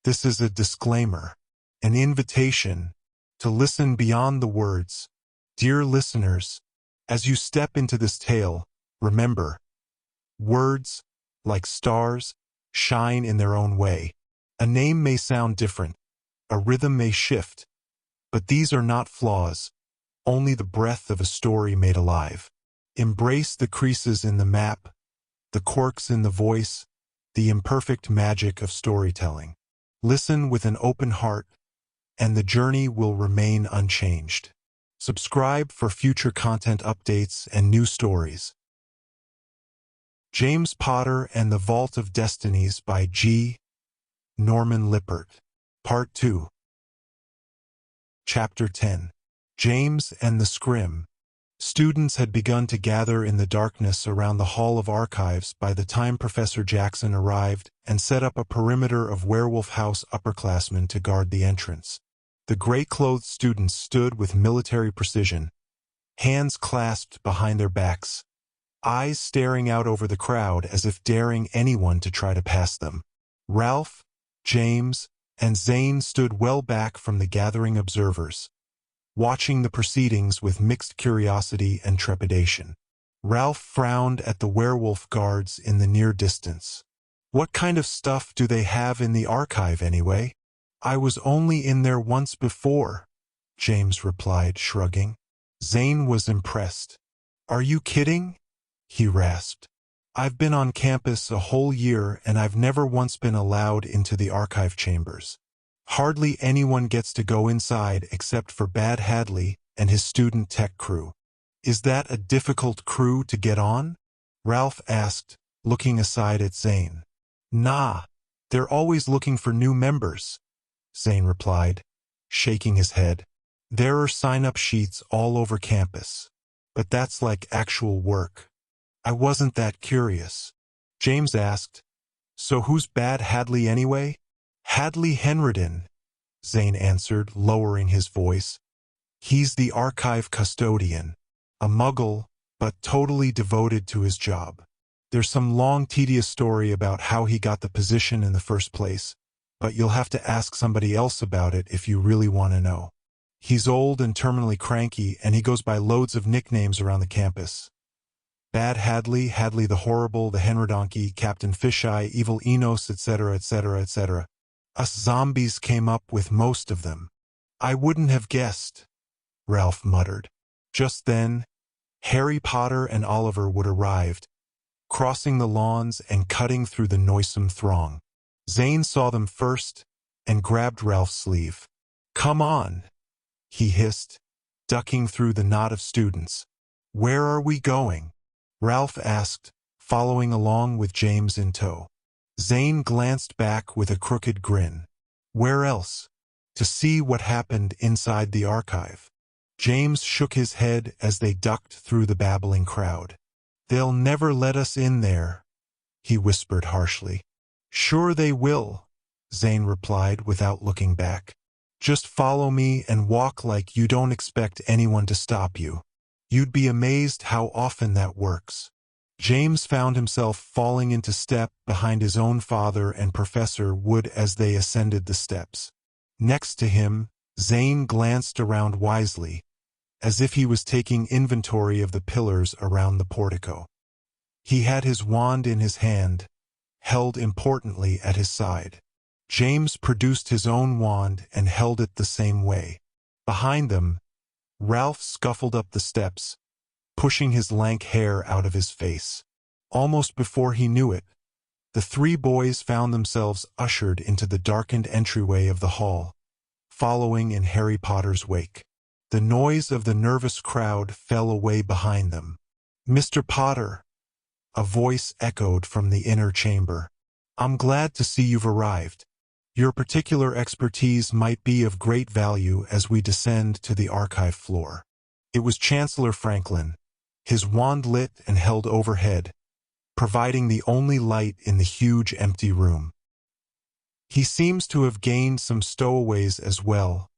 This is a disclaimer, an invitation to listen beyond the words. Dear listeners, as you step into this tale, remember, words, like stars, shine in their own way. A name may sound different, a rhythm may shift, but these are not flaws, only the breath of a story made alive. Embrace the creases in the map, the quirks in the voice, the imperfect magic of storytelling. Listen with an open heart, and the journey will remain unchanged. Subscribe for future content updates and new stories. James Potter and the Vault of Destinies by G. Norman Lippert. Part 2. Chapter 10. James and the Scrim. Students had begun to gather in the darkness around the Hall of Archives by the time Professor Jackson arrived and set up a perimeter of Werewolf House upperclassmen to guard the entrance. The gray-clothed students stood with military precision, hands clasped behind their backs, eyes staring out over the crowd as if daring anyone to try to pass them. Ralph, James, and Zane stood well back from the gathering observers, watching the proceedings with mixed curiosity and trepidation. Ralph frowned at the werewolf guards in the near distance. What kind of stuff do they have in the archive anyway? I was only in there once before, James replied, shrugging. Zane was impressed. Are you kidding? He rasped. I've been on campus a whole year and I've never once been allowed into the archive chambers. Hardly anyone gets to go inside except for Bad Hadley and his student tech crew. Is that a difficult crew to get on? Ralph asked, looking aside at Zane. Nah, they're always looking for new members, Zane replied, shaking his head. There are sign-up sheets all over campus, but that's like actual work. I wasn't that curious. James asked, so who's Bad Hadley anyway? Hadley Henridan, Zane answered, lowering his voice. He's the archive custodian, a muggle, but totally devoted to his job. There's some long, tedious story about how he got the position in the first place, but you'll have to ask somebody else about it if you really want to know. He's old and terminally cranky, and he goes by loads of nicknames around the campus. Bad Hadley, Hadley the Horrible, the Henridonkey, Captain Fisheye, Evil Enos, etc., etc., etc. Us zombies came up with most of them. I wouldn't have guessed, Ralph muttered. Just then, Harry Potter and Oliver would arrived, crossing the lawns and cutting through the noisome throng. Zane saw them first and grabbed Ralph's sleeve. Come on, he hissed, ducking through the knot of students. Where are we going? Ralph asked, following along with James in tow. Zane glanced back with a crooked grin. Where else? To see what happened inside the archive. James shook his head as they ducked through the babbling crowd. They'll never let us in there, he whispered harshly. Sure they will, Zane replied without looking back. Just follow me and walk like you don't expect anyone to stop you. You'd be amazed how often that works. James found himself falling into step behind his own father and Professor Wood as they ascended the steps. Next to him, Zane glanced around wisely, as if he was taking inventory of the pillars around the portico. He had his wand in his hand, held importantly at his side. James produced his own wand and held it the same way. Behind them, Ralph scuffled up the steps, pushing his lank hair out of his face. Almost before he knew it, the three boys found themselves ushered into the darkened entryway of the hall, following in Harry Potter's wake. The noise of the nervous crowd fell away behind them. Mr. Potter, a voice echoed from the inner chamber. I'm glad to see you've arrived. Your particular expertise might be of great value as we descend to the archive floor. It was Chancellor Franklin, his wand lit and held overhead, providing the only light in the huge empty room. He seems to have gained some stowaways as well,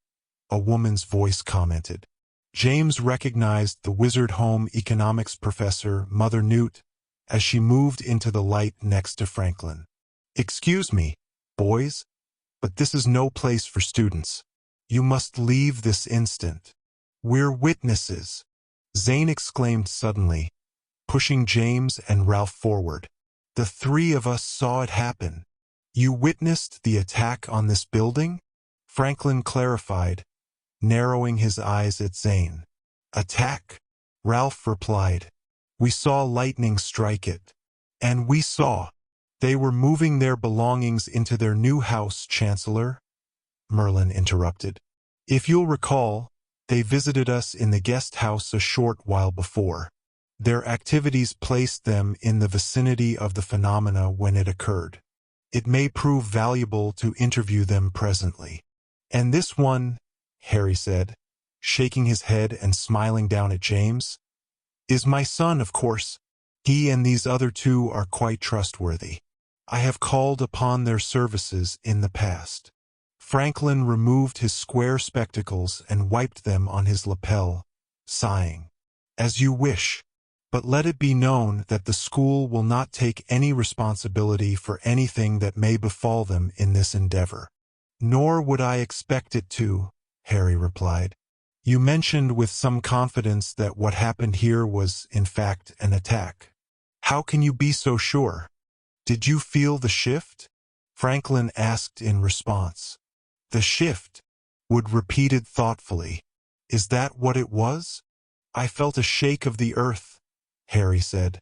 a woman's voice commented. James recognized the Wizard Home economics professor, Mother Newt, as she moved into the light next to Franklin. Excuse me, boys, But this is no place for students. You must leave this instant. We're witnesses, Zane exclaimed suddenly, pushing James and Ralph forward. The three of us saw it happen. You witnessed the attack on this building? Franklin clarified, narrowing his eyes at Zane. Attack? Ralph replied. We saw lightning strike it. And we saw. They were moving their belongings into their new house, Chancellor, Merlin interrupted. If you'll recall, they visited us in the guest house a short while before. Their activities placed them in the vicinity of the phenomena when it occurred. It may prove valuable to interview them presently. And this one, Harry said, shaking his head and smiling down at James, is my son, of course. He and these other two are quite trustworthy. I have called upon their services in the past. Franklin removed his square spectacles and wiped them on his lapel, sighing. As you wish, but let it be known that the school will not take any responsibility for anything that may befall them in this endeavor. Nor would I expect it to, Harry replied. You mentioned with some confidence that what happened here was, in fact, an attack. How can you be so sure? Did you feel the shift? Franklin asked in response. The shift, Wood repeated thoughtfully. Is that what it was? I felt a shake of the earth, Harry said,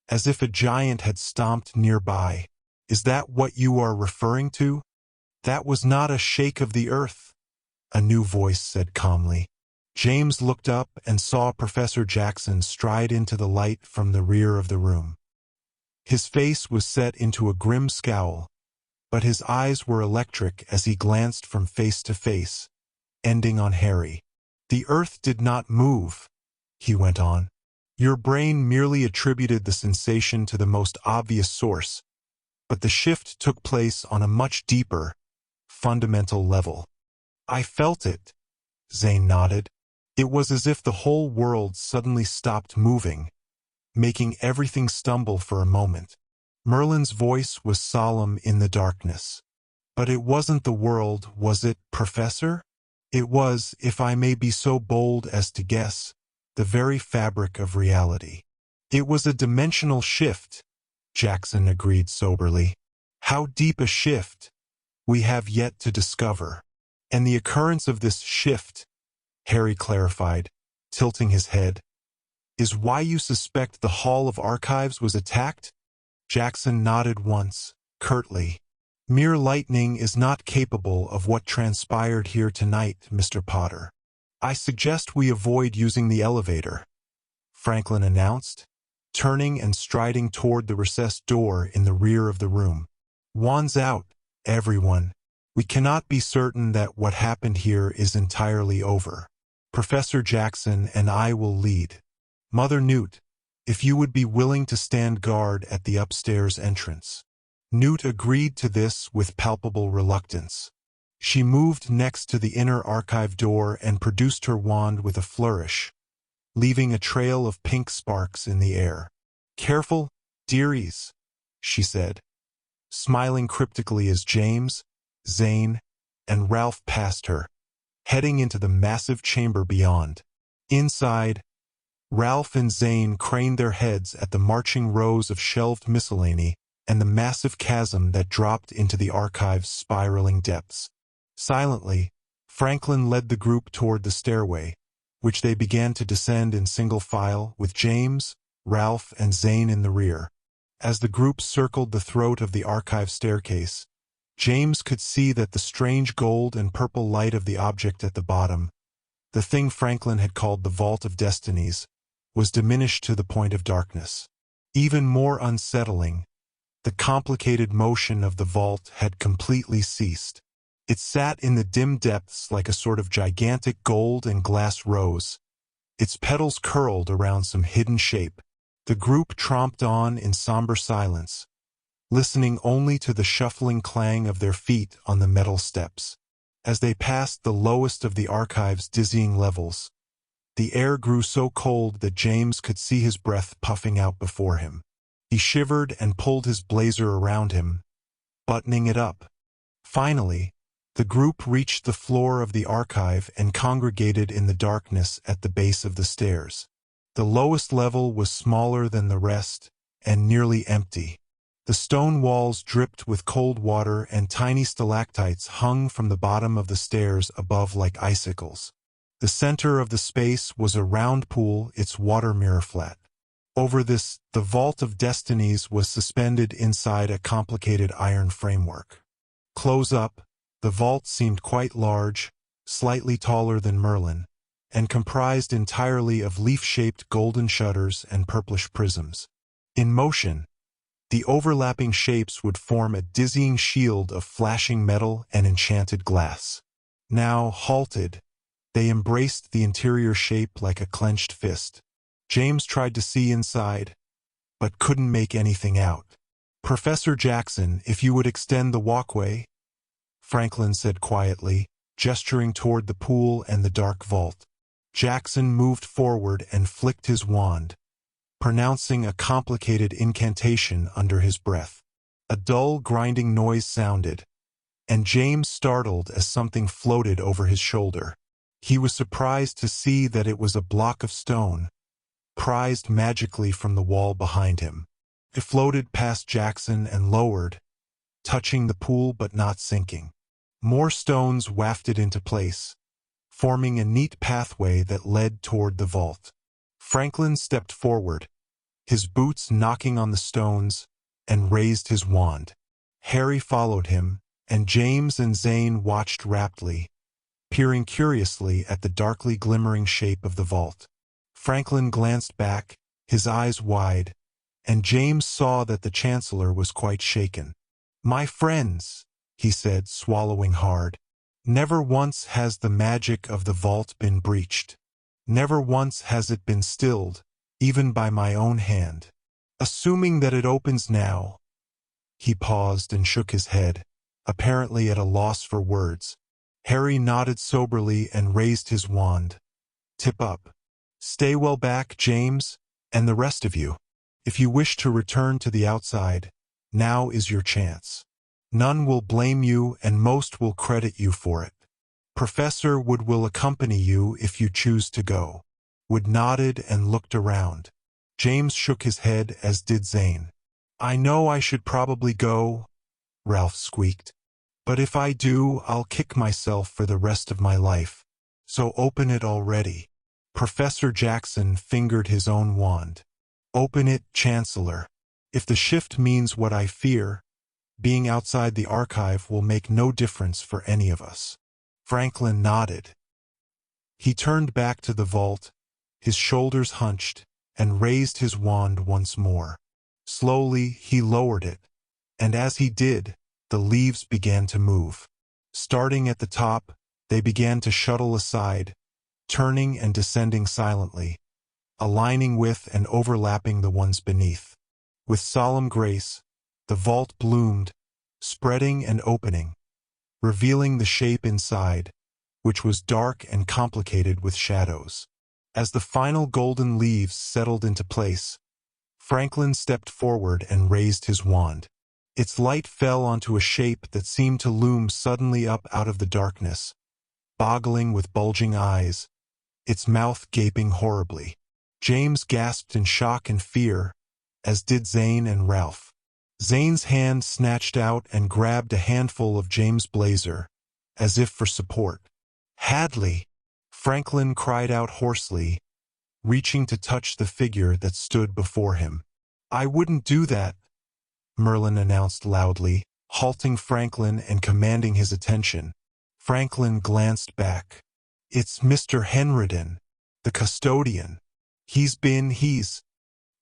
as if a giant had stomped nearby. Is that what you are referring to? That was not a shake of the earth, a new voice said calmly. James looked up and saw Professor Jackson stride into the light from the rear of the room. His face was set into a grim scowl, but his eyes were electric as he glanced from face to face, ending on Harry. The earth did not move, he went on. Your brain merely attributed the sensation to the most obvious source, but the shift took place on a much deeper, fundamental level. I felt it, Zane nodded. It was as if the whole world suddenly stopped moving, making everything stumble for a moment. Merlin's voice was solemn in the darkness. But it wasn't the world, was it, Professor? It was, if I may be so bold as to guess, the very fabric of reality. It was a dimensional shift, Jackson agreed soberly. How deep a shift we have yet to discover. And the occurrence of this shift, Harry clarified, tilting his head, is why you suspect the Hall of Archives was attacked? Jackson nodded once, curtly. Mere lightning is not capable of what transpired here tonight, Mr. Potter. I suggest we avoid using the elevator, Franklin announced, turning and striding toward the recessed door in the rear of the room. Wands out, everyone. We cannot be certain that what happened here is entirely over. Professor Jackson and I will lead. Mother Newt, if you would be willing to stand guard at the upstairs entrance. Newt agreed to this with palpable reluctance. She moved next to the inner archive door and produced her wand with a flourish, leaving a trail of pink sparks in the air. Careful, dearies, she said, smiling cryptically as James, Zane, and Ralph passed her, heading into the massive chamber beyond. Inside, Ralph and Zane craned their heads at the marching rows of shelved miscellany and the massive chasm that dropped into the archive's spiraling depths. Silently, Franklin led the group toward the stairway, which they began to descend in single file with James, Ralph, and Zane in the rear. As the group circled the throat of the archive staircase, James could see that the strange gold and purple light of the object at the bottom, the thing Franklin had called the Vault of Destinies, was diminished to the point of darkness. Even more unsettling, the complicated motion of the vault had completely ceased. It sat in the dim depths like a sort of gigantic gold and glass rose, its petals curled around some hidden shape. The group tromped on in somber silence, listening only to the shuffling clang of their feet on the metal steps. As they passed the lowest of the archive's dizzying levels, the air grew so cold that James could see his breath puffing out before him. He shivered and pulled his blazer around him, buttoning it up. Finally, the group reached the floor of the archive and congregated in the darkness at the base of the stairs. The lowest level was smaller than the rest and nearly empty. The stone walls dripped with cold water and tiny stalactites hung from the bottom of the stairs above like icicles. The center of the space was a round pool, its water mirror flat. Over this, the Vault of Destinies was suspended inside a complicated iron framework. Close up, the vault seemed quite large, slightly taller than Merlin, and comprised entirely of leaf-shaped golden shutters and purplish prisms. In motion, the overlapping shapes would form a dizzying shield of flashing metal and enchanted glass. Now halted, they embraced the interior shape like a clenched fist. James tried to see inside, but couldn't make anything out. "Professor Jackson, if you would extend the walkway," Franklin said quietly, gesturing toward the pool and the dark vault. Jackson moved forward and flicked his wand, pronouncing a complicated incantation under his breath. A dull, grinding noise sounded, and James startled as something floated over his shoulder. He was surprised to see that it was a block of stone, prized magically from the wall behind him. It floated past Jackson and lowered, touching the pool but not sinking. More stones wafted into place, forming a neat pathway that led toward the vault. Franklin stepped forward, his boots knocking on the stones, and raised his wand. Harry followed him, and James and Zane watched raptly, peering curiously at the darkly glimmering shape of the vault. Franklin glanced back, his eyes wide, and James saw that the Chancellor was quite shaken. "My friends," he said, swallowing hard, "never once has the magic of the vault been breached. Never once has it been stilled, even by my own hand. Assuming that it opens now—" He paused and shook his head, apparently at a loss for words. Harry nodded soberly and raised his wand. "Tip up. Stay well back, James, and the rest of you. If you wish to return to the outside, now is your chance. None will blame you and most will credit you for it. Professor Wood will accompany you if you choose to go." Wood nodded and looked around. James shook his head, as did Zane. "I know I should probably go," Ralph squeaked. "But if I do, I'll kick myself for the rest of my life. So open it already." Professor Jackson fingered his own wand. "Open it, Chancellor. If the shift means what I fear, being outside the archive will make no difference for any of us." Franklin nodded. He turned back to the vault, his shoulders hunched, and raised his wand once more. Slowly, he lowered it, and as he did, the leaves began to move. Starting at the top, they began to shuttle aside, turning and descending silently, aligning with and overlapping the ones beneath. With solemn grace, the vault bloomed, spreading and opening, revealing the shape inside, which was dark and complicated with shadows. As the final golden leaves settled into place, Franklin stepped forward and raised his wand. Its light fell onto a shape that seemed to loom suddenly up out of the darkness, boggling with bulging eyes, its mouth gaping horribly. James gasped in shock and fear, as did Zane and Ralph. Zane's hand snatched out and grabbed a handful of James' blazer, as if for support. "Hadley!" Franklin cried out hoarsely, reaching to touch the figure that stood before him. "I wouldn't do that," Merlin announced loudly, halting Franklin and commanding his attention. Franklin glanced back. "It's Mr. Henriden, the custodian.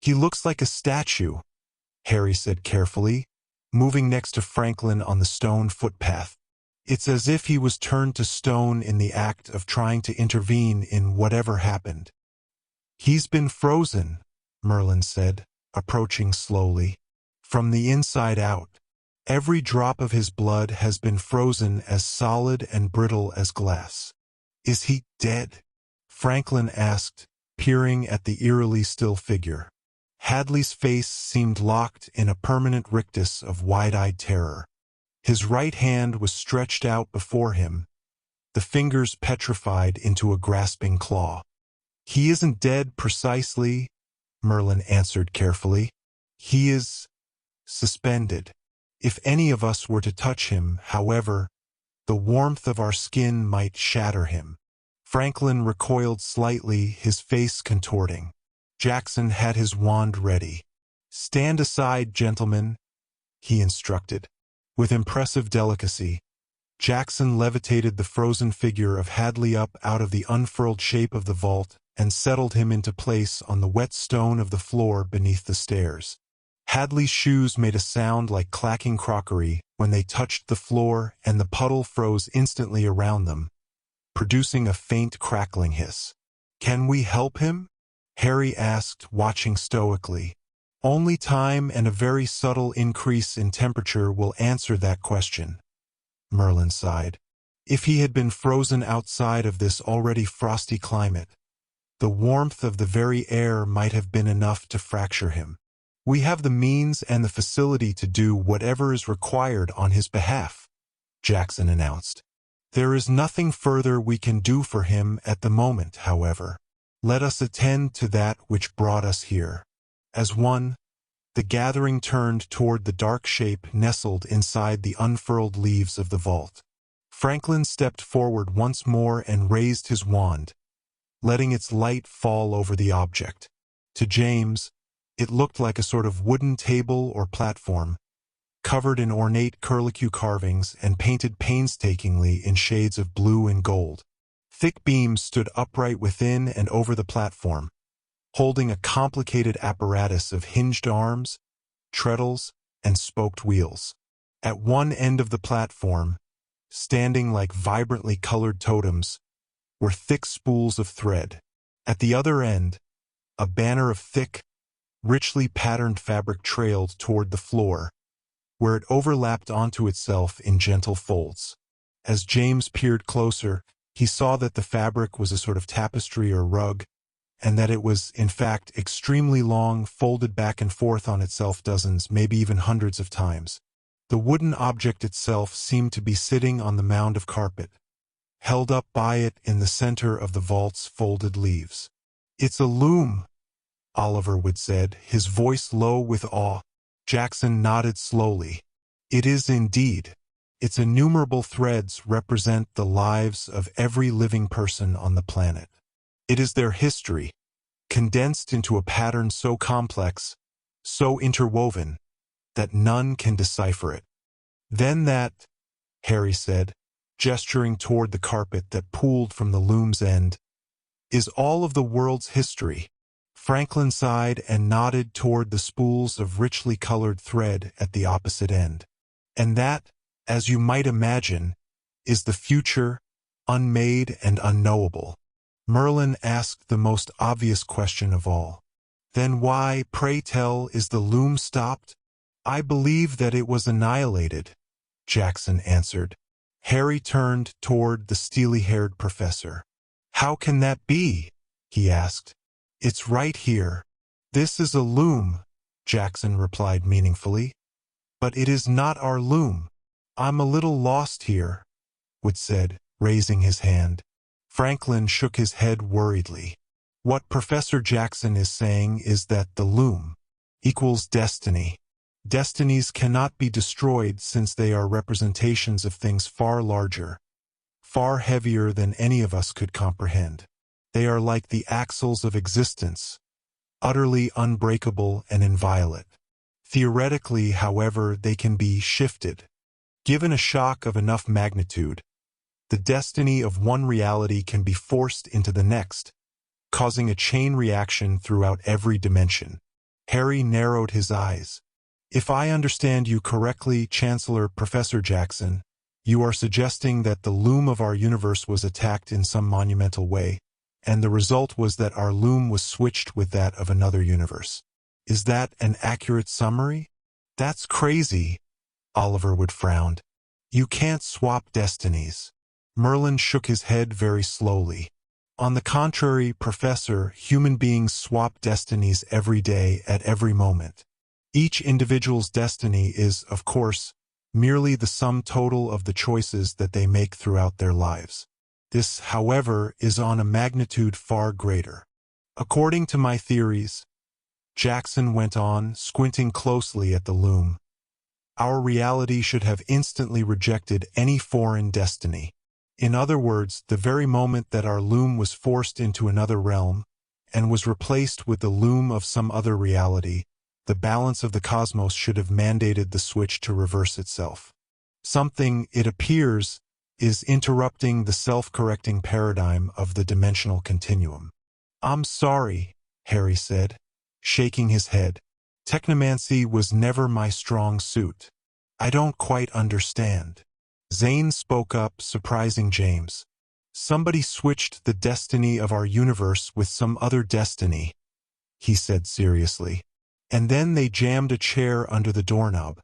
He looks like a statue," Harry said carefully, moving next to Franklin on the stone footpath. "It's as if he was turned to stone in the act of trying to intervene in whatever happened." "He's been frozen," Merlin said, approaching slowly. "From the inside out. Every drop of his blood has been frozen as solid and brittle as glass." "Is he dead?" Franklin asked, peering at the eerily still figure. Hadley's face seemed locked in a permanent rictus of wide-eyed terror. His right hand was stretched out before him, the fingers petrified into a grasping claw. "He isn't dead precisely," Merlin answered carefully. "He is suspended. If any of us were to touch him, however, the warmth of our skin might shatter him." Franklin recoiled slightly, his face contorting. Jackson had his wand ready. "Stand aside, gentlemen," he instructed. With impressive delicacy, Jackson levitated the frozen figure of Hadley up out of the unfurled shape of the vault and settled him into place on the wet stone of the floor beneath the stairs. Hadley's shoes made a sound like clacking crockery when they touched the floor, and the puddle froze instantly around them, producing a faint crackling hiss. "Can we help him?" Harry asked, watching stoically. "Only time and a very subtle increase in temperature will answer that question," Merlin sighed. "If he had been frozen outside of this already frosty climate, the warmth of the very air might have been enough to fracture him. We have the means and the facility to do whatever is required on his behalf," Jackson announced. "There is nothing further we can do for him at the moment, however. Let us attend to that which brought us here." As one, the gathering turned toward the dark shape nestled inside the unfurled leaves of the vault. Franklin stepped forward once more and raised his wand, letting its light fall over the object. To James, it looked like a sort of wooden table or platform, covered in ornate curlicue carvings and painted painstakingly in shades of blue and gold. Thick beams stood upright within and over the platform, holding a complicated apparatus of hinged arms, treadles, and spoked wheels. At one end of the platform, standing like vibrantly colored totems, were thick spools of thread. At the other end, a banner of thick, richly patterned fabric trailed toward the floor, where it overlapped onto itself in gentle folds. As James peered closer, he saw that the fabric was a sort of tapestry or rug, and that it was, in fact, extremely long, folded back and forth on itself dozens, maybe even hundreds of times. The wooden object itself seemed to be sitting on the mound of carpet, held up by it in the center of the vault's folded leaves. "It's a loom," Oliver said, his voice low with awe. Jackson nodded slowly. "It is indeed. Its innumerable threads represent the lives of every living person on the planet. It is their history, condensed into a pattern so complex, so interwoven, that none can decipher it." "Then that," Harry said, gesturing toward the carpet that pooled from the loom's end, "is all of the world's history." Franklin sighed and nodded toward the spools of richly colored thread at the opposite end. "And that, as you might imagine, is the future, unmade and unknowable." Merlin asked the most obvious question of all. "Then why, pray tell, is the loom stopped?" "I believe that it was annihilated," Jackson answered. Harry turned toward the steely-haired professor. "How can that be?" he asked. "It's right here." "This is a loom," Jackson replied meaningfully. "But it is not our loom." "I'm a little lost here," Wood said, raising his hand. Franklin shook his head worriedly. "What Professor Jackson is saying is that the loom equals destiny. Destinies cannot be destroyed since they are representations of things far larger, far heavier than any of us could comprehend. They are like the axles of existence, utterly unbreakable and inviolate. Theoretically, however, they can be shifted. Given a shock of enough magnitude, the destiny of one reality can be forced into the next, causing a chain reaction throughout every dimension." Harry narrowed his eyes. "If I understand you correctly, Chancellor Professor Jackson, you are suggesting that the loom of our universe was attacked in some monumental way, and the result was that our loom was switched with that of another universe. Is that an accurate summary?" "That's crazy," Oliver frowned. "You can't swap destinies." Merlin shook his head very slowly. "On the contrary, Professor, human beings swap destinies every day at every moment. Each individual's destiny is, of course, merely the sum total of the choices that they make throughout their lives. This, however, is on a magnitude far greater. According to my theories, Jackson went on, squinting closely at the loom, our reality should have instantly rejected any foreign destiny. In other words, the very moment that our loom was forced into another realm and was replaced with the loom of some other reality, the balance of the cosmos should have mandated the switch to reverse itself. Something, it appears, is interrupting the self-correcting paradigm of the dimensional continuum. I'm sorry, Harry said, shaking his head. Technomancy was never my strong suit. I don't quite understand. Zane spoke up, surprising James. Somebody switched the destiny of our universe with some other destiny, he said seriously. And then they jammed a chair under the doorknob,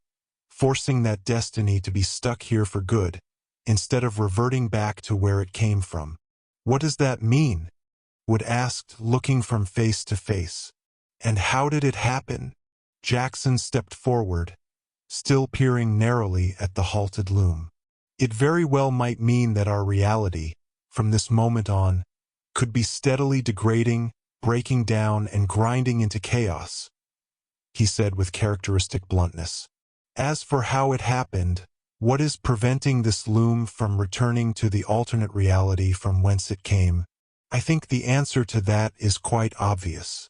forcing that destiny to be stuck here for good, instead of reverting back to where it came from. What does that mean? Wood asked, looking from face to face. And how did it happen? Jackson stepped forward, still peering narrowly at the halted loom. It very well might mean that our reality, from this moment on, could be steadily degrading, breaking down, and grinding into chaos, he said with characteristic bluntness. As for how it happened, what is preventing this loom from returning to the alternate reality from whence it came? I think the answer to that is quite obvious.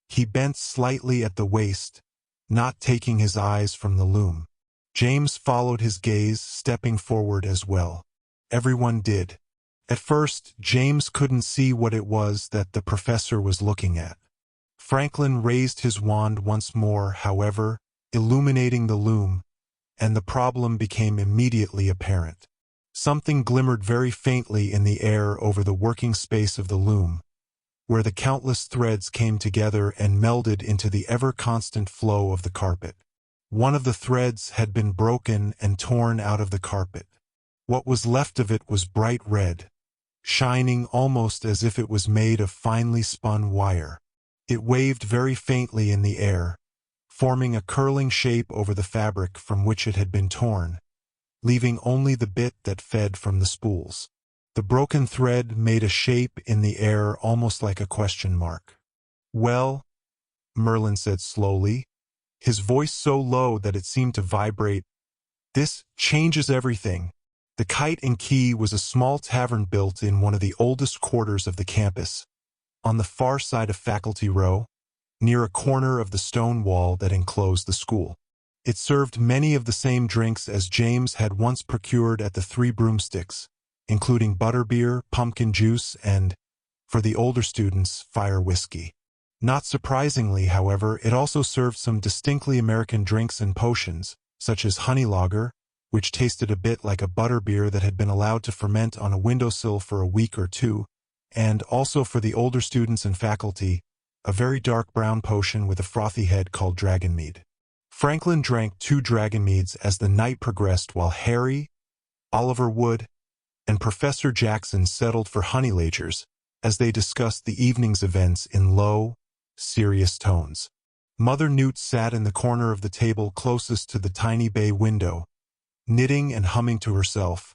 He bent slightly at the waist, not taking his eyes from the loom. James followed his gaze, stepping forward as well. Everyone did. At first, James couldn't see what it was that the professor was looking at. Franklin raised his wand once more, however, illuminating the loom, and the problem became immediately apparent. Something glimmered very faintly in the air over the working space of the loom, where the countless threads came together and melded into the ever-constant flow of the carpet. One of the threads had been broken and torn out of the carpet. What was left of it was bright red, shining almost as if it was made of finely spun wire. It waved very faintly in the air, forming a curling shape over the fabric from which it had been torn, leaving only the bit that fed from the spools. The broken thread made a shape in the air almost like a question mark. Well, Merlin said slowly, his voice so low that it seemed to vibrate, this changes everything. The Kite and Key was a small tavern built in one of the oldest quarters of the campus, on the far side of Faculty Row, near a corner of the stone wall that enclosed the school. It served many of the same drinks as James had once procured at the Three Broomsticks, including butterbeer, pumpkin juice, and, for the older students, fire whiskey. Not surprisingly, however, it also served some distinctly American drinks and potions, such as honey lager, which tasted a bit like a butterbeer that had been allowed to ferment on a windowsill for a week or two, and also for the older students and faculty, a very dark brown potion with a frothy head called Dragonmead. Franklin drank 2 Dragonmeads as the night progressed while Harry, Oliver Wood, and Professor Jackson settled for honey lagers as they discussed the evening's events in low, serious tones. Mother Newt sat in the corner of the table closest to the tiny bay window, knitting and humming to herself,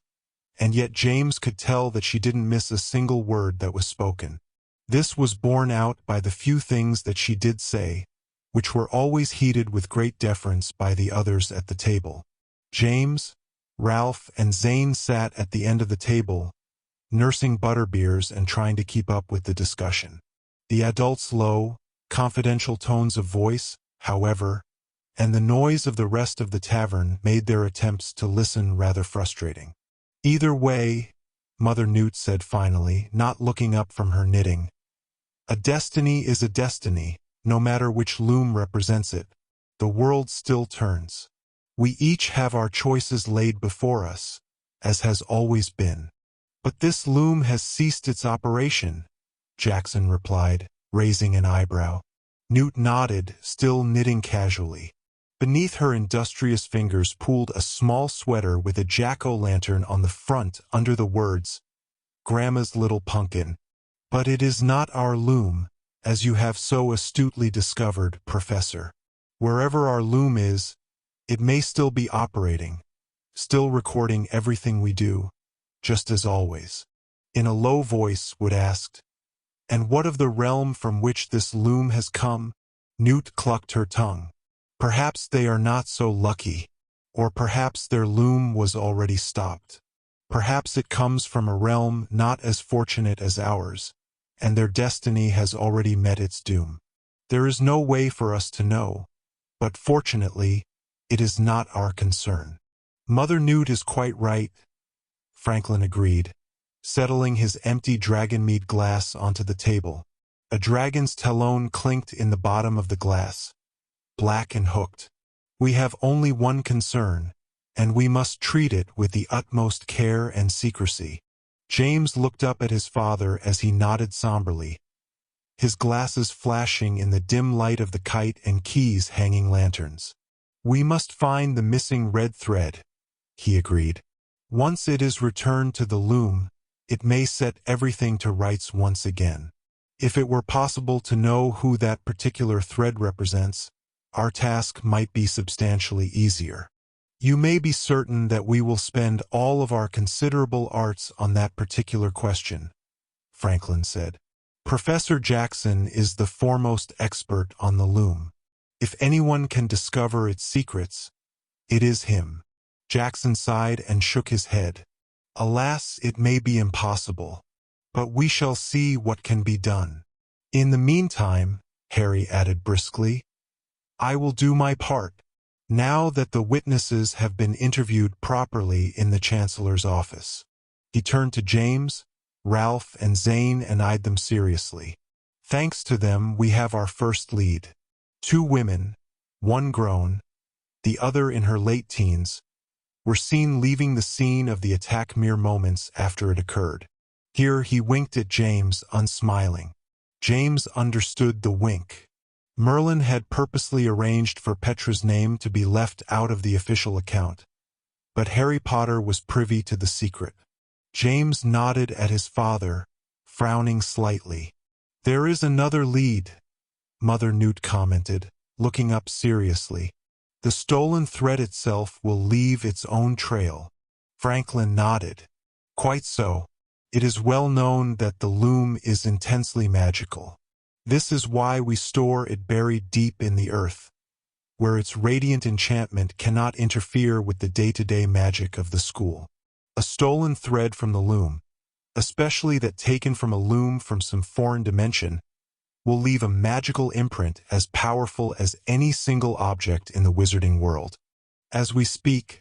and yet James could tell that she didn't miss a single word that was spoken. This was borne out by the few things that she did say, which were always heeded with great deference by the others at the table. James, Ralph, and Zane sat at the end of the table, nursing butterbeers and trying to keep up with the discussion. The adults' low, confidential tones of voice, however, and the noise of the rest of the tavern made their attempts to listen rather frustrating. Either way, Mother Newt said finally, not looking up from her knitting, a destiny is a destiny, no matter which loom represents it. The world still turns. We each have our choices laid before us, as has always been. But this loom has ceased its operation, Jackson replied, raising an eyebrow. Newt nodded, still knitting casually. Beneath her industrious fingers pooled a small sweater with a jack-o'-lantern on the front under the words, Grandma's Little Pumpkin. But it is not our loom, as you have so astutely discovered, Professor. Wherever our loom is, it may still be operating, still recording everything we do, just as always. In a low voice, Wood asked, "And what of the realm from which this loom has come?" Newt clucked her tongue. "Perhaps they are not so lucky. Or perhaps their loom was already stopped. Perhaps it comes from a realm not as fortunate as ours, and their destiny has already met its doom. There is no way for us to know, but fortunately, it is not our concern." "Mother Newt is quite right," Franklin agreed, settling his empty dragonmead glass onto the table. A dragon's talon clinked in the bottom of the glass, black and hooked. "We have only one concern, and we must treat it with the utmost care and secrecy." James looked up at his father as he nodded somberly, his glasses flashing in the dim light of the kite and keys hanging lanterns. "We must find the missing red thread," he agreed. "Once it is returned to the loom, it may set everything to rights once again. If it were possible to know who that particular thread represents, our task might be substantially easier." "You may be certain that we will spend all of our considerable arts on that particular question," Franklin said. "Professor Jackson is the foremost expert on the loom. If anyone can discover its secrets, it is him." Jackson sighed and shook his head. "Alas, it may be impossible, but we shall see what can be done. In the meantime," Harry added briskly, "I will do my part. Now that the witnesses have been interviewed properly in the Chancellor's office." He turned to James, Ralph, and Zane and eyed them seriously. "Thanks to them, we have our first lead. 2 women, one grown, the other in her late teens, were seen leaving the scene of the attack mere moments after it occurred." Here he winked at James, unsmiling. James understood the wink. Merlin had purposely arranged for Petra's name to be left out of the official account, but Harry Potter was privy to the secret. James nodded at his father, frowning slightly. "There is another lead," Mother Newt commented, looking up seriously. "The stolen thread itself will leave its own trail." Franklin nodded. "Quite so. It is well known that the loom is intensely magical. This is why we store it buried deep in the earth, where its radiant enchantment cannot interfere with the day-to-day magic of the school. A stolen thread from the loom, especially that taken from a loom from some foreign dimension, will leave a magical imprint as powerful as any single object in the wizarding world. As we speak,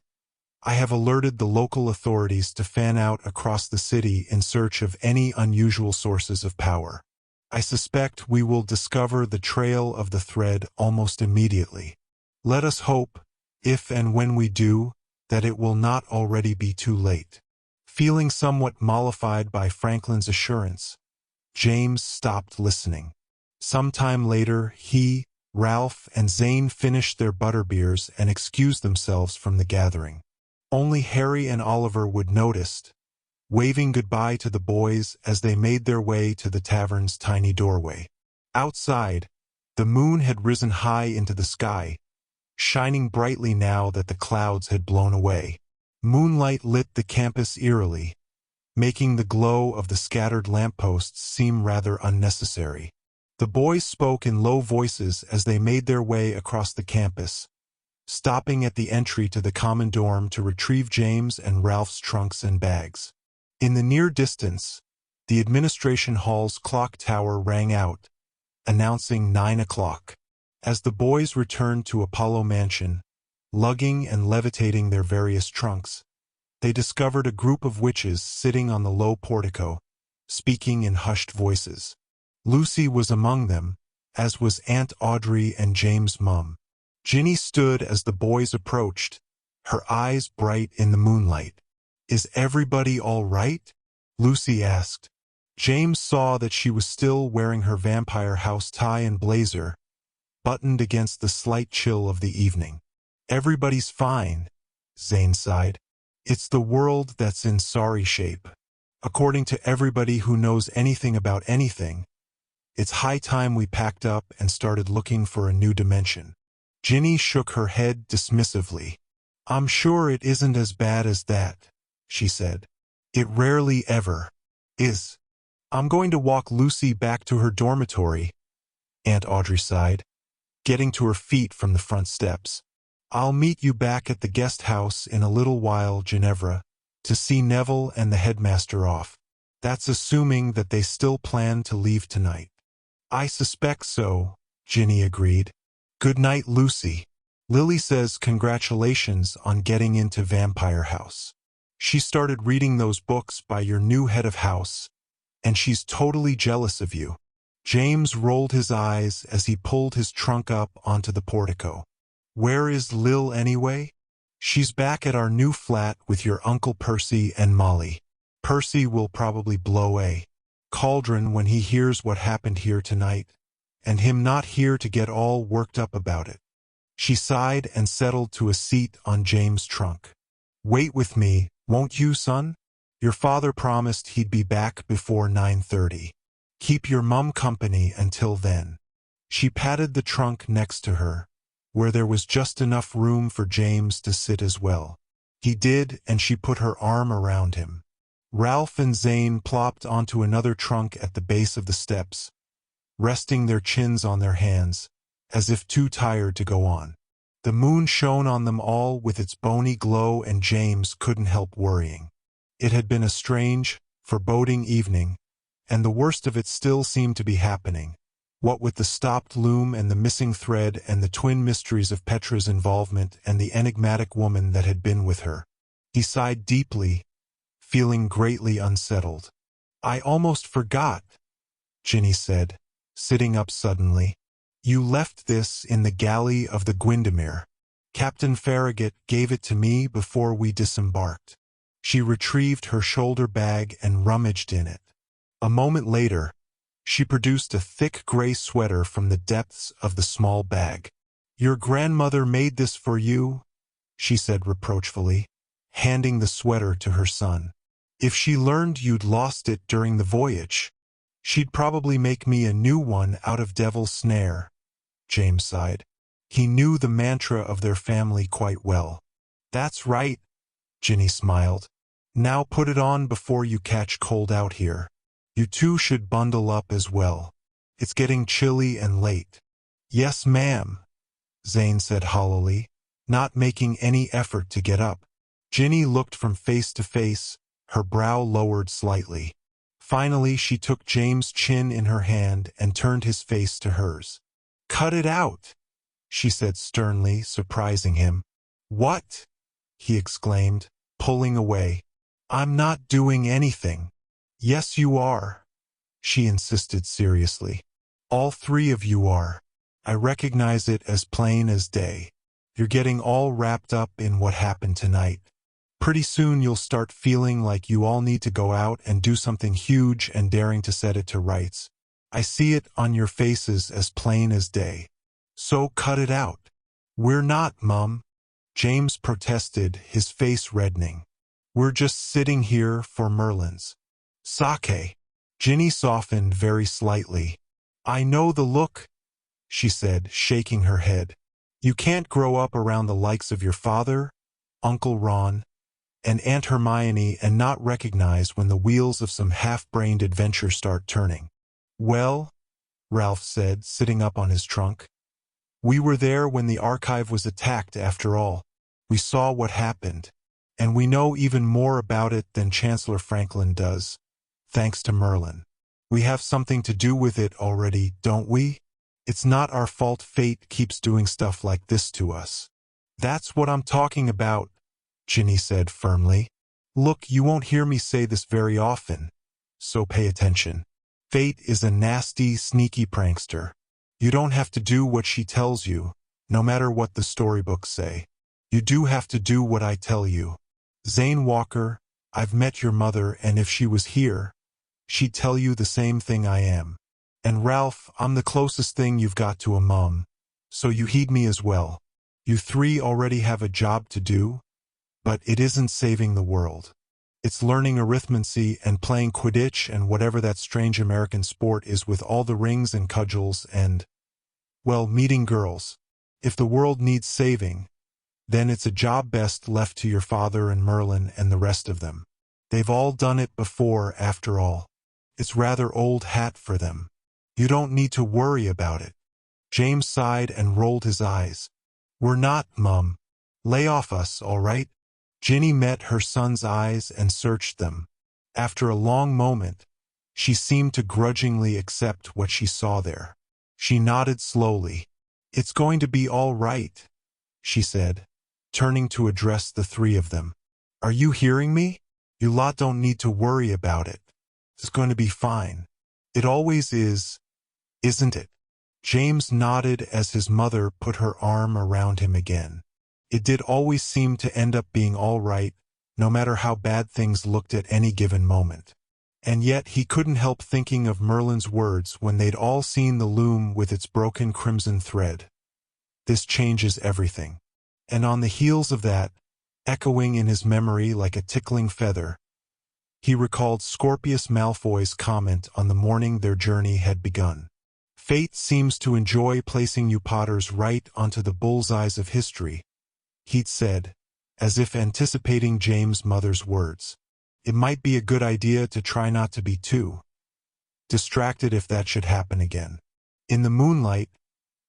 I have alerted the local authorities to fan out across the city in search of any unusual sources of power. I suspect we will discover the trail of the thread almost immediately. Let us hope, if and when we do, that it will not already be too late." Feeling somewhat mollified by Franklin's assurance, James stopped listening. Sometime later, he, Ralph, and Zane finished their butterbeers and excused themselves from the gathering. Only Harry and Oliver Wood noticed, waving goodbye to the boys as they made their way to the tavern's tiny doorway. Outside, the moon had risen high into the sky, shining brightly now that the clouds had blown away. Moonlight lit the campus eerily, making the glow of the scattered lampposts seem rather unnecessary. The boys spoke in low voices as they made their way across the campus, stopping at the entry to the common dorm to retrieve James and Ralph's trunks and bags. In the near distance, the administration hall's clock tower rang out, announcing 9 o'clock. As the boys returned to Apollo Mansion, lugging and levitating their various trunks, they discovered a group of witches sitting on the low portico, speaking in hushed voices. Lucy was among them, as was Aunt Audrey and James' mum. Ginny stood as the boys approached, her eyes bright in the moonlight. "Is everybody all right?" Lucy asked. James saw that she was still wearing her vampire house tie and blazer, buttoned against the slight chill of the evening. "Everybody's fine," Zane sighed. "It's the world that's in sorry shape. According to everybody who knows anything about anything, it's high time we packed up and started looking for a new dimension." Ginny shook her head dismissively. I'm sure it isn't as bad as that, she said. It rarely ever is. I'm going to walk Lucy back to her dormitory, Aunt Audrey sighed, getting to her feet from the front steps. I'll meet you back at the guest house in a little while, Ginevra, to see Neville and the headmaster off. That's assuming that they still plan to leave tonight. I suspect so, Ginny agreed. Good night, Lucy. Lily says congratulations on getting into Vampire House. She started reading those books by your new head of house, and she's totally jealous of you. James rolled his eyes as he pulled his trunk up onto the portico. Where is Lil anyway? She's back at our new flat with your Uncle Percy and Molly. Percy will probably blow a cauldron when he hears what happened here tonight, and him not here to get all worked up about it. She sighed and settled to a seat on James' trunk. Wait with me, won't you, son? Your father promised he'd be back before 9:30. Keep your mum company until then. She patted the trunk next to her, where there was just enough room for James to sit as well. He did, and she put her arm around him. Ralph and Zane plopped onto another trunk at the base of the steps, resting their chins on their hands, as if too tired to go on. The moon shone on them all with its bony glow, and James couldn't help worrying. It had been a strange, foreboding evening, and the worst of it still seemed to be happening. What with the stopped loom and the missing thread and the twin mysteries of Petra's involvement and the enigmatic woman that had been with her. He sighed deeply, feeling greatly unsettled. I almost forgot, Ginny said, sitting up suddenly. You left this in the galley of the Gwyndomere. Captain Farragut gave it to me before we disembarked. She retrieved her shoulder bag and rummaged in it. A moment later, she produced a thick gray sweater from the depths of the small bag. Your grandmother made this for you, she said reproachfully, handing the sweater to her son. If she learned you'd lost it during the voyage, she'd probably make me a new one out of Devil's Snare, James sighed. He knew the mantra of their family quite well. That's right, Ginny smiled. Now put it on before you catch cold out here. You two should bundle up as well. It's getting chilly and late. Yes, ma'am, Zane said hollowly, not making any effort to get up. Ginny looked from face to face, her brow lowered slightly. Finally, she took James' chin in her hand and turned his face to hers. Cut it out, she said sternly, surprising him. What? He exclaimed, pulling away. I'm not doing anything. Yes, you are, she insisted seriously. All three of you are. I recognize it as plain as day. You're getting all wrapped up in what happened tonight. Pretty soon you'll start feeling like you all need to go out and do something huge and daring to set it to rights. I see it on your faces as plain as day. So cut it out. We're not, Mum, James protested, his face reddening. We're just sitting here for Merlin's sake. Ginny softened very slightly. I know the look, she said, shaking her head. You can't grow up around the likes of your father, Uncle Ron, and Aunt Hermione and not recognize when the wheels of some half-brained adventure start turning. Well, Ralph said, sitting up on his trunk. We were there when the archive was attacked after all. We saw what happened, and we know even more about it than Chancellor Franklin does, thanks to Merlin. We have something to do with it already, don't we? It's not our fault fate keeps doing stuff like this to us. That's what I'm talking about, Ginny said firmly. Look, you won't hear me say this very often, so pay attention. Fate is a nasty, sneaky prankster. You don't have to do what she tells you, no matter what the storybooks say. You do have to do what I tell you. Zane Walker, I've met your mother, and if she was here, she'd tell you the same thing I am. And Ralph, I'm the closest thing you've got to a mom, so you heed me as well. You three already have a job to do, but it isn't saving the world. It's learning arithmancy and playing Quidditch and whatever that strange American sport is with all the rings and cudgels and, well, meeting girls. If the world needs saving, then it's a job best left to your father and Merlin and the rest of them. They've all done it before, after all. It's rather old hat for them. You don't need to worry about it." James sighed and rolled his eyes. "We're not, Mum. Lay off us, all right?" Ginny met her son's eyes and searched them. After a long moment, she seemed to grudgingly accept what she saw there. She nodded slowly. "It's going to be all right," she said, turning to address the three of them. "Are you hearing me? You lot don't need to worry about it. It's going to be fine. It always is, isn't it?" James nodded as his mother put her arm around him again. It did always seem to end up being all right, no matter how bad things looked at any given moment. And yet he couldn't help thinking of Merlin's words when they'd all seen the loom with its broken crimson thread. "This changes everything." And on the heels of that, echoing in his memory like a tickling feather, he recalled Scorpius Malfoy's comment on the morning their journey had begun. "Fate seems to enjoy placing you Potters right onto the bullseyes of history," he'd said, as if anticipating James' mother's words. "It might be a good idea to try not to be too distracted if that should happen again." In the moonlight,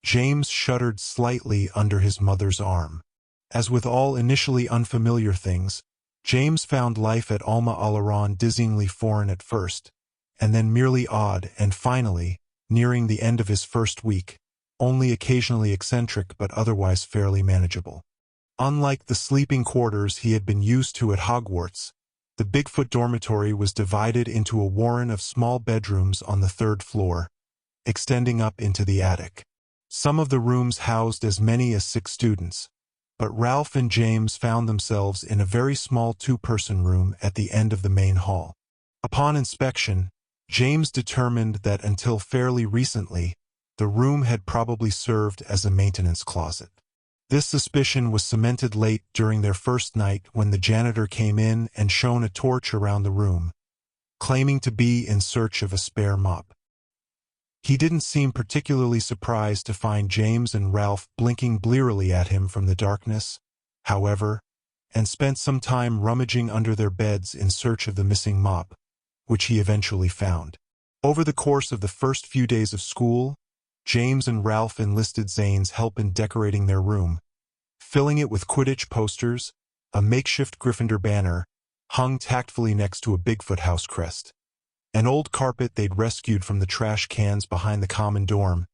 James shuddered slightly under his mother's arm. As with all initially unfamiliar things, James found life at Alma Aleron dizzyingly foreign at first, and then merely odd, and finally, nearing the end of his first week, only occasionally eccentric but otherwise fairly manageable. Unlike the sleeping quarters he had been used to at Hogwarts, the Bigfoot dormitory was divided into a warren of small bedrooms on the third floor, extending up into the attic. Some of the rooms housed as many as 6 students, but Ralph and James found themselves in a very small 2-person room at the end of the main hall. Upon inspection, James determined that until fairly recently, the room had probably served as a maintenance closet. This suspicion was cemented late during their first night when the janitor came in and shone a torch around the room, claiming to be in search of a spare mop. He didn't seem particularly surprised to find James and Ralph blinking blearily at him from the darkness, however, and spent some time rummaging under their beds in search of the missing mop, which he eventually found. Over the course of the first few days of school, James and Ralph enlisted Zane's help in decorating their room, filling it with Quidditch posters, a makeshift Gryffindor banner, hung tactfully next to a Bigfoot house crest, an old carpet they'd rescued from the trash cans behind the common dorm,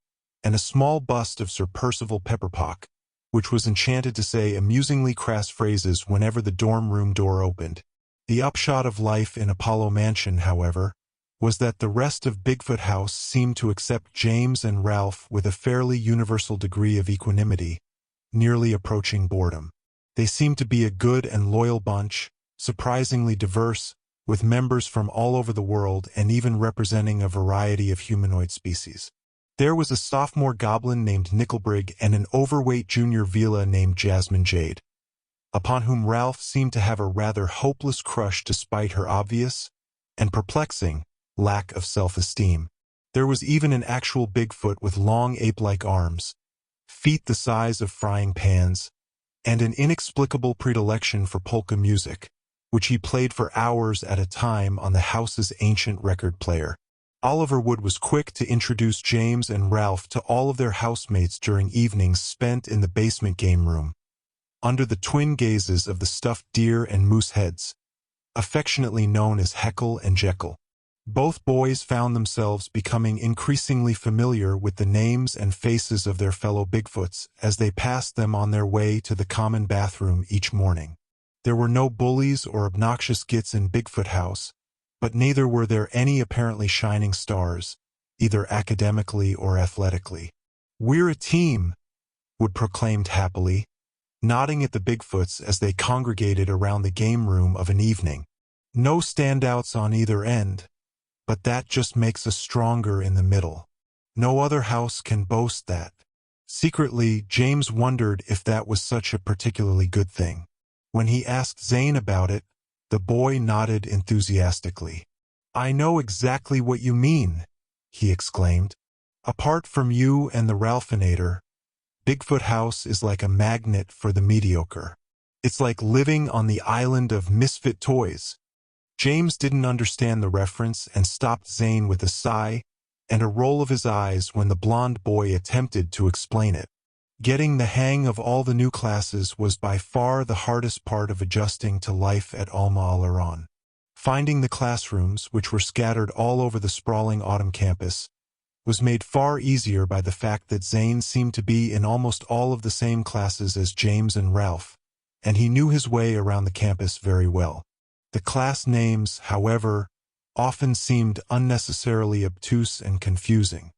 and a small bust of Sir Percival Pepperpock, which was enchanted to say amusingly crass phrases whenever the dorm room door opened. The upshot of life in Apollo Mansion, however, was that the rest of Bigfoot House seemed to accept James and Ralph with a fairly universal degree of equanimity, nearly approaching boredom. They seemed to be a good and loyal bunch, surprisingly diverse, with members from all over the world and even representing a variety of humanoid species. There was a sophomore goblin named Nickelbrig and an overweight junior Vila named Jasmine Jade, upon whom Ralph seemed to have a rather hopeless crush despite her obvious and perplexing lack of self-esteem. There was even an actual Bigfoot with long ape-like arms, feet the size of frying pans, and an inexplicable predilection for polka music, which he played for hours at a time on the house's ancient record player. Oliver Wood was quick to introduce James and Ralph to all of their housemates during evenings spent in the basement game room, under the twin gazes of the stuffed deer and moose heads, affectionately known as Heckle and Jekyll. Both boys found themselves becoming increasingly familiar with the names and faces of their fellow Bigfoots as they passed them on their way to the common bathroom each morning. There were no bullies or obnoxious gits in Bigfoot House, but neither were there any apparently shining stars, either academically or athletically. "We're a team," Wood proclaimed happily, nodding at the Bigfoots as they congregated around the game room of an evening. "No standouts on either end, but that just makes us stronger in the middle. No other house can boast that." Secretly, James wondered if that was such a particularly good thing. When he asked Zane about it, the boy nodded enthusiastically. "I know exactly what you mean," he exclaimed. "Apart from you and the Ralphinator, Bigfoot House is like a magnet for the mediocre. It's like living on the island of misfit toys. James didn't understand the reference and stopped Zane with a sigh and a roll of his eyes when the blond boy attempted to explain it. Getting the hang of all the new classes was by far the hardest part of adjusting to life at Alma Aleron. Finding the classrooms, which were scattered all over the sprawling autumn campus, was made far easier by the fact that Zane seemed to be in almost all of the same classes as James and Ralph, and he knew his way around the campus very well. The class names, however, often seemed unnecessarily obtuse and confusing.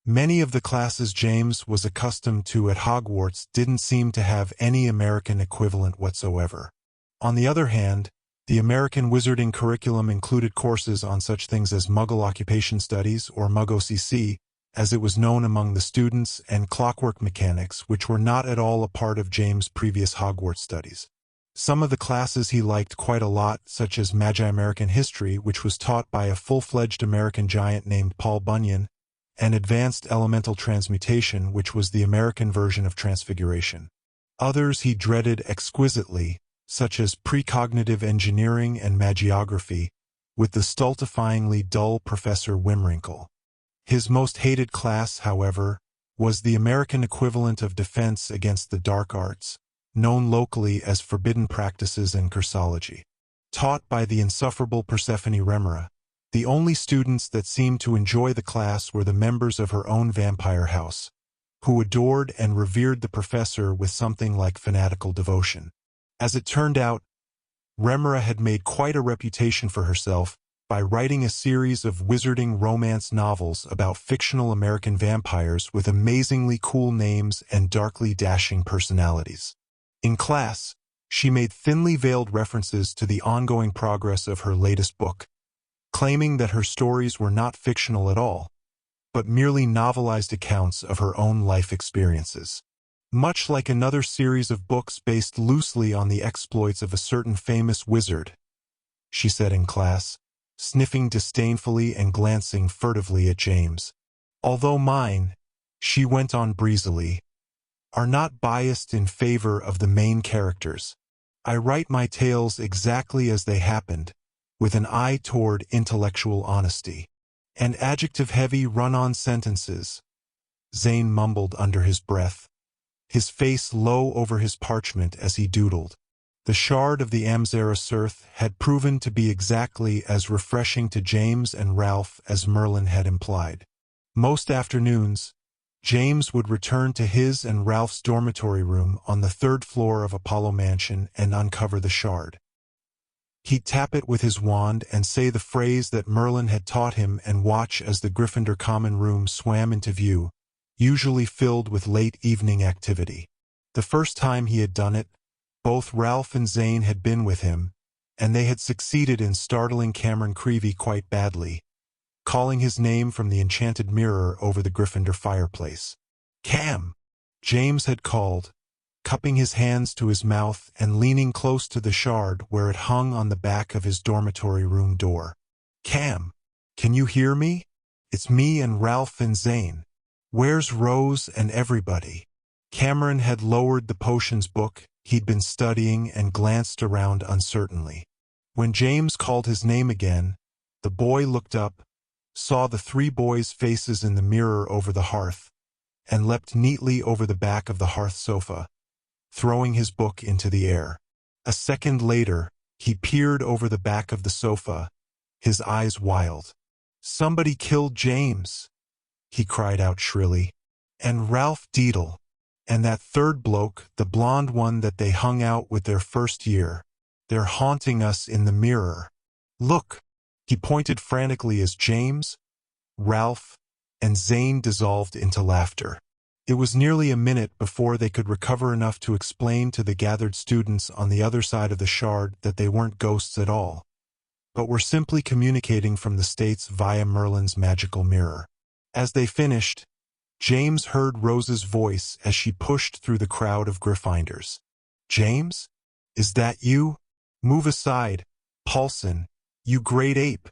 Many of the classes James was accustomed to at Hogwarts didn't seem to have any American equivalent whatsoever. On the other hand, the American wizarding curriculum included courses on such things as Muggle Occupation Studies, or MUG-OCC, as it was known among the students, and clockwork mechanics, which were not at all a part of James' previous Hogwarts studies. Some of the classes he liked quite a lot, such as Magi American History, which was taught by a full-fledged American giant named Paul Bunyan, and Advanced Elemental Transmutation, which was the American version of Transfiguration. Others he dreaded exquisitely, such as Precognitive Engineering and Magiography, with the stultifyingly dull Professor Wimwrinkle. His most hated class, however, was the American equivalent of Defense Against the Dark Arts, known locally as Forbidden Practices and Cursology. Taught by the insufferable Persephone Remora, the only students that seemed to enjoy the class were the members of her own vampire house, who adored and revered the professor with something like fanatical devotion. As it turned out, Remora had made quite a reputation for herself by writing a series of wizarding romance novels about fictional American vampires with amazingly cool names and darkly dashing personalities. In class, she made thinly veiled references to the ongoing progress of her latest book, claiming that her stories were not fictional at all, but merely novelized accounts of her own life experiences. Much like another series of books based loosely on the exploits of a certain famous wizard, she said in class, sniffing disdainfully and glancing furtively at James. Although mine, she went on breezily, are not biased in favor of the main characters. I write my tales exactly as they happened, with an eye toward intellectual honesty. And adjective-heavy run-on sentences, Zane mumbled under his breath, his face low over his parchment as he doodled. The shard of the Amzera Surth had proven to be exactly as refreshing to James and Ralph as Merlin had implied. Most afternoons, James would return to his and Ralph's dormitory room on the third floor of Apollo Mansion and uncover the shard. He'd tap it with his wand and say the phrase that Merlin had taught him and watch as the Gryffindor common room swam into view, usually filled with late evening activity. The first time he had done it, both Ralph and Zane had been with him, and they had succeeded in startling Cameron Creevey quite badly, calling his name from the enchanted mirror over the Gryffindor fireplace. "Cam!" James had called, cupping his hands to his mouth and leaning close to the shard where it hung on the back of his dormitory room door. "Cam, can you hear me? It's me and Ralph and Zane. Where's Rose and everybody?" Cameron had lowered the potions book he'd been studying and glanced around uncertainly. When James called his name again, the boy looked up, saw the three boys' faces in the mirror over the hearth, and leapt neatly over the back of the hearth sofa, throwing his book into the air. A second later, he peered over the back of the sofa, his eyes wild. "Somebody killed James," he cried out shrilly. "And Ralph Deedle. And that third bloke, the blonde one that they hung out with their first year. They're haunting us in the mirror. Look!" He pointed frantically as James, Ralph, and Zane dissolved into laughter. It was nearly a minute before they could recover enough to explain to the gathered students on the other side of the shard that they weren't ghosts at all, but were simply communicating from the States via Merlin's magical mirror. As they finished, James heard Rose's voice as she pushed through the crowd of Gryffindors. "James? Is that you? Move aside, Paulson, you great ape."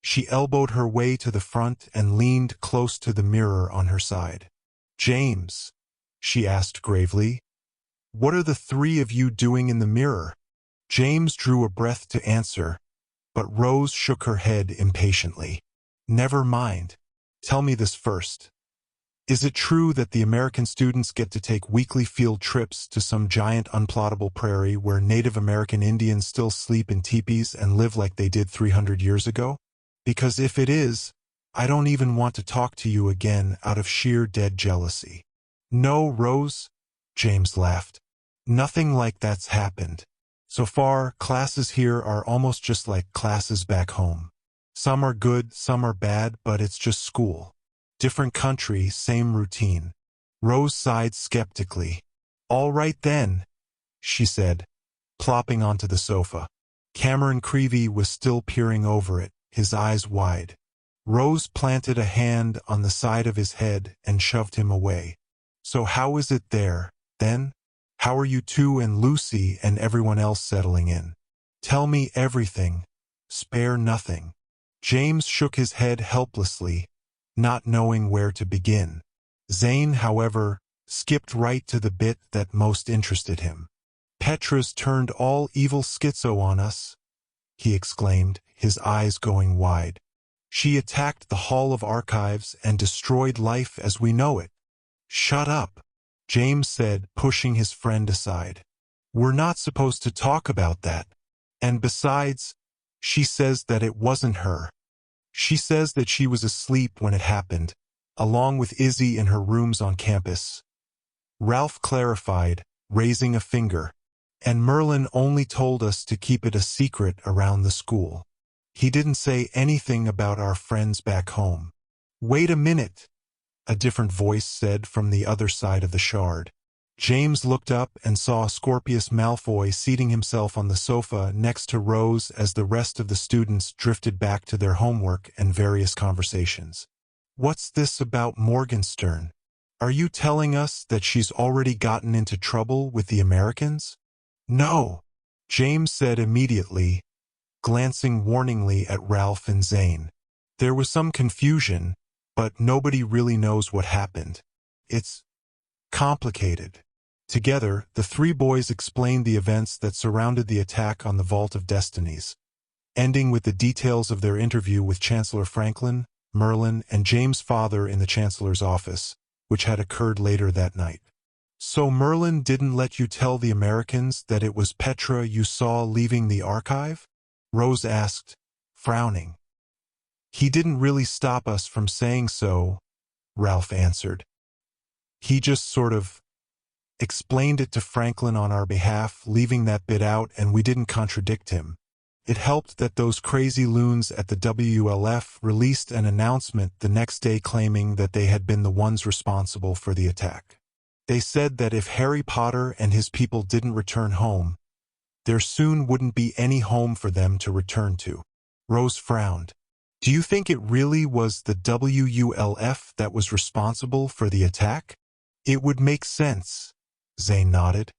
She elbowed her way to the front and leaned close to the mirror on her side. "James, she asked gravely. What are the three of you doing in the mirror? James drew a breath to answer, but Rose shook her head impatiently. Never mind. Tell me this first. Is it true that the American students get to take weekly field trips to some giant unplottable prairie where Native American Indians still sleep in teepees and live like they did 300 years ago? Because if it is, I don't even want to talk to you again out of sheer dead jealousy. No, Rose, James laughed. Nothing like that's happened. So far, classes here are almost just like classes back home. Some are good, some are bad, but it's just school. Different country, same routine. Rose sighed skeptically. All right then, she said, plopping onto the sofa. Cameron Creevy was still peering over it, his eyes wide. Rose planted a hand on the side of his head and shoved him away. So how is it there, then? How are you two and Lucy and everyone else settling in? Tell me everything. Spare nothing. James shook his head helplessly, not knowing where to begin. Zane, however, skipped right to the bit that most interested him. Petra's turned all evil schizo on us, he exclaimed, his eyes going wide. She attacked the Hall of Archives and destroyed life as we know it. Shut up, James said, pushing his friend aside. We're not supposed to talk about that. And besides, she says that it wasn't her. She says that she was asleep when it happened, along with Izzy in her rooms on campus. Ralph clarified, raising a finger. And Merlin only told us to keep it a secret around the school. He didn't say anything about our friends back home. Wait a minute, a different voice said from the other side of the shard. James looked up and saw Scorpius Malfoy seating himself on the sofa next to Rose as the rest of the students drifted back to their homework and various conversations. What's this about Morgenstern? Are you telling us that she's already gotten into trouble with the Americans? No, James said immediately, glancing warningly at Ralph and Zane. There was some confusion, but nobody really knows what happened. It's complicated. Together, the three boys explained the events that surrounded the attack on the Vault of Destinies, ending with the details of their interview with Chancellor Franklin, Merlin, and James' father in the Chancellor's office, which had occurred later that night. So Merlin didn't let you tell the Americans that it was Petra you saw leaving the archive? Rose asked, frowning. He didn't really stop us from saying so, Ralph answered. He just sort of explained it to Franklin on our behalf, leaving that bit out, and we didn't contradict him. It helped that those crazy loons at the WLF released an announcement the next day claiming that they had been the ones responsible for the attack. They said that if Harry Potter and his people didn't return home, there soon wouldn't be any home for them to return to. Rose frowned. Do you think it really was the WULF that was responsible for the attack? It would make sense, Zane nodded.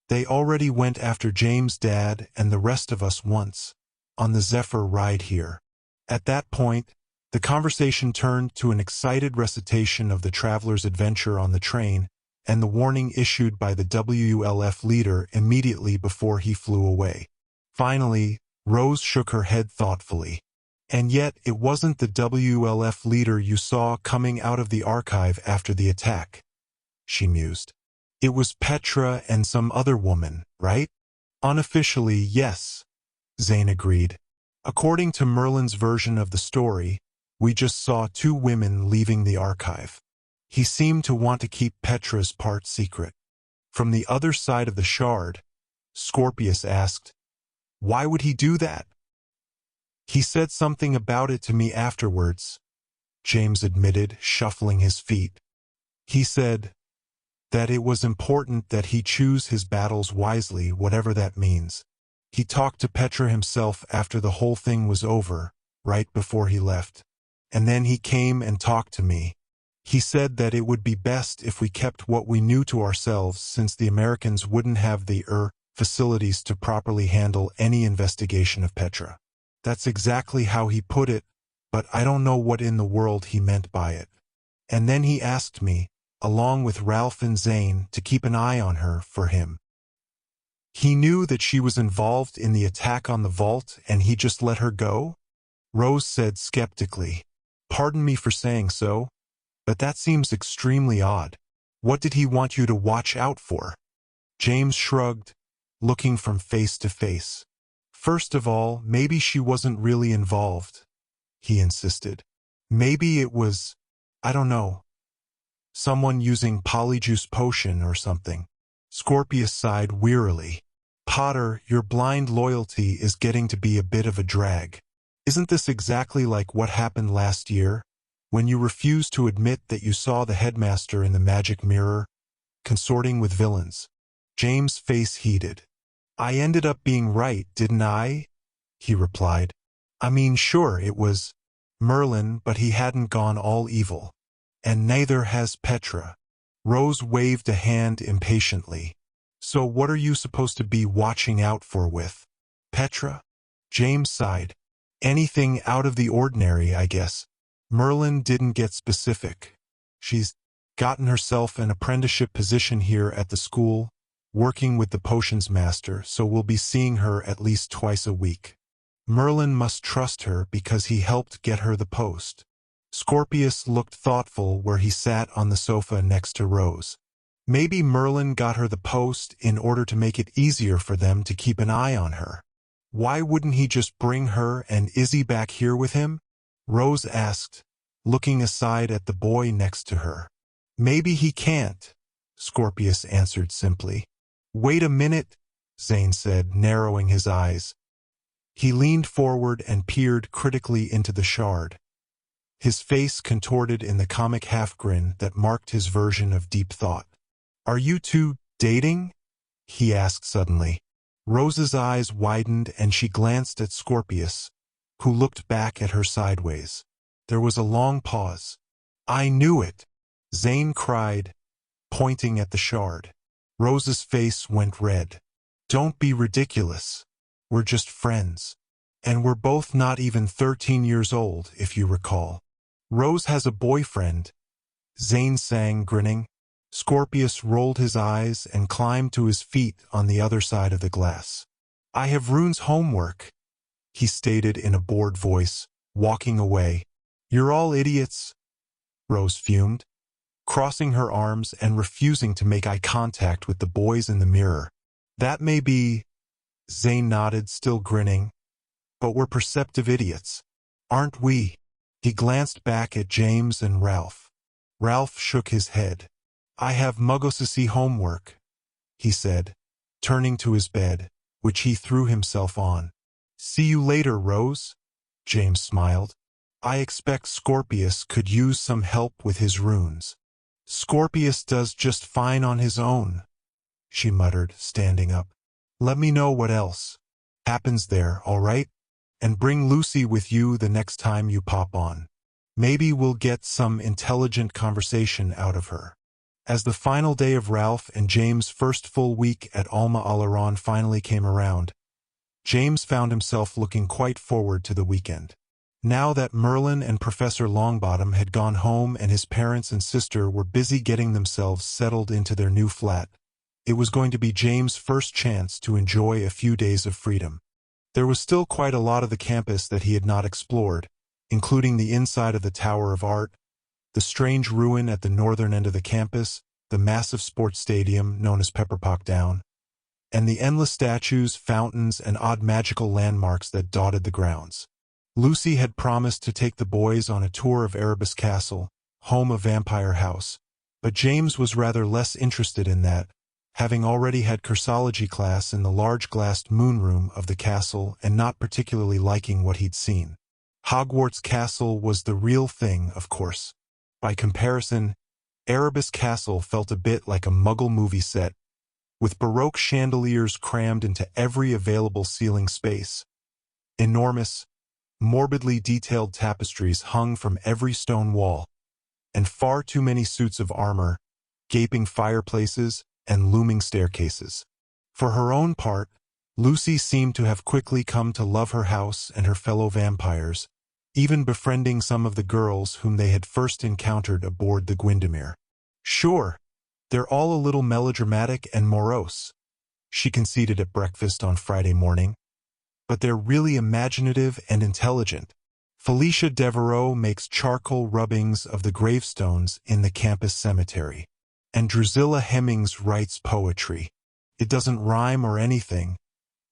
They already went after James' dad and the rest of us once, on the Zephyr ride here. At that point, the conversation turned to an excited recitation of the traveler's adventure on the train and the warning issued by the WULF leader immediately before he flew away. Finally, Rose shook her head thoughtfully. And yet it wasn't the WLF leader you saw coming out of the archive after the attack, she mused. It was Petra and some other woman, right? Unofficially, yes, Zane agreed. According to Merlin's version of the story, we just saw two women leaving the archive. He seemed to want to keep Petra's part secret. From the other side of the shard, Scorpius asked, why would he do that? He said something about it to me afterwards, James admitted, shuffling his feet. He said that it was important that he choose his battles wisely, whatever that means. He talked to Petra himself after the whole thing was over, right before he left. And then he came and talked to me. He said that it would be best if we kept what we knew to ourselves since the Americans wouldn't have the facilities to properly handle any investigation of Petra. That's exactly how he put it, but I don't know what in the world he meant by it. And then he asked me, along with Ralph and Zane, to keep an eye on her for him. He knew that she was involved in the attack on the vault and he just let her go? Rose said skeptically. Pardon me for saying so, but that seems extremely odd. What did he want you to watch out for? James shrugged, looking from face to face. First of all, maybe she wasn't really involved, he insisted. Maybe it was, I don't know, someone using polyjuice potion or something. Scorpius sighed wearily. Potter, your blind loyalty is getting to be a bit of a drag. Isn't this exactly like what happened last year, when you refused to admit that you saw the headmaster in the magic mirror, consorting with villains? James' face heated. I ended up being right, didn't I? He replied. I mean, sure, it was Merlin, but he hadn't gone all evil. And neither has Petra. Rose waved a hand impatiently. So what are you supposed to be watching out for with Petra? James sighed. Anything out of the ordinary, I guess. Merlin didn't get specific. She's gotten herself an apprenticeship position here at the school, working with the potions master, so we'll be seeing her at least twice a week. Merlin must trust her because he helped get her the post. Scorpius looked thoughtful where he sat on the sofa next to Rose. Maybe Merlin got her the post in order to make it easier for them to keep an eye on her. Why wouldn't he just bring her and Izzy back here with him? Rose asked, looking aside at the boy next to her. Maybe he can't, Scorpius answered simply. Wait a minute, Zane said, narrowing his eyes. He leaned forward and peered critically into the shard, his face contorted in the comic half-grin that marked his version of deep thought. Are you two dating? He asked suddenly. Rose's eyes widened and she glanced at Scorpius, who looked back at her sideways. There was a long pause. I knew it, Zane cried, pointing at the shard. Rose's face went red. Don't be ridiculous. We're just friends. And we're both not even 13 years old, if you recall. Rose has a boyfriend, Zane sang, grinning. Scorpius rolled his eyes and climbed to his feet on the other side of the glass. I have Rune's homework, he stated in a bored voice, walking away. You're all idiots, Rose fumed, crossing her arms and refusing to make eye contact with the boys in the mirror. That may be, Zane nodded, still grinning, but we're perceptive idiots, aren't we? He glanced back at James and Ralph. Ralph shook his head. I have Muggosissy homework, he said, turning to his bed, which he threw himself on. See you later, Rose, James smiled. I expect Scorpius could use some help with his runes. Scorpius does just fine on his own, she muttered, standing up. Let me know what else happens there, all right? And bring Lucy with you the next time you pop on. Maybe we'll get some intelligent conversation out of her. As the final day of Ralph and James' first full week at Alma Aleron finally came around, James found himself looking quite forward to the weekend. Now that Merlin and Professor Longbottom had gone home and his parents and sister were busy getting themselves settled into their new flat, it was going to be James' first chance to enjoy a few days of freedom. There was still quite a lot of the campus that he had not explored, including the inside of the Tower of Art, the strange ruin at the northern end of the campus, the massive sports stadium known as Pepperpock Down, and the endless statues, fountains, and odd magical landmarks that dotted the grounds. Lucy had promised to take the boys on a tour of Erebus Castle, home of Vampire House, but James was rather less interested in that, having already had cursology class in the large glassed moon room of the castle and not particularly liking what he'd seen. Hogwarts Castle was the real thing, of course. By comparison, Erebus Castle felt a bit like a Muggle movie set, with Baroque chandeliers crammed into every available ceiling space. Enormous, morbidly detailed tapestries hung from every stone wall, and far too many suits of armor, gaping fireplaces, and looming staircases. For her own part, Lucy seemed to have quickly come to love her house and her fellow vampires, even befriending some of the girls whom they had first encountered aboard the Gwyndomere. Sure, they're all a little melodramatic and morose, she conceded at breakfast on Friday morning. But they're really imaginative and intelligent. Felicia Devereaux makes charcoal rubbings of the gravestones in the campus cemetery. And Drusilla Hemmings writes poetry. It doesn't rhyme or anything,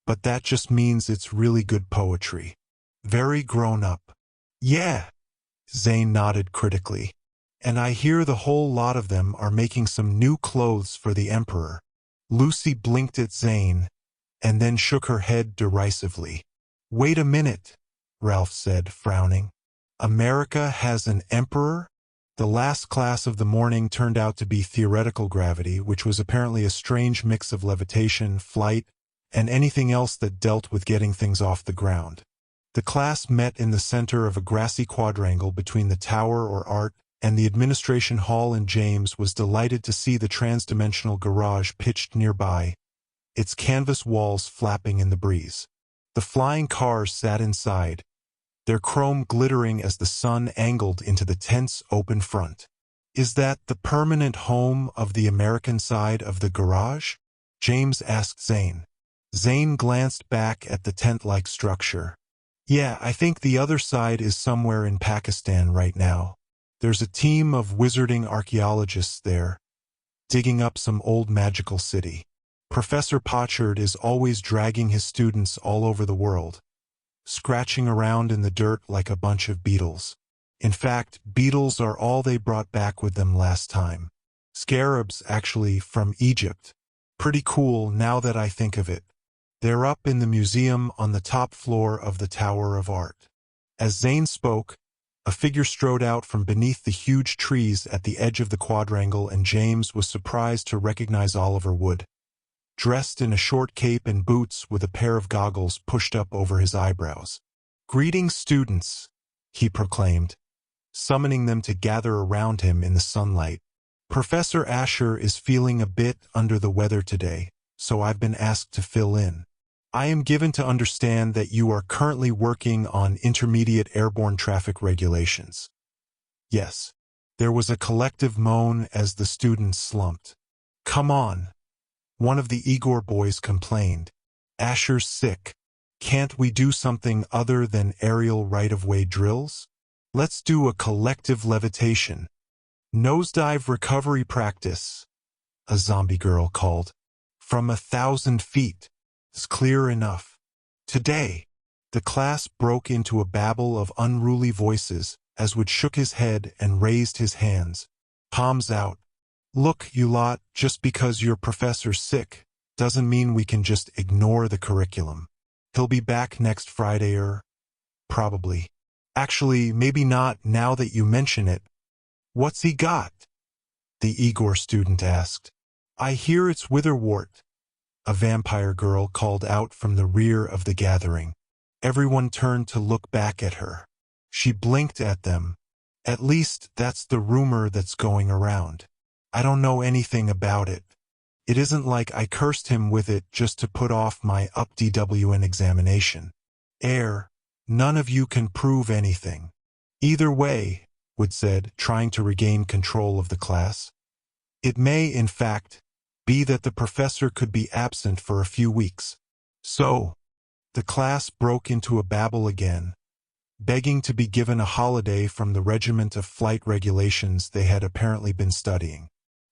but that just means it's really good poetry. Very grown up. Yeah, Zane nodded critically. And I hear the whole lot of them are making some new clothes for the Emperor. Lucy blinked at Zane, and then shook her head derisively. Wait a minute, Ralph said, frowning. America has an emperor? The last class of the morning turned out to be theoretical gravity, which was apparently a strange mix of levitation, flight, and anything else that dealt with getting things off the ground. The class met in the center of a grassy quadrangle between the tower or art and the administration hall, and James was delighted to see the trans-dimensional garage pitched nearby, its canvas walls flapping in the breeze. The flying cars sat inside, their chrome glittering as the sun angled into the tent's open front. Is that the permanent home of the American side of the garage? James asked Zane. Zane glanced back at the tent-like structure. Yeah, I think the other side is somewhere in Pakistan right now. There's a team of wizarding archaeologists there, digging up some old magical city. Professor Pochard is always dragging his students all over the world, scratching around in the dirt like a bunch of beetles. In fact, beetles are all they brought back with them last time. Scarabs, actually, from Egypt. Pretty cool now that I think of it. They're up in the museum on the top floor of the Tower of Art. As Zane spoke, a figure strode out from beneath the huge trees at the edge of the quadrangle, and James was surprised to recognize Oliver Wood, dressed in a short cape and boots with a pair of goggles pushed up over his eyebrows. Greetings, students, he proclaimed, summoning them to gather around him in the sunlight. Professor Asher is feeling a bit under the weather today, so I've been asked to fill in. I am given to understand that you are currently working on intermediate airborne traffic regulations. Yes. There was a collective moan as the students slumped. Come on, one of the Igor boys complained. Asher's sick. Can't we do something other than aerial right-of-way drills? Let's do a collective levitation. Nosedive recovery practice, a zombie girl called. From 1,000 feet. It's clear enough. Today, the class broke into a babble of unruly voices as Wood shook his head and raised his hands, palms out. Look, you lot, just because your professor's sick doesn't mean we can just ignore the curriculum. He'll be back next Friday probably. Actually, maybe not now that you mention it. What's he got? The Igor student asked. I hear it's Witherwort, a vampire girl called out from the rear of the gathering. Everyone turned to look back at her. She blinked at them. At least that's the rumor that's going around. I don't know anything about it. It isn't like I cursed him with it just to put off my UP-DWN examination. None of you can prove anything. Either way, Wood said, trying to regain control of the class. It may, in fact, be that the professor could be absent for a few weeks. So, the class broke into a babble again, begging to be given a holiday from the regiment of flight regulations they had apparently been studying.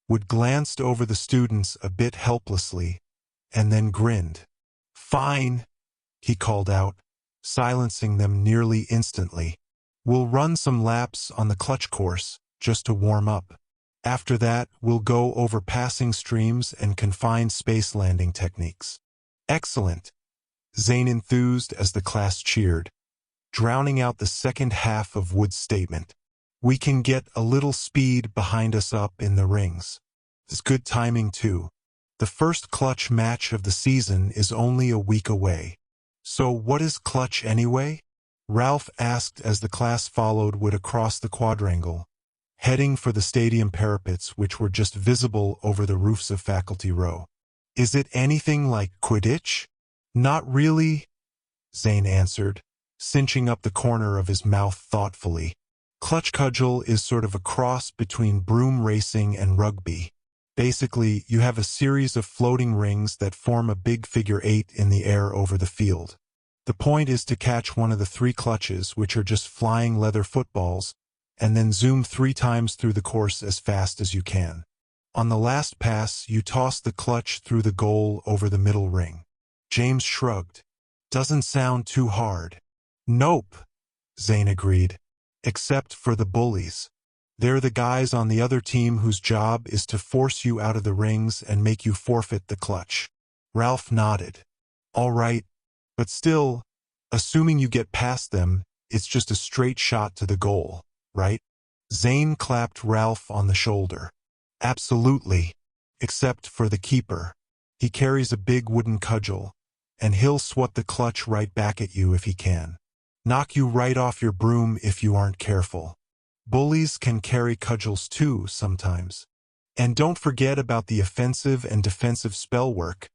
Wood glanced over the students a bit helplessly, and then grinned. Fine, he called out, silencing them nearly instantly. We'll run some laps on the clutch course, just to warm up. After that, we'll go over passing streams and confined space landing techniques. Excellent, Zane enthused as the class cheered, drowning out the second half of Wood's statement. We can get a little speed behind us up in the rings. It's good timing, too. The first clutch match of the season is only a week away. So what is clutch anyway? Ralph asked as the class followed Wood across the quadrangle, heading for the stadium parapets which were just visible over the roofs of Faculty Row. Is it anything like Quidditch? Not really, Zane answered, cinching up the corner of his mouth thoughtfully. Clutch cudgel is sort of a cross between broom racing and rugby. Basically, you have a series of floating rings that form a big figure 8 in the air over the field. The point is to catch one of the 3 clutches, which are just flying leather footballs, and then zoom 3 times through the course as fast as you can. On the last pass, you toss the clutch through the goal over the middle ring. James shrugged. Doesn't sound too hard. Nope, Zane agreed. Except for the bullies. They're the guys on the other team whose job is to force you out of the rings and make you forfeit the clutch. Ralph nodded. All right, but still, assuming you get past them, it's just a straight shot to the goal, right? Zane clapped Ralph on the shoulder. Absolutely, except for the keeper. He carries a big wooden cudgel, and he'll swat the clutch right back at you if he can. Knock you right off your broom if you aren't careful. Bullies can carry cudgels too, sometimes. And don't forget about the offensive and defensive spell work,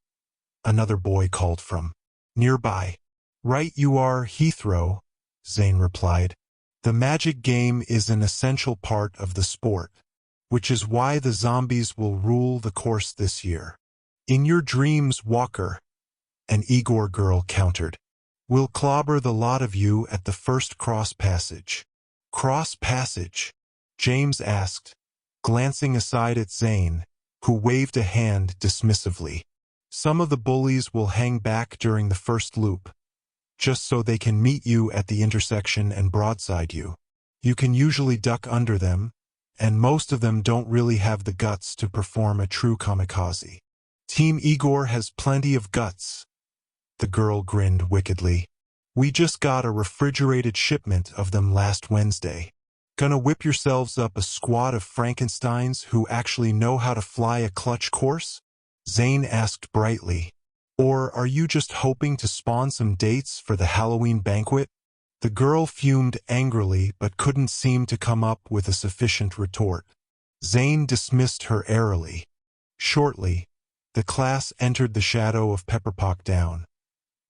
another boy called from nearby. Right you are, Heathrow, Zane replied. The magic game is an essential part of the sport, which is why the zombies will rule the course this year. In your dreams, Walker, an Igor girl countered. We'll clobber the lot of you at the first cross passage. Cross passage? James asked, glancing aside at Zane, who waved a hand dismissively. Some of the bullies will hang back during the first loop, just so they can meet you at the intersection and broadside you. You can usually duck under them, and most of them don't really have the guts to perform a true kamikaze. Team Igor has plenty of guts. The girl grinned wickedly. We just got a refrigerated shipment of them last Wednesday. Gonna whip yourselves up a squad of Frankensteins who actually know how to fly a clutch course? Zane asked brightly. Or are you just hoping to spawn some dates for the Halloween banquet? The girl fumed angrily but couldn't seem to come up with a sufficient retort. Zane dismissed her airily. Shortly, the class entered the shadow of Pepperpock Down,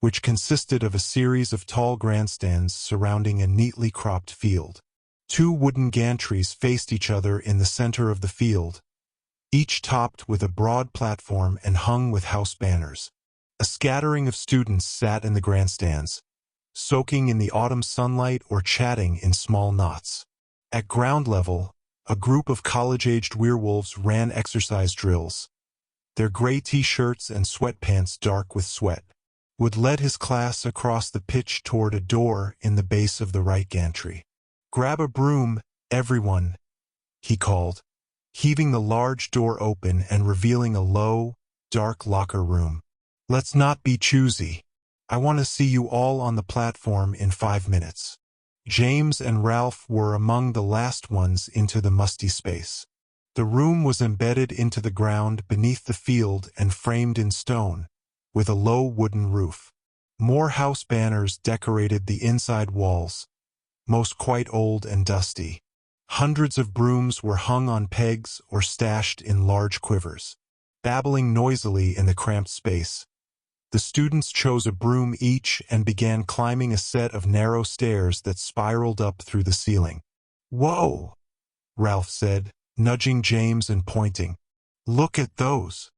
which consisted of a series of tall grandstands surrounding a neatly cropped field. 2 wooden gantries faced each other in the center of the field, each topped with a broad platform and hung with house banners. A scattering of students sat in the grandstands, soaking in the autumn sunlight or chatting in small knots. At ground level, a group of college-aged werewolves ran exercise drills, their gray t-shirts and sweatpants dark with sweat. Wood led his class across the pitch toward a door in the base of the right gantry. Grab a broom, everyone, he called, heaving the large door open and revealing a low, dark locker room. Let's not be choosy. I want to see you all on the platform in 5 minutes. James and Ralph were among the last ones into the musty space. The room was embedded into the ground beneath the field and framed in stone, with a low wooden roof. More house banners decorated the inside walls, most quite old and dusty. Hundreds of brooms were hung on pegs or stashed in large quivers. Babbling noisily in the cramped space, the students chose a broom each and began climbing a set of narrow stairs that spiraled up through the ceiling. Whoa, Ralph said, nudging James and pointing. Look at those.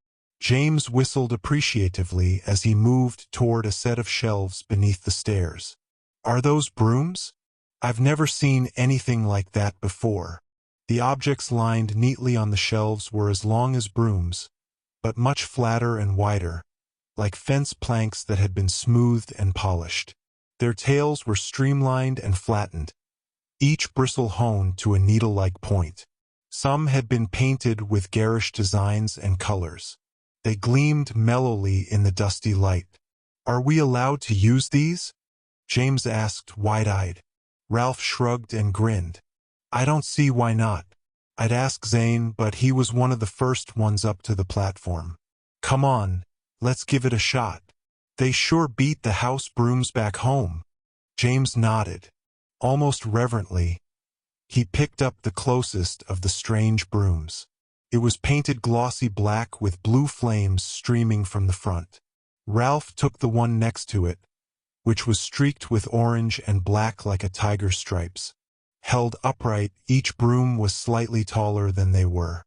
James whistled appreciatively as he moved toward a set of shelves beneath the stairs. Are those brooms? I've never seen anything like that before. The objects lined neatly on the shelves were as long as brooms, but much flatter and wider, like fence planks that had been smoothed and polished. Their tails were streamlined and flattened, each bristle honed to a needle-like point. Some had been painted with garish designs and colors. They gleamed mellowly in the dusty light. Are we allowed to use these? James asked, wide-eyed. Ralph shrugged and grinned. I don't see why not. I'd ask Zane, but he was one of the first ones up to the platform. Come on, let's give it a shot. They sure beat the house brooms back home. James nodded. Almost reverently, he picked up the closest of the strange brooms. It was painted glossy black with blue flames streaming from the front. Ralph took the one next to it, which was streaked with orange and black like a tiger's stripes. Held upright, each broom was slightly taller than they were.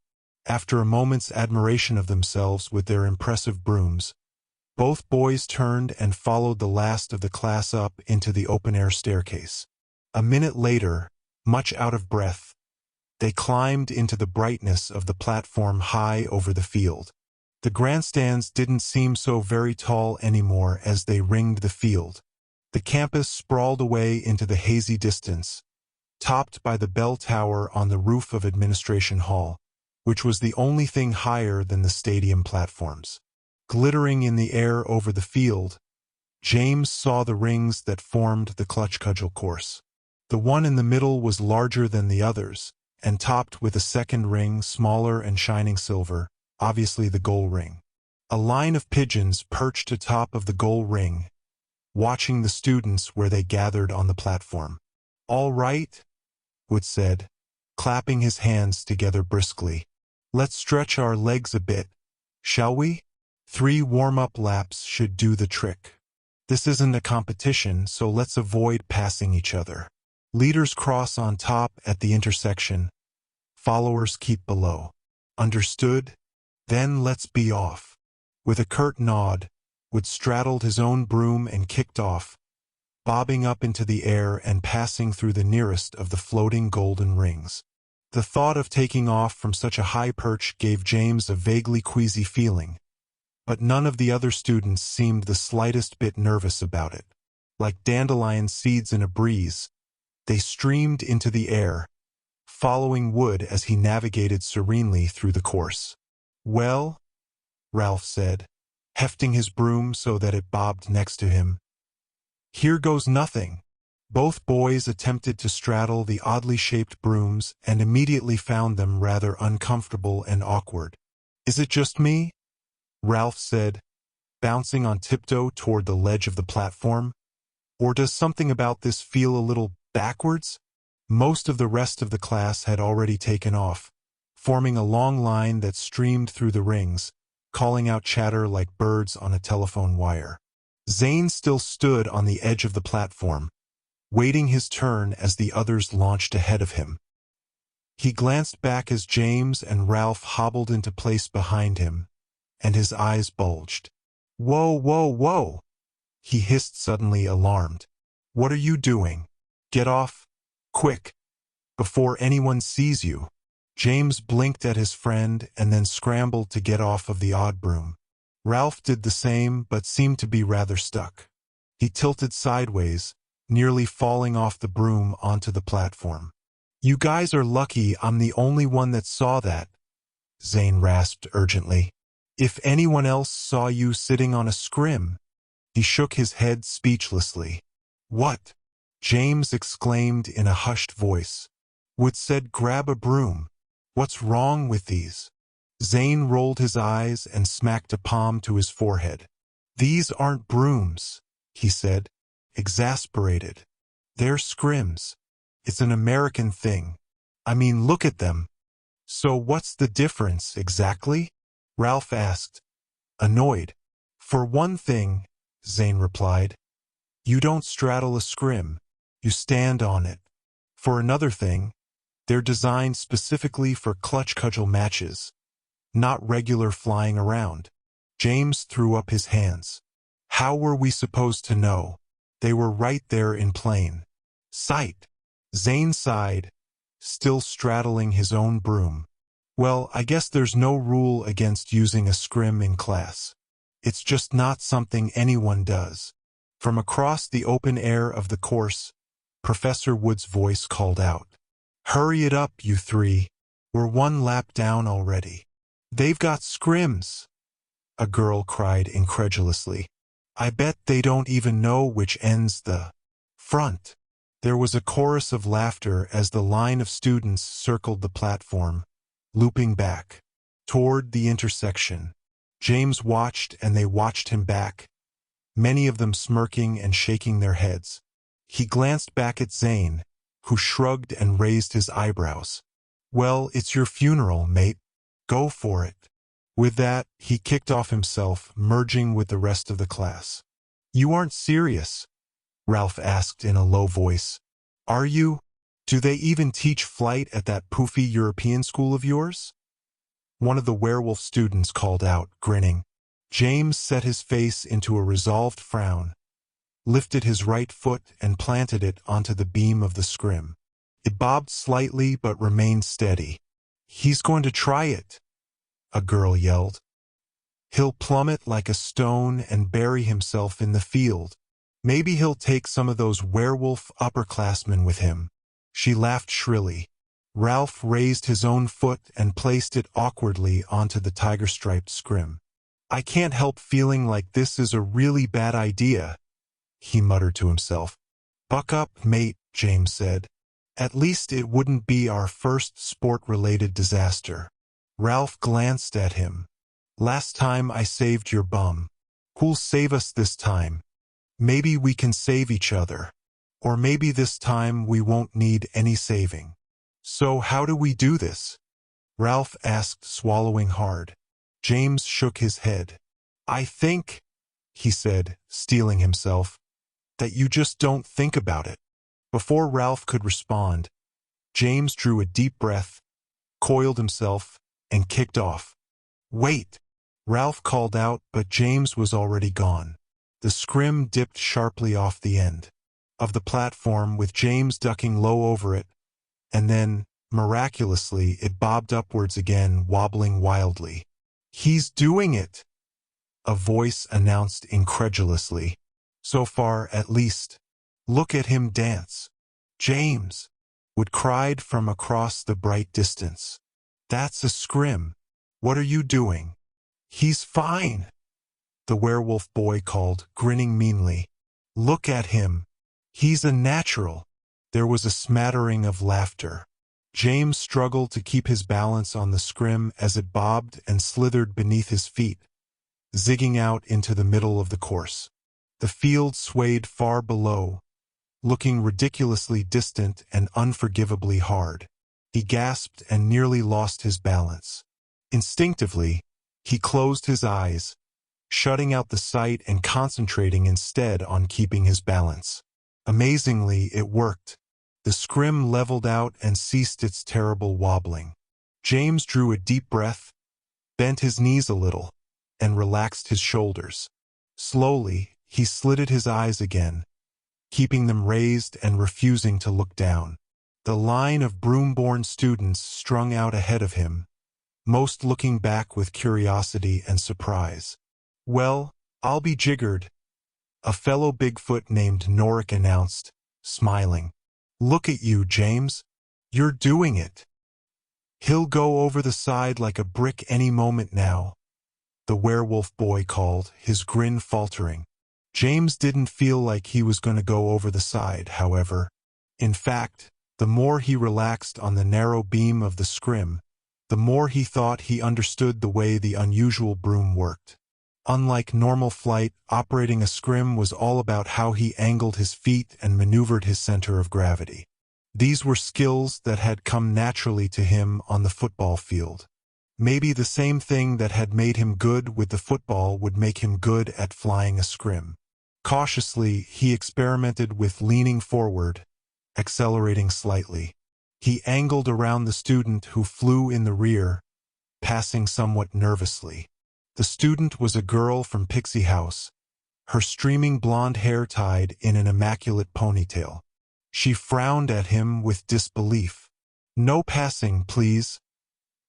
After a moment's admiration of themselves with their impressive brooms, both boys turned and followed the last of the class up into the open-air staircase. A minute later, much out of breath, they climbed into the brightness of the platform high over the field. The grandstands didn't seem so very tall anymore as they ringed the field. The campus sprawled away into the hazy distance, topped by the bell tower on the roof of Administration Hall, which was the only thing higher than the stadium platforms. Glittering in the air over the field, James saw the rings that formed the clutch cudgel course. The one in the middle was larger than the others, and topped with a second ring smaller and shining silver, obviously the goal ring. A line of pigeons perched atop of the goal ring, watching the students where they gathered on the platform. "All right," Wood said, clapping his hands together briskly. "Let's stretch our legs a bit, shall we? 3 warm-up laps should do the trick. This isn't a competition, so let's avoid passing each other. Leaders cross on top at the intersection. Followers keep below. Understood? Then let's be off." With a curt nod, Wood straddled his own broom and kicked off, bobbing up into the air and passing through the nearest of the floating golden rings. The thought of taking off from such a high perch gave James a vaguely queasy feeling, but none of the other students seemed the slightest bit nervous about it. Like dandelion seeds in a breeze, they streamed into the air, following Wood as he navigated serenely through the course. "Well," Ralph said, hefting his broom so that it bobbed next to him, "here goes nothing." Both boys attempted to straddle the oddly shaped brooms and immediately found them rather uncomfortable and awkward. "Is it just me?" Ralph said, bouncing on tiptoe toward the ledge of the platform. "Or does something about this feel a little backwards?" Most of the rest of the class had already taken off, forming a long line that streamed through the rings, calling out chatter like birds on a telephone wire. Zane still stood on the edge of the platform, waiting his turn as the others launched ahead of him. He glanced back as James and Ralph hobbled into place behind him, and his eyes bulged. "Whoa, whoa, whoa!" he hissed, suddenly alarmed. "What are you doing? Get off, quick, before anyone sees you." James blinked at his friend and then scrambled to get off of the odd broom. Ralph did the same but seemed to be rather stuck. He tilted sideways, nearly falling off the broom onto the platform. "You guys are lucky I'm the only one that saw that," Zane rasped urgently. "If anyone else saw you sitting on a scrim." He shook his head speechlessly. "What?" James exclaimed in a hushed voice. "Wood said grab a broom. What's wrong with these?" Zane rolled his eyes and smacked a palm to his forehead. "These aren't brooms," he said, exasperated. "They're scrims. It's an American thing. I mean, look at them." "So what's the difference, exactly?" Ralph asked, annoyed. "For one thing," Zane replied, "you don't straddle a scrim. You stand on it. For another thing, they're designed specifically for clutch cudgel matches, not regular flying around." James threw up his hands. "How were we supposed to know? They were right there in plain sight." Zane sighed, still straddling his own broom. "Well, I guess there's no rule against using a scrim in class. It's just not something anyone does." From across the open air of the course, Professor Wood's voice called out, "Hurry it up, you three. We're 1 lap down already." "They've got scrims," a girl cried incredulously. "I bet they don't even know which end's the front." There was a chorus of laughter as the line of students circled the platform, looping back toward the intersection. James watched and they watched him back, many of them smirking and shaking their heads. He glanced back at Zane, who shrugged and raised his eyebrows. "Well, it's your funeral, mate. Go for it." With that, he kicked off himself, merging with the rest of the class. "You aren't serious?" Ralph asked in a low voice. "Are you?" Do they even teach flight at that poofy European school of yours? One of the werewolf students called out, grinning. James set his face into a resolved frown, lifted his right foot and planted it onto the beam of the scrim. It bobbed slightly but remained steady. He's going to try it, a girl yelled. He'll plummet like a stone and bury himself in the field. Maybe he'll take some of those werewolf upperclassmen with him. She laughed shrilly. Ralph raised his own foot and placed it awkwardly onto the tiger-striped scrim. I can't help feeling like this is a really bad idea, he muttered to himself. Buck up, mate, James said. At least it wouldn't be our first sport-related disaster. Ralph glanced at him. Last time I saved your bum. Who'll save us this time? Maybe we can save each other. Or maybe this time we won't need any saving. So how do we do this? Ralph asked, swallowing hard. James shook his head. I think, he said, steeling himself, that you just don't think about it. Before Ralph could respond, James drew a deep breath, coiled himself, and kicked off. Wait! Ralph called out, but James was already gone. The scrim dipped sharply off the end of the platform with James ducking low over it, and then, miraculously, it bobbed upwards again, wobbling wildly. He's doing it! A voice announced incredulously. So far, at least. Look at him dance. James! Wood cried from across the bright distance. That's a scrim. What are you doing? He's fine! The werewolf boy called, grinning meanly. Look at him. He's a natural. There was a smattering of laughter. James struggled to keep his balance on the scrim as it bobbed and slithered beneath his feet, zigging out into the middle of the course. The field swayed far below, looking ridiculously distant and unforgivably hard. He gasped and nearly lost his balance. Instinctively, he closed his eyes, shutting out the sight and concentrating instead on keeping his balance. Amazingly, it worked. The scrim leveled out and ceased its terrible wobbling. James drew a deep breath, bent his knees a little, and relaxed his shoulders. Slowly, he slitted his eyes again, keeping them raised and refusing to look down. The line of broom-born students strung out ahead of him, most looking back with curiosity and surprise. Well, I'll be jiggered, a fellow Bigfoot named Norik announced, smiling. Look at you, James. You're doing it. He'll go over the side like a brick any moment now, the werewolf boy called, his grin faltering. James didn't feel like he was going to go over the side, however. In fact, the more he relaxed on the narrow beam of the scrim, the more he thought he understood the way the unusual broom worked. Unlike normal flight, operating a scrim was all about how he angled his feet and maneuvered his center of gravity. These were skills that had come naturally to him on the football field. Maybe the same thing that had made him good with the football would make him good at flying a scrim. Cautiously, he experimented with leaning forward, accelerating slightly. He angled around the student who flew in the rear, passing somewhat nervously. The student was a girl from Pixie House, her streaming blonde hair tied in an immaculate ponytail. She frowned at him with disbelief. No passing, please.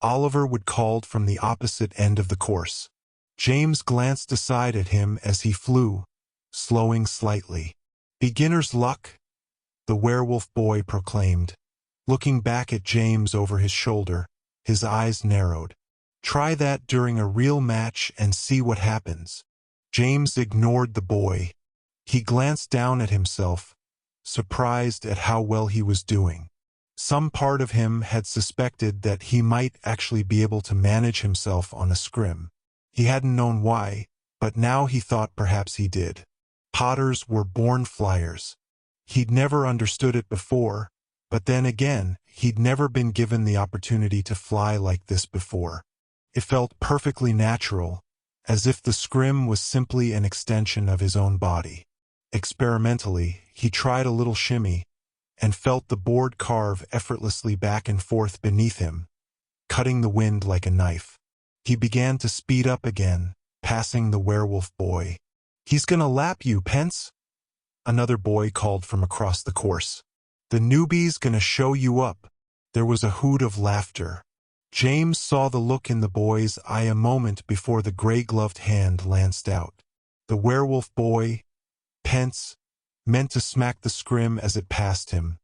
Oliver would called from the opposite end of the course. James glanced aside at him as he flew, slowing slightly. Beginner's luck, the werewolf boy proclaimed. Looking back at James over his shoulder, his eyes narrowed. Try that during a real match and see what happens. James ignored the boy. He glanced down at himself, surprised at how well he was doing. Some part of him had suspected that he might actually be able to manage himself on a scrim. He hadn't known why, but now he thought perhaps he did. Potters were born flyers. He'd never understood it before, but then again, he'd never been given the opportunity to fly like this before. It felt perfectly natural, as if the scrim was simply an extension of his own body. Experimentally, he tried a little shimmy, and felt the board carve effortlessly back and forth beneath him, cutting the wind like a knife. He began to speed up again, passing the werewolf boy. "He's gonna lap you, Pence," another boy called from across the course. "The newbie's gonna show you up." There was a hoot of laughter. James saw the look in the boy's eye a moment before the gray-gloved hand lanced out. The werewolf boy, Pence, meant to smack the scrim as it passed him,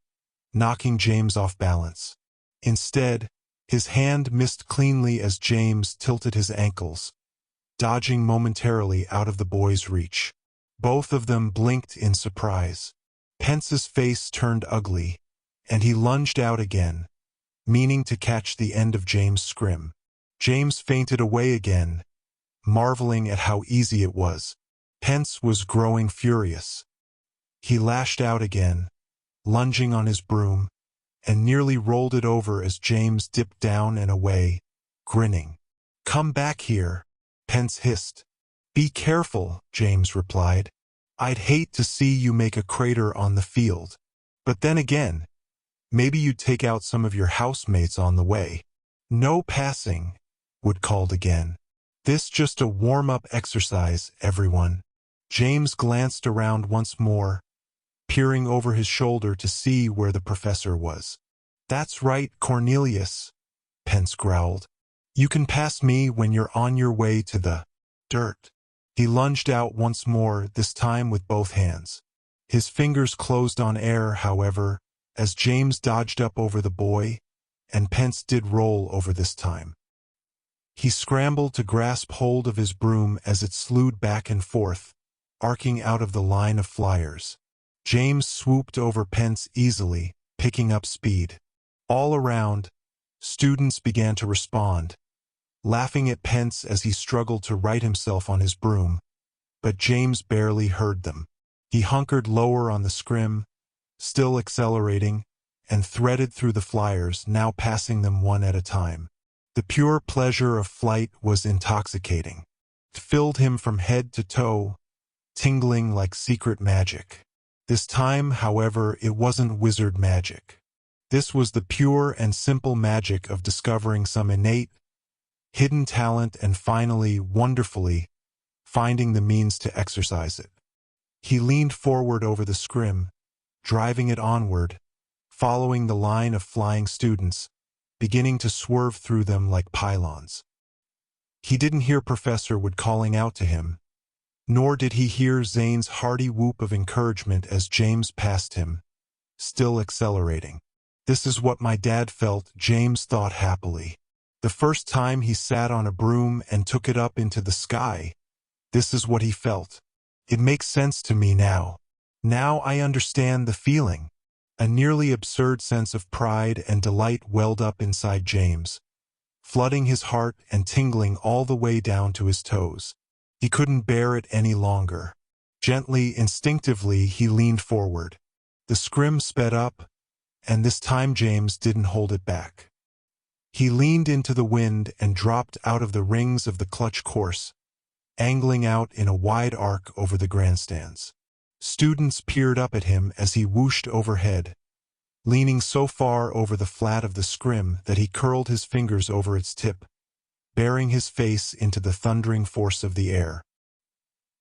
knocking James off balance. Instead, his hand missed cleanly as James tilted his ankles, dodging momentarily out of the boy's reach. Both of them blinked in surprise. Pence's face turned ugly, and he lunged out again, meaning to catch the end of James' scrim. James fainted away again, marveling at how easy it was. Pence was growing furious. He lashed out again, lunging on his broom, and nearly rolled it over as James dipped down and away, grinning. "Come back here," Pence hissed. "Be careful," James replied. "I'd hate to see you make a crater on the field. But then again, maybe you'd take out some of your housemates on the way." "No passing," Wood called again. "This just a warm-up exercise, everyone." James glanced around once more, peering over his shoulder to see where the professor was. "That's right, Cornelius," Pence growled. "You can pass me when you're on your way to the dirt." He lunged out once more, this time with both hands. His fingers closed on air, however, as James dodged up over the boy, and Pence did roll over this time. He scrambled to grasp hold of his broom as it slewed back and forth, arcing out of the line of flyers. James swooped over Pence easily, picking up speed. All around, students began to respond, laughing at Pence as he struggled to right himself on his broom, but James barely heard them. He hunkered lower on the scrim, still accelerating, and threaded through the flyers, now passing them one at a time. The pure pleasure of flight was intoxicating. It filled him from head to toe, tingling like secret magic. This time, however, it wasn't wizard magic. This was the pure and simple magic of discovering some innate, hidden talent and finally, wonderfully, finding the means to exercise it. He leaned forward over the scrim, driving it onward, following the line of flying students, beginning to swerve through them like pylons. He didn't hear Professor Wood calling out to him, nor did he hear Zane's hearty whoop of encouragement as James passed him, still accelerating. "This is what my dad felt," James thought happily. "The first time he sat on a broom and took it up into the sky, this is what he felt. It makes sense to me now. Now I understand the feeling." A nearly absurd sense of pride and delight welled up inside James, flooding his heart and tingling all the way down to his toes. He couldn't bear it any longer. Gently, instinctively, he leaned forward. The scrim sped up, and this time James didn't hold it back. He leaned into the wind and dropped out of the rings of the clutch course, angling out in a wide arc over the grandstands. Students peered up at him as he whooshed overhead, leaning so far over the flat of the scrim that he curled his fingers over its tip, bearing his face into the thundering force of the air.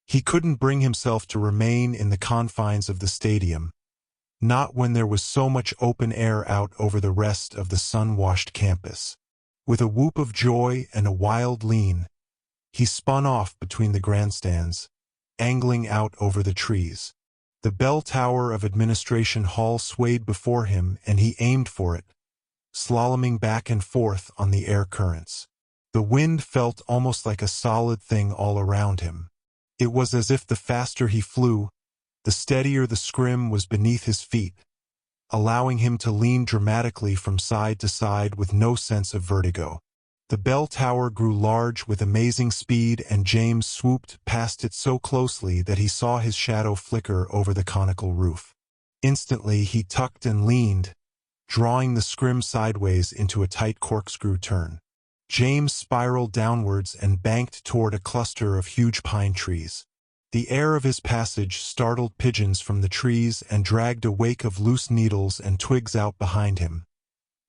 He couldn't bring himself to remain in the confines of the stadium, not when there was so much open air out over the rest of the sun-washed campus. With a whoop of joy and a wild lean, he spun off between the grandstands, angling out over the trees. The bell tower of Administration Hall swayed before him, and he aimed for it, slaloming back and forth on the air currents. The wind felt almost like a solid thing all around him. It was as if the faster he flew, the steadier the scrim was beneath his feet, allowing him to lean dramatically from side to side with no sense of vertigo. The bell tower grew large with amazing speed, and James swooped past it so closely that he saw his shadow flicker over the conical roof. Instantly he tucked and leaned, drawing the scrim sideways into a tight corkscrew turn. James spiraled downwards and banked toward a cluster of huge pine trees. The air of his passage startled pigeons from the trees and dragged a wake of loose needles and twigs out behind him,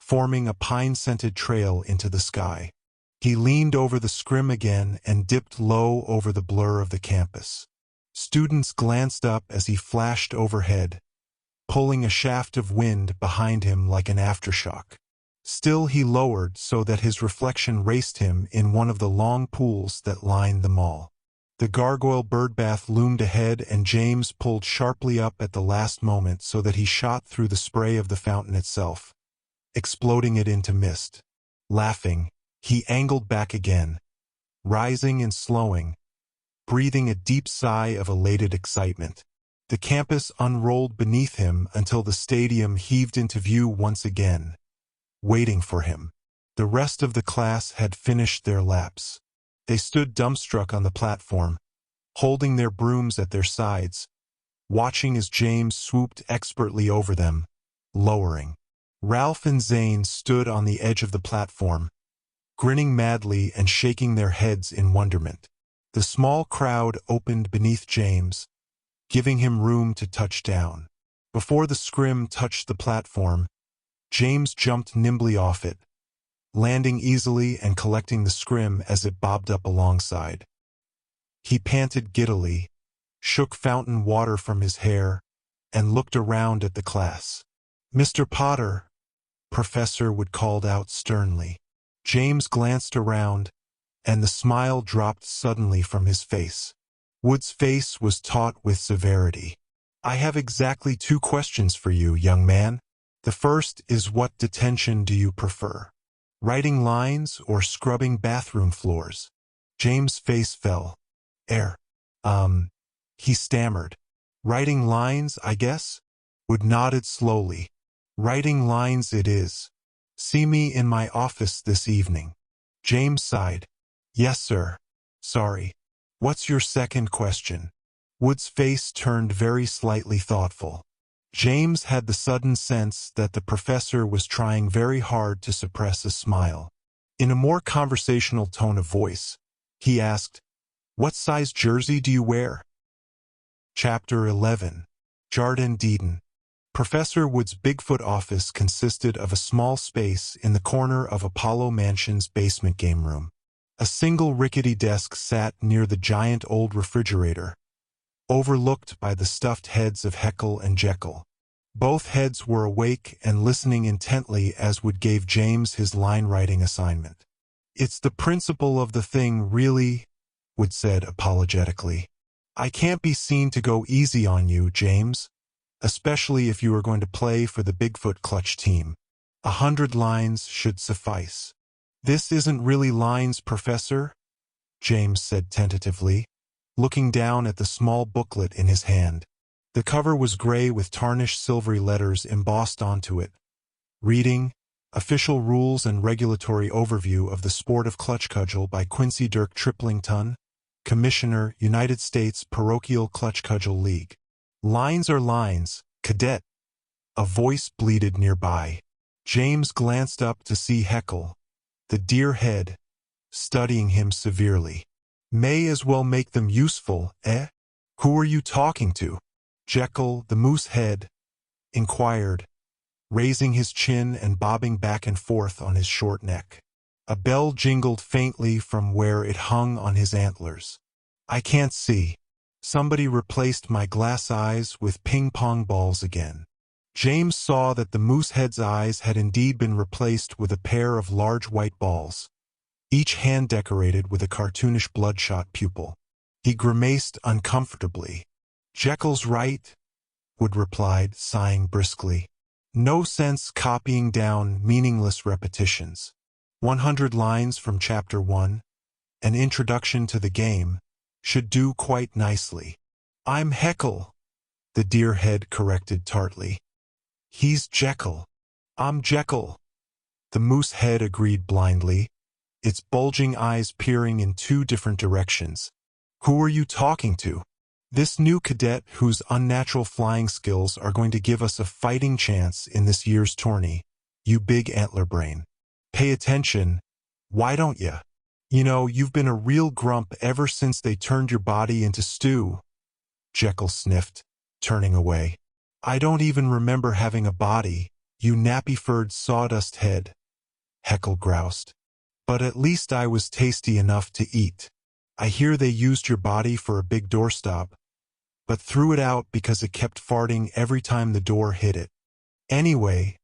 forming a pine-scented trail into the sky. He leaned over the scrim again and dipped low over the blur of the campus. Students glanced up as he flashed overhead, pulling a shaft of wind behind him like an aftershock. Still he lowered so that his reflection raced him in one of the long pools that lined the mall. The gargoyle birdbath loomed ahead, and James pulled sharply up at the last moment so that he shot through the spray of the fountain itself, exploding it into mist. Laughing, he angled back again, rising and slowing, breathing a deep sigh of elated excitement. The campus unrolled beneath him until the stadium heaved into view once again, waiting for him. The rest of the class had finished their laps. They stood dumbstruck on the platform, holding their brooms at their sides, watching as James swooped expertly over them, lowering. Ralph and Zane stood on the edge of the platform, grinning madly and shaking their heads in wonderment. The small crowd opened beneath James, giving him room to touch down. Before the scrim touched the platform, James jumped nimbly off it, landing easily and collecting the scrim as it bobbed up alongside. He panted giddily, shook fountain water from his hair, and looked around at the class. "Mr. Potter," Professor Wood called out sternly. James glanced around, and the smile dropped suddenly from his face. Wood's face was taut with severity. "I have exactly 2 questions for you, young man. The first is, what detention do you prefer? Writing lines or scrubbing bathroom floors?" James' face fell. He stammered. "Writing lines, I guess?" Wood nodded slowly. "Writing lines it is. See me in my office this evening." James sighed. "Yes, sir. Sorry. What's your second question?" Wood's face turned very slightly thoughtful. James had the sudden sense that the professor was trying very hard to suppress a smile. In a more conversational tone of voice, he asked, "What size jersey do you wear?" Chapter 11. Jardin d'Eden. Professor Wood's Bigfoot office consisted of a small space in the corner of Apollo Mansion's basement game room. A single rickety desk sat near the giant old refrigerator, overlooked by the stuffed heads of Heckle and Jekyll. Both heads were awake and listening intently as Wood gave James his line-writing assignment. "It's the principle of the thing, really," Wood said apologetically. "I can't be seen to go easy on you, James, especially if you are going to play for the Bigfoot Clutch team. 100 lines should suffice." "This isn't really lines, Professor," James said tentatively, looking down at the small booklet in his hand. The cover was gray with tarnished silvery letters embossed onto it, reading, "Official Rules and Regulatory Overview of the Sport of Clutch Cudgel by Quincy Dirk Triplington, Commissioner, United States Parochial Clutch Cudgel League." "Lines are lines, cadet," a voice bleated nearby. James glanced up to see Heckle, the deer head, studying him severely. "May as well make them useful, eh? Who are you talking to?" Jekyll, the moose head, inquired, raising his chin and bobbing back and forth on his short neck. A bell jingled faintly from where it hung on his antlers. "I can't see. Somebody replaced my glass eyes with ping-pong balls again." James saw that the moose head's eyes had indeed been replaced with a pair of large white balls, each hand decorated with a cartoonish bloodshot pupil. He grimaced uncomfortably. "Jekyll's right," Wood replied, sighing briskly. "No sense copying down meaningless repetitions. 100 lines from Chapter 1, an introduction to the game, should do quite nicely." "I'm Heckle," the deer head corrected tartly. "He's Jekyll." "I'm Jekyll," the moose head agreed blindly, its bulging eyes peering in 2 different directions. "Who are you talking to?" "This new cadet whose unnatural flying skills are going to give us a fighting chance in this year's tourney, you big antler brain. Pay attention, why don't ya? You know, you've been a real grump ever since they turned your body into stew, Jekyll sniffed, turning away. I don't even remember having a body, you nappy-furred sawdust head, Heckle groused. But at least I was tasty enough to eat. I hear they used your body for a big doorstop, but threw it out because it kept farting every time the door hit it. Anyway,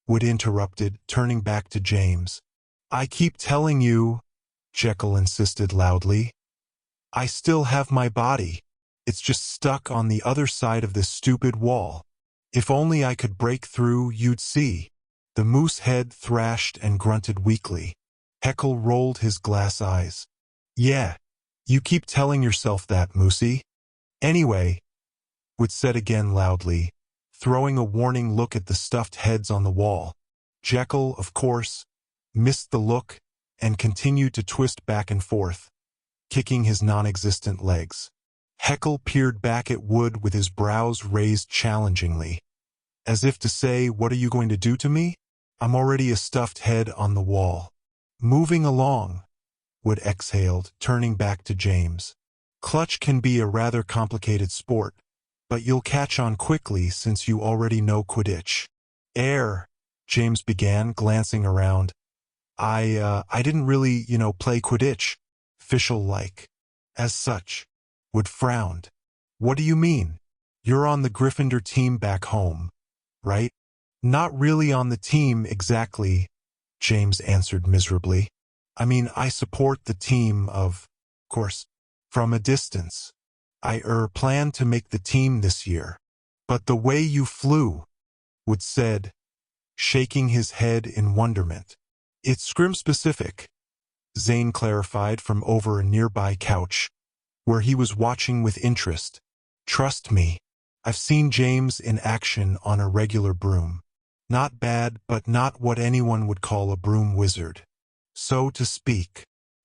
Wood interrupted, turning back to James. I keep telling you, Jekyll insisted loudly. I still have my body. It's just stuck on the other side of this stupid wall. If only I could break through, you'd see. The moose head thrashed and grunted weakly. Heckle rolled his glass eyes. Yeah, you keep telling yourself that, Moosey. Anyway, Wood said again loudly, throwing a warning look at the stuffed heads on the wall. Jekyll, of course, missed the look and continued to twist back and forth, kicking his non-existent legs. Heckle peered back at Wood with his brows raised challengingly, as if to say, what are you going to do to me? I'm already a stuffed head on the wall. Moving along, Wood exhaled, turning back to James. Clutch can be a rather complicated sport, but you'll catch on quickly since you already know Quidditch. James began, glancing around. I didn't really, play Quidditch, official-like. As such, Wood frowned. What do you mean? You're on the Gryffindor team back home, right? Not really on the team exactly, James answered miserably. I mean, I support the team of course, from a distance. I plan to make the team this year. But the way you flew, Wood said, shaking his head in wonderment. It's Scrim-specific, Zane clarified from over a nearby couch, where he was watching with interest. Trust me, I've seen James in action on a regular broom. Not bad, but not what anyone would call a broom wizard, so to speak.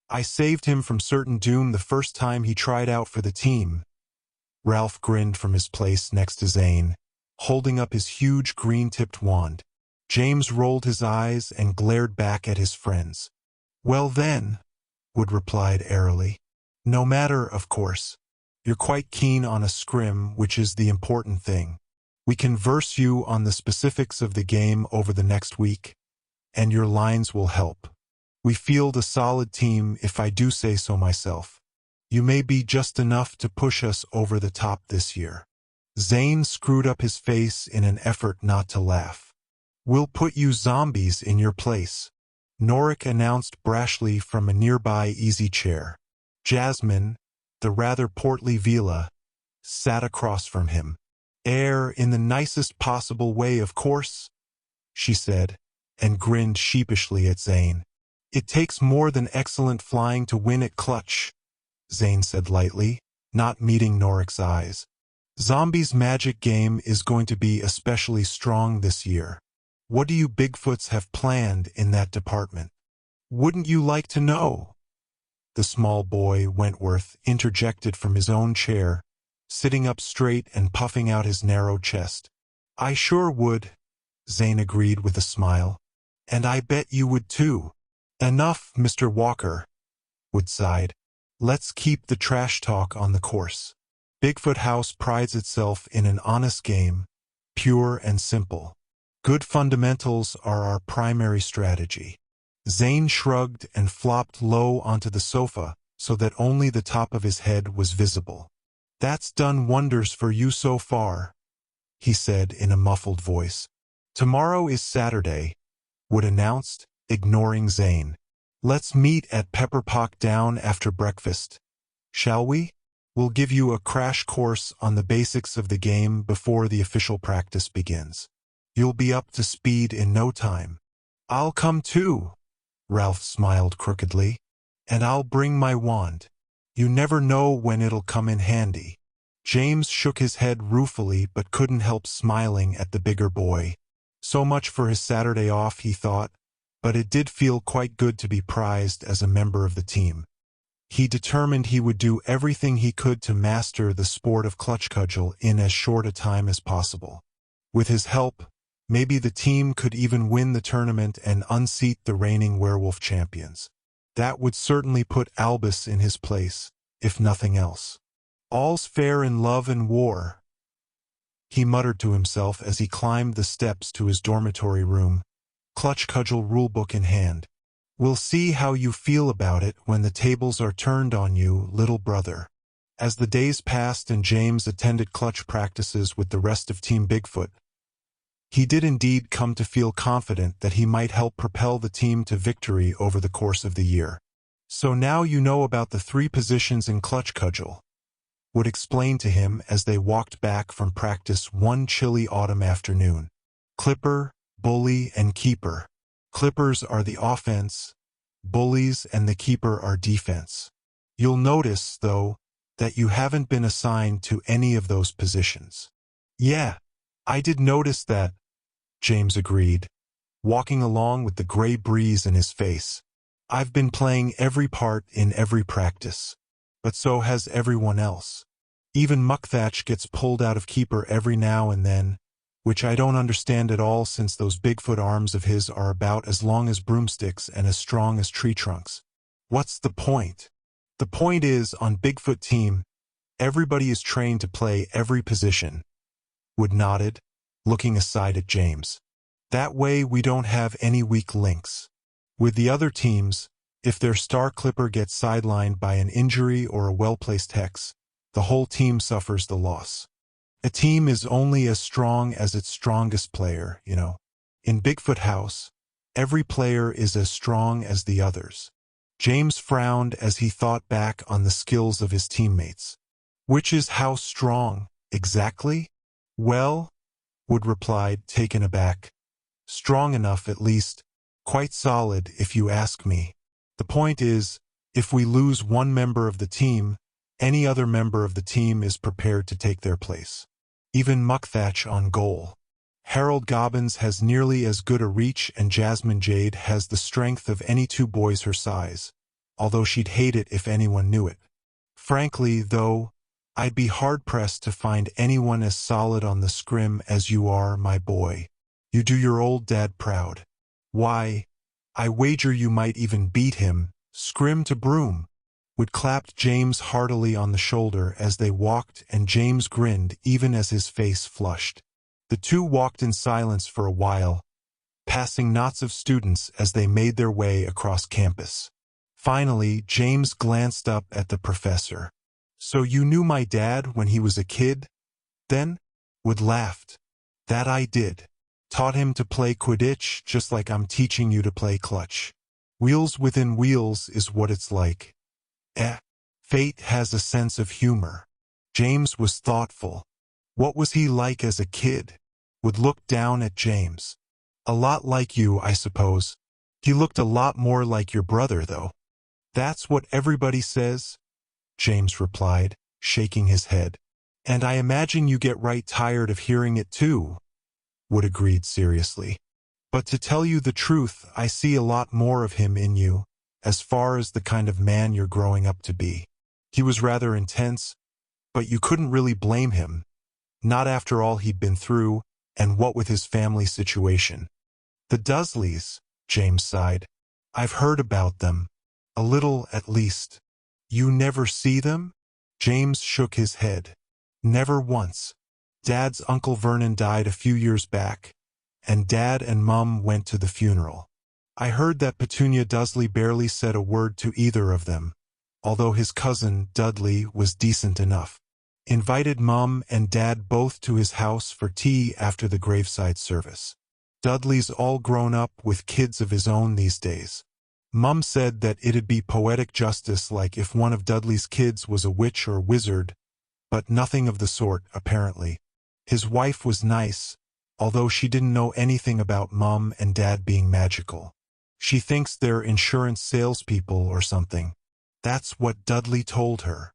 I saved him from certain doom the first time he tried out for the team. Ralph grinned from his place next to Zane, holding up his huge green-tipped wand. James rolled his eyes and glared back at his friends. Well then, Wood replied airily. No matter, of course. You're quite keen on a scrim, which is the important thing. We can verse you on the specifics of the game over the next week, and your lines will help. We field a solid team, if I do say so myself. You may be just enough to push us over the top this year. Zane screwed up his face in an effort not to laugh. We'll put you zombies in your place, Norik announced brashly from a nearby easy chair. Jasmine, the rather portly Vila, sat across from him. In the nicest possible way, of course, she said, and grinned sheepishly at Zane. It takes more than excellent flying to win at Clutch, Zane said lightly, not meeting Norik's eyes. Zombies' magic game is going to be especially strong this year. What do you Bigfoots have planned in that department? Wouldn't you like to know? The small boy, Wentworth, interjected from his own chair, sitting up straight and puffing out his narrow chest. I sure would, Zane agreed with a smile. And I bet you would too. Enough, Mr. Walker, Wood sighed. Let's keep the trash talk on the course. Bigfoot House prides itself in an honest game, pure and simple. Good fundamentals are our primary strategy. Zane shrugged and flopped low onto the sofa so that only the top of his head was visible. That's done wonders for you so far, he said in a muffled voice. Tomorrow is Saturday, Wood announced, ignoring Zane. Let's meet at Pepperpock Down after breakfast, shall we? We'll give you a crash course on the basics of the game before the official practice begins. You'll be up to speed in no time. I'll come too, Ralph smiled crookedly. And I'll bring my wand. You never know when it'll come in handy. James shook his head ruefully but couldn't help smiling at the bigger boy. So much for his Saturday off, he thought, but it did feel quite good to be prized as a member of the team. He determined he would do everything he could to master the sport of clutch cudgel in as short a time as possible. With his help, maybe the team could even win the tournament and unseat the reigning werewolf champions. That would certainly put Albus in his place, if nothing else. All's fair in love and war, he muttered to himself as he climbed the steps to his dormitory room, clutch cudgel rulebook in hand. We'll see how you feel about it when the tables are turned on you, little brother. As the days passed and James attended clutch practices with the rest of Team Bigfoot, he did indeed come to feel confident that he might help propel the team to victory over the course of the year. So now you know about the 3 positions in clutch cudgel, would explain to him as they walked back from practice one chilly autumn afternoon. Clipper, bully, and keeper. Clippers are the offense, bullies and the keeper are defense. You'll notice, though, that you haven't been assigned to any of those positions. Yeah, I did notice that, James agreed, walking along with the gray breeze in his face. I've been playing every part in every practice, but so has everyone else. Even Muckthatch gets pulled out of keeper every now and then, which I don't understand at all since those Bigfoot arms of his are about as long as broomsticks and as strong as tree trunks. What's the point? The point is, on Bigfoot team, everybody is trained to play every position. Wood nodded, looking aside at James. That way we don't have any weak links. With the other teams, if their star clipper gets sidelined by an injury or a well-placed hex, the whole team suffers the loss. A team is only as strong as its strongest player, you know. In Bigfoot House, every player is as strong as the others. James frowned as he thought back on the skills of his teammates. Which is how strong, exactly? Well, Wood replied, taken aback. Strong enough, at least. Quite solid, if you ask me. The point is, if we lose one member of the team, any other member of the team is prepared to take their place. Even Muckthatch on goal. Harold Gobbins has nearly as good a reach and Jasmine Jade has the strength of any 2 boys her size, although she'd hate it if anyone knew it. Frankly, though, I'd be hard-pressed to find anyone as solid on the scrim as you are, my boy. You do your old dad proud. Why, I wager you might even beat him, scrim to broom. Wood clapped James heartily on the shoulder as they walked, and James grinned even as his face flushed. The 2 walked in silence for a while, passing knots of students as they made their way across campus. Finally, James glanced up at the professor. So you knew my dad when he was a kid, then? Wood laughed. That I did. Taught him to play Quidditch just like I'm teaching you to play clutch. Wheels within wheels is what it's like. Fate has a sense of humor. James was thoughtful. What was he like as a kid? Wood looked down at James. A lot like you, I suppose. He looked a lot more like your brother, though. That's what everybody says, James replied, shaking his head. And I imagine you get right tired of hearing it too, Wood agreed seriously. But to tell you the truth, I see a lot more of him in you, as far as the kind of man you're growing up to be. He was rather intense, but you couldn't really blame him, not after all he'd been through, and what with his family situation. The Dursleys, James sighed. I've heard about them. A little, at least. You never see them? James shook his head. Never once. Dad's Uncle Vernon died a few years back, and Dad and Mum went to the funeral. I heard that Petunia Dursley barely said a word to either of them, although his cousin, Dudley, was decent enough. Invited Mum and Dad both to his house for tea after the graveside service. Dudley's all grown up with kids of his own these days. Mum said that it'd be poetic justice like if one of Dudley's kids was a witch or wizard, but nothing of the sort, apparently. His wife was nice, although she didn't know anything about Mum and Dad being magical. She thinks they're insurance salespeople or something. That's what Dudley told her.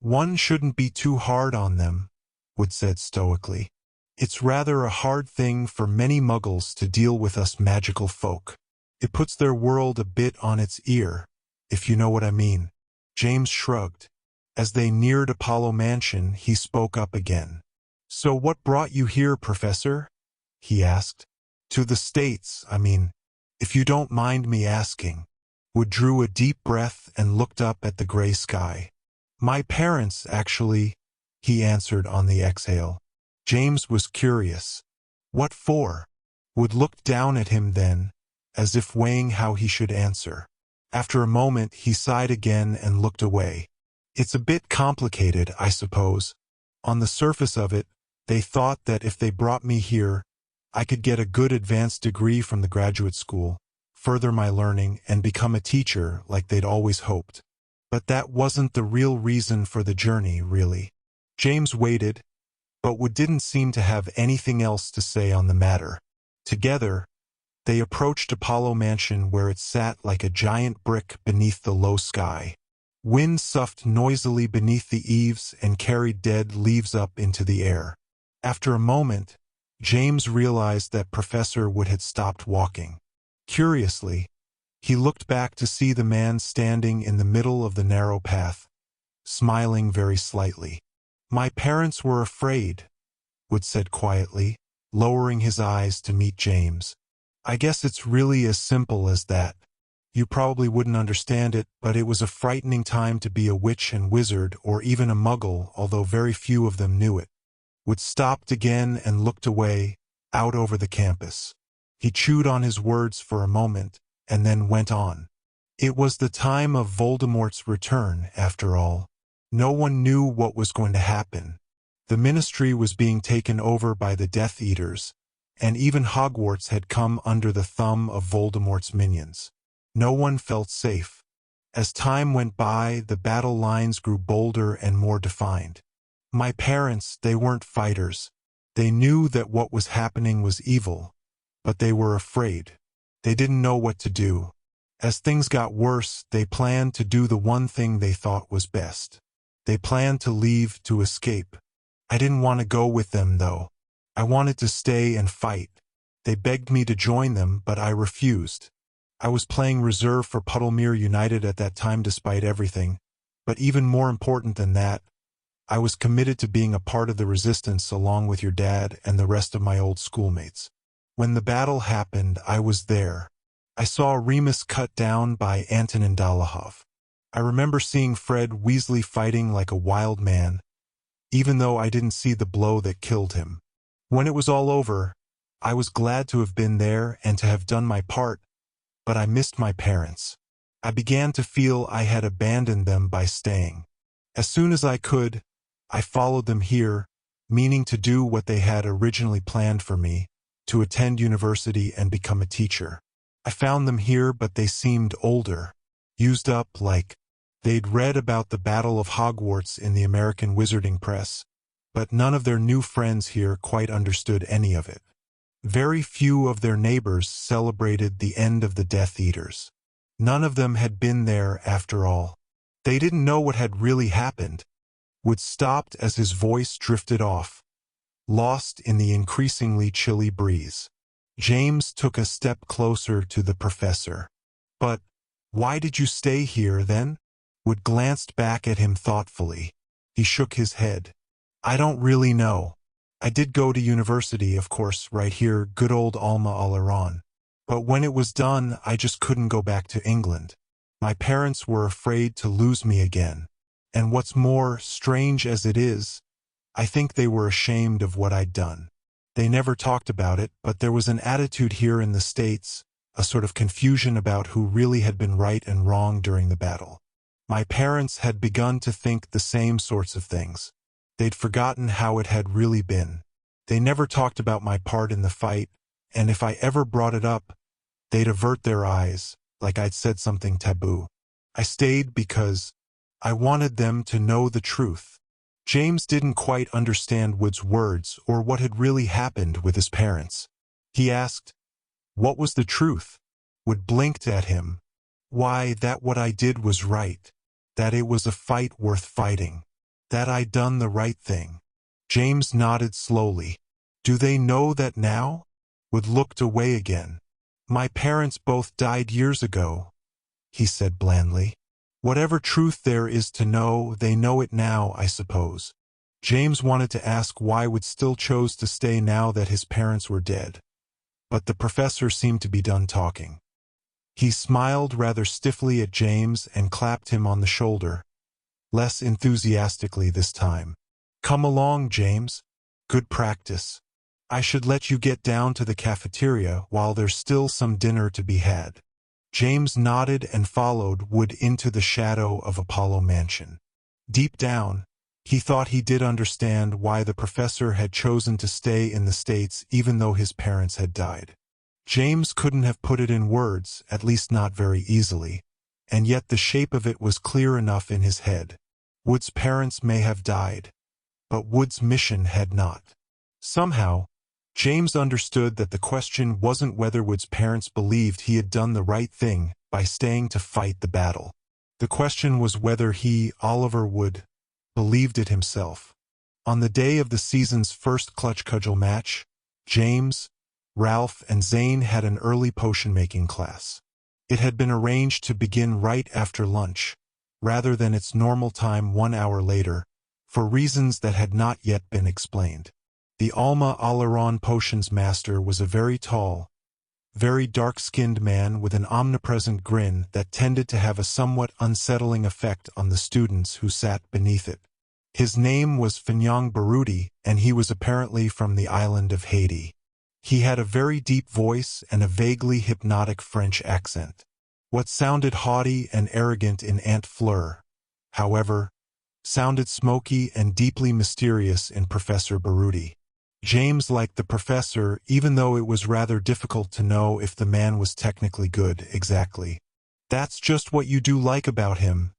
One shouldn't be too hard on them, Wood said stoically. It's rather a hard thing for many muggles to deal with us magical folk. It puts their world a bit on its ear, if you know what I mean. James shrugged. As they neared Apollo Mansion, he spoke up again. So what brought you here, Professor? He asked. To the States, I mean, if you don't mind me asking. Wood drew a deep breath and looked up at the gray sky. My parents, actually, he answered on the exhale. James was curious. What for? Wood looked down at him then, as if weighing how he should answer. After a moment he sighed again and looked away. It's a bit complicated, I suppose. On the surface of it, they thought that if they brought me here, I could get a good advanced degree from the graduate school, further my learning, and become a teacher like they'd always hoped. But that wasn't the real reason for the journey, really. James waited, but Wood didn't seem to have anything else to say on the matter. Together, they approached Apollo Mansion where it sat like a giant brick beneath the low sky. Wind soughed noisily beneath the eaves and carried dead leaves up into the air. After a moment, James realized that Professor Wood had stopped walking. Curiously, he looked back to see the man standing in the middle of the narrow path, smiling very slightly. My parents were afraid, Wood said quietly, lowering his eyes to meet James. I guess it's really as simple as that. You probably wouldn't understand it, but it was a frightening time to be a witch and wizard or even a muggle, although very few of them knew it. Wood stopped again and looked away, out over the campus. He chewed on his words for a moment, and then went on. It was the time of Voldemort's return, after all. No one knew what was going to happen. The ministry was being taken over by the Death Eaters, and even Hogwarts had come under the thumb of Voldemort's minions. No one felt safe. As time went by, the battle lines grew bolder and more defined. My parents, they weren't fighters. They knew that what was happening was evil, but they were afraid. They didn't know what to do. As things got worse, they planned to do the one thing they thought was best. They planned to leave, to escape. I didn't want to go with them, though. I wanted to stay and fight. They begged me to join them, but I refused. I was playing reserve for Puddlemere United at that time despite everything, but even more important than that, I was committed to being a part of the resistance along with your dad and the rest of my old schoolmates. When the battle happened, I was there. I saw Remus cut down by Antonin Dolohov. I remember seeing Fred Weasley fighting like a wild man, even though I didn't see the blow that killed him. When it was all over, I was glad to have been there and to have done my part, but I missed my parents. I began to feel I had abandoned them by staying. As soon as I could, I followed them here, meaning to do what they had originally planned for me, to attend university and become a teacher. I found them here, but they seemed older, used up, like they'd read about the Battle of Hogwarts in the American Wizarding Press, but none of their new friends here quite understood any of it. Very few of their neighbors celebrated the end of the Death Eaters. None of them had been there after all. They didn't know what had really happened. Wood stopped as his voice drifted off, lost in the increasingly chilly breeze. James took a step closer to the professor. But why did you stay here, then? Wood glanced back at him thoughtfully. He shook his head. I don't really know. I did go to university, of course, right here, good old Alma Aleron. But when it was done, I just couldn't go back to England. My parents were afraid to lose me again. And what's more, strange as it is, I think they were ashamed of what I'd done. They never talked about it, but there was an attitude here in the States, a sort of confusion about who really had been right and wrong during the battle. My parents had begun to think the same sorts of things. They'd forgotten how it had really been. They never talked about my part in the fight, and if I ever brought it up, they'd avert their eyes, like I'd said something taboo. I stayed because I wanted them to know the truth. James didn't quite understand Wood's words or what had really happened with his parents. He asked, "What was the truth?" Wood blinked at him. "Why, that what I did was right. That it was a fight worth fighting. That I'd done the right thing." James nodded slowly. "Do they know that now?" Wood looked away again. "My parents both died years ago," he said blandly. "Whatever truth there is to know, they know it now, I suppose." James wanted to ask why Wood still chose to stay now that his parents were dead, but the professor seemed to be done talking. He smiled rather stiffly at James and clapped him on the shoulder, less enthusiastically this time. Come along, James. Good practice. I should let you get down to the cafeteria while there's still some dinner to be had. James nodded and followed Wood into the shadow of Apollo Mansion. Deep down, he thought he did understand why the professor had chosen to stay in the States even though his parents had died. James couldn't have put it in words, at least not very easily, and yet the shape of it was clear enough in his head. Wood's parents may have died, but Wood's mission had not. Somehow, James understood that the question wasn't whether Wood's parents believed he had done the right thing by staying to fight the battle. The question was whether he, Oliver Wood, believed it himself. On the day of the season's first clutch cudgel match, James, Ralph, and Zane had an early potion-making class. It had been arranged to begin right after lunch, rather than its normal time 1 hour later, for reasons that had not yet been explained. The Alma Aleron potions master was a very tall, very dark-skinned man with an omnipresent grin that tended to have a somewhat unsettling effect on the students who sat beneath it. His name was Finyang Baruti, and he was apparently from the island of Haiti. He had a very deep voice and a vaguely hypnotic French accent. What sounded haughty and arrogant in Aunt Fleur, however, sounded smoky and deeply mysterious in Professor Baruti. James liked the professor, even though it was rather difficult to know if the man was technically good exactly. That's just what you do like about him.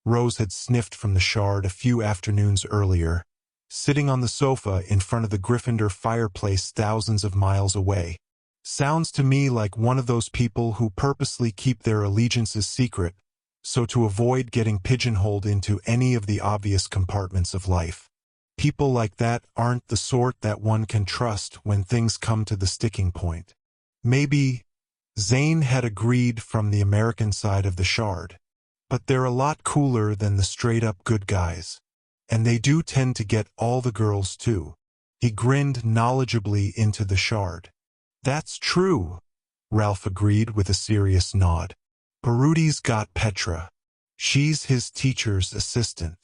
Rose had sniffed from the shard a few afternoons earlier, sitting on the sofa in front of the Gryffindor fireplace thousands of miles away. Sounds to me like one of those people who purposely keep their allegiances secret, so to avoid getting pigeonholed into any of the obvious compartments of life. People like that aren't the sort that one can trust when things come to the sticking point. Maybe Zane had agreed from the American side of the shard, but they're a lot cooler than the straight-up good guys. And they do tend to get all the girls too. He grinned knowledgeably into the shard. That's true, Ralph agreed with a serious nod. Baruti's got Petra. She's his teacher's assistant.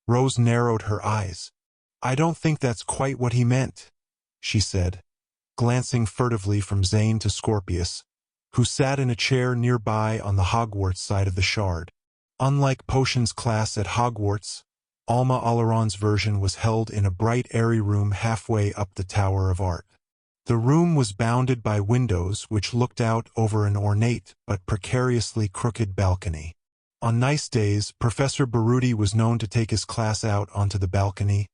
Rose narrowed her eyes. I don't think that's quite what he meant, she said, glancing furtively from Zane to Scorpius, who sat in a chair nearby on the Hogwarts side of the shard. Unlike Potions class at Hogwarts, Alma Aleron's version was held in a bright airy room halfway up the Tower of Art. The room was bounded by windows which looked out over an ornate but precariously crooked balcony. On nice days, Professor Baruti was known to take his class out onto the balcony,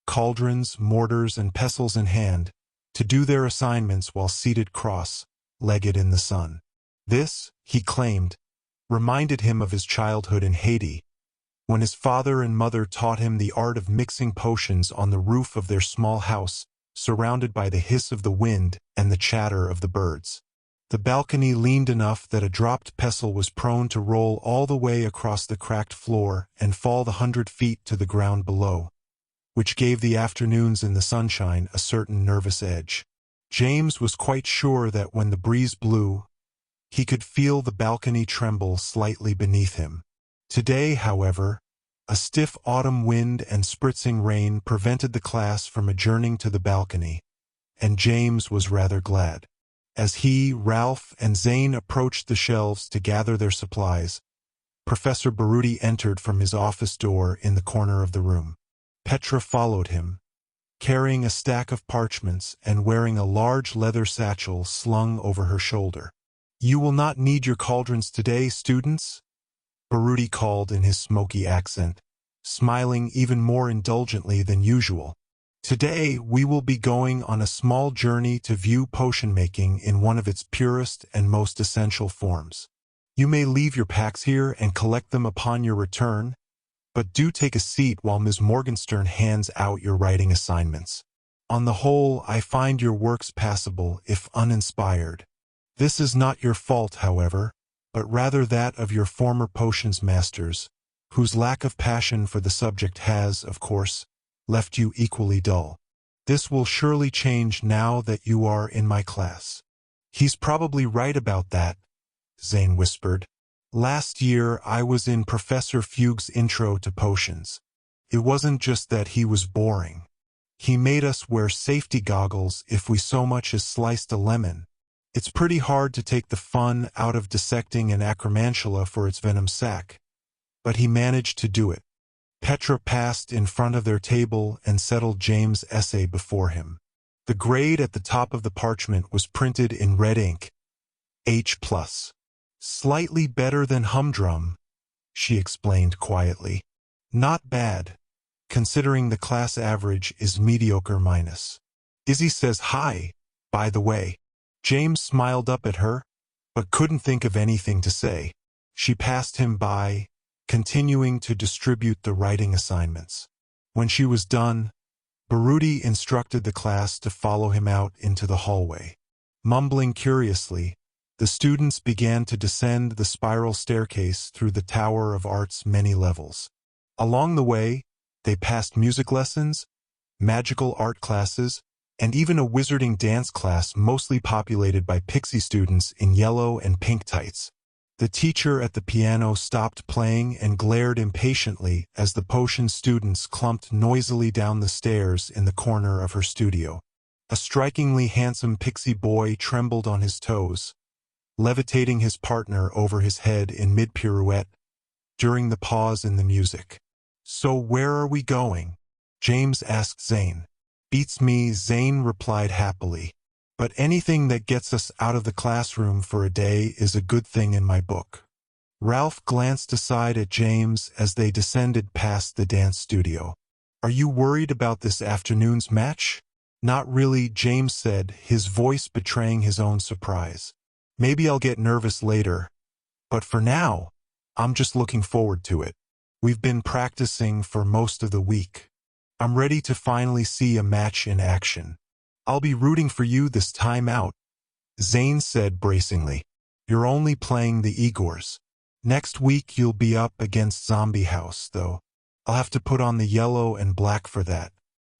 cauldrons, mortars, and pestles in hand, to do their assignments while seated cross-legged in the sun. This, he claimed, reminded him of his childhood in Haiti, when his father and mother taught him the art of mixing potions on the roof of their small house, surrounded by the hiss of the wind and the chatter of the birds. The balcony leaned enough that a dropped pestle was prone to roll all the way across the cracked floor and fall the 100 feet to the ground below, which gave the afternoons in the sunshine a certain nervous edge. James was quite sure that when the breeze blew, he could feel the balcony tremble slightly beneath him. Today, however, a stiff autumn wind and spritzing rain prevented the class from adjourning to the balcony, and James was rather glad. As he, Ralph, and Zane approached the shelves to gather their supplies, Professor Baruti entered from his office door in the corner of the room. Petra followed him, carrying a stack of parchments and wearing a large leather satchel slung over her shoulder. "You will not need your cauldrons today, students," Baruti called in his smoky accent, smiling even more indulgently than usual. "Today we will be going on a small journey to view potion-making in one of its purest and most essential forms. You may leave your packs here and collect them upon your return, but do take a seat while Ms. Morgenstern hands out your writing assignments. On the whole, I find your works passable if uninspired. This is not your fault, however, but rather that of your former potions masters, whose lack of passion for the subject has, of course, left you equally dull. This will surely change now that you are in my class." "He's probably right about that," Zane whispered. "Last year I was in Professor Fugue's Intro to Potions. It wasn't just that he was boring. He made us wear safety goggles if we so much as sliced a lemon. It's pretty hard to take the fun out of dissecting an acromantula for its venom sac. But he managed to do it. Petra passed in front of their table and settled James' essay before him. The grade at the top of the parchment was printed in red ink. H+. Slightly better than humdrum, she explained quietly. Not bad, considering the class average is mediocre minus. Izzy says hi, by the way. James smiled up at her, but couldn't think of anything to say. She passed him by, continuing to distribute the writing assignments. When she was done, Baruti instructed the class to follow him out into the hallway. Mumbling curiously, the students began to descend the spiral staircase through the Tower of Art's many levels. Along the way, they passed music lessons, magical art classes, and even a wizarding dance class mostly populated by pixie students in yellow and pink tights. The teacher at the piano stopped playing and glared impatiently as the potion students clumped noisily down the stairs in the corner of her studio. A strikingly handsome pixie boy trembled on his toes, levitating his partner over his head in mid-pirouette during the pause in the music. "So where are we going?" James asked Zane. "Beats me," Zane replied happily. "But anything that gets us out of the classroom for a day is a good thing in my book." Ralph glanced aside at James as they descended past the dance studio. "Are you worried about this afternoon's match?" "Not really," James said, his voice betraying his own surprise. "Maybe I'll get nervous later, but for now, I'm just looking forward to it. We've been practicing for most of the week. I'm ready to finally see a match in action." "I'll be rooting for you this time out," Zane said bracingly. "You're only playing the Igors. Next week you'll be up against Zombie House, though. I'll have to put on the yellow and black for that.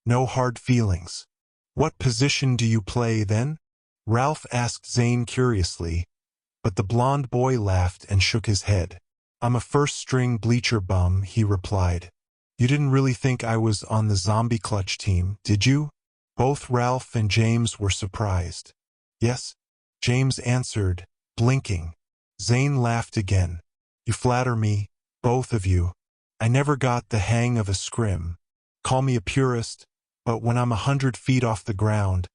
No hard feelings." "What position do you play then?" Ralph asked Zane curiously, but the blond boy laughed and shook his head. "I'm a first-string bleacher bum," he replied. "You didn't really think I was on the zombie clutch team, did you?" Both Ralph and James were surprised. "Yes," James answered, blinking. Zane laughed again. "You flatter me, both of you. I never got the hang of a scrim. Call me a purist, but when I'm 100 feet off the ground,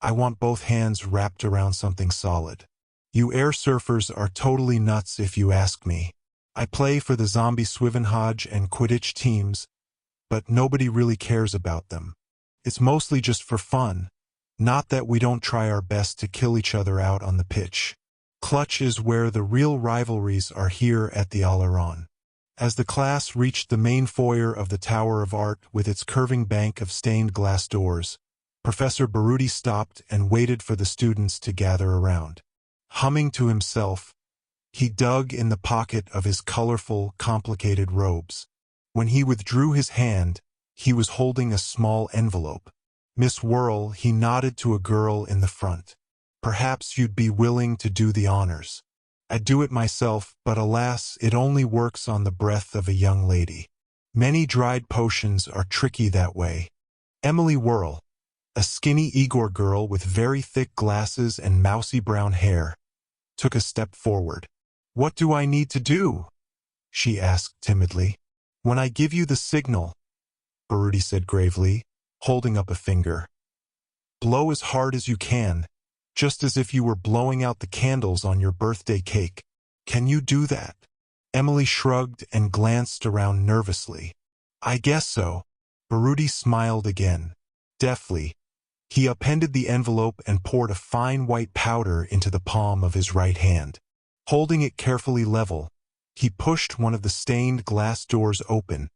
I want both hands wrapped around something solid. You air surfers are totally nuts if you ask me. I play for the Zombie Swivenhodge and Quidditch teams, but nobody really cares about them. It's mostly just for fun, not that we don't try our best to kill each other out on the pitch. Clutch is where the real rivalries are, here at the Aleron." As the class reached the main foyer of the Tower of Art with its curving bank of stained glass doors, Professor Baruti stopped and waited for the students to gather around. Humming to himself, he dug in the pocket of his colorful, complicated robes. When he withdrew his hand, he was holding a small envelope. "Miss Whirl," he nodded to a girl in the front. "Perhaps you'd be willing to do the honors. I'd do it myself, but alas, it only works on the breath of a young lady. Many dried potions are tricky that way." Emily Whirl, a skinny Igor girl with very thick glasses and mousy brown hair, took a step forward. "What do I need to do?" she asked timidly. "When I give you the signal," Baruti said gravely, holding up a finger, "blow as hard as you can, just as if you were blowing out the candles on your birthday cake. Can you do that?" Emily shrugged and glanced around nervously. "I guess so." Baruti smiled again. Deftly, he appended the envelope and poured a fine white powder into the palm of his right hand. Holding it carefully level, he pushed one of the stained glass doors open,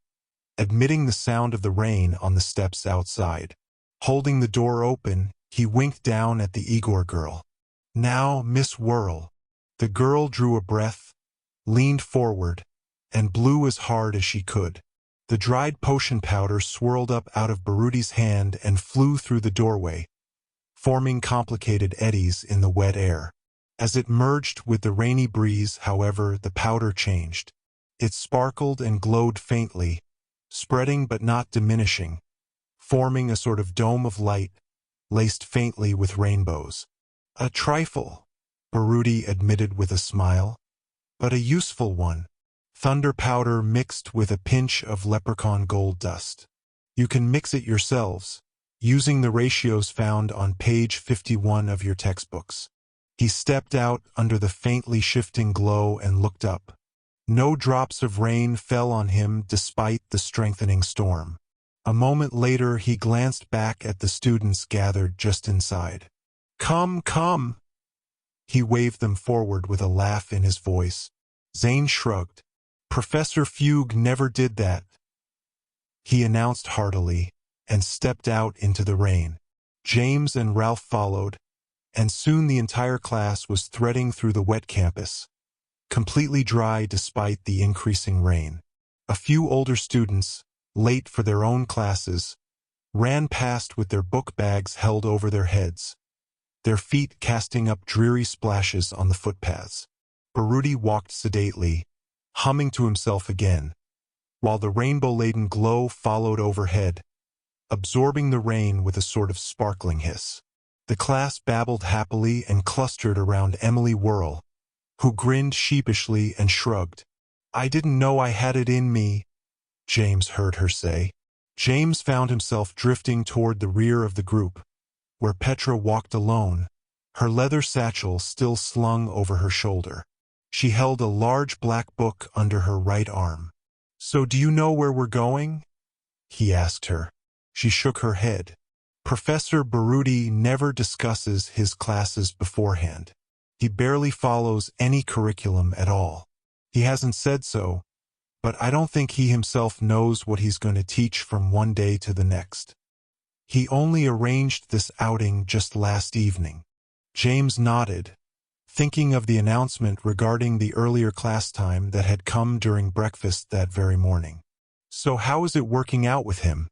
admitting the sound of the rain on the steps outside. Holding the door open, he winked down at the Igor girl. "Now, Miss Whirl." The girl drew a breath, leaned forward, and blew as hard as she could. The dried potion powder swirled up out of Baruti's hand and flew through the doorway, forming complicated eddies in the wet air. As it merged with the rainy breeze, however, the powder changed. It sparkled and glowed faintly, spreading but not diminishing, forming a sort of dome of light, laced faintly with rainbows. A trifle, Baruti admitted with a smile, but a useful one. Thunder powder mixed with a pinch of leprechaun gold dust. You can mix it yourselves, using the ratios found on page 51 of your textbooks. He stepped out under the faintly shifting glow and looked up. No drops of rain fell on him despite the strengthening storm. A moment later he glanced back at the students gathered just inside. "Come, come!" He waved them forward with a laugh in his voice. Zane shrugged. "Professor Fugue never did that," he announced heartily, and stepped out into the rain. James and Ralph followed, and soon the entire class was threading through the wet campus, completely dry despite the increasing rain. A few older students, late for their own classes, ran past with their book bags held over their heads, their feet casting up dreary splashes on the footpaths. Baruti walked sedately, humming to himself again, while the rainbow-laden glow followed overhead, absorbing the rain with a sort of sparkling hiss. The class babbled happily and clustered around Emily Whirl, who grinned sheepishly and shrugged. "I didn't know I had it in me," James heard her say. James found himself drifting toward the rear of the group, where Petra walked alone, her leather satchel still slung over her shoulder. She held a large black book under her right arm. "So do you know where we're going?" he asked her. She shook her head. "Professor Baruti never discusses his classes beforehand. He barely follows any curriculum at all. He hasn't said so, but I don't think he himself knows what he's going to teach from one day to the next. He only arranged this outing just last evening." James nodded, thinking of the announcement regarding the earlier class time that had come during breakfast that very morning. "So how is it working out with him?"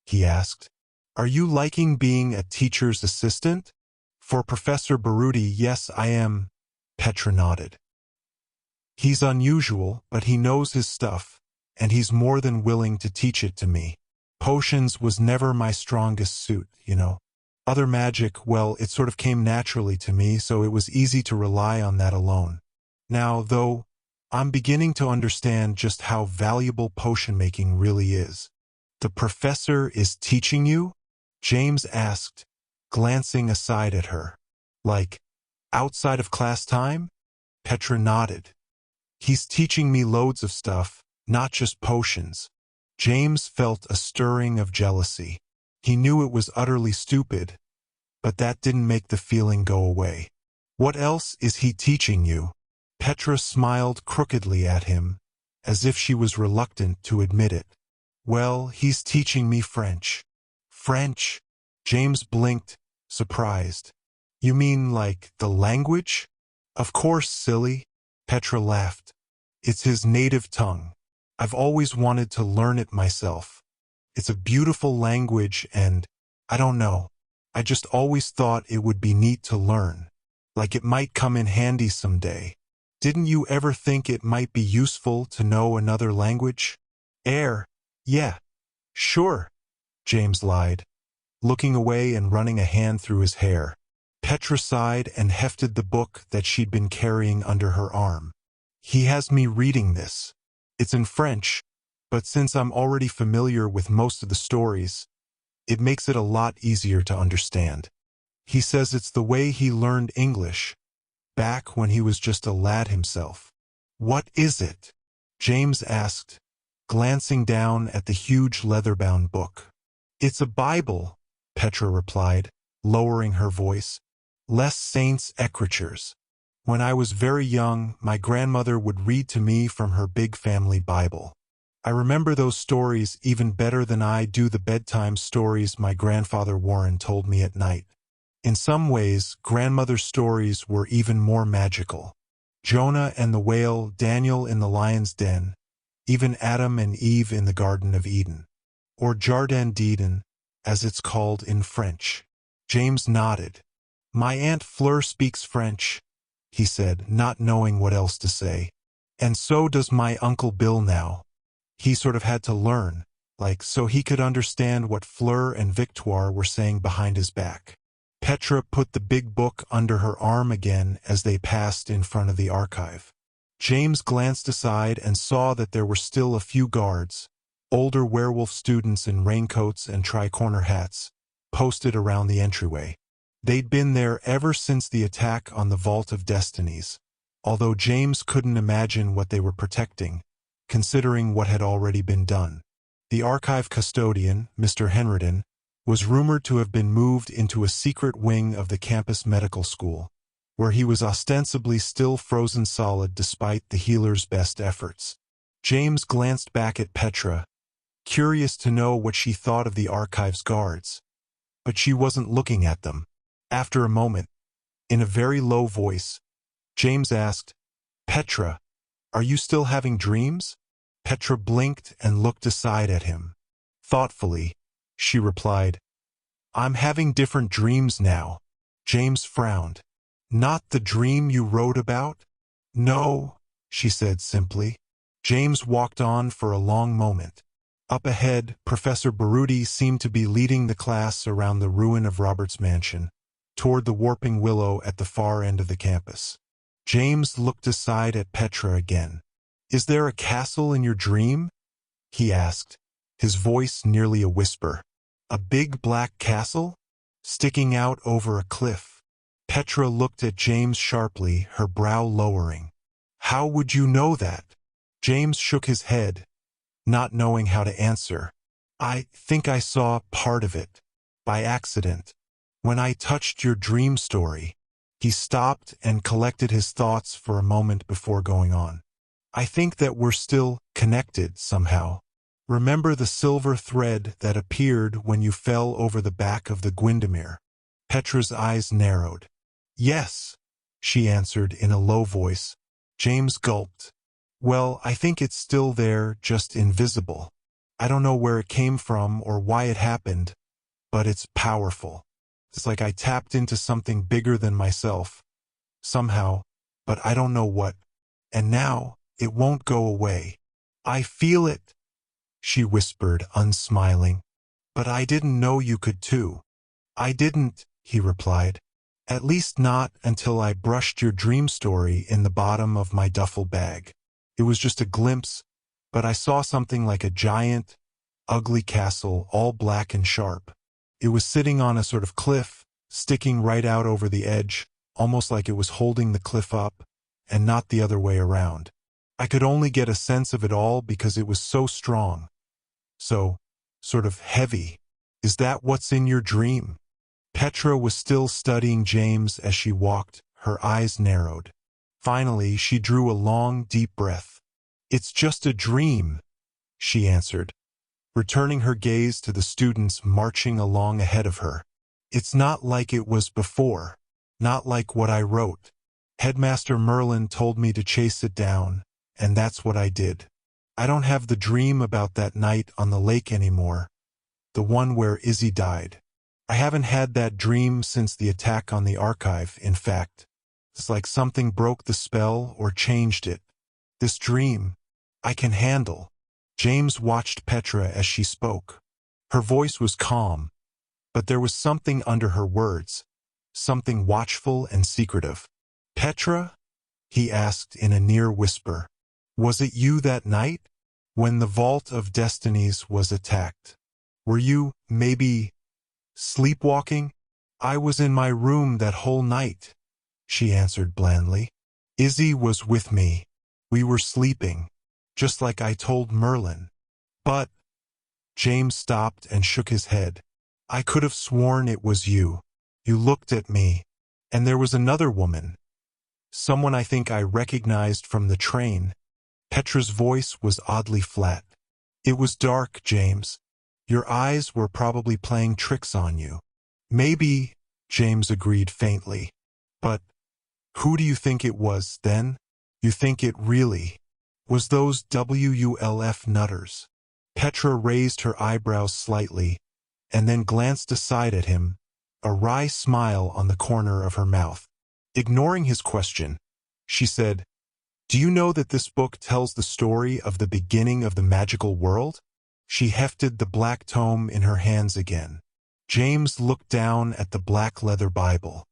he asked. "Are you liking being a teacher's assistant?" "For Professor Baruti, yes, I am," Petra nodded. "He's unusual, but he knows his stuff, and he's more than willing to teach it to me. Potions was never my strongest suit, you know. Other magic, well, it sort of came naturally to me, so it was easy to rely on that alone. Now, though, I'm beginning to understand just how valuable potion making really is." "The professor is teaching you?" James asked, glancing aside at her. "Like, outside of class time?" Petra nodded. "He's teaching me loads of stuff, not just potions." James felt a stirring of jealousy. He knew it was utterly stupid, but that didn't make the feeling go away. "What else is he teaching you?" Petra smiled crookedly at him, as if she was reluctant to admit it. "Well, he's teaching me French." "French?" James blinked, surprised. "You mean like the language?" "Of course, silly," Petra laughed. "It's his native tongue. I've always wanted to learn it myself. It's a beautiful language and, I don't know, I just always thought it would be neat to learn. Like it might come in handy someday. Didn't you ever think it might be useful to know another language?" Yeah, sure," James lied, looking away and running a hand through his hair. Petra sighed and hefted the book that she'd been carrying under her arm. "He has me reading this. It's in French, but since I'm already familiar with most of the stories, it makes it a lot easier to understand. He says it's the way he learned English, back when he was just a lad himself." "What is it?" James asked, glancing down at the huge leather-bound book. "It's a Bible," Petra replied, lowering her voice. "Les Saints' Écritures. When I was very young, my grandmother would read to me from her big family Bible. I remember those stories even better than I do the bedtime stories my grandfather Warren told me at night. In some ways, grandmother's stories were even more magical. Jonah and the whale, Daniel in the lion's den, even Adam and Eve in the Garden of Eden. Or Jardin d'Eden, as it's called in French." James nodded. "My Aunt Fleur speaks French," he said, not knowing what else to say. "And so does my Uncle Bill now. He sort of had to learn. so he could understand what Fleur and Victoire were saying behind his back. Petra put the big book under her arm again as they passed in front of the archive. James glanced aside and saw that there were still a few guards, older werewolf students in raincoats and tri-corner hats, posted around the entryway. They'd been there ever since the attack on the Vault of Destinies, although James couldn't imagine what they were protecting, considering what had already been done. The archive custodian, Mr. Henriton, was rumored to have been moved into a secret wing of the campus medical school, where he was ostensibly still frozen solid despite the healer's best efforts. James glanced back at Petra, curious to know what she thought of the archive's guards, but she wasn't looking at them. After a moment, in a very low voice, James asked, "Petra, are you still having dreams?" Petra blinked and looked aside at him. Thoughtfully, she replied, "I'm having different dreams now." James frowned. "Not the dream you wrote about?" "No," she said simply. James walked on for a long moment. Up ahead, Professor Baruti seemed to be leading the class around the ruin of Robert's mansion, toward the warping willow at the far end of the campus. James looked aside at Petra again. "Is there a castle in your dream?" he asked, his voice nearly a whisper. "A big black castle? Sticking out over a cliff?" Petra looked at James sharply, her brow lowering. "How would you know that?" James shook his head, not knowing how to answer. "I think I saw part of it, by accident, when I touched your dream story." He stopped and collected his thoughts for a moment before going on. "I think that we're still connected somehow. Remember the silver thread that appeared when you fell over the back of the Gwindamere?" Petra's eyes narrowed. "Yes," she answered in a low voice. James gulped. "Well, I think it's still there, just invisible. I don't know where it came from or why it happened, but it's powerful. It's like I tapped into something bigger than myself, somehow, but I don't know what. And now, it won't go away. I feel it," she whispered, unsmiling. "But I didn't know you could too." "I didn't," he replied. "At least not until I brushed your dream story in the bottom of my duffel bag. It was just a glimpse, but I saw something like a giant, ugly castle, all black and sharp. It was sitting on a sort of cliff, sticking right out over the edge, almost like it was holding the cliff up, and not the other way around. I could only get a sense of it all because it was so strong, so sort of heavy. Is that what's in your dream?" Petra was still studying James as she walked, her eyes narrowed. Finally, she drew a long, deep breath. "It's just a dream," she answered, returning her gaze to the students marching along ahead of her. "It's not like it was before, not like what I wrote. Headmaster Merlin told me to chase it down, and that's what I did. I don't have the dream about that night on the lake anymore, the one where Izzy died. I haven't had that dream since the attack on the archive, in fact. It's like something broke the spell or changed it. This dream, I can handle." James watched Petra as she spoke. Her voice was calm, but there was something under her words, something watchful and secretive. "Petra?" he asked in a near whisper. "Was it you that night, when the Vault of Destinies was attacked? Were you, maybe, sleepwalking?" "I was in my room that whole night," she answered blandly. "Izzy was with me. We were sleeping, just like I told Merlin. But—" James stopped and shook his head. "I could have sworn it was you. You looked at me. And there was another woman. Someone I think I recognized from the train." Petra's voice was oddly flat. "It was dark, James. Your eyes were probably playing tricks on you." "Maybe," James agreed faintly. "But who do you think it was, then? You think it really was those WULF nutters?" Petra raised her eyebrows slightly, and then glanced aside at him, a wry smile on the corner of her mouth. Ignoring his question, she said, "Do you know that this book tells the story of the beginning of the magical world? She hefted the black tome in her hands again. James looked down at the black leather Bible.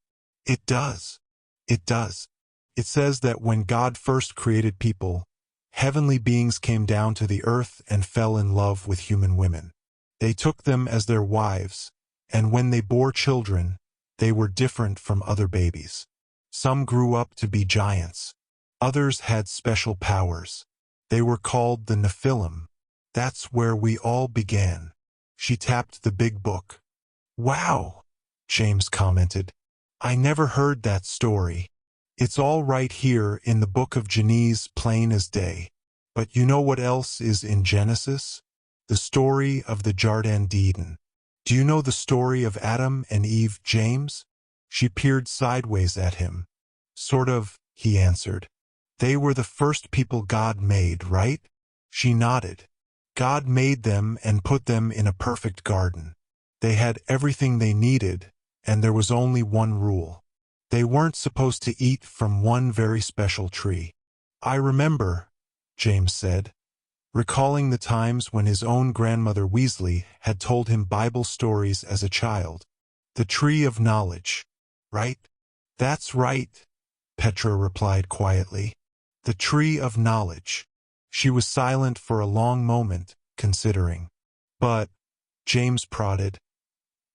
It does. It does. It says that when God first created people, heavenly beings came down to the earth and fell in love with human women. They took them as their wives, and when they bore children, they were different from other babies. Some grew up to be giants. Others had special powers. They were called the Nephilim. That's where we all began. She tapped the big book. Wow, James commented. I never heard that story. It's all right here in the book of Genesis, plain as day. But you know what else is in Genesis? The story of the Garden d'Eden. Do you know the story of Adam and Eve, James? She peered sideways at him. Sort of, he answered. They were the first people God made, right? She nodded. God made them and put them in a perfect garden. They had everything they needed, and there was only one rule. They weren't supposed to eat from one very special tree. I remember, James said, recalling the times when his own grandmother Weasley had told him Bible stories as a child. The tree of knowledge, right? That's right, Petra replied quietly. The tree of knowledge. She was silent for a long moment, considering. But, James prodded,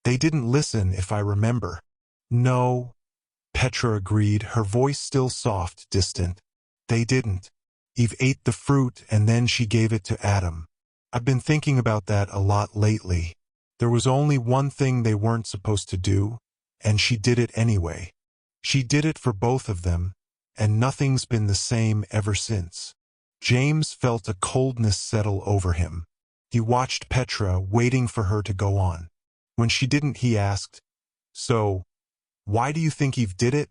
they didn't listen if I remember. No, Petra agreed, her voice still soft, distant. They didn't. Eve ate the fruit and then she gave it to Adam. I've been thinking about that a lot lately. There was only one thing they weren't supposed to do, and she did it anyway. She did it for both of them, and nothing's been the same ever since. James felt a coldness settle over him. He watched Petra, waiting for her to go on. When she didn't, he asked, So, why do you think Eve did it?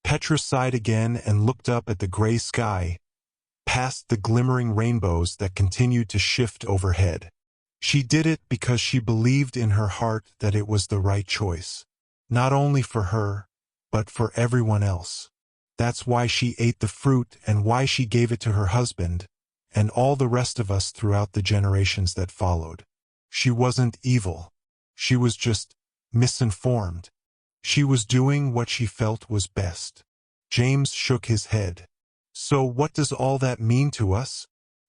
Petra sighed again and looked up at the gray sky, past the glimmering rainbows that continued to shift overhead. She did it because she believed in her heart that it was the right choice, not only for her, but for everyone else. That's why she ate the fruit and why she gave it to her husband, and all the rest of us throughout the generations that followed. She wasn't evil. She was just misinformed. She was doing what she felt was best. James shook his head. So what does all that mean to us?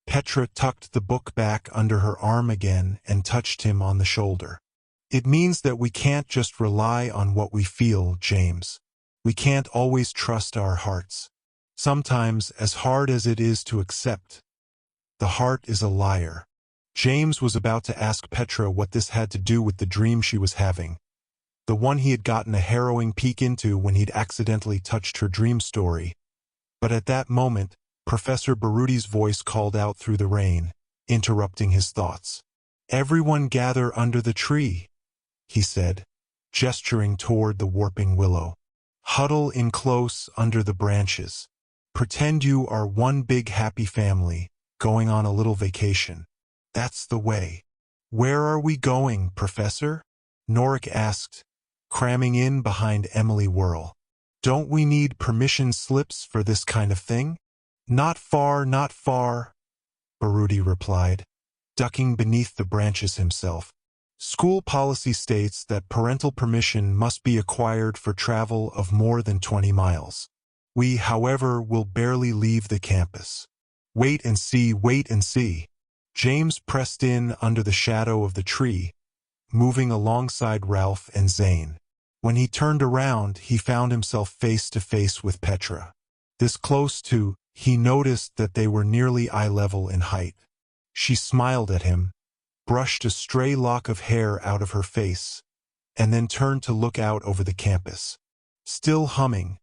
Petra tucked the book back under her arm again and touched him on the shoulder. It means that we can't just rely on what we feel, James. We can't always trust our hearts. Sometimes, as hard as it is to accept, the heart is a liar. James was about to ask Petra what this had to do with the dream she was having, the one he had gotten a harrowing peek into when he'd accidentally touched her dream story. But at that moment, Professor Barudi's voice called out through the rain, interrupting his thoughts. Everyone gather under the tree, he said, gesturing toward the warping willow. Huddle in close under the branches. Pretend you are one big happy family, going on a little vacation. That's the way. Where are we going, Professor? Norik asked, cramming in behind Emily Whirl. Don't we need permission slips for this kind of thing? Not far, Barudi replied, ducking beneath the branches himself. School policy states that parental permission must be acquired for travel of more than 20 miles. We, however, will barely leave the campus. Wait and see. James pressed in under the shadow of the tree, moving alongside Ralph and Zane. When he turned around, he found himself face to face with Petra. This close to, he noticed that they were nearly eye level in height. She smiled at him, brushed a stray lock of hair out of her face, and then turned to look out over the campus. Still humming,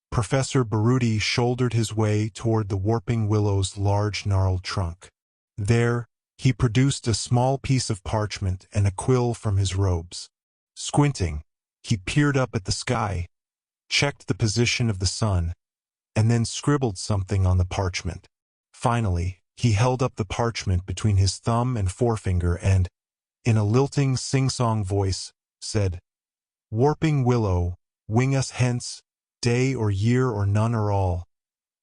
Professor Barudi shouldered his way toward the warping willow's large gnarled trunk. There, he produced a small piece of parchment and a quill from his robes. Squinting, he peered up at the sky, checked the position of the sun, and then scribbled something on the parchment. Finally, he held up the parchment between his thumb and forefinger and, in a lilting sing-song voice, said, Warping willow, wing us hence, day or year or none or all.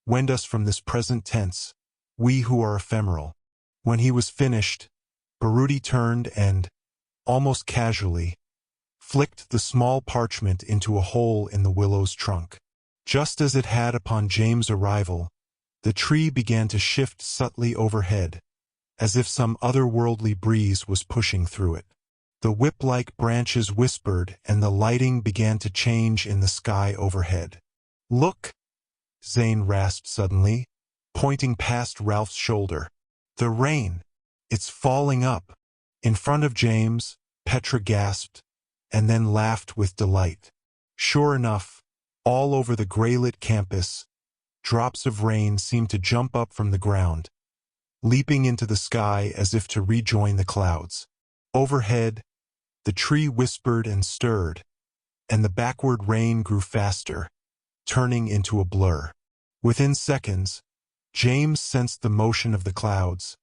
Wend us from this present tense, we who are ephemeral. When he was finished, Baruti turned and, almost casually, flicked the small parchment into a hole in the willow's trunk. Just as it had upon James' arrival, the tree began to shift subtly overhead, as if some otherworldly breeze was pushing through it. The whip-like branches whispered and the lighting began to change in the sky overhead. "Look!" Zane rasped suddenly, pointing past Ralph's shoulder. "The rain! It's falling up!" In front of James, Petra gasped, and then laughed with delight. Sure enough, all over the gray-lit campus, drops of rain seemed to jump up from the ground, leaping into the sky as if to rejoin the clouds. Overhead, the tree whispered and stirred, and the backward rain grew faster, turning into a blur. Within seconds, James sensed the motion of the clouds,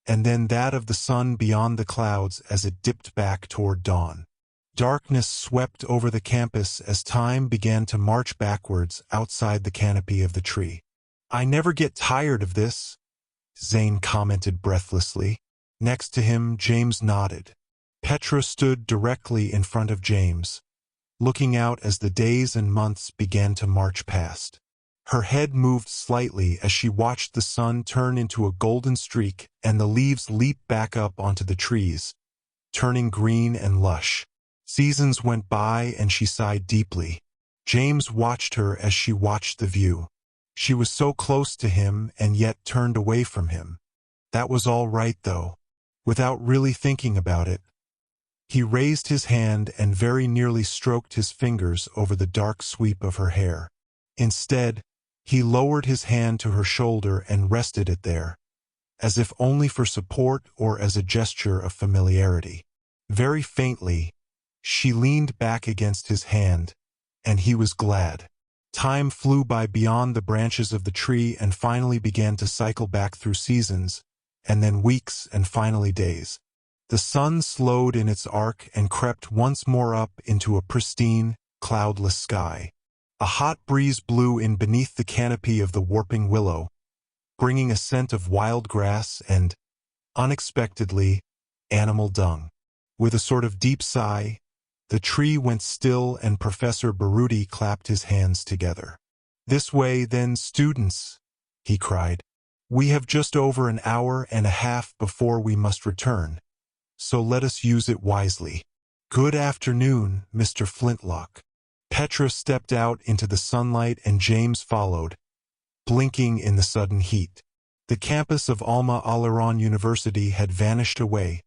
and then that of the sun beyond the clouds as it dipped back toward dawn. Darkness swept over the campus as time began to march backwards outside the canopy of the tree. "I never get tired of this," Zane commented breathlessly. Next to him, James nodded. Petra stood directly in front of James, looking out as the days and months began to march past. Her head moved slightly as she watched the sun turn into a golden streak and the leaves leap back up onto the trees, turning green and lush. Seasons went by and she sighed deeply. James watched her as she watched the view. She was so close to him and yet turned away from him. That was all right, though. Without really thinking about it, he raised his hand and very nearly stroked his fingers over the dark sweep of her hair. Instead, he lowered his hand to her shoulder and rested it there, as if only for support or as a gesture of familiarity. Very faintly, she leaned back against his hand, and he was glad. Time flew by beyond the branches of the tree and finally began to cycle back through seasons, and then weeks and finally days. The sun slowed in its arc and crept once more up into a pristine, cloudless sky. A hot breeze blew in beneath the canopy of the warping willow, bringing a scent of wild grass and, unexpectedly, animal dung. With a sort of deep sigh, the tree went still and Professor Baruti clapped his hands together. "This way, then, students," he cried. "We have just over an hour and a half before we must return, so let us use it wisely." "Good afternoon, Mr. Flintlock." Petra stepped out into the sunlight and James followed, blinking in the sudden heat. The campus of Alma Aleron University had vanished away,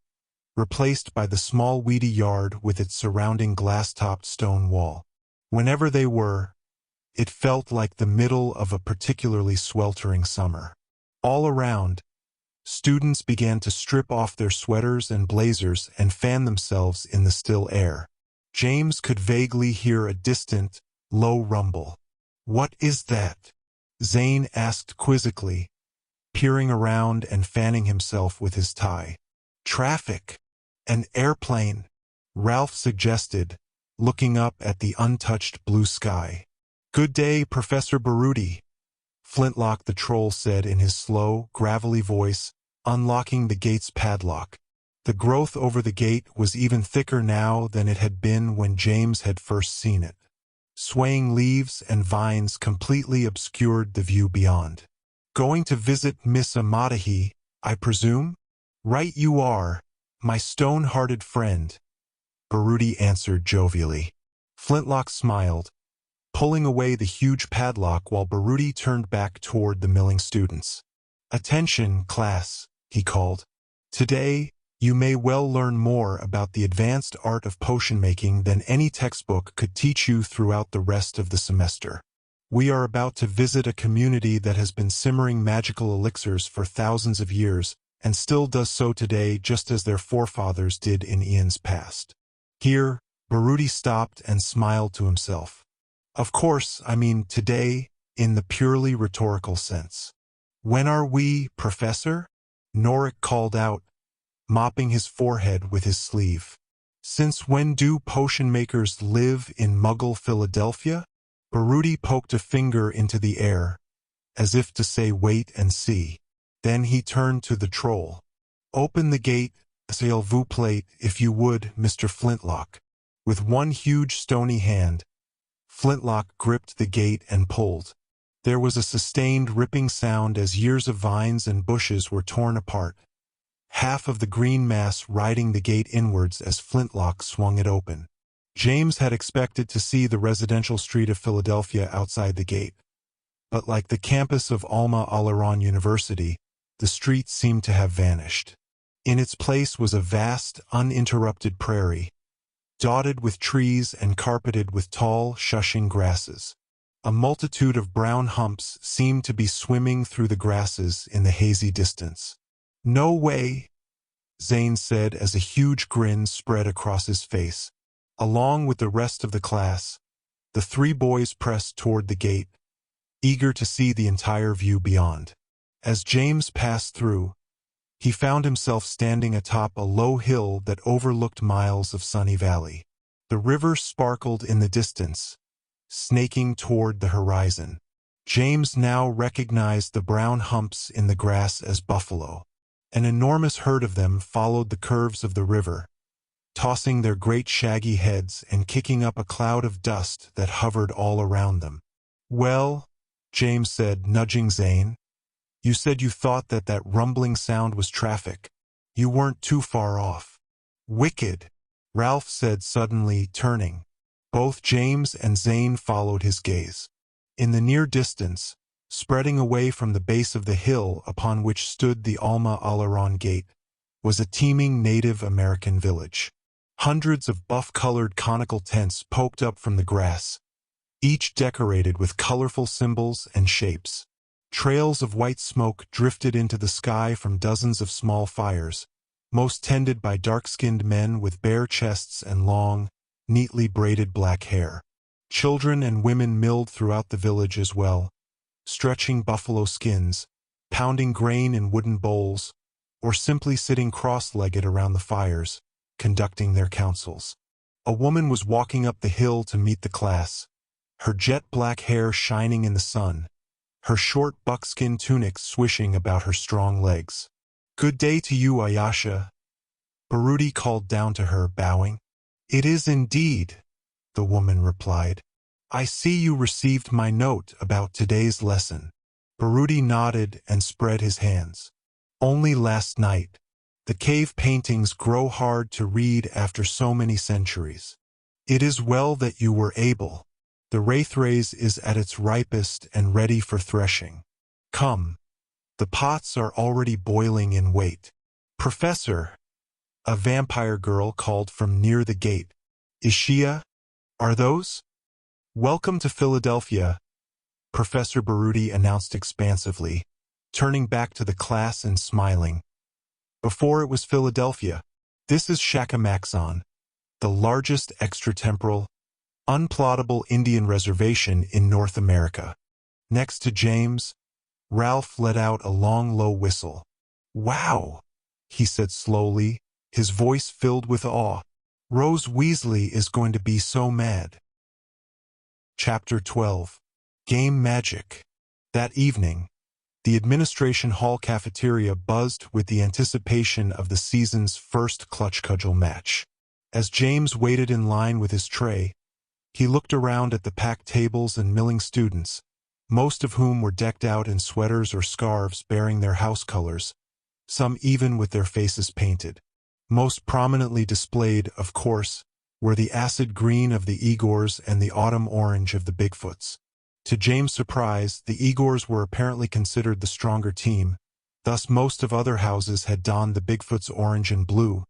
replaced by the small weedy yard with its surrounding glass-topped stone wall. Whenever they were, it felt like the middle of a particularly sweltering summer. All around, students began to strip off their sweaters and blazers and fan themselves in the still air. James could vaguely hear a distant, low rumble. "What is that?" Zane asked quizzically, peering around and fanning himself with his tie. "Traffic. An airplane," Ralph suggested, looking up at the untouched blue sky. "Good day, Professor Baruti," Flintlock the troll said in his slow, gravelly voice, unlocking the gate's padlock. The growth over the gate was even thicker now than it had been when James had first seen it. Swaying leaves and vines completely obscured the view beyond. "Going to visit Miss Amatahi, I presume?" "Right you are, my stone-hearted friend," Baruti answered jovially. Flintlock smiled, pulling away the huge padlock while Baruti turned back toward the milling students. "Attention, class," he called. "Today, you may well learn more about the advanced art of potion-making than any textbook could teach you throughout the rest of the semester. We are about to visit a community that has been simmering magical elixirs for thousands of years and still does so today just as their forefathers did in eons past." Here, Baruti stopped and smiled to himself. "Of course, I mean today, in the purely rhetorical sense." "When are we, Professor?" Norik called out, mopping his forehead with his sleeve. "Since when do potion makers live in Muggle Philadelphia?" Baruti poked a finger into the air, as if to say wait and see. Then he turned to the troll. "Open the gate, S'il vous plaît, if you would, Mr. Flintlock. With one huge stony hand, Flintlock gripped the gate and pulled. There was a sustained ripping sound as years of vines and bushes were torn apart, half of the green mass riding the gate inwards as Flintlock swung it open. James had expected to see the residential street of Philadelphia outside the gate, but like the campus of Alma Aleron University, the street seemed to have vanished. In its place was a vast, uninterrupted prairie, dotted with trees and carpeted with tall, shushing grasses. A multitude of brown humps seemed to be swimming through the grasses in the hazy distance. "No way," Zane said as a huge grin spread across his face. Along with the rest of the class, the three boys pressed toward the gate, eager to see the entire view beyond. As James passed through, he found himself standing atop a low hill that overlooked miles of sunny valley. The river sparkled in the distance, snaking toward the horizon. James now recognized the brown humps in the grass as buffalo. An enormous herd of them followed the curves of the river, tossing their great shaggy heads and kicking up a cloud of dust that hovered all around them. "Well," James said, nudging Zane, "you said you thought that rumbling sound was traffic. You weren't too far off." "Wicked," Ralph said suddenly, turning. Both James and Zane followed his gaze. In the near distance, spreading away from the base of the hill upon which stood the Alma Aleron gate, was a teeming Native American village. Hundreds of buff-colored conical tents poked up from the grass, each decorated with colorful symbols and shapes. Trails of white smoke drifted into the sky from dozens of small fires, most tended by dark-skinned men with bare chests and long, neatly braided black hair. Children and women milled throughout the village as well, stretching buffalo skins, pounding grain in wooden bowls, or simply sitting cross-legged around the fires, conducting their councils. A woman was walking up the hill to meet the class, her jet-black hair shining in the sun, her short buckskin tunic swishing about her strong legs. "Good day to you, Ayasha," Baruti called down to her, bowing. "It is indeed," the woman replied. "I see you received my note about today's lesson." Baruti nodded and spread his hands. "Only last night. The cave paintings grow hard to read after so many centuries. It is well that you were able. The wraithrays is at its ripest and ready for threshing. Come, the pots are already boiling in wait." "Professor," a vampire girl called from near the gate. "Ishia, are those?" "Welcome to Philadelphia," Professor Baruti announced expansively, turning back to the class and smiling. "Before it was Philadelphia, this is Shakamaxon, the largest extratemporal, unplottable Indian reservation in North America." Next to James, Ralph let out a long, low whistle. "Wow," he said slowly, his voice filled with awe. "Rose Weasley is going to be so mad." Chapter 12. Game Magic. That evening, the administration hall cafeteria buzzed with the anticipation of the season's first clutch cudgel match. As James waited in line with his tray, he looked around at the packed tables and milling students, most of whom were decked out in sweaters or scarves bearing their house colors, some even with their faces painted. Most prominently displayed, of course, were the acid green of the Igors and the autumn orange of the Bigfoots. To James' surprise, the Igors were apparently considered the stronger team, thus most of other houses had donned the Bigfoots' orange and blue,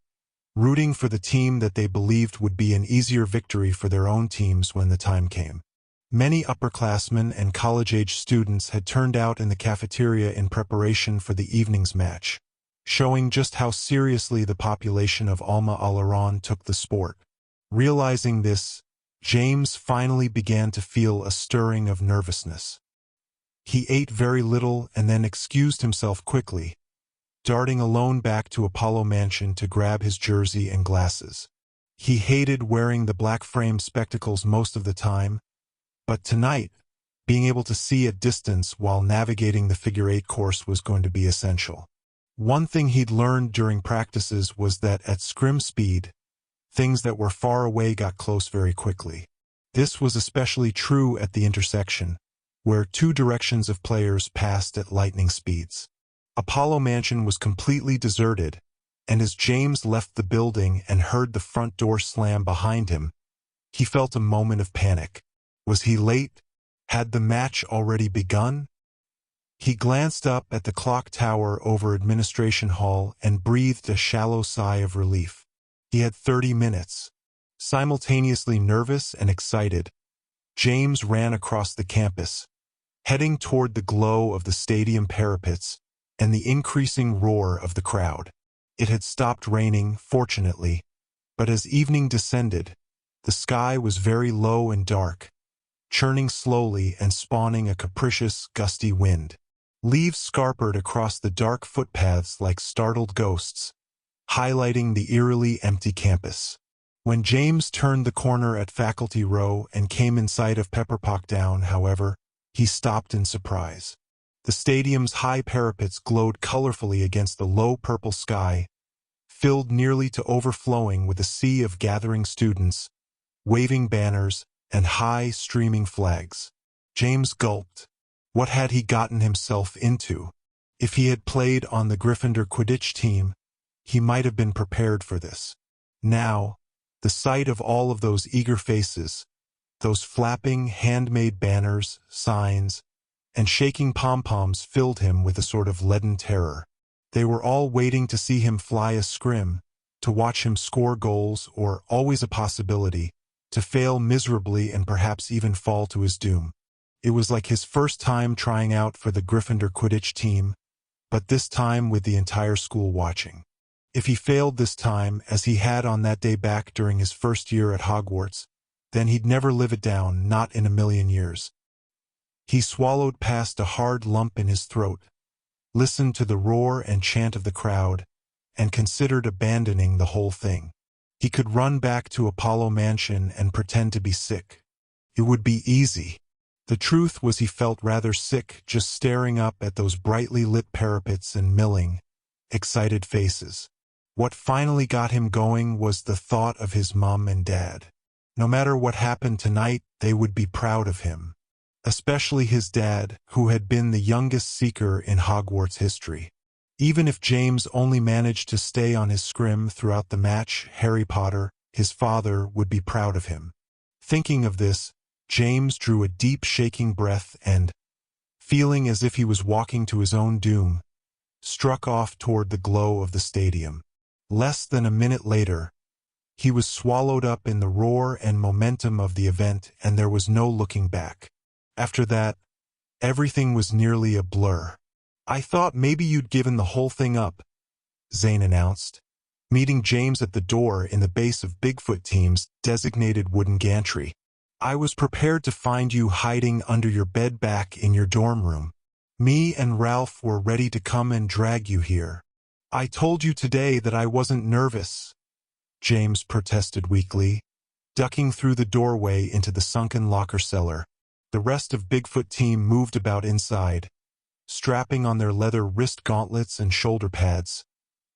rooting for the team that they believed would be an easier victory for their own teams when the time came. Many upperclassmen and college-age students had turned out in the cafeteria in preparation for the evening's match, showing just how seriously the population of Alma Aleron took the sport. Realizing this, James finally began to feel a stirring of nervousness. He ate very little and then excused himself quickly, darting alone back to Apollo Mansion to grab his jersey and glasses. He hated wearing the black frame spectacles most of the time, but tonight, being able to see at distance while navigating the figure-8 course was going to be essential. One thing he'd learned during practices was that at scrim speed, things that were far away got close very quickly. This was especially true at the intersection, where two directions of players passed at lightning speeds. Apollo Mansion was completely deserted, and as James left the building and heard the front door slam behind him, he felt a moment of panic. Was he late? Had the match already begun? He glanced up at the clock tower over Administration Hall and breathed a shallow sigh of relief. He had 30 minutes. Simultaneously nervous and excited, James ran across the campus, heading toward the glow of the stadium parapets and the increasing roar of the crowd. It had stopped raining, fortunately, but as evening descended, the sky was very low and dark, churning slowly and spawning a capricious, gusty wind. Leaves scarpered across the dark footpaths like startled ghosts, highlighting the eerily empty campus. When James turned the corner at Faculty Row and came in sight of Pepperpock Down, however, he stopped in surprise. The stadium's high parapets glowed colorfully against the low purple sky, filled nearly to overflowing with a sea of gathering students, waving banners, and high, streaming flags. James gulped. What had he gotten himself into? If he had played on the Gryffindor Quidditch team, he might have been prepared for this. Now, the sight of all of those eager faces, those flapping, handmade banners, signs, and shaking pom-poms filled him with a sort of leaden terror. They were all waiting to see him fly a scrim, to watch him score goals, or, always a possibility, to fail miserably and perhaps even fall to his doom. It was like his first time trying out for the Gryffindor Quidditch team, but this time with the entire school watching. If he failed this time, as he had on that day back during his first year at Hogwarts, then he'd never live it down, not in a million years. He swallowed past a hard lump in his throat, listened to the roar and chant of the crowd, and considered abandoning the whole thing. He could run back to Apollo Mansion and pretend to be sick. It would be easy. The truth was he felt rather sick just staring up at those brightly lit parapets and milling, excited faces. What finally got him going was the thought of his mom and dad. No matter what happened tonight, they would be proud of him. Especially his dad, who had been the youngest seeker in Hogwarts history. Even if James only managed to stay on his scrim throughout the match, Harry Potter, his father, would be proud of him. Thinking of this, James drew a deep shaking breath and, feeling as if he was walking to his own doom, struck off toward the glow of the stadium. Less than a minute later, he was swallowed up in the roar and momentum of the event, and there was no looking back. After that, everything was nearly a blur. "I thought maybe you'd given the whole thing up," Zane announced, meeting James at the door in the base of Bigfoot Team's designated wooden gantry. "I was prepared to find you hiding under your bed back in your dorm room. Me and Ralph were ready to come and drag you here. I told you today that I wasn't nervous," James protested weakly, ducking through the doorway into the sunken locker cellar. The rest of Bigfoot Team moved about inside, strapping on their leather wrist gauntlets and shoulder pads,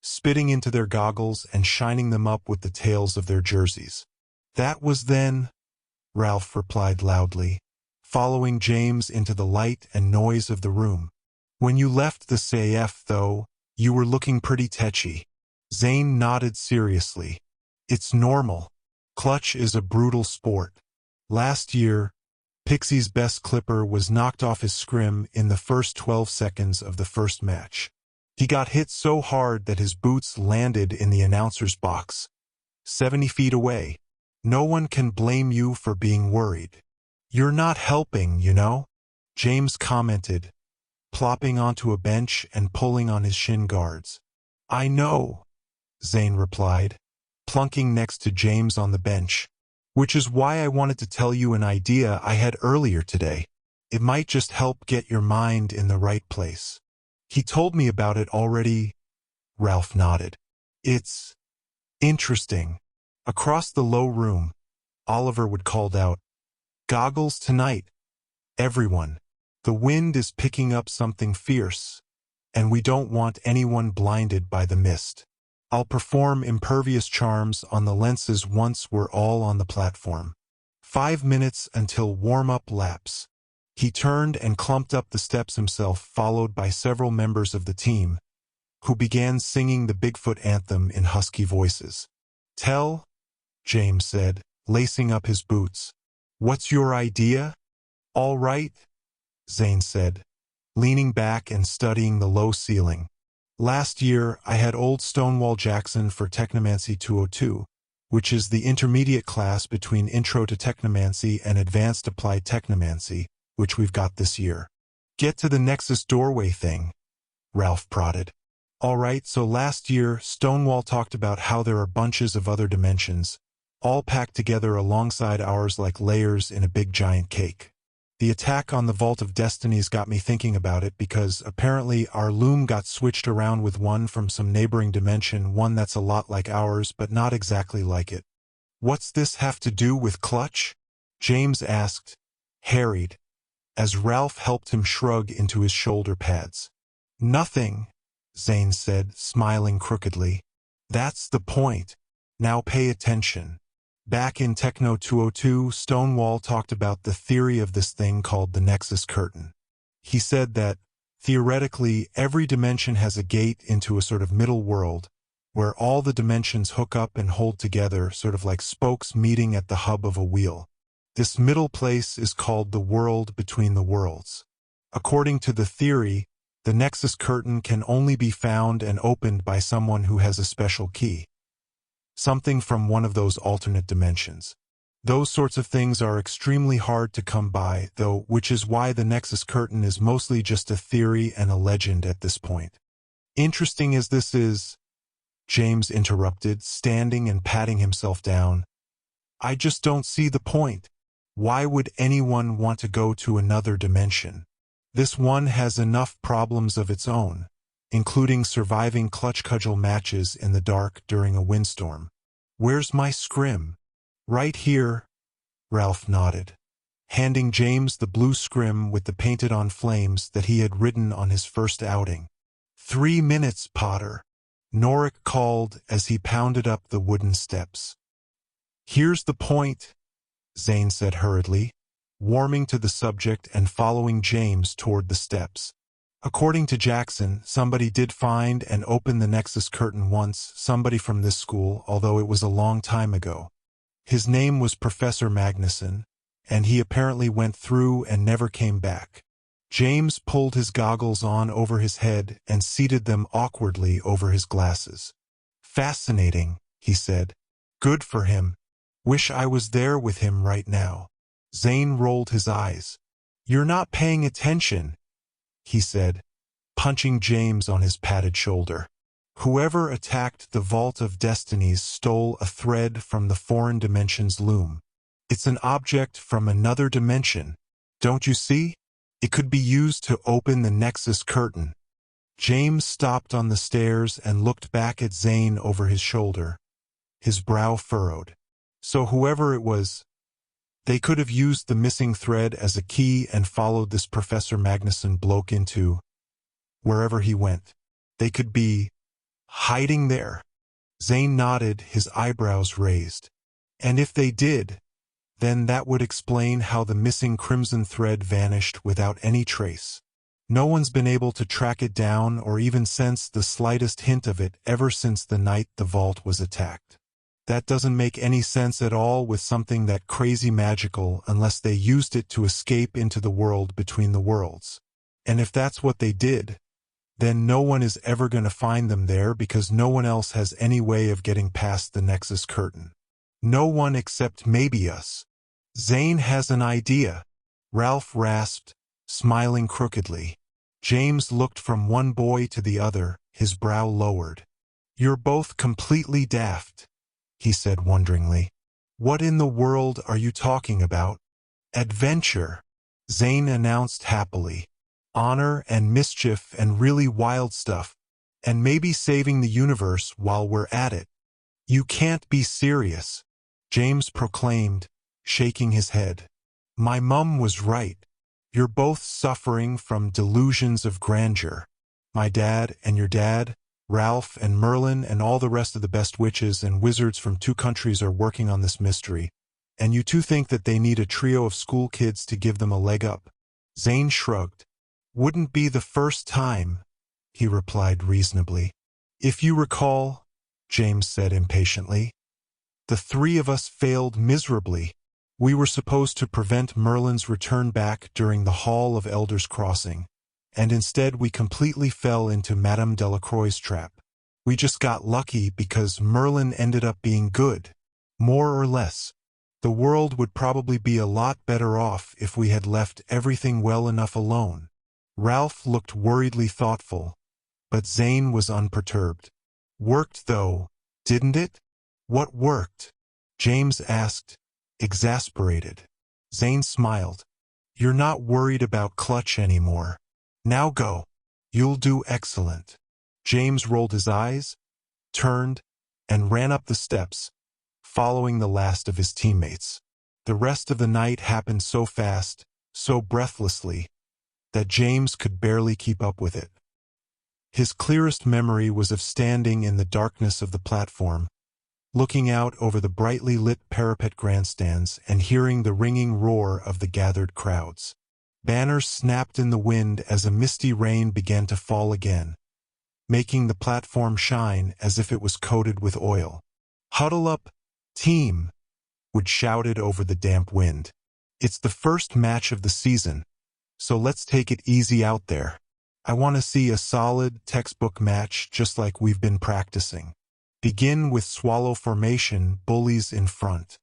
spitting into their goggles and shining them up with the tails of their jerseys. "That was then," Ralph replied loudly, following James into the light and noise of the room. "When you left the CAF, though, you were looking pretty tetchy." Zane nodded seriously. "It's normal. Clutch is a brutal sport. Last year, Pixie's best clipper was knocked off his scrim in the first 12 seconds of the first match. He got hit so hard that his boots landed in the announcer's box, 70 feet away. No one can blame you for being worried." "You're not helping, you know," James commented, plopping onto a bench and pulling on his shin guards. "I know," Zane replied, plunking next to James on the bench. "Which is why I wanted to tell you an idea I had earlier today. It might just help get your mind in the right place." "He told me about it already," Ralph nodded. "It's interesting." Across the low room, Oliver would called out, "Goggles tonight, everyone. The wind is picking up something fierce." and we don't want anyone blinded by the mist. I'll perform impervious charms on the lenses once we're all on the platform. 5 minutes until warm-up laps. He turned and clumped up the steps himself, followed by several members of the team, who began singing the Bigfoot anthem in husky voices. "Tell," James said, lacing up his boots. "What's your idea?" "All right," Zane said, leaning back and studying the low ceiling. "Last year, I had old Stonewall Jackson for Technomancy 202, which is the intermediate class between Intro to Technomancy and Advanced Applied Technomancy, which we've got this year." "Get to the Nexus doorway thing," Ralph prodded. "All right, so last year, Stonewall talked about how there are bunches of other dimensions, all packed together alongside ours like layers in a big giant cake. The attack on the Vault of Destinies got me thinking about it because apparently our loom got switched around with one from some neighboring dimension, one that's a lot like ours but not exactly like it." "What's this have to do with Clutch?" James asked, harried, as Ralph helped him shrug into his shoulder pads. "Nothing," Zane said, smiling crookedly. "That's the point. Now pay attention. Back in Techno 202, Stonewall talked about the theory of this thing called the Nexus Curtain. He said that, theoretically, every dimension has a gate into a sort of middle world, where all the dimensions hook up and hold together, sort of like spokes meeting at the hub of a wheel. This middle place is called the world between the worlds. According to the theory, the Nexus Curtain can only be found and opened by someone who has a special key. Something from one of those alternate dimensions. Those sorts of things are extremely hard to come by, though, which is why the Nexus Curtain is mostly just a theory and a legend at this point. Interesting as this is, James interrupted, standing and patting himself down, I just don't see the point. Why would anyone want to go to another dimension? This one has enough problems of its own, including surviving clutch cudgel matches in the dark during a windstorm. Where's my scrim? Right here, Ralph nodded, handing James the blue scrim with the painted-on flames that he had ridden on his first outing. 3 minutes, Potter, Norik called as he pounded up the wooden steps. Here's the point, Zane said hurriedly, warming to the subject and following James toward the steps. According to Jackson, somebody did find and open the Nexus Curtain once, somebody from this school, although it was a long time ago. His name was Professor Magnuson, and he apparently went through and never came back. James pulled his goggles on over his head and seated them awkwardly over his glasses. Fascinating, he said. Good for him. Wish I was there with him right now. Zane rolled his eyes. You're not paying attention, he said, punching James on his padded shoulder. Whoever attacked the Vault of Destinies stole a thread from the foreign dimension's loom. It's an object from another dimension. Don't you see? It could be used to open the Nexus Curtain. James stopped on the stairs and looked back at Zane over his shoulder, his brow furrowed. So whoever it was, they could have used the missing thread as a key and followed this Professor Magnuson bloke into wherever he went. They could be hiding there. Zane nodded, his eyebrows raised. And if they did, then that would explain how the missing crimson thread vanished without any trace. No one's been able to track it down or even sense the slightest hint of it ever since the night the vault was attacked. That doesn't make any sense at all with something that crazy magical unless they used it to escape into the world between the worlds. And if that's what they did, then no one is ever going to find them there because no one else has any way of getting past the Nexus Curtain. No one except maybe us. Zane has an idea, Ralph rasped, smiling crookedly. James looked from one boy to the other, his brow lowered. You're both completely daft, he said wonderingly. What in the world are you talking about? Adventure, Zane announced happily. Honor and mischief and really wild stuff, and maybe saving the universe while we're at it. You can't be serious, James proclaimed, shaking his head. My mum was right. You're both suffering from delusions of grandeur. My dad and your dad, Ralph and Merlin and all the rest of the best witches and wizards from 2 countries are working on this mystery, and you two think that they need a trio of school kids to give them a leg up. Zane shrugged. Wouldn't be the first time, he replied reasonably. If you recall, James said impatiently, the 3 of us failed miserably. We were supposed to prevent Merlin's return back during the Hall of Elders crossing, and instead we completely fell into Madame Delacroix's trap. We just got lucky because Merlin ended up being good, more or less. The world would probably be a lot better off if we had left everything well enough alone. Ralph looked worriedly thoughtful, but Zane was unperturbed. Worked though, didn't it? What worked? James asked, exasperated. Zane smiled. You're not worried about Clutch anymore. Now go. You'll do excellent. James rolled his eyes, turned, and ran up the steps, following the last of his teammates. The rest of the night happened so fast, so breathlessly, that James could barely keep up with it. His clearest memory was of standing in the darkness of the platform, looking out over the brightly lit parapet grandstands and hearing the ringing roar of the gathered crowds. Banners snapped in the wind as a misty rain began to fall again, making the platform shine as if it was coated with oil. Huddle up, team, Wood shouted over the damp wind. It's the first match of the season, so let's take it easy out there. I want to see a solid textbook match just like we've been practicing. Begin with swallow formation, bullies in front.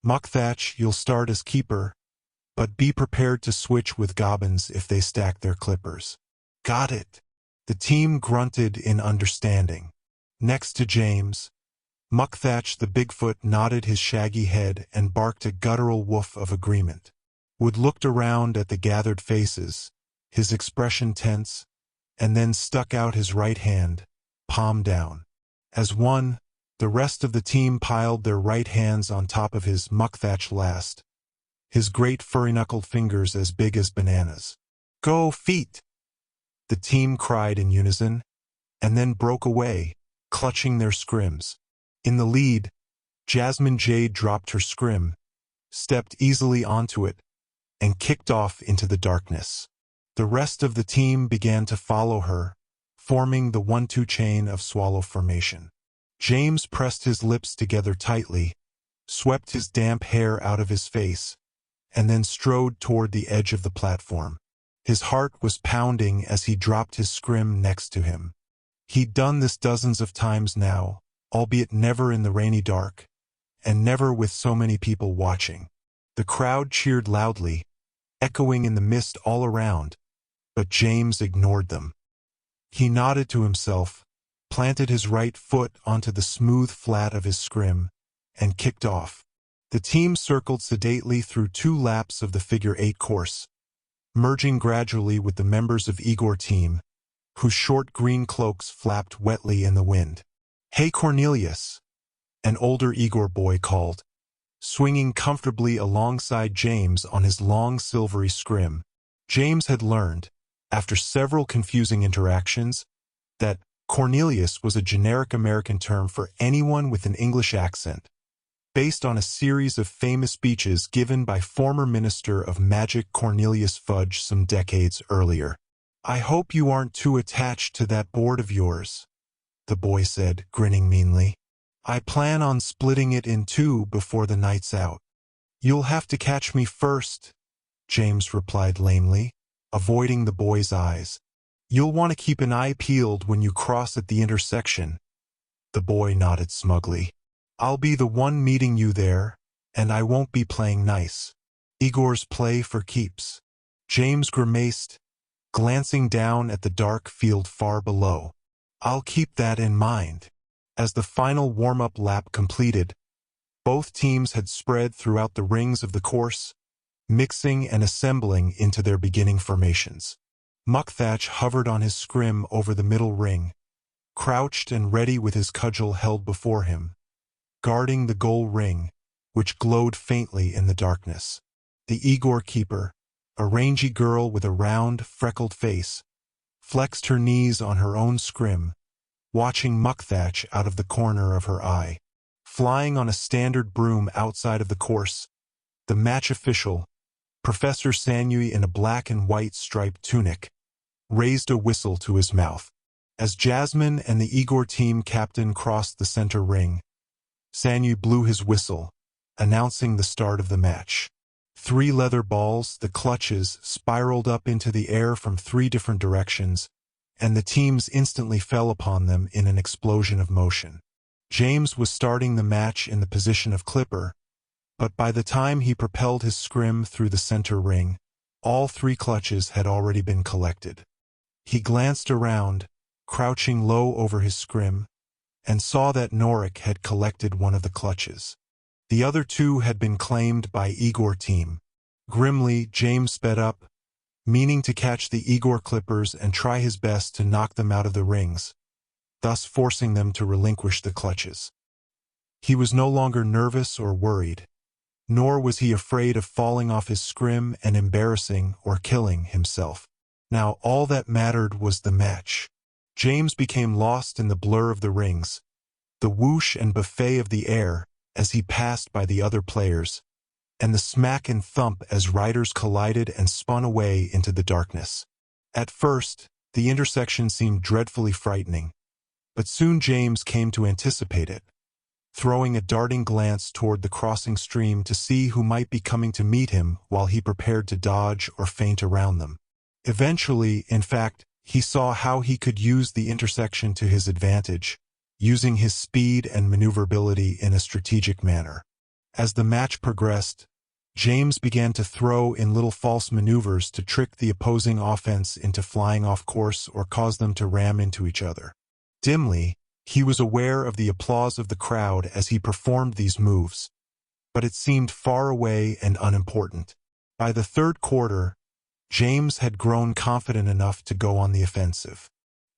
Muckthatch, you'll start as keeper, but be prepared to switch with goblins if they stack their clippers. Got it. The team grunted in understanding. Next to James, Muckthatch the Bigfoot nodded his shaggy head and barked a guttural woof of agreement. Wood looked around at the gathered faces, his expression tense, and then stuck out his right hand, palm down. As one, the rest of the team piled their right hands on top of his Muckthatch last, his great furry-knuckled fingers as big as bananas. Go, feet! The team cried in unison, and then broke away, clutching their scrims. In the lead, Jasmine Jade dropped her scrim, stepped easily onto it, and kicked off into the darkness. The rest of the team began to follow her, forming the 1-2 chain of swallow formation. James pressed his lips together tightly, swept his damp hair out of his face, and then strode toward the edge of the platform. His heart was pounding as he dropped his scrim next to him. He'd done this dozens of times now, albeit never in the rainy dark, and never with so many people watching. The crowd cheered loudly, echoing in the mist all around, but James ignored them. He nodded to himself, planted his right foot onto the smooth flat of his scrim, and kicked off. The team circled sedately through 2 laps of the figure-8 course, merging gradually with the members of Igor's team, whose short green cloaks flapped wetly in the wind. Hey Cornelius, an older Igor boy called, swinging comfortably alongside James on his long silvery scrim. James had learned, after several confusing interactions, that Cornelius was a generic American term for anyone with an English accent, based on a series of famous speeches given by former Minister of Magic Cornelius Fudge some decades earlier. I hope you aren't too attached to that board of yours, the boy said, grinning meanly. I plan on splitting it in 2 before the night's out. You'll have to catch me first, James replied lamely, avoiding the boy's eyes. You'll want to keep an eye peeled when you cross at the intersection. The boy nodded smugly. I'll be the one meeting you there, and I won't be playing nice. Igor's play for keeps. James grimaced, glancing down at the dark field far below. I'll keep that in mind. As the final warm-up lap completed, both teams had spread throughout the rings of the course, mixing and assembling into their beginning formations. Muckthatch hovered on his scrim over the middle ring, crouched and ready with his cudgel held before him, guarding the goal ring, which glowed faintly in the darkness. The Igor keeper, a rangy girl with a round, freckled face, flexed her knees on her own scrim, watching Muckthatch out of the corner of her eye. Flying on a standard broom outside of the course, the match official, Professor Sanyui in a black and white striped tunic, raised a whistle to his mouth. As Jasmine and the Igor team captain crossed the center ring, Sanyui blew his whistle, announcing the start of the match. 3 leather balls, the clutches, spiraled up into the air from 3 different directions, and the teams instantly fell upon them in an explosion of motion. James was starting the match in the position of clipper, but by the time he propelled his scrim through the center ring, all 3 clutches had already been collected. He glanced around, crouching low over his scrim, and saw that Norik had collected one of the clutches. The other 2 had been claimed by Igor team. Grimly, James sped up, meaning to catch the Igor clippers and try his best to knock them out of the rings, thus forcing them to relinquish the clutches. He was no longer nervous or worried, nor was he afraid of falling off his scrim and embarrassing or killing himself. Now all that mattered was the match. James became lost in the blur of the rings, the whoosh and buffet of the air as he passed by the other players, and the smack and thump as riders collided and spun away into the darkness. At first, the intersection seemed dreadfully frightening, but soon James came to anticipate it, throwing a darting glance toward the crossing stream to see who might be coming to meet him while he prepared to dodge or feint around them. Eventually, in fact, he saw how he could use the intersection to his advantage, using his speed and maneuverability in a strategic manner. As the match progressed, James began to throw in little false maneuvers to trick the opposing offense into flying off course or cause them to ram into each other. Dimly, he was aware of the applause of the crowd as he performed these moves, but it seemed far away and unimportant. By the 3rd quarter, James had grown confident enough to go on the offensive.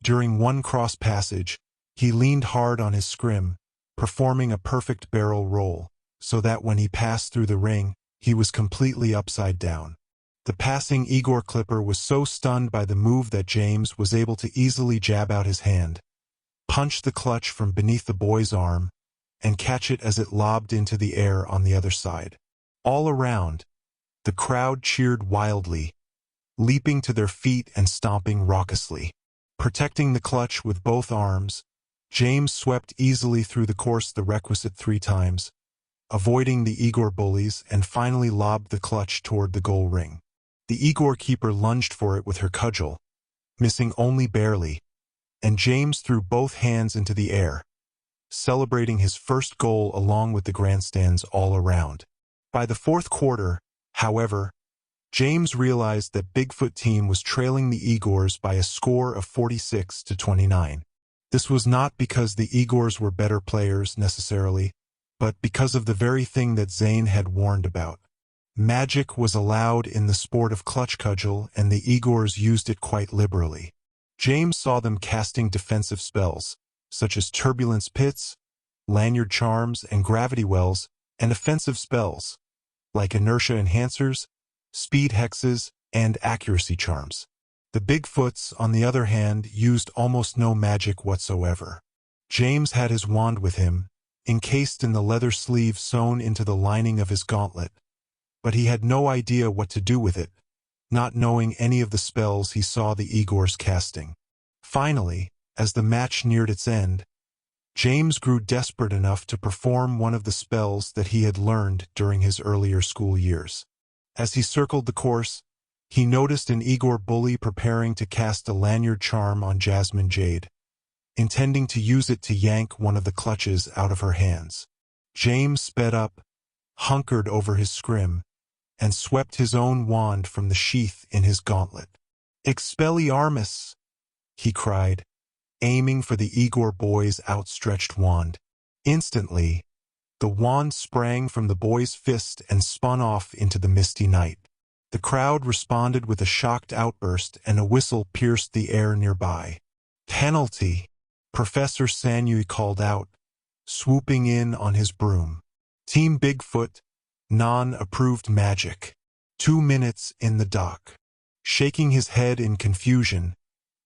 During one cross passage, he leaned hard on his scrim, performing a perfect barrel roll, so that when he passed through the ring, he was completely upside down. The passing Igor clipper was so stunned by the move that James was able to easily jab out his hand, punch the clutch from beneath the boy's arm, and catch it as it lobbed into the air on the other side. All around, the crowd cheered wildly, leaping to their feet and stomping raucously. Protecting the clutch with both arms, James swept easily through the course the requisite 3 times, avoiding the Igor bullies, and finally lobbed the clutch toward the goal ring. The Igor keeper lunged for it with her cudgel, missing only barely, and James threw both hands into the air, celebrating his first goal along with the grandstands all around. By the 4th quarter, however, James realized that Bigfoot team was trailing the Igors by a score of 46-29. This was not because the Igors were better players necessarily, but because of the very thing that Zane had warned about. Magic was allowed in the sport of clutch cudgel, and the Igors used it quite liberally. James saw them casting defensive spells, such as turbulence pits, lanyard charms, and gravity wells, and offensive spells, like inertia enhancers, speed hexes, and accuracy charms. The Bigfoots, on the other hand, used almost no magic whatsoever. James had his wand with him, encased in the leather sleeve sewn into the lining of his gauntlet, but he had no idea what to do with it, not knowing any of the spells he saw the Igors casting. Finally, as the match neared its end, James grew desperate enough to perform one of the spells that he had learned during his earlier school years. As he circled the course, he noticed an Igor bully preparing to cast a lanyard charm on Jasmine Jade, intending to use it to yank one of the clutches out of her hands. James sped up, hunkered over his scrim, and swept his own wand from the sheath in his gauntlet. "Expelliarmus!" he cried, aiming for the Igor boy's outstretched wand. Instantly, the wand sprang from the boy's fist and spun off into the misty night. The crowd responded with a shocked outburst, and a whistle pierced the air nearby. "Penalty!" Professor Sanyui called out, swooping in on his broom. Team Bigfoot, non-approved magic. 2 minutes in the dock. Shaking his head in confusion,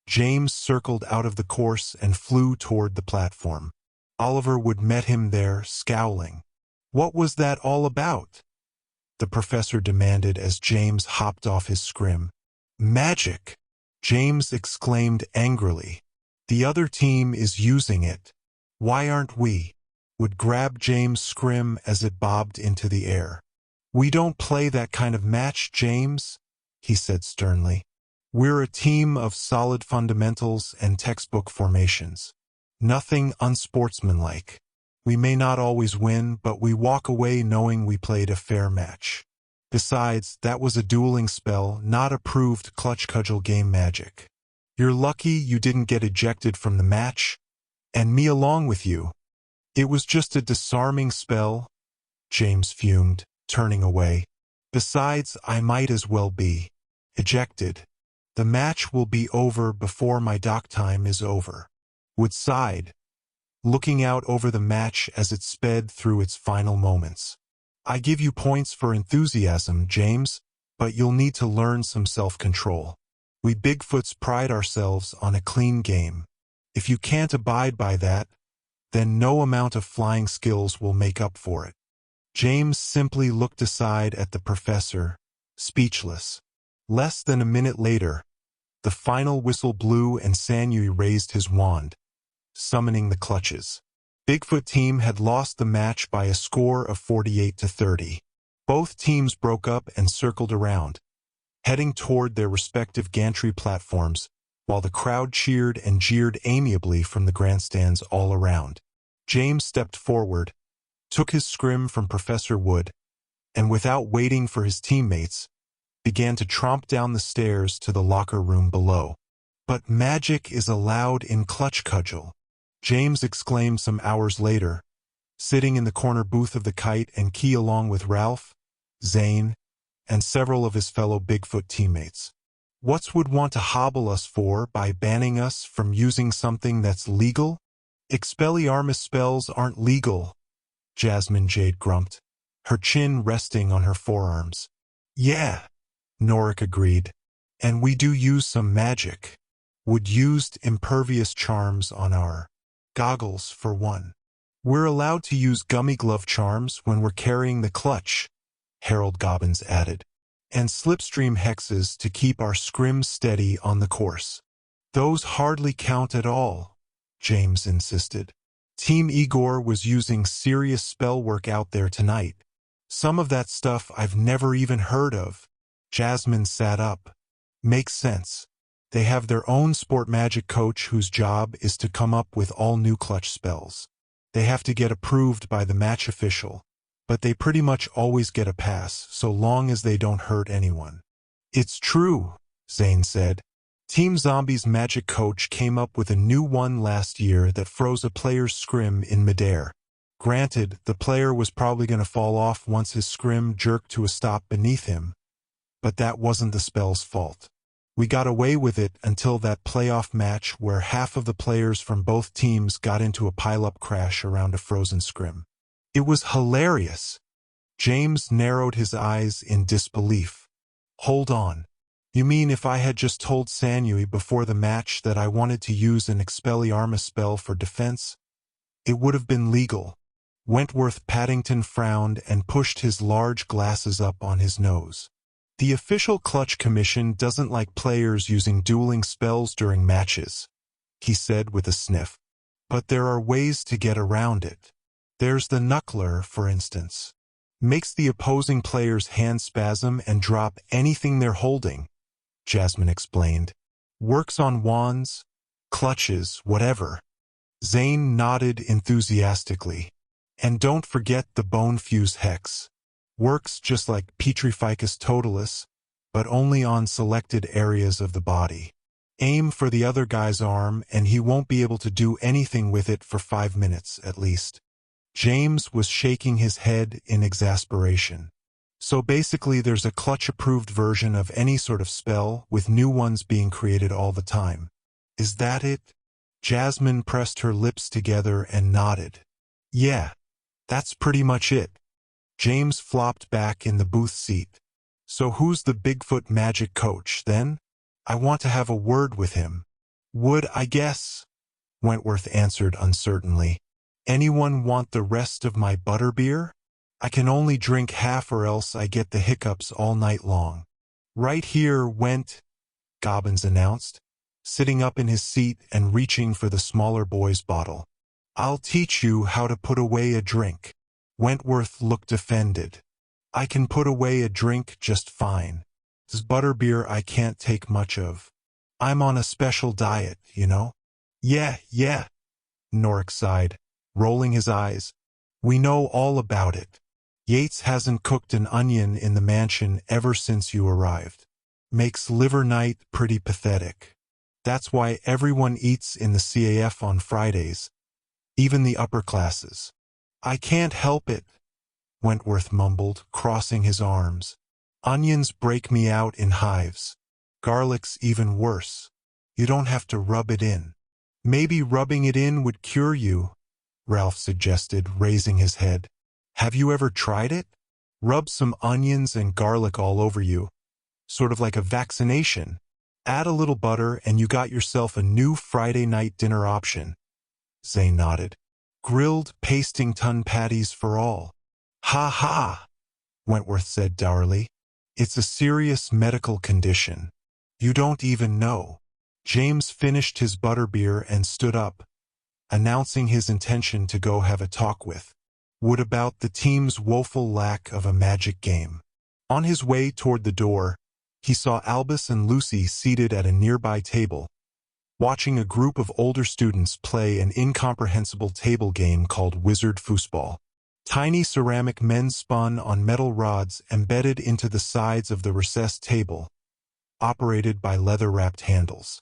James circled out of the course and flew toward the platform. Oliver Wood met him there, scowling. "What was that all about?" the professor demanded as James hopped off his scrim. "Magic!" James exclaimed angrily. "The other team is using it. Why aren't we?" Wood grabbed James' scrim as it bobbed into the air. "We don't play that kind of match, James," he said sternly. "We're a team of solid fundamentals and textbook formations. Nothing unsportsmanlike. We may not always win, but we walk away knowing we played a fair match. Besides, that was a dueling spell, not approved clutch cudgel game magic. You're lucky you didn't get ejected from the match, and me along with you. It was just a disarming spell," James fumed, turning away. "Besides, I might as well be ejected. The match will be over before my dock time is over." Wood sighed, looking out over the match as it sped through its final moments. "I give you points for enthusiasm, James, but you'll need to learn some self-control. We Bigfoots pride ourselves on a clean game. If you can't abide by that, then no amount of flying skills will make up for it." James simply looked aside at the professor, speechless. Less than a minute later, the final whistle blew and Sanyui raised his wand, summoning the clutches. Bigfoot team had lost the match by a score of 48-30. Both teams broke up and circled around, heading toward their respective gantry platforms, while the crowd cheered and jeered amiably from the grandstands all around. James stepped forward, took his scrim from Professor Wood, and without waiting for his teammates, began to tromp down the stairs to the locker room below. "But magic is allowed in clutch cudgel," James exclaimed some hours later, sitting in the corner booth of the Kite and Key along with Ralph, Zane, and several of his fellow Bigfoot teammates. "What's Wood want to hobble us for by banning us from using something that's legal?" "Expelliarmus spells aren't legal," Jasmine Jade grumped, her chin resting on her forearms. "Yeah," Norik agreed, "and we do use some magic. Wood used impervious charms on our goggles for one. We're allowed to use gummy glove charms when we're carrying the clutch," Harold Gobbins added, "and slipstream hexes to keep our scrims steady on the course." "Those hardly count at all," James insisted. "Team Igor was using serious spell work out there tonight. Some of that stuff I've never even heard of." Jasmine sat up. "Makes sense. They have their own sport magic coach whose job is to come up with all new clutch spells. They have to get approved by the match official, but they pretty much always get a pass so long as they don't hurt anyone." "It's true," Zane said. "Team Zombie's magic coach came up with a new one last year that froze a player's scrim in midair. Granted, the player was probably going to fall off once his scrim jerked to a stop beneath him, but that wasn't the spell's fault. We got away with it until that playoff match where half of the players from both teams got into a pile-up crash around a frozen scrim. It was hilarious." James narrowed his eyes in disbelief. "Hold on. You mean if I had just told Sanyui before the match that I wanted to use an Expelliarmus spell for defense, it would have been legal?" Wentworth Paddington frowned and pushed his large glasses up on his nose. "The official Clutch Commission doesn't like players using dueling spells during matches," he said with a sniff. "But there are ways to get around it. There's the knuckler, for instance. Makes the opposing player's hand spasm and drop anything they're holding," Jasmine explained. "Works on wands, clutches, whatever." Zane nodded enthusiastically. "And don't forget the Bone Fuse Hex. Works just like Petrificus Totalis, but only on selected areas of the body. Aim for the other guy's arm and he won't be able to do anything with it for 5 minutes at least." James was shaking his head in exasperation. "So basically there's a clutch-approved version of any sort of spell, with new ones being created all the time. Is that it?" Jasmine pressed her lips together and nodded. "Yeah, that's pretty much it." James flopped back in the booth seat. "So who's the Bigfoot magic coach, then? I want to have a word with him." Would, I guess, Wentworth answered uncertainly. Anyone want the rest of my butterbeer? I can only drink half or else I get the hiccups all night long. Right here, Went, Gobbins announced, sitting up in his seat and reaching for the smaller boy's bottle. I'll teach you how to put away a drink. Wentworth looked offended. I can put away a drink just fine. This butterbeer I can't take much of. I'm on a special diet, you know? Yeah, Norick sighed, rolling his eyes. We know all about it. Yates hasn't cooked an onion in the mansion ever since you arrived. Makes liver night pretty pathetic. That's why everyone eats in the CAF on Fridays, even the upper classes. I can't help it, Wentworth mumbled, crossing his arms. Onions break me out in hives. Garlic's even worse. You don't have to rub it in. Maybe rubbing it in would cure you, Ralph suggested, raising his head. Have you ever tried it? Rub some onions and garlic all over you, sort of like a vaccination. Add a little butter and you got yourself a new Friday night dinner option. Zane nodded. Grilled Pastington patties for all. Ha ha, Wentworth said dourly. It's a serious medical condition. You don't even know. James finished his butterbeer and stood up, announcing his intention to go have a talk with Wood about the team's woeful lack of a magic game. On his way toward the door, he saw Albus and Lucy seated at a nearby table, watching a group of older students play an incomprehensible table game called Wizard Foosball. Tiny ceramic men spun on metal rods embedded into the sides of the recessed table, operated by leather-wrapped handles.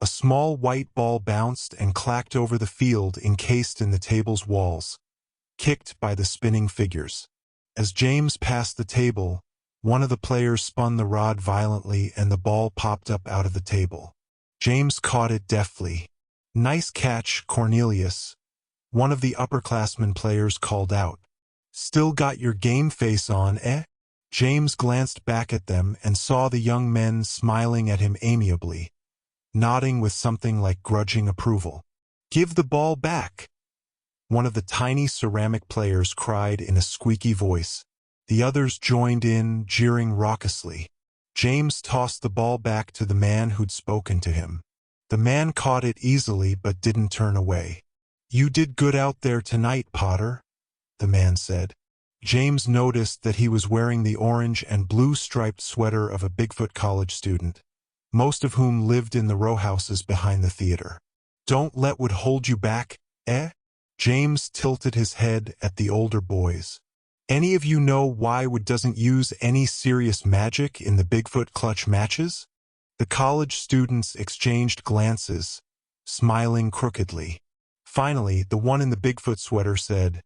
A small white ball bounced and clacked over the field encased in the table's walls, kicked by the spinning figures. As James passed the table, one of the players spun the rod violently and the ball popped up out of the table. James caught it deftly. Nice catch, Cornelius, one of the upperclassmen players called out. Still got your game face on, eh? James glanced back at them and saw the young men smiling at him amiably, nodding with something like grudging approval. Give the ball back, one of the tiny ceramic players cried in a squeaky voice. The others joined in, jeering raucously. James tossed the ball back to the man who'd spoken to him. The man caught it easily but didn't turn away. You did good out there tonight, Potter, the man said. James noticed that he was wearing the orange and blue striped sweater of a Bigfoot college student, most of whom lived in the row houses behind the theater. Don't let Wood hold you back, eh? James tilted his head at the older boys. Any of you know why Wood doesn't use any serious magic in the Bigfoot clutch matches? The college students exchanged glances, smiling crookedly. Finally, the one in the Bigfoot sweater said,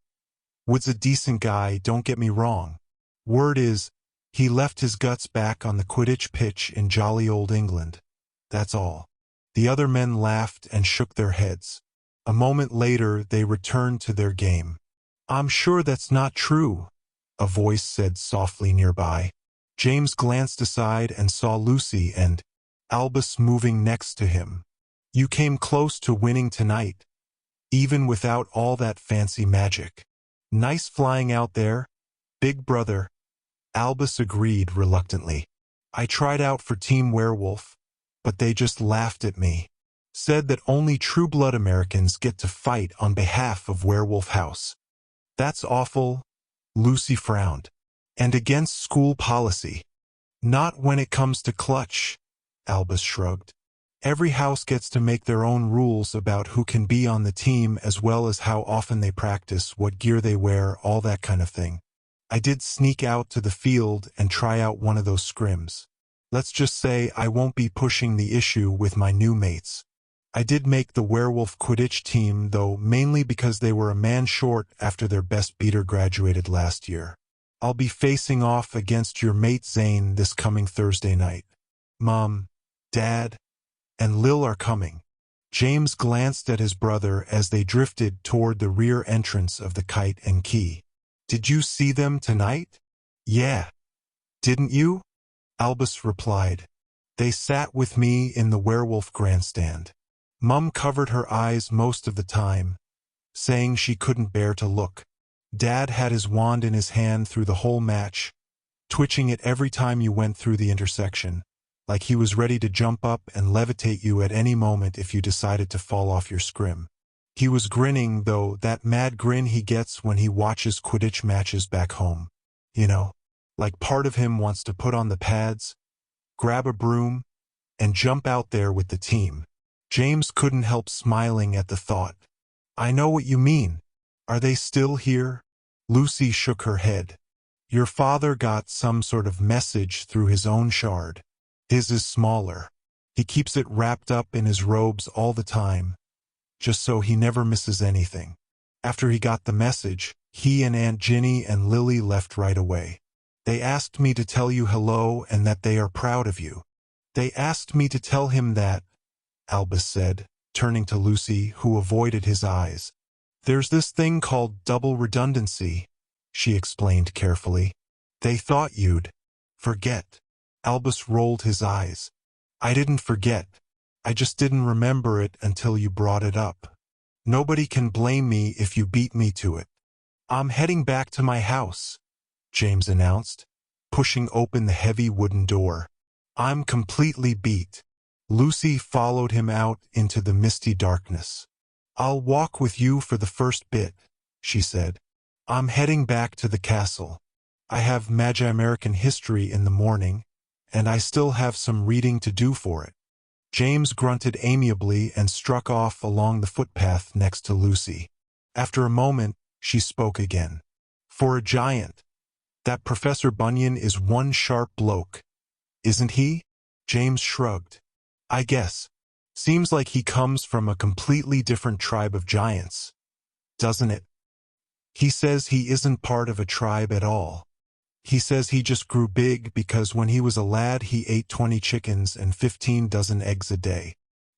Wood's a decent guy, don't get me wrong. Word is, he left his guts back on the Quidditch pitch in jolly old England. That's all. The other men laughed and shook their heads. A moment later, they returned to their game. I'm sure that's not true, a voice said softly nearby. James glanced aside and saw Lucy and Albus moving next to him. You came close to winning tonight, even without all that fancy magic. Nice flying out there, big brother, Albus agreed reluctantly. I tried out for Team Werewolf, but they just laughed at me. Said that only true-blood Americans get to fight on behalf of Werewolf House. That's awful, Lucy frowned. And against school policy. Not when it comes to clutch, Albus shrugged. Every house gets to make their own rules about who can be on the team as well as how often they practice, what gear they wear, all that kind of thing. I did sneak out to the field and try out one of those scrims. Let's just say I won't be pushing the issue with my new mates. I did make the Werewolf Quidditch team, though, mainly because they were a man short after their best beater graduated last year. I'll be facing off against your mate Zane this coming Thursday night. Mom, Dad, and Lil are coming. James glanced at his brother as they drifted toward the rear entrance of the Kite and Key. Did you see them tonight? Yeah. Didn't you? Albus replied. They sat with me in the werewolf grandstand. Mum covered her eyes most of the time, saying she couldn't bear to look. Dad had his wand in his hand through the whole match, twitching it every time you went through the intersection, like he was ready to jump up and levitate you at any moment if you decided to fall off your scrim. He was grinning, though, that mad grin he gets when he watches Quidditch matches back home. You know, like part of him wants to put on the pads, grab a broom, and jump out there with the team. James couldn't help smiling at the thought. I know what you mean. Are they still here? Lucy shook her head. Your father got some sort of message through his own shard. His is smaller. He keeps it wrapped up in his robes all the time, just so he never misses anything. After he got the message, he and Aunt Ginny and Lily left right away. They asked me to tell you hello and that they are proud of you. They asked me to tell him that, Albus said, turning to Lucy, who avoided his eyes. There's this thing called double redundancy, she explained carefully. They thought you'd forget. Albus rolled his eyes. I didn't forget. I just didn't remember it until you brought it up. Nobody can blame me if you beat me to it. I'm heading back to my house, James announced, pushing open the heavy wooden door. I'm completely beat. Lucy followed him out into the misty darkness. I'll walk with you for the first bit, she said. I'm heading back to the castle. I have Magi American history in the morning, and I still have some reading to do for it. James grunted amiably and struck off along the footpath next to Lucy. After a moment, she spoke again. For a giant, that Professor Bunyan is one sharp bloke, isn't he? James shrugged. I guess. Seems like he comes from a completely different tribe of giants, doesn't it? He says he isn't part of a tribe at all. He says he just grew big because when he was a lad he ate 20 chickens and 15 dozen eggs a day,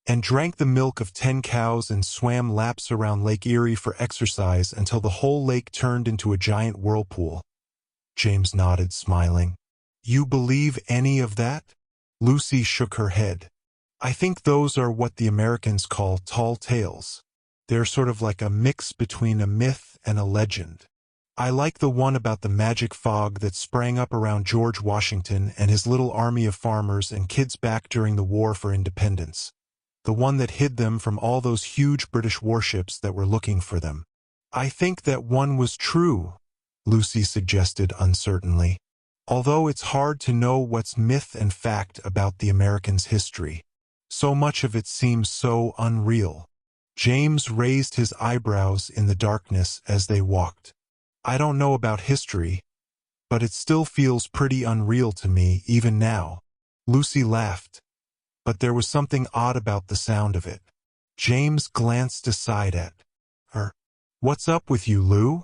and drank the milk of 10 cows and swam laps around Lake Erie for exercise until the whole lake turned into a giant whirlpool. James nodded, smiling. You believe any of that? Lucy shook her head. I think those are what the Americans call tall tales. They're sort of like a mix between a myth and a legend. I like the one about the magic fog that sprang up around George Washington and his little army of farmers and kids back during the War for Independence. The one that hid them from all those huge British warships that were looking for them. I think that one was true, Lucy suggested uncertainly. Although it's hard to know what's myth and fact about the Americans' history. So much of it seems so unreal. James raised his eyebrows in the darkness as they walked. I don't know about history, but it still feels pretty unreal to me even now. Lucy laughed, but there was something odd about the sound of it. James glanced aside at her. What's up with you, Lou?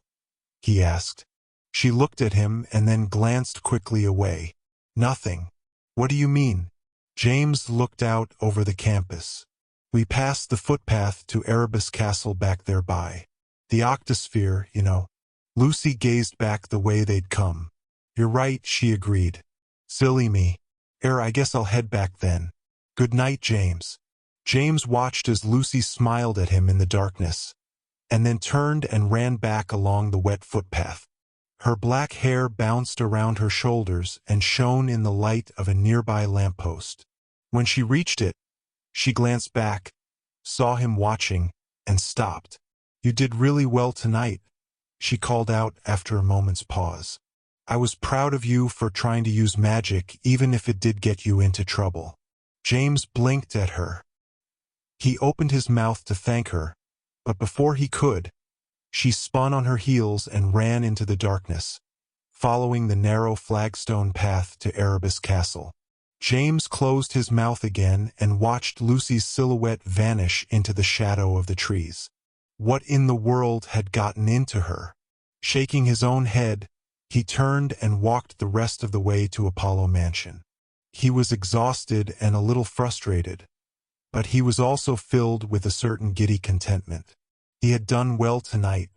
He asked. She looked at him and then glanced quickly away. Nothing. What do you mean? James looked out over the campus. We passed the footpath to Erebus Castle back there by the Octosphere, you know. Lucy gazed back the way they'd come. You're right, she agreed. Silly me. I guess I'll head back then. Good night, James. James watched as Lucy smiled at him in the darkness, and then turned and ran back along the wet footpath. Her black hair bounced around her shoulders and shone in the light of a nearby lamppost. When she reached it, she glanced back, saw him watching, and stopped. You did really well tonight, she called out after a moment's pause. I was proud of you for trying to use magic even if it did get you into trouble. James blinked at her. He opened his mouth to thank her, but before he could, she spun on her heels and ran into the darkness, following the narrow flagstone path to Erebus Castle. James closed his mouth again and watched Lucy's silhouette vanish into the shadow of the trees. What in the world had gotten into her? Shaking his own head, he turned and walked the rest of the way to Apollo Mansion. He was exhausted and a little frustrated, but he was also filled with a certain giddy contentment. He had done well tonight.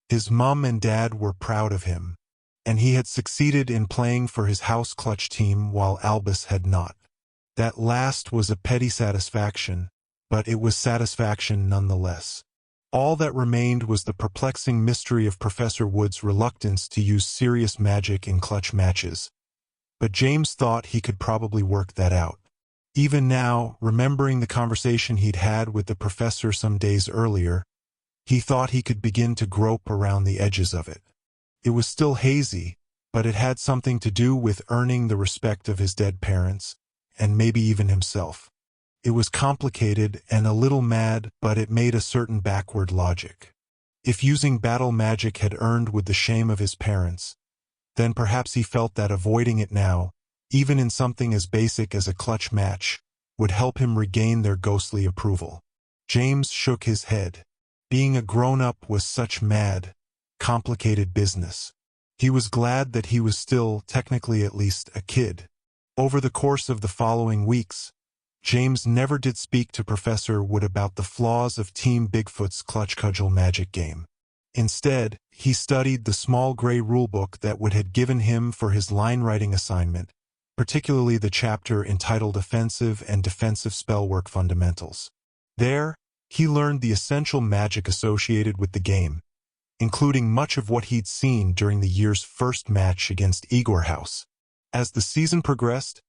His mom and dad were proud of him, and he had succeeded in playing for his house clutch team while Albus had not. That last was a petty satisfaction, but it was satisfaction nonetheless. All that remained was the perplexing mystery of Professor Wood's reluctance to use serious magic in clutch matches. But James thought he could probably work that out. Even now, remembering the conversation he'd had with the professor some days earlier, he thought he could begin to grope around the edges of it. It was still hazy, but it had something to do with earning the respect of his dead parents, and maybe even himself. It was complicated and a little mad, but it made a certain backward logic. If using battle magic had earned with the shame of his parents, then perhaps he felt that avoiding it now, even in something as basic as a clutch match, would help him regain their ghostly approval. James shook his head. Being a grown-up was such mad, complicated business. He was glad that he was still, technically at least, a kid. Over the course of the following weeks, James never did speak to Professor Wood about the flaws of Team Bigfoot's clutch cudgel magic game. Instead, he studied the small gray rulebook that Wood had given him for his line-writing assignment, particularly the chapter entitled Offensive and Defensive Spellwork Fundamentals. There, he learned the essential magic associated with the game, including much of what he'd seen during the year's first match against Igor House. As the season progressed,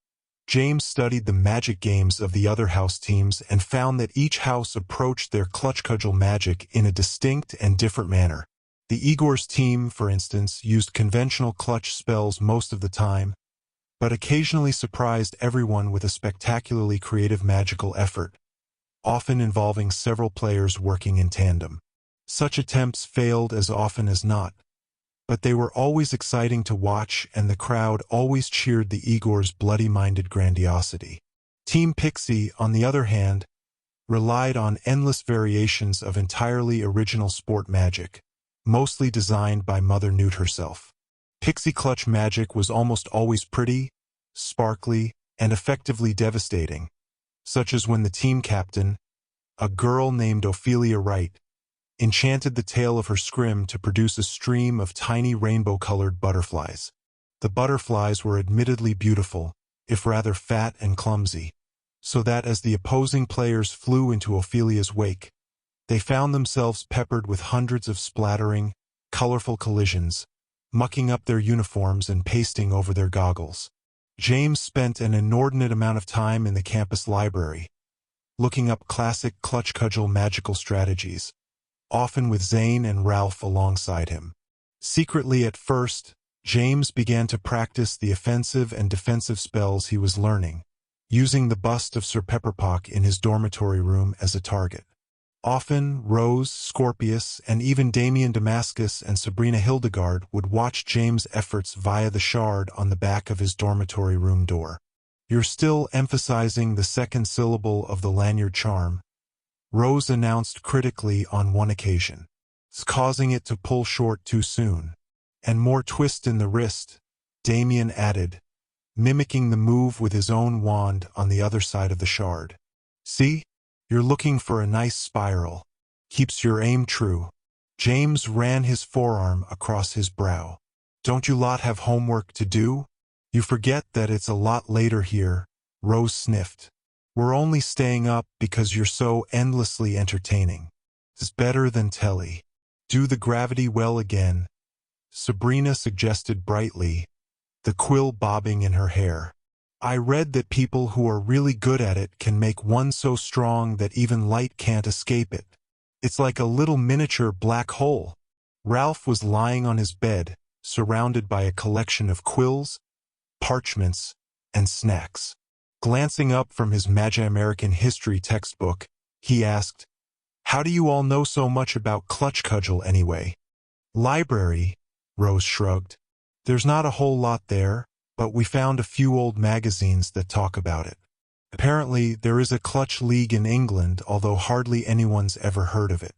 James studied the magic games of the other house teams and found that each house approached their clutch cudgel magic in a distinct and different manner. The Igor's team, for instance, used conventional clutch spells most of the time, but occasionally surprised everyone with a spectacularly creative magical effort, often involving several players working in tandem. Such attempts failed as often as not, but they were always exciting to watch, and the crowd always cheered the Igor's bloody-minded grandiosity. Team Pixie, on the other hand, relied on endless variations of entirely original sport magic, mostly designed by Mother Newt herself. Pixie clutch magic was almost always pretty, sparkly, and effectively devastating, such as when the team captain, a girl named Ophelia Wright, enchanted the tail of her scrim to produce a stream of tiny rainbow-colored butterflies. The butterflies were admittedly beautiful, if rather fat and clumsy, so that as the opposing players flew into Ophelia's wake, they found themselves peppered with hundreds of splattering, colorful collisions, mucking up their uniforms and pasting over their goggles. James spent an inordinate amount of time in the campus library, looking up classic clutch cudgel magical strategies, often with Zane and Ralph alongside him. Secretly at first, James began to practice the offensive and defensive spells he was learning, using the bust of Sir Pepperpock in his dormitory room as a target. Often, Rose, Scorpius, and even Damien Damascus and Sabrina Hildegard would watch James' efforts via the shard on the back of his dormitory room door. "You're still emphasizing the second syllable of the lanyard charm," Rose announced critically on one occasion. "It's causing it to pull short too soon. And more twist in the wrist," Damien added, mimicking the move with his own wand on the other side of the shard. "See? You're looking for a nice spiral. Keeps your aim true." James ran his forearm across his brow. "Don't you lot have homework to do? You forget that it's a lot later here," Rose sniffed. "We're only staying up because you're so endlessly entertaining. It's better than telly." "Do the gravity well again," Sabrina suggested brightly, the quill bobbing in her hair. "I read that people who are really good at it can make one so strong that even light can't escape it. It's like a little miniature black hole." Ralph was lying on his bed, surrounded by a collection of quills, parchments, and snacks. Glancing up from his Magi-American history textbook, he asked, "How do you all know so much about clutch cudgel anyway?" "Library," Rose shrugged. "There's not a whole lot there, but we found a few old magazines that talk about it. Apparently, there is a clutch league in England, although hardly anyone's ever heard of it.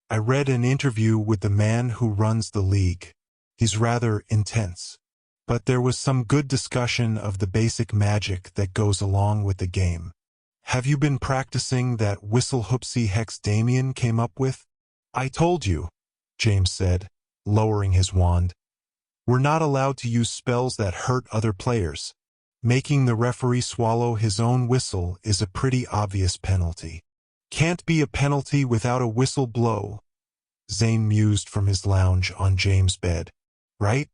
I read an interview with the man who runs the league. He's rather intense. But there was some good discussion of the basic magic that goes along with the game. Have you been practicing that whistle hoopsie hex Damien came up with?" "I told you," James said, lowering his wand. "We're not allowed to use spells that hurt other players. Making the referee swallow his own whistle is a pretty obvious penalty." Can't be a penalty without a whistle blow, Zane mused from his lounge on James' bed. Right?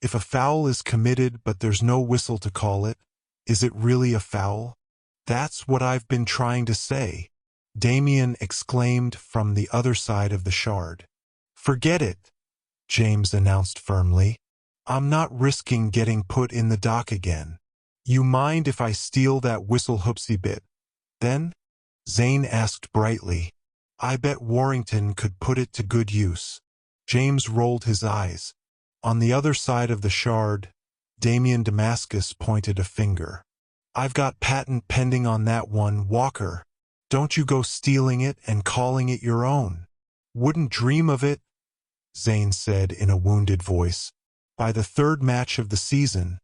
If a foul is committed but there's no whistle to call it, is it really a foul? That's what I've been trying to say, Damien exclaimed from the other side of the shard. Forget it, James announced firmly. I'm not risking getting put in the dock again. You mind if I steal that whistle hoopsie bit, then? Zane asked brightly. I bet Warrington could put it to good use. James rolled his eyes. On the other side of the shard, Damien Damascus pointed a finger. I've got patent pending on that one, Walker. Don't you go stealing it and calling it your own. Wouldn't dream of it, Zane said in a wounded voice. By the third match of the season,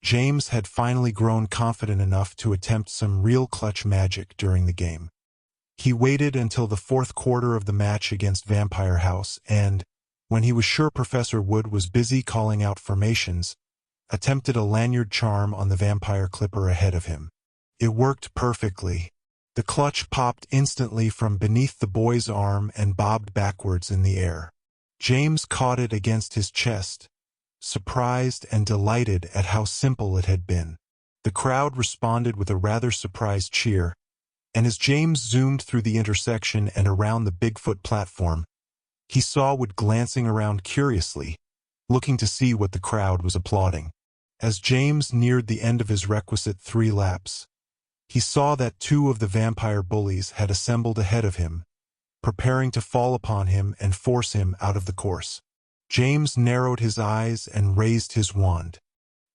James had finally grown confident enough to attempt some real clutch magic during the game. He waited until the fourth quarter of the match against Vampire House and, when he was sure Professor Wood was busy calling out formations, attempted a lanyard charm on the vampire clipper ahead of him. It worked perfectly. The clutch popped instantly from beneath the boy's arm and bobbed backwards in the air. James caught it against his chest, surprised and delighted at how simple it had been. The crowd responded with a rather surprised cheer, and as James zoomed through the intersection and around the Bigfoot platform, he saw Wood glancing around curiously, looking to see what the crowd was applauding. As James neared the end of his requisite 3 laps, he saw that 2 of the vampire bullies had assembled ahead of him, preparing to fall upon him and force him out of the course. James narrowed his eyes and raised his wand.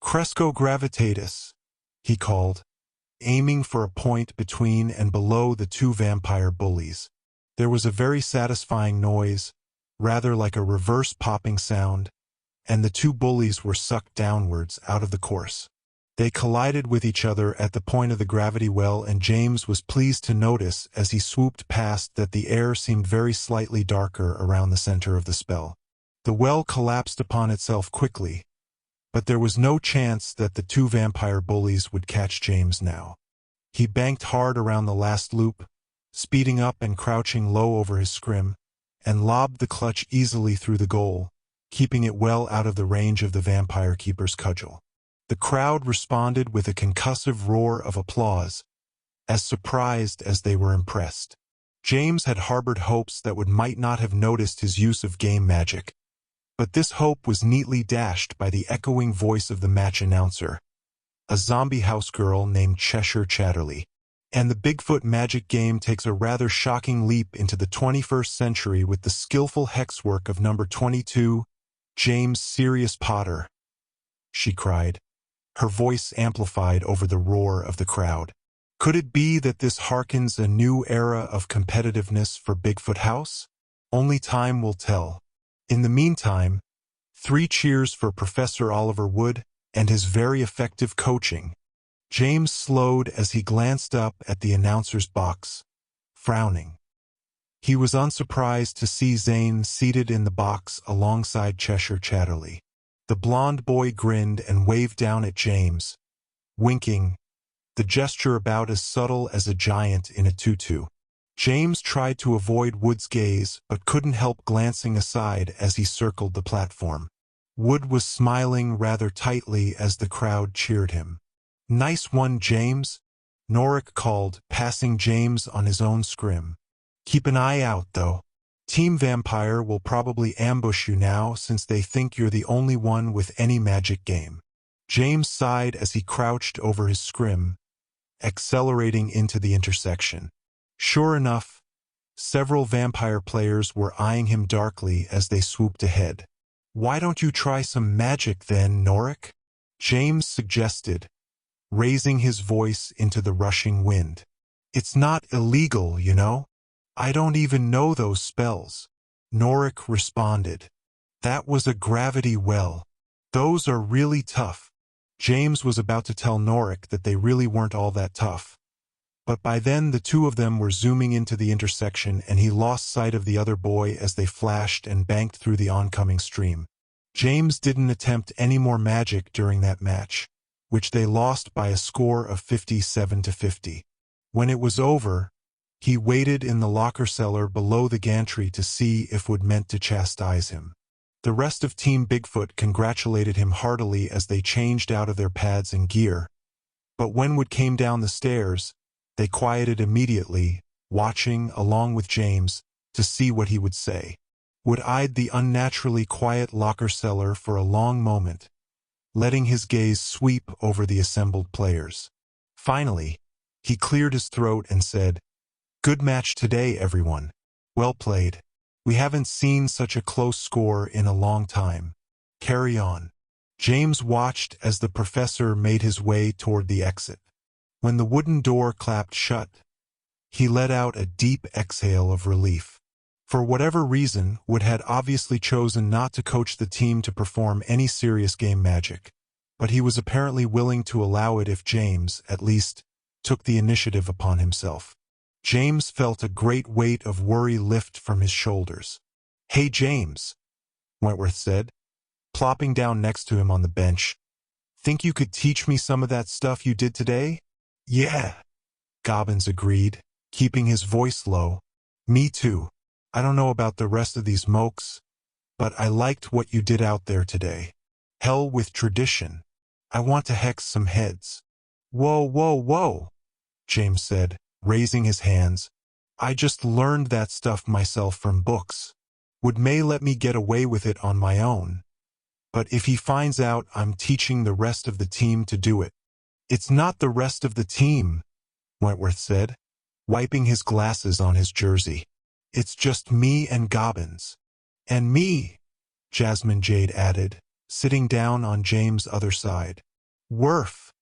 Cresco gravitatus, he called, aiming for a point between and below the 2 vampire bullies. There was a very satisfying noise, rather like a reverse popping sound, and the 2 bullies were sucked downwards out of the course. They collided with each other at the point of the gravity well, and James was pleased to notice as he swooped past that the air seemed very slightly darker around the center of the spell. The well collapsed upon itself quickly, but there was no chance that the 2 vampire bullies would catch James now. He banked hard around the last loop, speeding up and crouching low over his scrim, and lobbed the clutch easily through the goal, keeping it well out of the range of the vampire keeper's cudgel. The crowd responded with a concussive roar of applause, as surprised as they were impressed. James had harbored hopes that Wood might not have noticed his use of game magic, but this hope was neatly dashed by the echoing voice of the match announcer, a zombie house girl named Cheshire Chatterley. And the Bigfoot magic game takes a rather shocking leap into the 21st century with the skillful hexwork of number 22, James Sirius Potter, she cried, her voice amplified over the roar of the crowd. Could it be that this harkens a new era of competitiveness for Bigfoot House? Only time will tell. In the meantime, 3 cheers for Professor Oliver Wood and his very effective coaching. James slowed as he glanced up at the announcer's box, frowning. He was unsurprised to see Zane seated in the box alongside Cheshire Chatterley. The blond boy grinned and waved down at James, winking, the gesture about as subtle as a giant in a tutu. James tried to avoid Wood's gaze but couldn't help glancing aside as he circled the platform. Wood was smiling rather tightly as the crowd cheered him. Nice one, James, Norick called, passing James on his own scrim. Keep an eye out, though. Team Vampire will probably ambush you now since they think you're the only one with any magic game. James sighed as he crouched over his scrim, accelerating into the intersection. Sure enough, several vampire players were eyeing him darkly as they swooped ahead. Why don't you try some magic then, Norick? James suggested, raising his voice into the rushing wind. It's not illegal, you know. I don't even know those spells. Norick responded. That was a gravity well. Those are really tough. James was about to tell Norick that they really weren't all that tough. But by then the 2 of them were zooming into the intersection and he lost sight of the other boy as they flashed and banked through the oncoming stream. James didn't attempt any more magic during that match, which they lost by a score of 57-50. When it was over, He waited in the locker cellar below the gantry to see if Wood meant to chastise him. The rest of Team Bigfoot congratulated him heartily as they changed out of their pads and gear. But when Wood came down the stairs, they quieted immediately, watching, along with James, to see what he would say. Wood eyed the unnaturally quiet locker cellar for a long moment, letting his gaze sweep over the assembled players. Finally, he cleared his throat and said, "Good match today, everyone. Well played. We haven't seen such a close score in a long time. Carry on." James watched as the professor made his way toward the exit. When the wooden door clapped shut, he let out a deep exhale of relief. For whatever reason, Wood had obviously chosen not to coach the team to perform any serious game magic, but he was apparently willing to allow it if James, at least, took the initiative upon himself. James felt a great weight of worry lift from his shoulders. "Hey, James," Wentworth said, plopping down next to him on the bench. "Think you could teach me some of that stuff you did today?" "Yeah," Gobbins agreed, keeping his voice low. "Me too. I don't know about the rest of these mokes, but I liked what you did out there today. Hell with tradition. I want to hex some heads." "Whoa, whoa, whoa," James said, raising his hands. "I just learned that stuff myself from books. Wood may let me get away with it on my own, but if he finds out I'm teaching the rest of the team to do it." "It's not the rest of the team," Wentworth said, wiping his glasses on his jersey. "It's just me and Gobbins." "And me," Jasmine Jade added, sitting down on James' other side. "Worf,"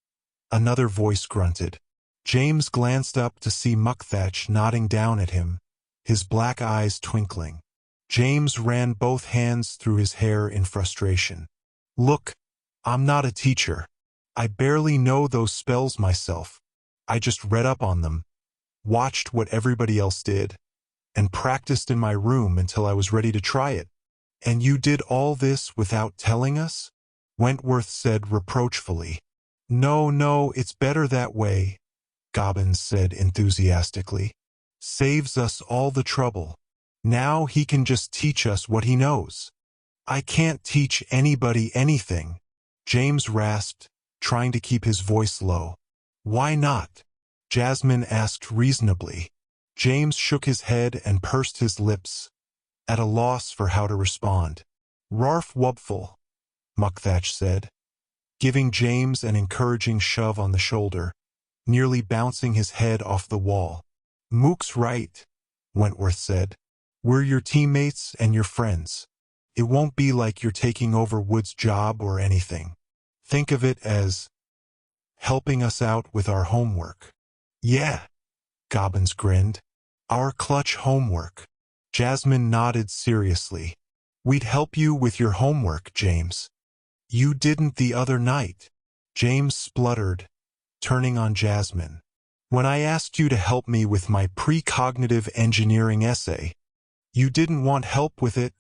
another voice grunted. James glanced up to see Muckthatch nodding down at him, his black eyes twinkling. James ran both hands through his hair in frustration. "Look, I'm not a teacher. I barely know those spells myself. I just read up on them, watched what everybody else did, and practiced in my room until I was ready to try it." "And you did all this without telling us?" Wentworth said reproachfully. No, it's better that way," Gobbins said enthusiastically. "Saves us all the trouble. Now he can just teach us what he knows." "I can't teach anybody anything," James rasped, trying to keep his voice low. "Why not?" Jasmine asked reasonably. James shook his head and pursed his lips, at a loss for how to respond. "Rarf wubful," Muckthatch said, giving James an encouraging shove on the shoulder, nearly bouncing his head off the wall. "Mook's right," Wentworth said. "We're your teammates and your friends. It won't be like you're taking over Wood's job or anything. Think of it as helping us out with our homework." "Yeah," Gobbins grinned. "Our clutch homework." Jasmine nodded seriously. "We'd help you with your homework, James." "You didn't the other night," James spluttered, turning on Jasmine. "When I asked you to help me with my precognitive engineering essay." "You didn't want help with it,"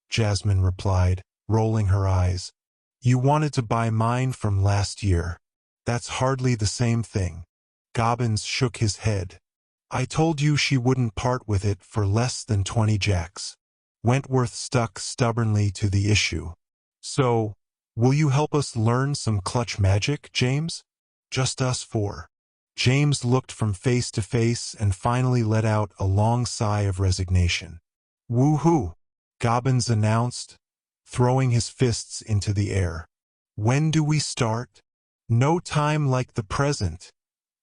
Jasmine replied, rolling her eyes. "You wanted to buy mine from last year." "That's hardly the same thing." Gobbins shook his head. "I told you she wouldn't part with it for less than 20 jacks. Wentworth stuck stubbornly to the issue. "So, will you help us learn some clutch magic, James?" "Just us four." James looked from face to face and finally let out a long sigh of resignation. "Woo-hoo," Gobbins announced, throwing his fists into the air. "When do we start?" "No time like the present,"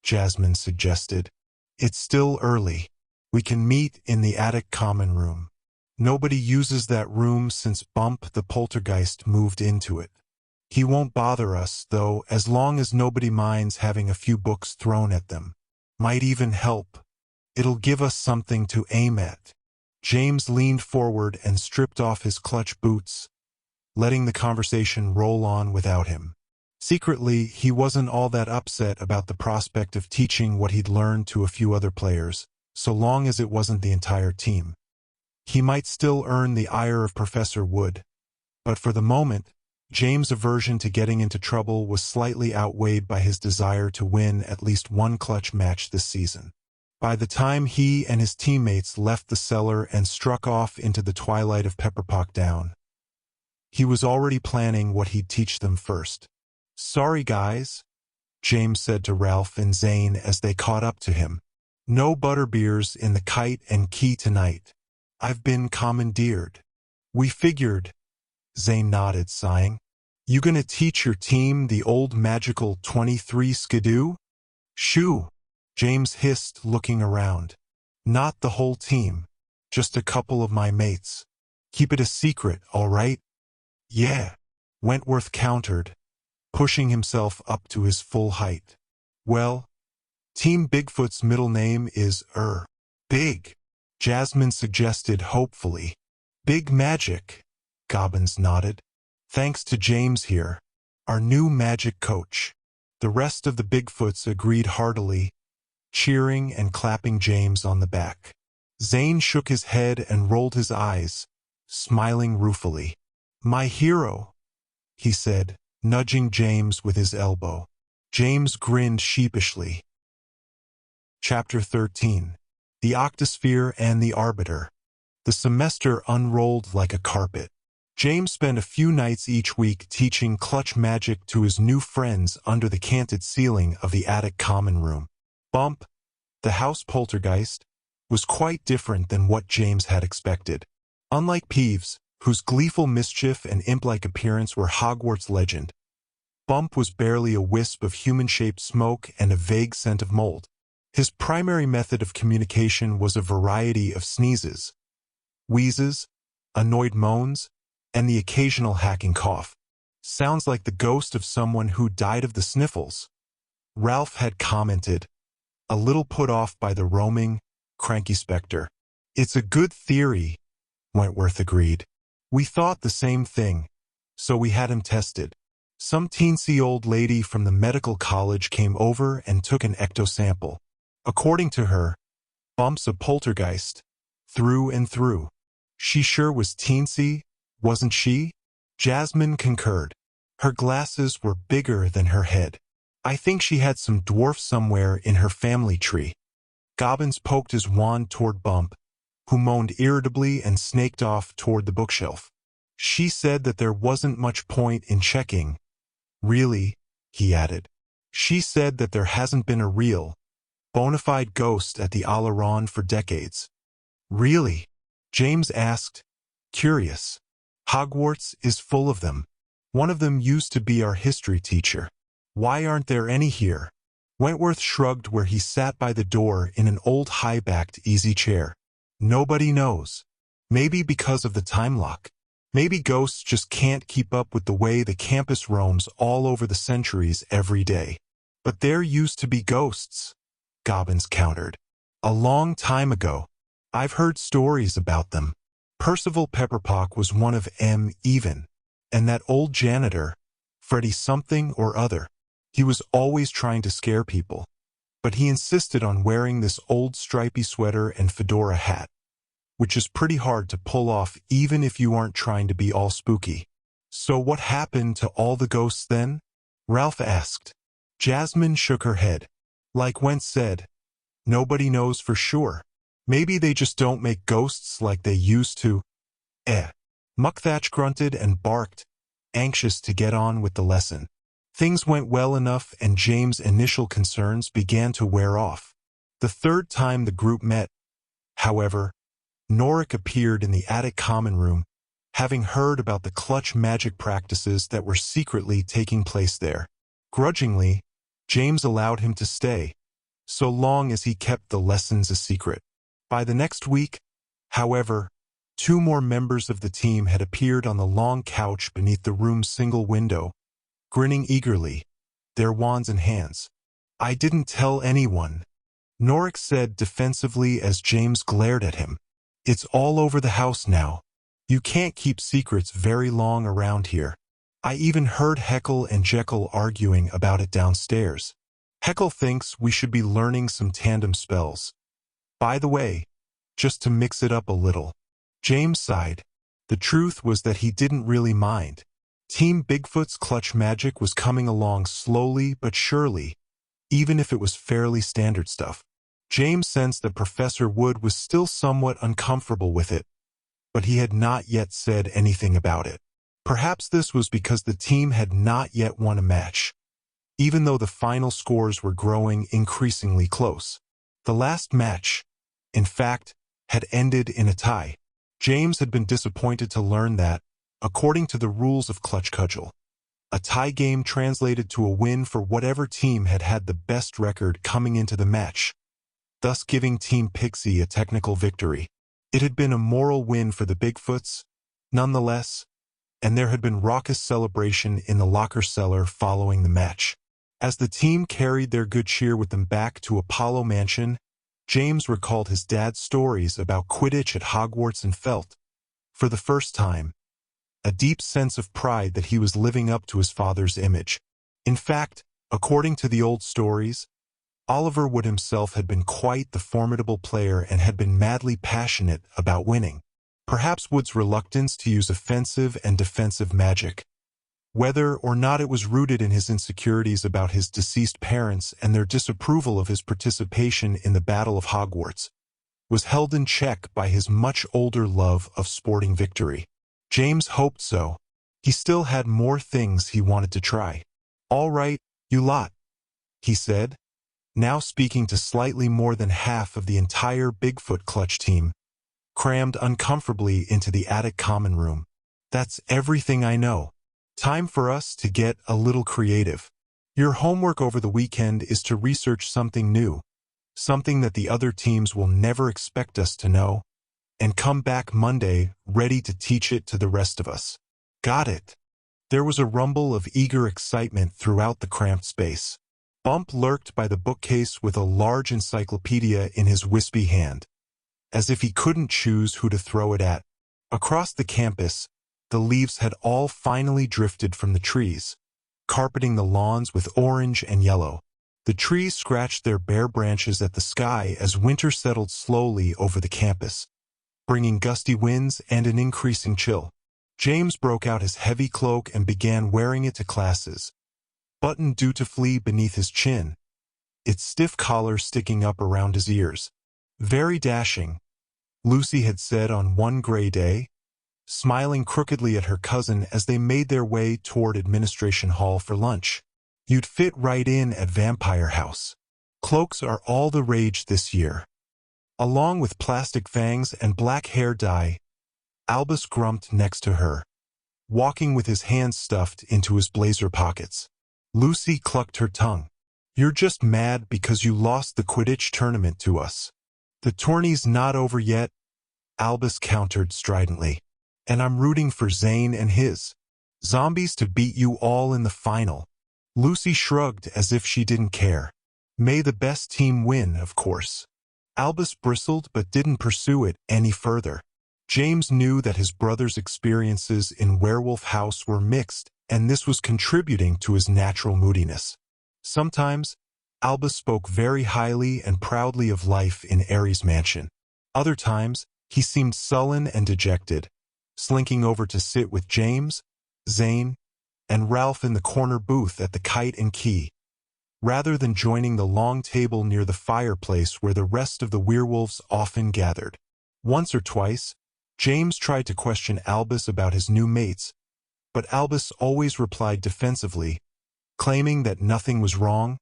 Jasmine suggested. "It's still early. We can meet in the attic common room. Nobody uses that room since Bump the poltergeist moved into it. He won't bother us, though, as long as nobody minds having a few books thrown at them. Might even help. It'll give us something to aim at." James leaned forward and stripped off his clutch boots, letting the conversation roll on without him. Secretly, he wasn't all that upset about the prospect of teaching what he'd learned to a few other players, so long as it wasn't the entire team. He might still earn the ire of Professor Wood, but for the moment, James' aversion to getting into trouble was slightly outweighed by his desire to win at least one clutch match this season. By the time he and his teammates left the cellar and struck off into the twilight of Pepperpock Down, he was already planning what he'd teach them first. "Sorry, guys," James said to Ralph and Zane as they caught up to him. "No butterbeers in the Kite and Key tonight. I've been commandeered." "We figured," Zane nodded, sighing. "You gonna teach your team the old magical 23 skidoo?" "Shoo," James hissed, looking around. "Not the whole team. Just a couple of my mates. Keep it a secret, all right?" "Yeah," Wentworth countered, pushing himself up to his full height. "Well, Team Bigfoot's middle name is, Big," Jasmine suggested hopefully. "Big Magic," Gobbins nodded. "Thanks to James here, our new magic coach." The rest of the Bigfoots agreed heartily, cheering and clapping James on the back. Zane shook his head and rolled his eyes, smiling ruefully. "My hero," he said, nudging James with his elbow. James grinned sheepishly. Chapter 13. The Octosphere and the Arbiter. The semester unrolled like a carpet. James spent a few nights each week teaching clutch magic to his new friends under the canted ceiling of the attic common room. Bump, the house poltergeist, was quite different than what James had expected. Unlike Peeves, whose gleeful mischief and imp-like appearance were Hogwarts legend, Bump was barely a wisp of human-shaped smoke and a vague scent of mold. His primary method of communication was a variety of sneezes, wheezes, annoyed moans, and the occasional hacking cough. "Sounds like the ghost of someone who died of the sniffles," Ralph had commented, a little put off by the roaming, cranky specter. "It's a good theory," Wentworth agreed. "We thought the same thing, so we had him tested. Some teensy old lady from the medical college came over and took an ecto sample. According to her, Bump's a poltergeist, through and through." "She sure was teensy, wasn't she?" Jasmine concurred. "Her glasses were bigger than her head. I think she had some dwarf somewhere in her family tree." Gobbins poked his wand toward Bump, who moaned irritably and snaked off toward the bookshelf. "She said that there wasn't much point in checking. Really," he added. "She said that there hasn't been a real, bona fide ghost at the Aleron for decades." "Really?" James asked, curious. "Hogwarts is full of them. One of them used to be our history teacher. Why aren't there any here?" Wentworth shrugged where he sat by the door in an old high-backed easy chair. "Nobody knows. Maybe because of the time lock. Maybe ghosts just can't keep up with the way the campus roams all over the centuries every day." "But there used to be ghosts," Gobbins countered. "A long time ago. I've heard stories about them. Percival Pepperpock was one of 'em even. And that old janitor, Freddie something or other. He was always trying to scare people. But he insisted on wearing this old stripy sweater and fedora hat, which is pretty hard to pull off even if you aren't trying to be all spooky." "So what happened to all the ghosts then?" Ralph asked. Jasmine shook her head. "Like Went said, nobody knows for sure. Maybe they just don't make ghosts like they used to." Muckthatch grunted and barked, anxious to get on with the lesson. Things went well enough and James' initial concerns began to wear off. The third time the group met, however, Norik appeared in the attic common room, having heard about the clutch magic practices that were secretly taking place there. Grudgingly, James allowed him to stay, so long as he kept the lessons a secret. By the next week, however, 2 more members of the team had appeared on the long couch beneath the room's single window, grinning eagerly, their wands in hands. "I didn't tell anyone," Norik said defensively as James glared at him. "It's all over the house now. You can't keep secrets very long around here. I even heard Heckle and Jekyll arguing about it downstairs. Heckle thinks we should be learning some tandem spells. By the way, just to mix it up a little." James sighed. The truth was that he didn't really mind. Team Bigfoot's clutch magic was coming along slowly but surely, even if it was fairly standard stuff. James sensed that Professor Wood was still somewhat uncomfortable with it, but he had not yet said anything about it. Perhaps this was because the team had not yet won a match, even though the final scores were growing increasingly close. The last match, in fact, had ended in a tie. James had been disappointed to learn that, according to the rules of Clutch Cudgel, a tie game translated to a win for whatever team had had the best record coming into the match, thus giving Team Pixie a technical victory. It had been a moral win for the Bigfoots, nonetheless, and there had been raucous celebration in the locker cellar following the match. As the team carried their good cheer with them back to Apollo Mansion, James recalled his dad's stories about Quidditch at Hogwarts and felt, for the first time, a deep sense of pride that he was living up to his father's image. In fact, according to the old stories, Oliver Wood himself had been quite the formidable player and had been madly passionate about winning. Perhaps Wood's reluctance to use offensive and defensive magic, whether or not it was rooted in his insecurities about his deceased parents and their disapproval of his participation in the Battle of Hogwarts, was held in check by his much older love of sporting victory. James hoped so. He still had more things he wanted to try. "All right, you lot," he said, now speaking to slightly more than half of the entire Bigfoot Clutch team, crammed uncomfortably into the attic common room. "That's everything I know. Time for us to get a little creative. Your homework over the weekend is to research something new, something that the other teams will never expect us to know, and come back Monday ready to teach it to the rest of us." "Got it." There was a rumble of eager excitement throughout the cramped space. Bump lurked by the bookcase with a large encyclopedia in his wispy hand, as if he couldn't choose who to throw it at. Across the campus, the leaves had all finally drifted from the trees, carpeting the lawns with orange and yellow. The trees scratched their bare branches at the sky as winter settled slowly over the campus, bringing gusty winds and an increasing chill. James broke out his heavy cloak and began wearing it to classes, buttoned dutifully beneath his chin, its stiff collar sticking up around his ears. "Very dashing," Lucy had said on one gray day, smiling crookedly at her cousin as they made their way toward Administration Hall for lunch. "You'd fit right in at Vampire House. Cloaks are all the rage this year." Along with plastic fangs and black hair dye, Albus grumped next to her, walking with his hands stuffed into his blazer pockets. Lucy clucked her tongue. "You're just mad because you lost the Quidditch tournament to us." "The tourney's not over yet," Albus countered stridently. "And I'm rooting for Zane and his zombies to beat you all in the final." Lucy shrugged as if she didn't care. "May the best team win, of course." Albus bristled but didn't pursue it any further. James knew that his brother's experiences in Werewolf House were mixed, and this was contributing to his natural moodiness. Sometimes, Albus spoke very highly and proudly of life in Ares Mansion. Other times, he seemed sullen and dejected, slinking over to sit with James, Zane, and Ralph in the corner booth at the Kite and Key, rather than joining the long table near the fireplace where the rest of the werewolves often gathered. Once or twice, James tried to question Albus about his new mates, but Albus always replied defensively, claiming that nothing was wrong.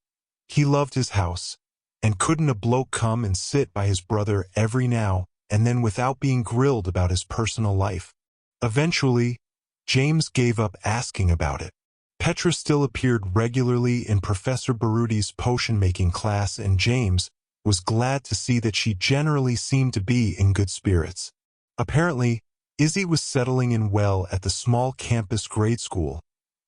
He loved his house, and couldn't a bloke come and sit by his brother every now and then without being grilled about his personal life? Eventually, James gave up asking about it. Petra still appeared regularly in Professor Barudi's potion-making class, and James was glad to see that she generally seemed to be in good spirits. Apparently, Izzy was settling in well at the small campus grade school,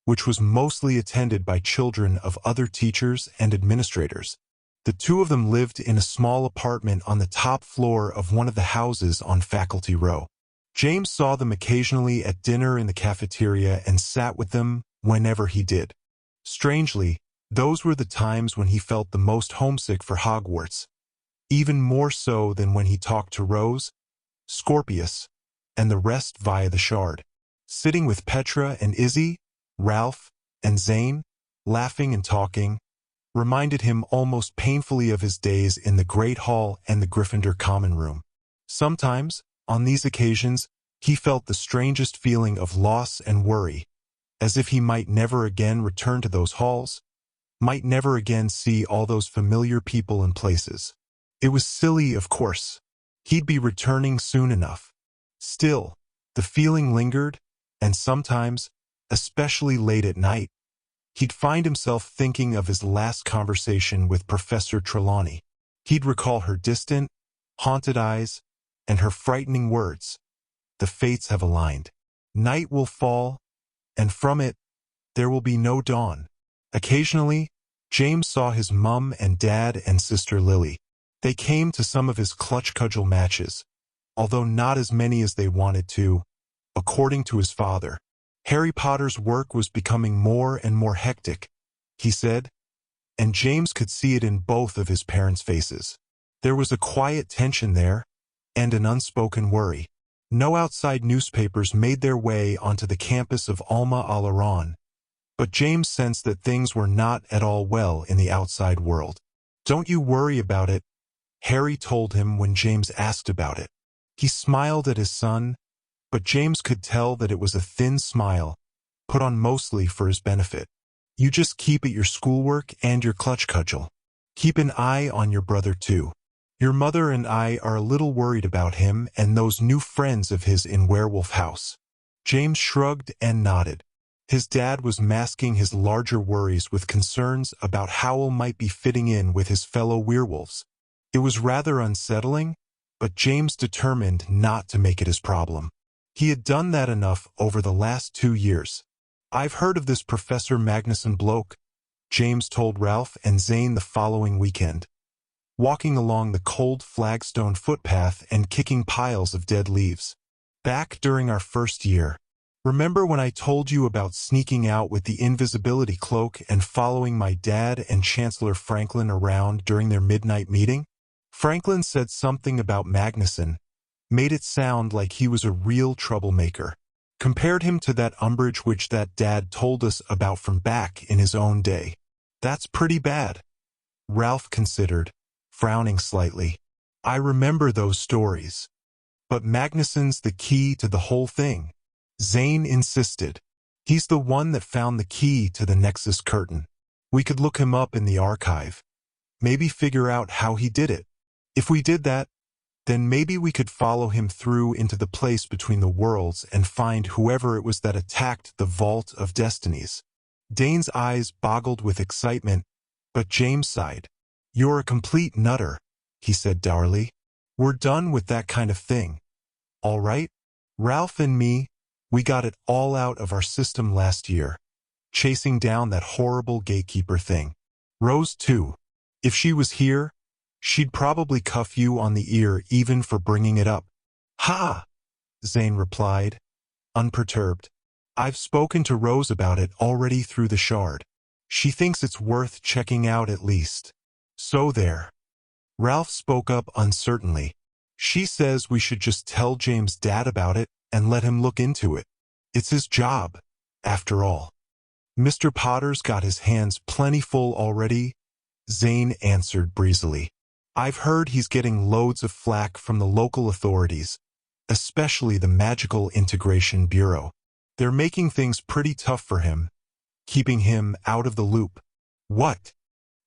which was mostly attended by children of other teachers and administrators. The two of them lived in a small apartment on the top floor of one of the houses on Faculty Row. James saw them occasionally at dinner in the cafeteria and sat with them whenever he did. Strangely, those were the times when he felt the most homesick for Hogwarts, even more so than when he talked to Rose, Scorpius, and the rest via the Shard. Sitting with Petra and Izzy, Ralph, and Zane, laughing and talking, reminded him almost painfully of his days in the Great Hall and the Gryffindor Common Room. Sometimes, on these occasions, he felt the strangest feeling of loss and worry, as if he might never again return to those halls, might never again see all those familiar people and places. It was silly, of course. He'd be returning soon enough. Still, the feeling lingered, and sometimes, especially late at night, he'd find himself thinking of his last conversation with Professor Trelawney. He'd recall her distant, haunted eyes, and her frightening words. The fates have aligned. Night will fall, and from it, there will be no dawn. Occasionally, James saw his mum and dad and sister Lily. They came to some of his clutch cudgel matches, although not as many as they wanted to, according to his father. Harry Potter's work was becoming more and more hectic, he said, and James could see it in both of his parents' faces. There was a quiet tension there, and an unspoken worry. No outside newspapers made their way onto the campus of Alma Aleron, but James sensed that things were not at all well in the outside world. "Don't you worry about it," Harry told him when James asked about it. He smiled at his son, but James could tell that it was a thin smile, put on mostly for his benefit. "You just keep at your schoolwork and your clutch cudgel. Keep an eye on your brother too. Your mother and I are a little worried about him and those new friends of his in Werewolf House." James shrugged and nodded. His dad was masking his larger worries with concerns about how Howl might be fitting in with his fellow werewolves. It was rather unsettling, but James determined not to make it his problem. He had done that enough over the last 2 years. "I've heard of this Professor Magnuson bloke," James told Ralph and Zane the following weekend, walking along the cold flagstone footpath and kicking piles of dead leaves. "Back during our first year. Remember when I told you about sneaking out with the invisibility cloak and following my dad and Chancellor Franklin around during their midnight meeting? Franklin said something about Magnuson, made it sound like he was a real troublemaker. Compared him to that Umbridge witch that Dad told us about from back in his own day. That's pretty bad." Ralph considered, frowning slightly. "I remember those stories. But Magnuson's the key to the whole thing," Zane insisted. "He's the one that found the key to the Nexus curtain. We could look him up in the archive. Maybe figure out how he did it. If we did that, then maybe we could follow him through into the place between the worlds and find whoever it was that attacked the Vault of Destinies." Dane's eyes boggled with excitement, but James sighed. "You're a complete nutter," he said dourly. "We're done with that kind of thing. All right? Ralph and me, we got it all out of our system last year, chasing down that horrible gatekeeper thing. Rose too. If she was here, she'd probably cuff you on the ear even for bringing it up." "Ha!" Zane replied, unperturbed. "I've spoken to Rose about it already through the shard. She thinks it's worth checking out at least. So there." Ralph spoke up uncertainly. "She says we should just tell James' dad about it and let him look into it. It's his job, after all." "Mr. Potter's got his hands plenty full already," Zane answered breezily. "I've heard he's getting loads of flack from the local authorities, especially the Magical Integration Bureau. They're making things pretty tough for him, keeping him out of the loop." "What?"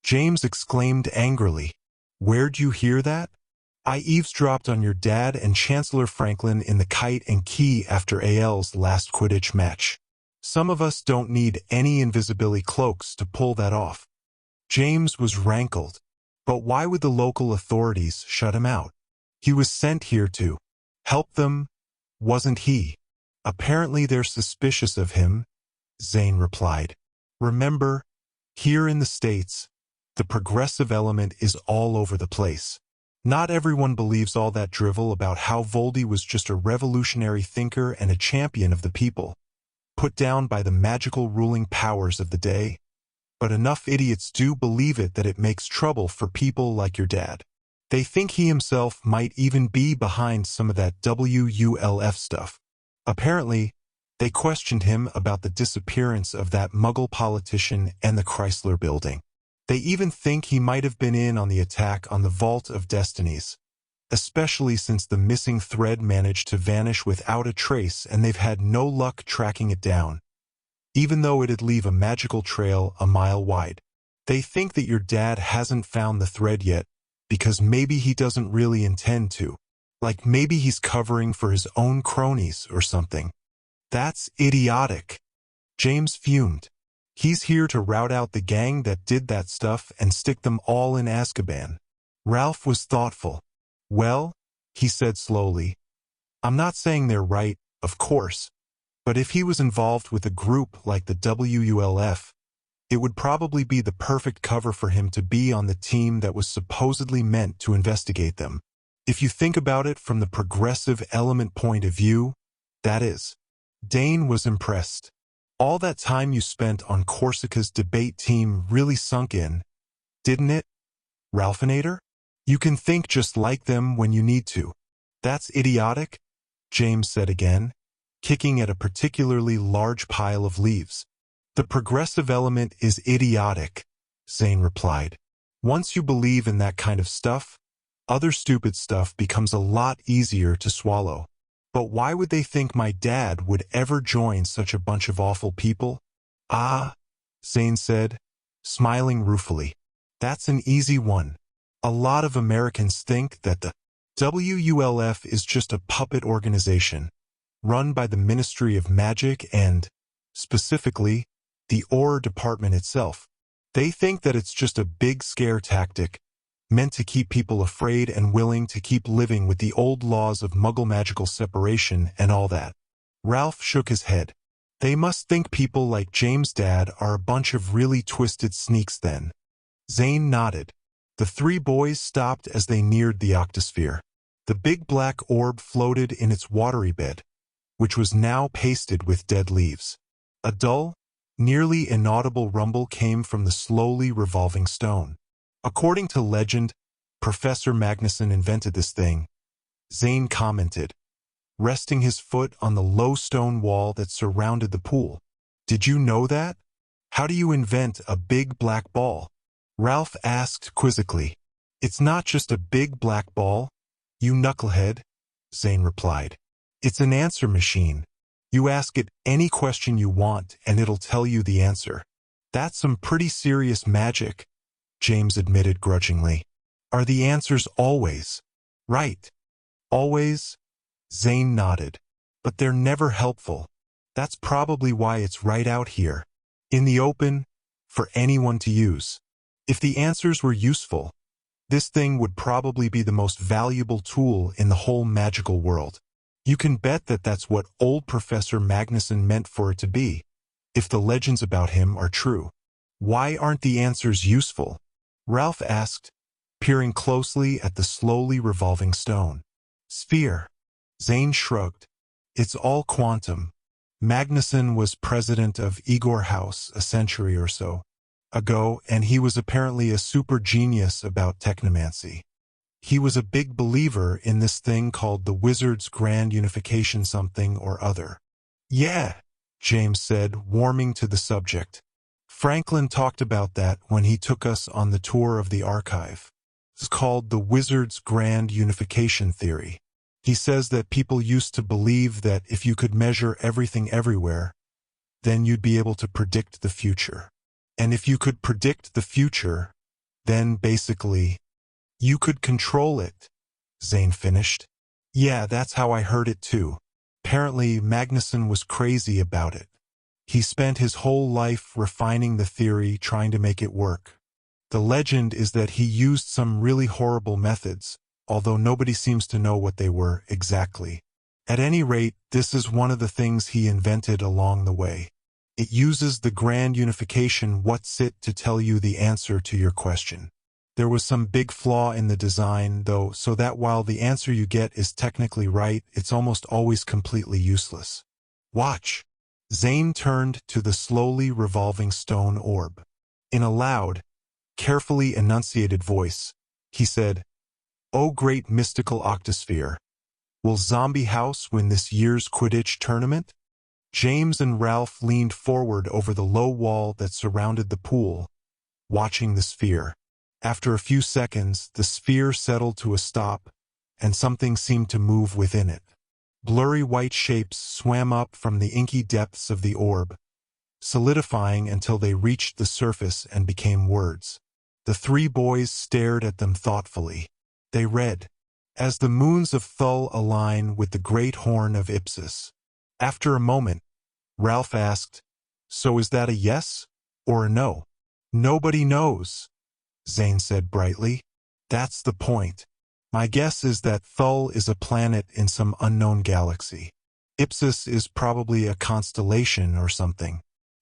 James exclaimed angrily. "Where'd you hear that?" "I eavesdropped on your dad and Chancellor Franklin in the Kite and Key after AL's last Quidditch match. Some of us don't need any invisibility cloaks to pull that off." James was rankled. But why would the local authorities shut him out? He was sent here to help them, wasn't he? "Apparently they're suspicious of him," Zane replied. "Remember, here in the States, the progressive element is all over the place. Not everyone believes all that drivel about how Voldy was just a revolutionary thinker and a champion of the people, put down by the magical ruling powers of the day. But enough idiots do believe it that it makes trouble for people like your dad. They think he himself might even be behind some of that WULF stuff. Apparently, they questioned him about the disappearance of that Muggle politician and the Chrysler Building. They even think he might have been in on the attack on the Vault of Destinies, especially since the missing thread managed to vanish without a trace and they've had no luck tracking it down, even though it'd leave a magical trail a mile wide. They think that your dad hasn't found the thread yet because maybe he doesn't really intend to. Like maybe he's covering for his own cronies or something. That's idiotic. James fumed. He's here to rout out the gang that did that stuff and stick them all in Azkaban. Ralph was thoughtful. Well, he said slowly, I'm not saying they're right, of course, but if he was involved with a group like the WULF, it would probably be the perfect cover for him to be on the team that was supposedly meant to investigate them. If you think about it from the progressive element point of view, that is. Dane was impressed. All that time you spent on Corsica's debate team really sunk in, didn't it, Ralphinator? You can think just like them when you need to. That's idiotic, James said again, kicking at a particularly large pile of leaves. The progressive element is idiotic, Zane replied. Once you believe in that kind of stuff, other stupid stuff becomes a lot easier to swallow. But why would they think my dad would ever join such a bunch of awful people? Ah, Zane said, smiling ruefully. That's an easy one. A lot of Americans think that the WULF is just a puppet organization, run by the Ministry of Magic and, specifically, the OR department itself. They think that it's just a big scare tactic, meant to keep people afraid and willing to keep living with the old laws of Muggle magical separation and all that. Ralph shook his head. They must think people like James' dad are a bunch of really twisted sneaks then. Zane nodded. The three boys stopped as they neared the octosphere. The big black orb floated in its watery bed, which was now pasted with dead leaves. A dull, nearly inaudible rumble came from the slowly revolving stone. According to legend, Professor Magnuson invented this thing, Zane commented, resting his foot on the low stone wall that surrounded the pool. Did you know that? How do you invent a big black ball? Ralph asked quizzically. It's not just a big black ball, you knucklehead, Zane replied. It's an answer machine. You ask it any question you want and it'll tell you the answer. That's some pretty serious magic, James admitted grudgingly. Are the answers always right? Always? Zane nodded. But they're never helpful. That's probably why it's right out here, in the open, for anyone to use. If the answers were useful, this thing would probably be the most valuable tool in the whole magical world. You can bet that that's what old Professor Magnuson meant for it to be, if the legends about him are true. Why aren't the answers useful? Ralph asked, peering closely at the slowly revolving stone. Sphere. Zane shrugged. It's all quantum. Magnuson was president of Igor House a century or so ago, and he was apparently a super genius about technomancy. He was a big believer in this thing called the Wizard's Grand Unification something or other. Yeah, James said, warming to the subject. Franklin talked about that when he took us on the tour of the archive. It's called the Wizard's Grand Unification theory. He says that people used to believe that if you could measure everything everywhere, then you'd be able to predict the future. And if you could predict the future, then basically, you could control it, Zane finished. Yeah, that's how I heard it too. Apparently, Magnuson was crazy about it. He spent his whole life refining the theory, trying to make it work. The legend is that he used some really horrible methods, although nobody seems to know what they were exactly. At any rate, this is one of the things he invented along the way. It uses the grand unification what's it to tell you the answer to your question. There was some big flaw in the design, though, so that while the answer you get is technically right, it's almost always completely useless. Watch. Zane turned to the slowly revolving stone orb. In a loud, carefully enunciated voice, he said, "O great mystical octosphere, will Zombie House win this year's Quidditch tournament?" James and Ralph leaned forward over the low wall that surrounded the pool, watching the sphere. After a few seconds, the sphere settled to a stop, and something seemed to move within it. Blurry white shapes swam up from the inky depths of the orb, solidifying until they reached the surface and became words. The three boys stared at them thoughtfully. They read, "As the moons of Thul align with the great horn of Ipsus." After a moment, Ralph asked, "So is that a yes or a no?" "Nobody knows," Zane said brightly. "That's the point. My guess is that Thul is a planet in some unknown galaxy. Ipsus is probably a constellation or something.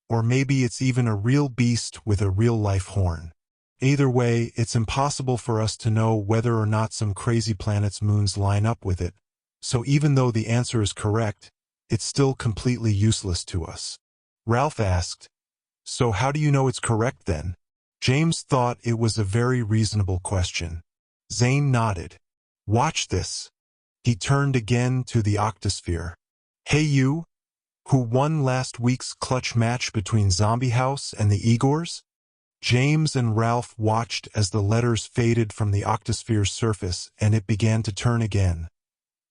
Or maybe it's even a real beast with a real-life horn. Either way, it's impossible for us to know whether or not some crazy planet's moons line up with it. So even though the answer is correct, it's still completely useless to us." Ralph asked, "So how do you know it's correct then?" James thought it was a very reasonable question. Zane nodded. "Watch this." He turned again to the octosphere. "Hey you, who won last week's clutch match between Zombie House and the Igors?" James and Ralph watched as the letters faded from the octosphere's surface and it began to turn again,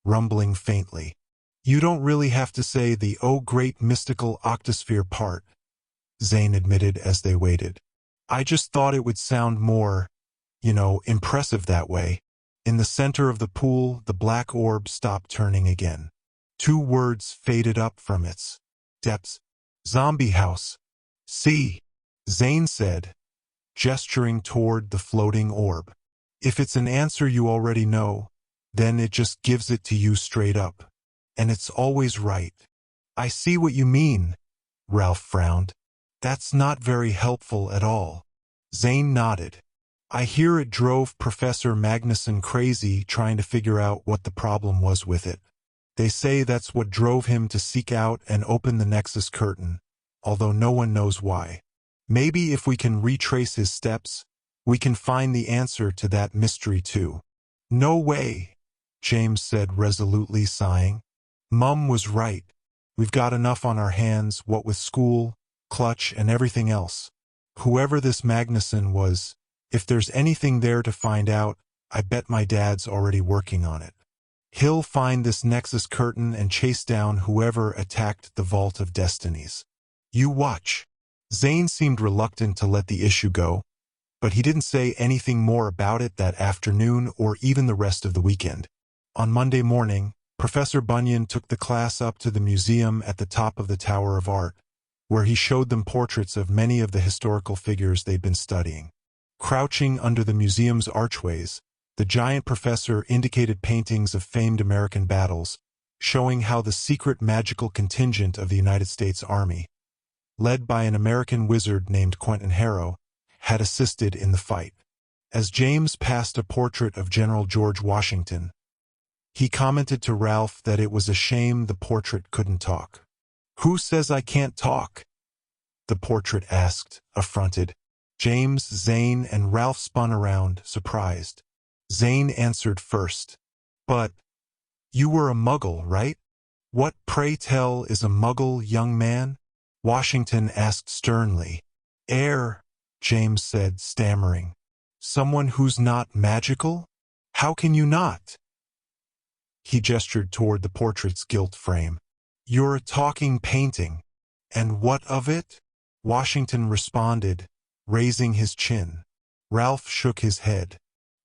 rumbling faintly. "You don't really have to say the oh great mystical octosphere part," Zane admitted as they waited. "I just thought it would sound more, impressive that way." In the center of the pool, the black orb stopped turning again. Two words faded up from its depths. "Zombie House." "See," Zane said, gesturing toward the floating orb. "If it's an answer you already know, then it just gives it to you straight up. And it's always right." "I see what you mean," Ralph frowned. "That's not very helpful at all." Zane nodded. "I hear it drove Professor Magnuson crazy trying to figure out what the problem was with it. They say that's what drove him to seek out and open the Nexus curtain, although no one knows why. Maybe if we can retrace his steps, we can find the answer to that mystery too." "No way," James said resolutely, sighing. "Mum was right. We've got enough on our hands, what with school, clutch, and everything else. Whoever this Magnuson was, if there's anything there to find out, I bet my dad's already working on it. He'll find this Nexus curtain and chase down whoever attacked the Vault of Destinies. You watch." Zane seemed reluctant to let the issue go, but he didn't say anything more about it that afternoon or even the rest of the weekend. On Monday morning, Professor Bunyan took the class up to the museum at the top of the Tower of Art, where he showed them portraits of many of the historical figures they'd been studying. Crouching under the museum's archways, the giant professor indicated paintings of famed American battles, showing how the secret magical contingent of the United States Army, led by an American wizard named Quentin Harrow, had assisted in the fight. As James passed a portrait of General George Washington, he commented to Ralph that it was a shame the portrait couldn't talk. "Who says I can't talk?" the portrait asked, affronted. James, Zane, and Ralph spun around, surprised. Zane answered first. "But you were a muggle, right?" "What, pray tell, is a muggle, young man?" Washington asked sternly. "Heir," James said, stammering. "Someone who's not magical? How can you not?" He gestured toward the portrait's gilt frame. "You're a talking painting. And what of it?" Washington responded, raising his chin. Ralph shook his head.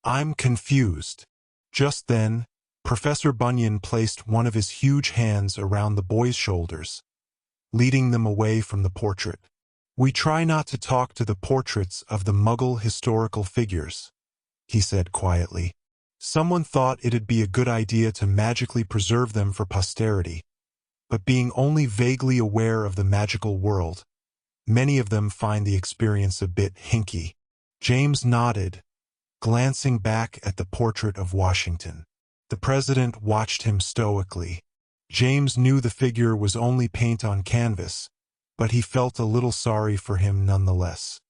"I'm confused." Just then, Professor Bunyan placed one of his huge hands around the boys' shoulders, leading them away from the portrait. "We try not to talk to the portraits of the Muggle historical figures," he said quietly. "Someone thought it'd be a good idea to magically preserve them for posterity, but being only vaguely aware of the magical world, many of them find the experience a bit hinky." James nodded, glancing back at the portrait of Washington. The president watched him stoically. James knew the figure was only paint on canvas, but he felt a little sorry for him nonetheless.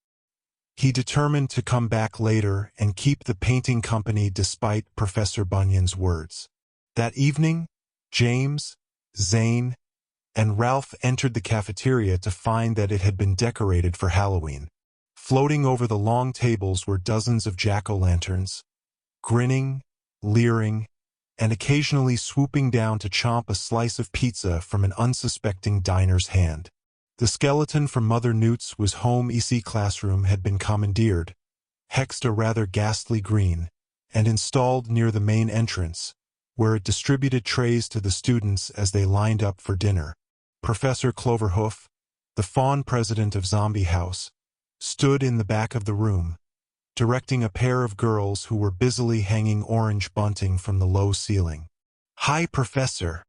He determined to come back later and keep the painting company despite Professor Bunyan's words. That evening, James, Zane, and Ralph entered the cafeteria to find that it had been decorated for Halloween. Floating over the long tables were dozens of jack-o'-lanterns, grinning, leering, and occasionally swooping down to chomp a slice of pizza from an unsuspecting diner's hand. The skeleton from Mother Newt's was home EC classroom had been commandeered, hexed a rather ghastly green, and installed near the main entrance, where it distributed trays to the students as they lined up for dinner. Professor Cloverhoof, the fawn president of Zombie House, stood in the back of the room, directing a pair of girls who were busily hanging orange bunting from the low ceiling. "Hi, Professor,"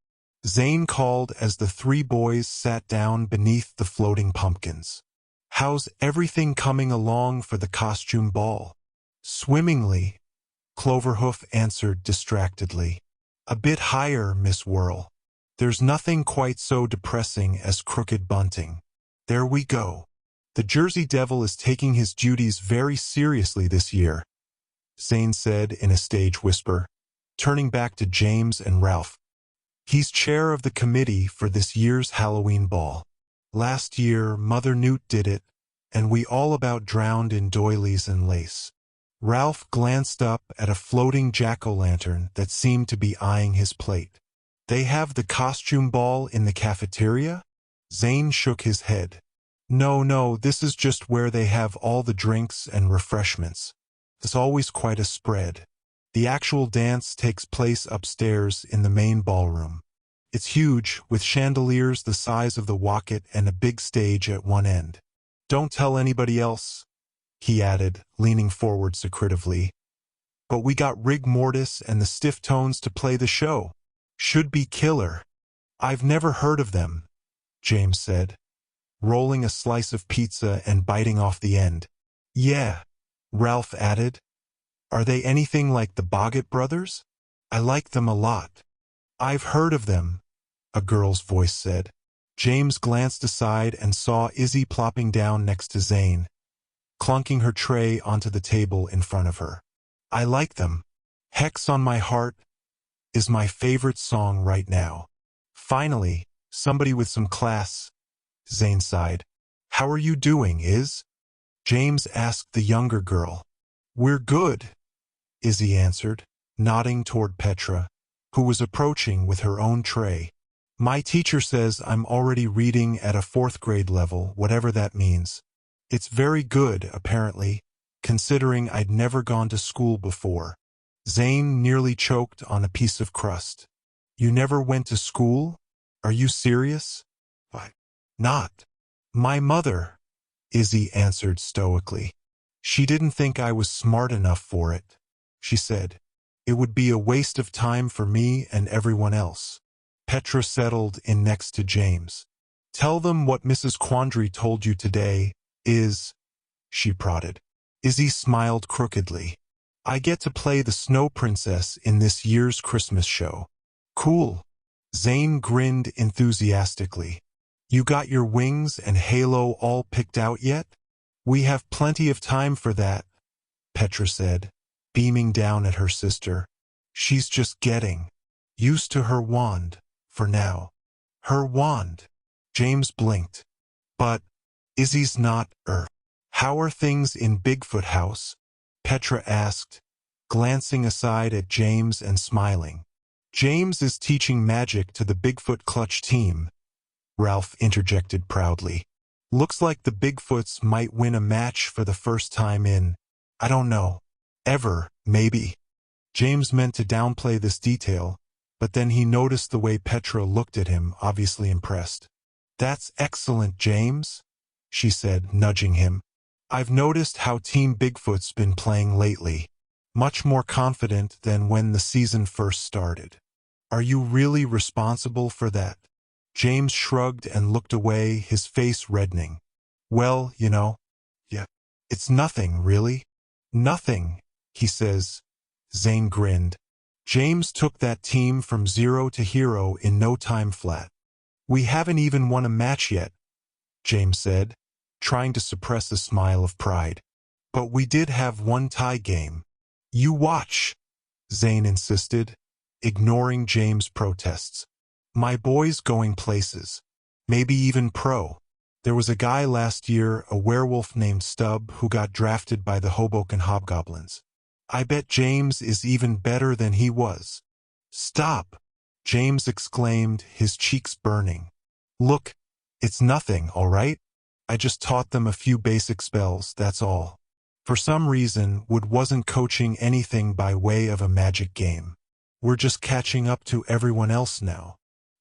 Zane called as the three boys sat down beneath the floating pumpkins. "How's everything coming along for the costume ball?" "Swimmingly," Cloverhoof answered distractedly. "A bit higher, Miss Whirl. There's nothing quite so depressing as crooked bunting. There we go. The Jersey Devil is taking his duties very seriously this year," Zane said in a stage whisper, turning back to James and Ralph. "He's chair of the committee for this year's Halloween ball. Last year, Mother Newt did it, and we all about drowned in doilies and lace." Ralph glanced up at a floating jack-o'-lantern that seemed to be eyeing his plate. "They have the costume ball in the cafeteria?" Zane shook his head. No, this is just where they have all the drinks and refreshments. There's always quite a spread. The actual dance takes place upstairs in the main ballroom. It's huge, with chandeliers the size of the Wocket and a big stage at one end. Don't tell anybody else," he added, leaning forward secretively. "But we got Rig Mortis and the Stiff Tones to play the show. Should be killer." "I've never heard of them," James said, rolling a slice of pizza and biting off the end. "Yeah," Ralph added. "Are they anything like the Boggett brothers? I like them a lot." "I've heard of them," a girl's voice said. James glanced aside and saw Izzy plopping down next to Zane, clunking her tray onto the table in front of her. "I like them. Hex on My Heart is my favorite song right now." "Finally, somebody with some class," Zane sighed. "How are you doing, Iz?" James asked the younger girl. "We're good," Izzy answered, nodding toward Petra, who was approaching with her own tray. "My teacher says I'm already reading at a 4th grade level, whatever that means. It's very good, apparently, considering I'd never gone to school before." Zane nearly choked on a piece of crust. "You never went to school? Are you serious?" "Why not? My mother," Izzy answered stoically. "She didn't think I was smart enough for it. She said it would be a waste of time for me and everyone else." Petra settled in next to James. "Tell them what Mrs. Quandary told you today is," she prodded. Izzy smiled crookedly. "I get to play the Snow Princess in this year's Christmas show." "Cool." Zane grinned enthusiastically. "You got your wings and halo all picked out yet?" "We have plenty of time for that," Petra said, beaming down at her sister. "She's just getting used to her wand, for now." "Her wand?" James blinked. "But Izzy's not, How are things in Bigfoot House?" Petra asked, glancing aside at James and smiling. "James is teaching magic to the Bigfoot Clutch team," Ralph interjected proudly. "Looks like the Bigfoots might win a match for the first time in, I don't know, ever, maybe." James meant to downplay this detail, but then he noticed the way Petra looked at him, obviously impressed. "That's excellent, James," she said, nudging him. "I've noticed how Team Bigfoot's been playing lately. Much more confident than when the season first started. Are you really responsible for that?" James shrugged and looked away, his face reddening. "Well, yeah, it's nothing, really." "Nothing, he says." Zane grinned. "James took that team from 0 to hero in no time flat." "We haven't even won a match yet," James said, trying to suppress a smile of pride. "But we did have one tie game." "You watch," Zane insisted, ignoring James' protests. "My boy's going places. Maybe even pro." There was a guy last year, a werewolf named Stubb, who got drafted by the Hoboken Hobgoblins. I bet James is even better than he was." "Stop!" James exclaimed, his cheeks burning. "Look, it's nothing, all right? I just taught them a few basic spells, that's all." For some reason, Wood wasn't coaching anything by way of a magic game. "We're just catching up to everyone else now."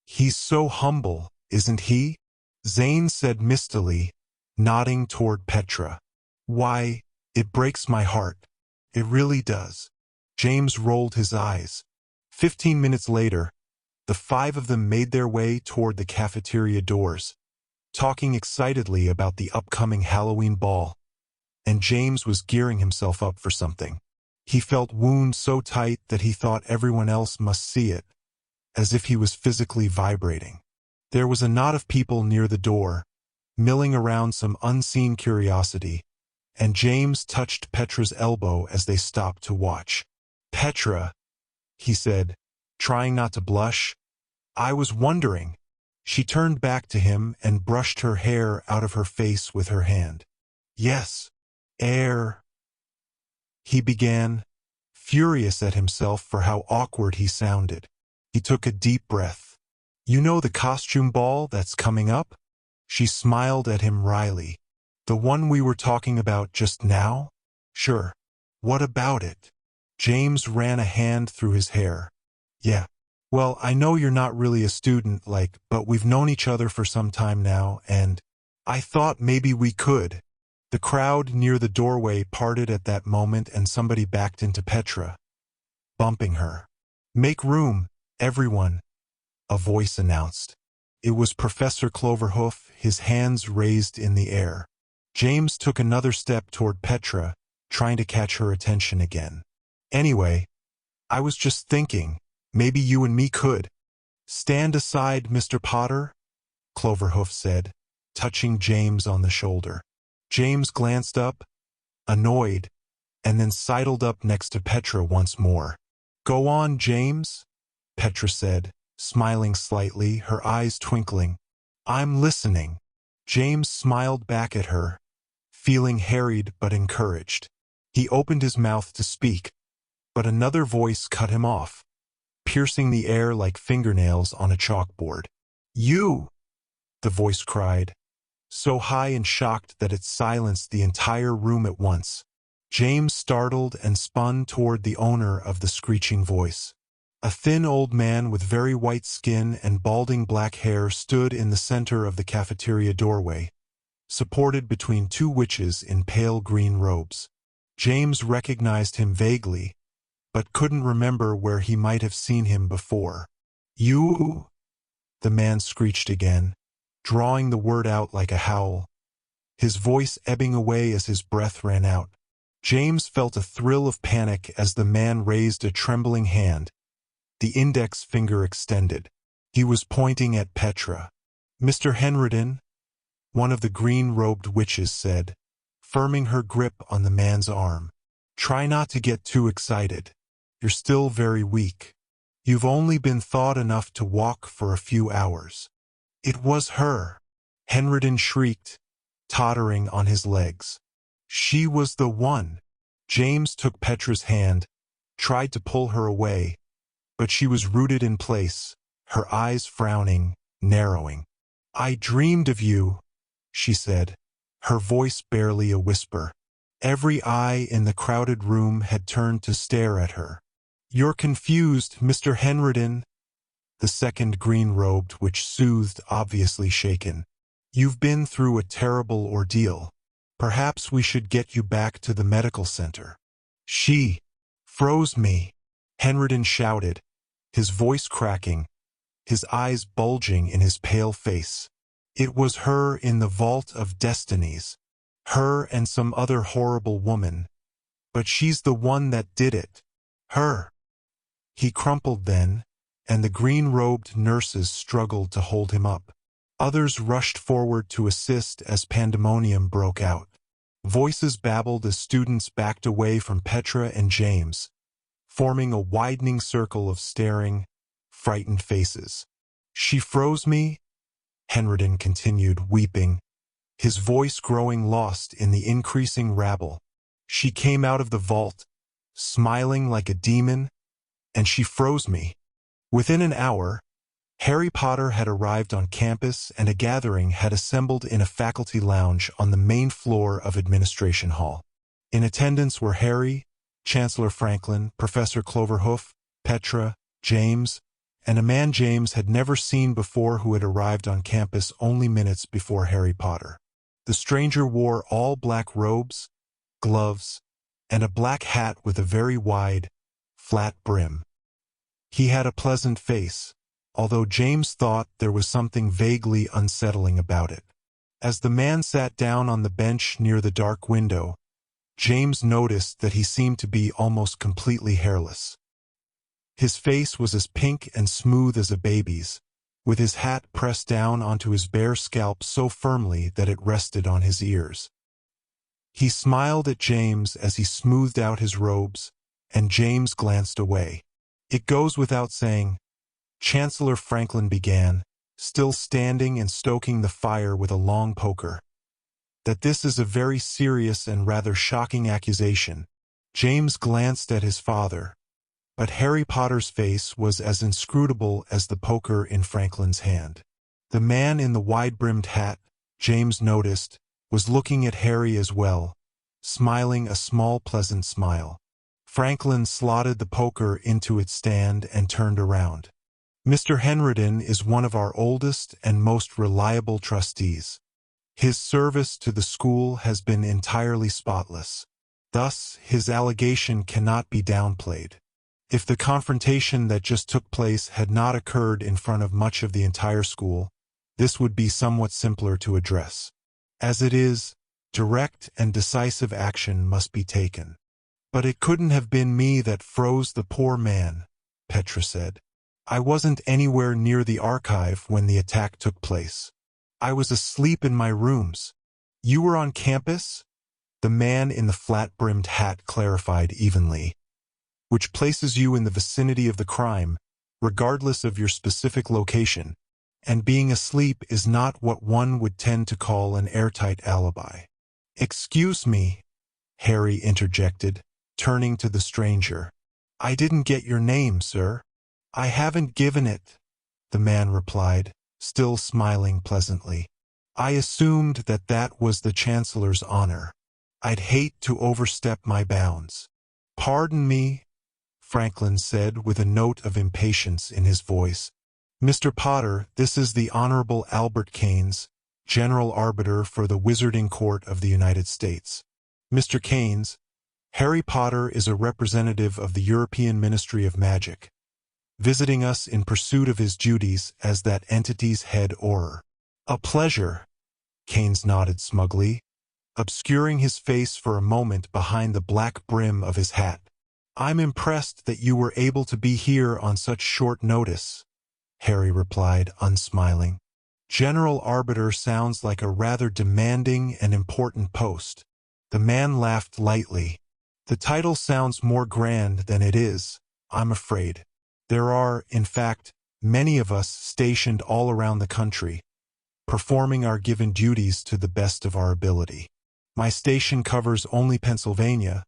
"He's so humble, isn't he?" Zane said mistily, nodding toward Petra. "Why, it breaks my heart. It really does." James rolled his eyes. 15 minutes later, the 5 of them made their way toward the cafeteria doors, talking excitedly about the upcoming Halloween ball, and James was gearing himself up for something. He felt wounds so tight that he thought everyone else must see it, as if he was physically vibrating. There was a knot of people near the door, milling around some unseen curiosity, and James touched Petra's elbow as they stopped to watch. "Petra," he said, trying not to blush, "I was wondering." She turned back to him and brushed her hair out of her face with her hand. "Yes, he began, furious at himself for how awkward he sounded. He took a deep breath. "You know the costume ball that's coming up?" She smiled at him wryly. "The one we were talking about just now?" "Sure. What about it?" James ran a hand through his hair. "Yeah. Well, I know you're not really a student, but we've known each other for some time now, and I thought maybe we could." The crowd near the doorway parted at that moment and somebody backed into Petra, bumping her. "Make room, everyone," a voice announced. It was Professor Cloverhoof, his hands raised in the air. James took another step toward Petra, trying to catch her attention again. "Anyway, I was just thinking, maybe you and me could." "Stand aside, Mr. Potter," Cloverhoof said, touching James on the shoulder. James glanced up, annoyed, and then sidled up next to Petra once more. "Go on, James," Petra said, smiling slightly, her eyes twinkling. "I'm listening." James smiled back at her, feeling harried but encouraged. He opened his mouth to speak, but another voice cut him off, piercing the air like fingernails on a chalkboard. "You!" the voice cried, so high and shocked that it silenced the entire room at once. James startled and spun toward the owner of the screeching voice. A thin old man with very white skin and balding black hair stood in the center of the cafeteria doorway, supported between 2 witches in pale green robes. James recognized him vaguely, but couldn't remember where he might have seen him before. "You?" the man screeched again, drawing the word out like a howl, his voice ebbing away as his breath ran out. James felt a thrill of panic as the man raised a trembling hand, the index finger extended. He was pointing at Petra. "Mr. Henriden," one of the green-robed witches said, firming her grip on the man's arm. "Try not to get too excited. You're still very weak. You've only been thawed enough to walk for a few hours." "It was her," Henriden shrieked, tottering on his legs. "She was the one." James took Petra's hand, tried to pull her away, but she was rooted in place, her eyes frowning, narrowing. "I dreamed of you," she said, her voice barely a whisper. Every eye in the crowded room had turned to stare at her. "You're confused, Mr. Henriden," the second green-robed witch soothed, obviously shaken. "You've been through a terrible ordeal. Perhaps we should get you back to the medical center." "She froze me," Henriden shouted, his voice cracking, his eyes bulging in his pale face. "It was her in the Vault of Destinies. Her and some other horrible woman. But she's the one that did it. Her." He crumpled then, and the green-robed nurses struggled to hold him up. Others rushed forward to assist as pandemonium broke out. Voices babbled as students backed away from Petra and James, forming a widening circle of staring, frightened faces. "She froze me," Henriden continued, weeping. his voice growing lost in the increasing rabble. She came out of the vault, smiling like a demon, and she froze me. Within an hour, Harry Potter had arrived on campus and a gathering had assembled in a faculty lounge on the main floor of Administration Hall. In attendance were Harry, Chancellor Franklin, Professor Cloverhoof, Petra, James, and a man James had never seen before who had arrived on campus only minutes before Harry Potter. The stranger wore all black robes, gloves, and a black hat with a very wide, flat brim. He had a pleasant face, although James thought there was something vaguely unsettling about it. As the man sat down on the bench near the dark window, James noticed that he seemed to be almost completely hairless. His face was as pink and smooth as a baby's, with his hat pressed down onto his bare scalp so firmly that it rested on his ears. He smiled at James as he smoothed out his robes, and James glanced away. "It goes without saying," Chancellor Franklin began, still standing and stoking the fire with a long poker, "that this is a very serious and rather shocking accusation." James glanced at his father, but Harry Potter's face was as inscrutable as the poker in Franklin's hand. The man in the wide-brimmed hat, James noticed, was looking at Harry as well, smiling a small pleasant smile. Franklin slotted the poker into its stand and turned around. "Mr. Henredin is one of our oldest and most reliable trustees. His service to the school has been entirely spotless. Thus, his allegation cannot be downplayed. If the confrontation that just took place had not occurred in front of much of the entire school, this would be somewhat simpler to address. As it is, direct and decisive action must be taken." "But it couldn't have been me that froze the poor man," Petra said. "I wasn't anywhere near the archive when the attack took place. I was asleep in my rooms." "You were on campus?" the man in the flat-brimmed hat clarified evenly. "Which places you in the vicinity of the crime, regardless of your specific location, and being asleep is not what one would tend to call an airtight alibi." "Excuse me," Harry interjected, turning to the stranger. "I didn't get your name, sir." "I haven't given it," the man replied, still smiling pleasantly. "I assumed that that was the Chancellor's honor. I'd hate to overstep my bounds." "Pardon me," Franklin said with a note of impatience in his voice. "Mr. Potter, this is the Honorable Albert Keynes, General Arbiter for the Wizarding Court of the United States. Mr. Keynes, Harry Potter is a representative of the European Ministry of Magic, visiting us in pursuit of his duties as that entity's head Auror." "A pleasure," Keynes nodded smugly, obscuring his face for a moment behind the black brim of his hat. "I'm impressed that you were able to be here on such short notice," Harry replied, unsmiling. "General Arbiter sounds like a rather demanding and important post." The man laughed lightly. "The title sounds more grand than it is, I'm afraid. There are, in fact, many of us stationed all around the country, performing our given duties to the best of our ability. My station covers only Pennsylvania,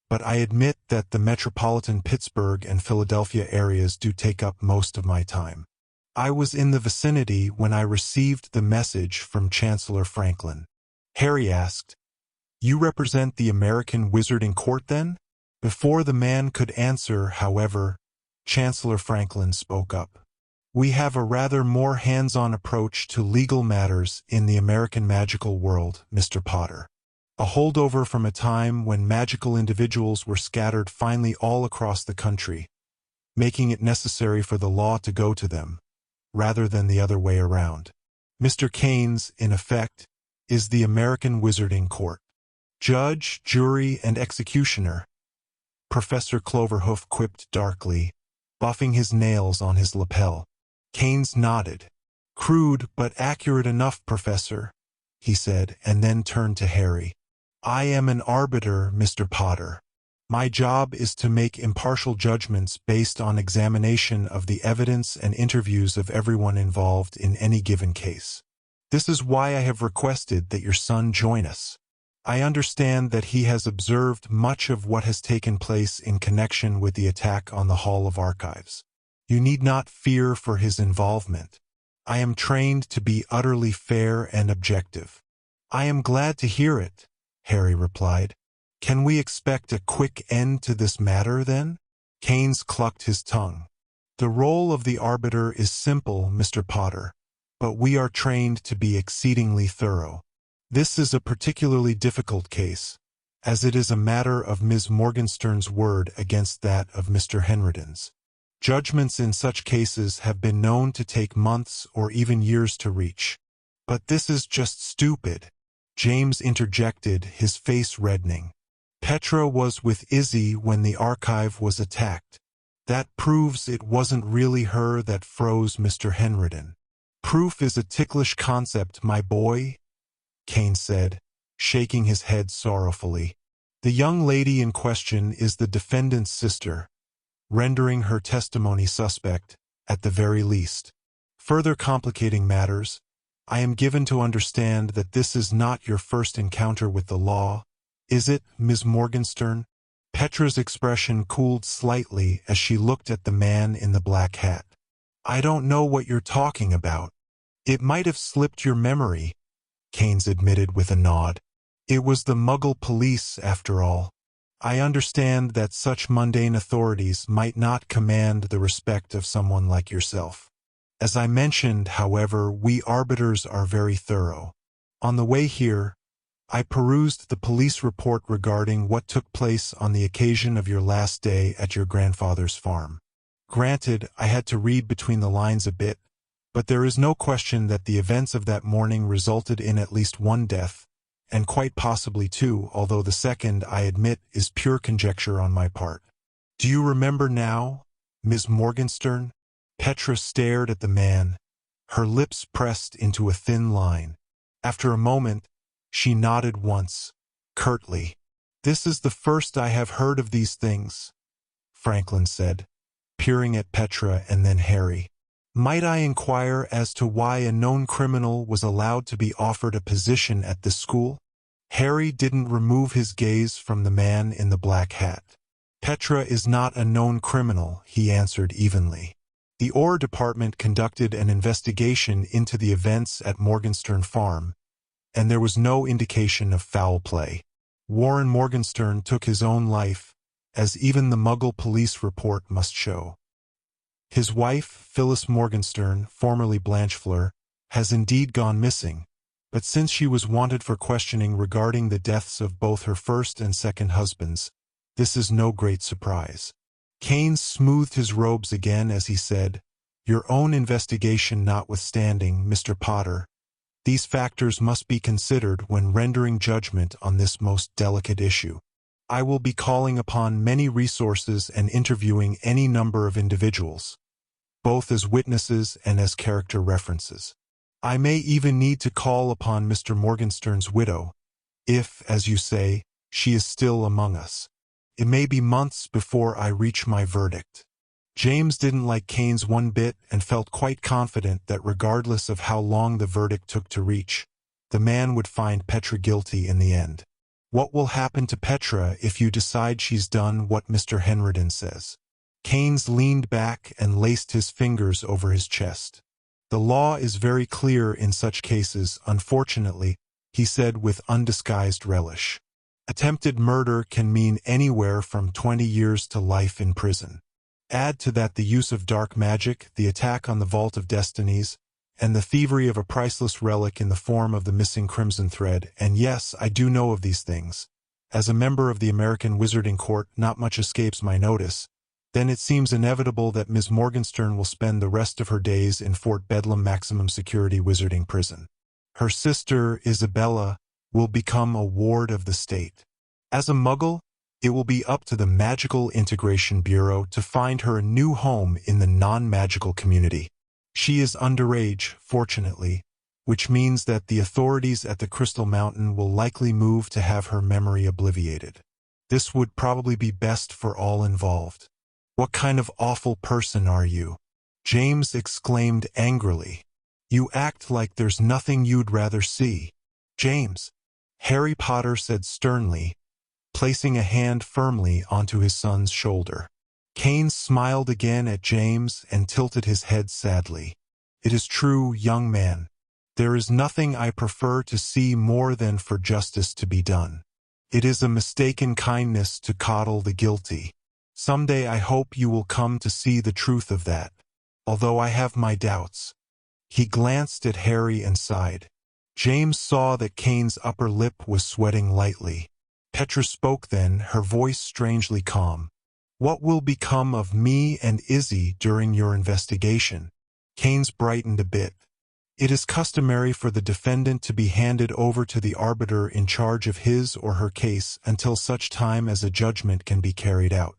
but I admit that the metropolitan Pittsburgh and Philadelphia areas do take up most of my time. I was in the vicinity when I received the message from Chancellor Franklin." Harry asked, "You represent the American Wizarding Court then?" Before the man could answer, however, Chancellor Franklin spoke up. "We have a rather more hands-on approach to legal matters in the American magical world, Mr. Potter. A holdover from a time when magical individuals were scattered finally all across the country, making it necessary for the law to go to them, rather than the other way around. Mr. Keynes, in effect, is the American Wizarding Court. Judge, jury, and executioner," Professor Cloverhoof quipped darkly, buffing his nails on his lapel. Keynes nodded. "Crude but accurate enough, Professor," he said, and then turned to Harry. "I am an arbiter, Mr. Potter. My job is to make impartial judgments based on examination of the evidence and interviews of everyone involved in any given case. This is why I have requested that your son join us. I understand that he has observed much of what has taken place in connection with the attack on the Hall of Archives. You need not fear for his involvement. I am trained to be utterly fair and objective. I am glad to hear it, Harry replied. Can we expect a quick end to this matter, then? Keynes clucked his tongue. The role of the arbiter is simple, Mr. Potter, but we are trained to be exceedingly thorough. This is a particularly difficult case, as it is a matter of Ms. Morgenstern's word against that of Mr. Henriden's. Judgments in such cases have been known to take months or even years to reach. But this is just stupid, James interjected, his face reddening. Petra was with Izzy when the archive was attacked. That proves it wasn't really her that froze Mr. Henriden. Proof is a ticklish concept, my boy, Keynes said, shaking his head sorrowfully. The young lady in question is the defendant's sister, rendering her testimony suspect, at the very least. Further complicating matters, I am given to understand that this is not your first encounter with the law, is it, Ms. Morgenstern? Petra's expression cooled slightly as she looked at the man in the black hat. I don't know what you're talking about. It might have slipped your memory, Keynes admitted with a nod. It was the Muggle police, after all. I understand that such mundane authorities might not command the respect of someone like yourself. As I mentioned, however, we arbiters are very thorough. On the way here, I perused the police report regarding what took place on the occasion of your last day at your grandfather's farm. Granted, I had to read between the lines a bit, but there is no question that the events of that morning resulted in at least one death, and quite possibly two, although the second, I admit, is pure conjecture on my part. Do you remember now, Ms. Morgenstern? Petra stared at the man, her lips pressed into a thin line. After a moment, she nodded once, curtly. This is the first I have heard of these things, Franklin said, peering at Petra and then Harry. Might I inquire as to why a known criminal was allowed to be offered a position at this school? Harry didn't remove his gaze from the man in the black hat. Petra is not a known criminal, he answered evenly. The Ore Department conducted an investigation into the events at Morgenstern Farm, and there was no indication of foul play. Warren Morgenstern took his own life, as even the Muggle police report must show. His wife, Phyllis Morgenstern, formerly Blanchefleur, has indeed gone missing, but since she was wanted for questioning regarding the deaths of both her first and second husbands, this is no great surprise. Keynes smoothed his robes again as he said, Your own investigation notwithstanding, Mr. Potter, these factors must be considered when rendering judgment on this most delicate issue. I will be calling upon many resources and interviewing any number of individuals, both as witnesses and as character references. I may even need to call upon Mr. Morgenstern's widow, if, as you say, she is still among us. It may be months before I reach my verdict. James didn't like Keynes one bit and felt quite confident that regardless of how long the verdict took to reach, the man would find Petra guilty in the end. What will happen to Petra if you decide she's done what Mr. Henriden says? Keynes leaned back and laced his fingers over his chest. The law is very clear in such cases, unfortunately, he said with undisguised relish. Attempted murder can mean anywhere from 20 years to life in prison. Add to that the use of dark magic, the attack on the Vault of Destinies, and the thievery of a priceless relic in the form of the missing crimson thread, and yes, I do know of these things. As a member of the American Wizarding Court, not much escapes my notice. Then it seems inevitable that Ms. Morgenstern will spend the rest of her days in Fort Bedlam maximum security wizarding prison. Her sister, Isabella, will become a ward of the state. As a Muggle, it will be up to the Magical Integration Bureau to find her a new home in the non-magical community. She is underage, fortunately, which means that the authorities at the Crystal Mountain will likely move to have her memory obliterated. This would probably be best for all involved. What kind of awful person are you? James exclaimed angrily. You act like there's nothing you'd rather see. James, Harry Potter said sternly, placing a hand firmly onto his son's shoulder. Kane smiled again at James and tilted his head sadly. It is true, young man. There is nothing I prefer to see more than for justice to be done. It is a mistaken kindness to coddle the guilty. Someday I hope you will come to see the truth of that, although I have my doubts. He glanced at Harry and sighed. James saw that Kane's upper lip was sweating lightly. Petra spoke then, her voice strangely calm. What will become of me and Izzy during your investigation? Kane's brightened a bit. It is customary for the defendant to be handed over to the arbiter in charge of his or her case until such time as a judgment can be carried out.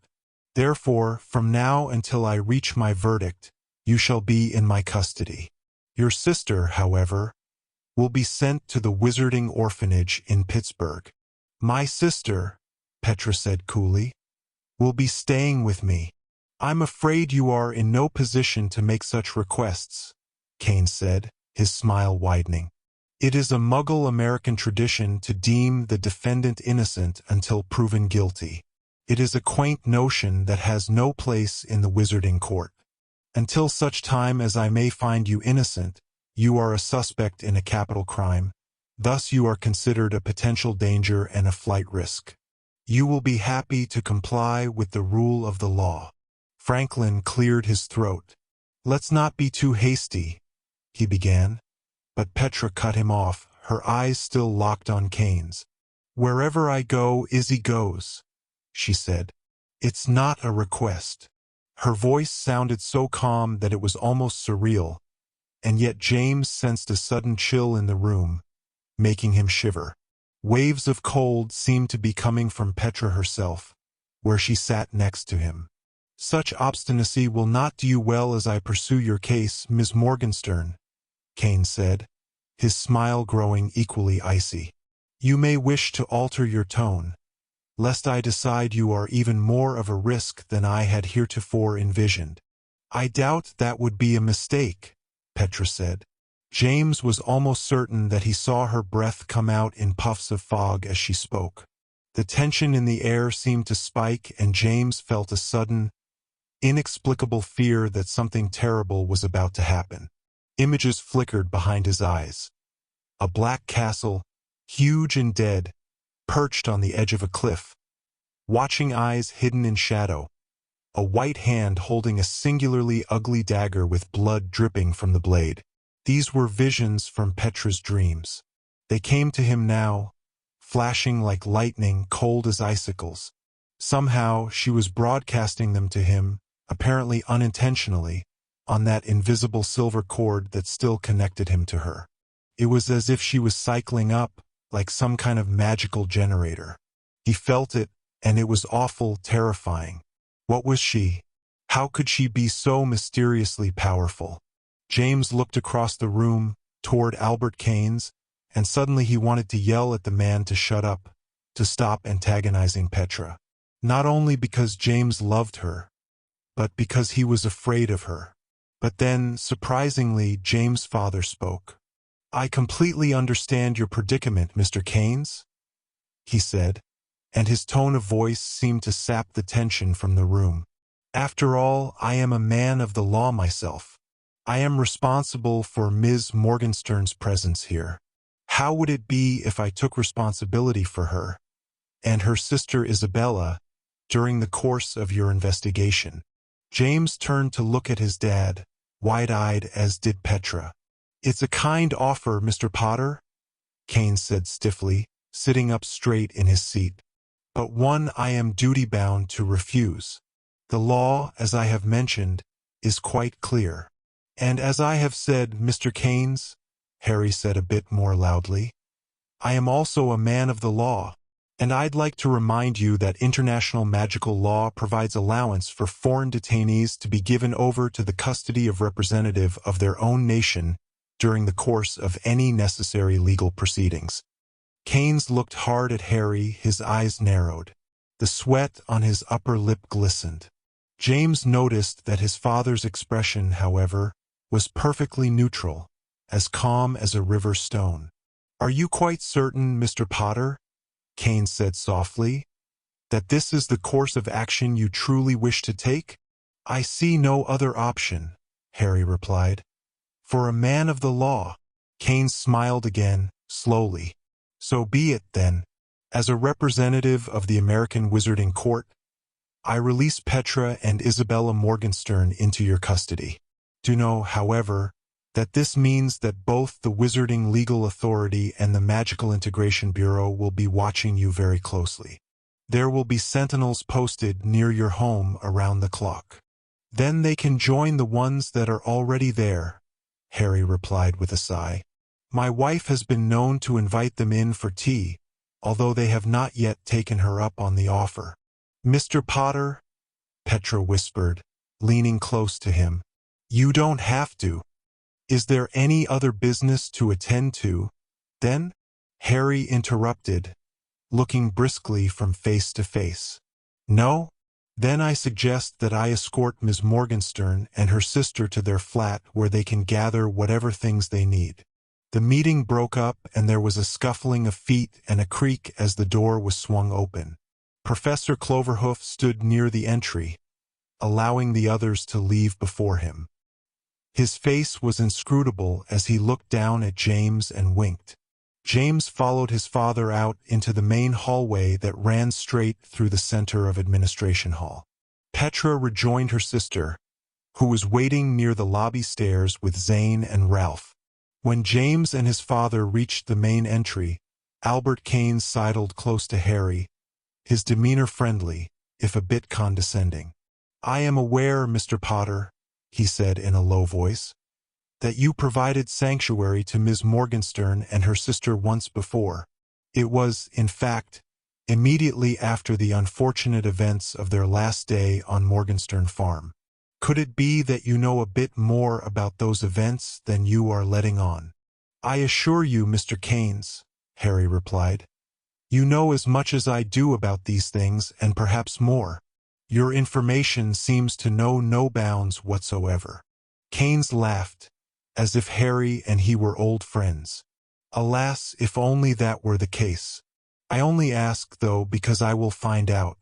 Therefore, from now until I reach my verdict, you shall be in my custody. Your sister, however, will be sent to the Wizarding Orphanage in Pittsburgh. My sister, Petra said coolly, will be staying with me. I'm afraid you are in no position to make such requests, Kane said, his smile widening. It is a Muggle American tradition to deem the defendant innocent until proven guilty. It is a quaint notion that has no place in the Wizarding Court. Until such time as I may find you innocent, you are a suspect in a capital crime. Thus you are considered a potential danger and a flight risk. You will be happy to comply with the rule of the law. Franklin cleared his throat. Let's not be too hasty, he began, but Petra cut him off, her eyes still locked on Kane's. Wherever I go, Izzy goes, she said. It's not a request. Her voice sounded so calm that it was almost surreal, and yet James sensed a sudden chill in the room, making him shiver. Waves of cold seemed to be coming from Petra herself, where she sat next to him. Such obstinacy will not do you well as I pursue your case, Miss Morgenstern, Kane said, his smile growing equally icy. You may wish to alter your tone, lest I decide you are even more of a risk than I had heretofore envisioned. I doubt that would be a mistake, Petra said. James was almost certain that he saw her breath come out in puffs of fog as she spoke. The tension in the air seemed to spike, and James felt a sudden, inexplicable fear that something terrible was about to happen. Images flickered behind his eyes. A black castle, huge and dead, perched on the edge of a cliff. Watching eyes hidden in shadow. A white hand holding a singularly ugly dagger with blood dripping from the blade. These were visions from Petra's dreams. They came to him now, flashing like lightning, cold as icicles. Somehow she was broadcasting them to him, apparently unintentionally, on that invisible silver cord that still connected him to her. It was as if she was cycling up, like some kind of magical generator. He felt it, and it was awful, terrifying. What was she? How could she be so mysteriously powerful? James looked across the room, toward Albert Kane's, and suddenly he wanted to yell at the man to shut up, to stop antagonizing Petra. Not only because James loved her, but because he was afraid of her. But then, surprisingly, James' father spoke. I completely understand your predicament, Mr. Keynes, he said, and his tone of voice seemed to sap the tension from the room. After all, I am a man of the law myself. I am responsible for Ms. Morgenstern's presence here. How would it be if I took responsibility for her, and her sister Isabella, during the course of your investigation? James turned to look at his dad, wide-eyed as did Petra. It's a kind offer, Mr. Potter, Kane said stiffly, sitting up straight in his seat. But one I am duty-bound to refuse. The law, as I have mentioned, is quite clear. And as I have said, Mr. Keynes, Harry said a bit more loudly, I am also a man of the law, and I'd like to remind you that international magical law provides allowance for foreign detainees to be given over to the custody of representative of their own nation during the course of any necessary legal proceedings. Keynes looked hard at Harry, his eyes narrowed. The sweat on his upper lip glistened. James noticed that his father's expression, however, was perfectly neutral, as calm as a river stone. "Are you quite certain, Mr. Potter," Keynes said softly, "that this is the course of action you truly wish to take?" "I see no other option," Harry replied. "For a man of the law." Keynes smiled again, slowly. "So be it, then. As a representative of the American Wizarding Court, I release Petra and Isabella Morgenstern into your custody. Do know, however, that this means that both the Wizarding Legal Authority and the Magical Integration Bureau will be watching you very closely. There will be sentinels posted near your home around the clock. Then they can join the ones that are already there," Harry replied with a sigh. "My wife has been known to invite them in for tea, although they have not yet taken her up on the offer." "Mr. Potter," Petra whispered, leaning close to him, "you don't have to. Is there any other business to attend to, then?" Harry interrupted, looking briskly from face to face. "No? Then I suggest that I escort Miss Morgenstern and her sister to their flat where they can gather whatever things they need." The meeting broke up and there was a scuffling of feet and a creak as the door was swung open. Professor Cloverhoof stood near the entry, allowing the others to leave before him. His face was inscrutable as he looked down at James and winked. James followed his father out into the main hallway that ran straight through the center of Administration Hall. Petra rejoined her sister, who was waiting near the lobby stairs with Zane and Ralph. When James and his father reached the main entry, Albert Keynes sidled close to Harry, his demeanor friendly, if a bit condescending. "I am aware, Mr. Potter," he said in a low voice, "that you provided sanctuary to Miss Morgenstern and her sister once before. It was, in fact, immediately after the unfortunate events of their last day on Morgenstern Farm. Could it be that you know a bit more about those events than you are letting on?" "I assure you, Mr. Keynes," Harry replied, "you know as much as I do about these things and perhaps more. Your information seems to know no bounds whatsoever." Keynes laughed, as if Harry and he were old friends. "Alas, if only that were the case. I only ask, though, because I will find out.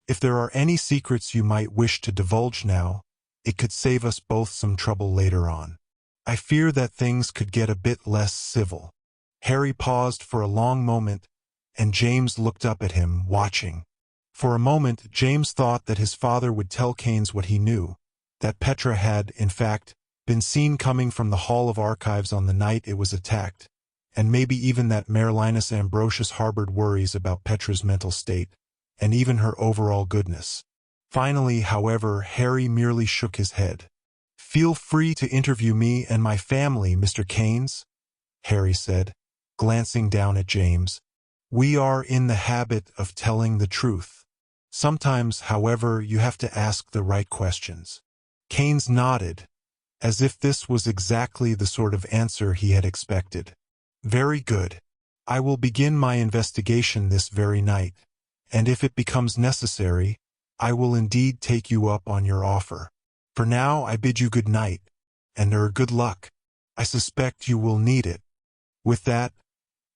If there are any secrets you might wish to divulge now, it could save us both some trouble later on. I fear that things could get a bit less civil." Harry paused for a long moment, and James looked up at him, watching. For a moment, James thought that his father would tell Keynes what he knew, that Petra had, in fact, been seen coming from the Hall of Archives on the night it was attacked, and maybe even that Merlinus Ambrosius harbored worries about Petra's mental state, and even her overall goodness. Finally, however, Harry merely shook his head. "Feel free to interview me and my family, Mr. Keynes," Harry said, glancing down at James. "We are in the habit of telling the truth. Sometimes, however, you have to ask the right questions." Keynes nodded, as if this was exactly the sort of answer he had expected. "Very good. I will begin my investigation this very night, and if it becomes necessary, I will indeed take you up on your offer. For now, I bid you good night, and good luck. I suspect you will need it." With that,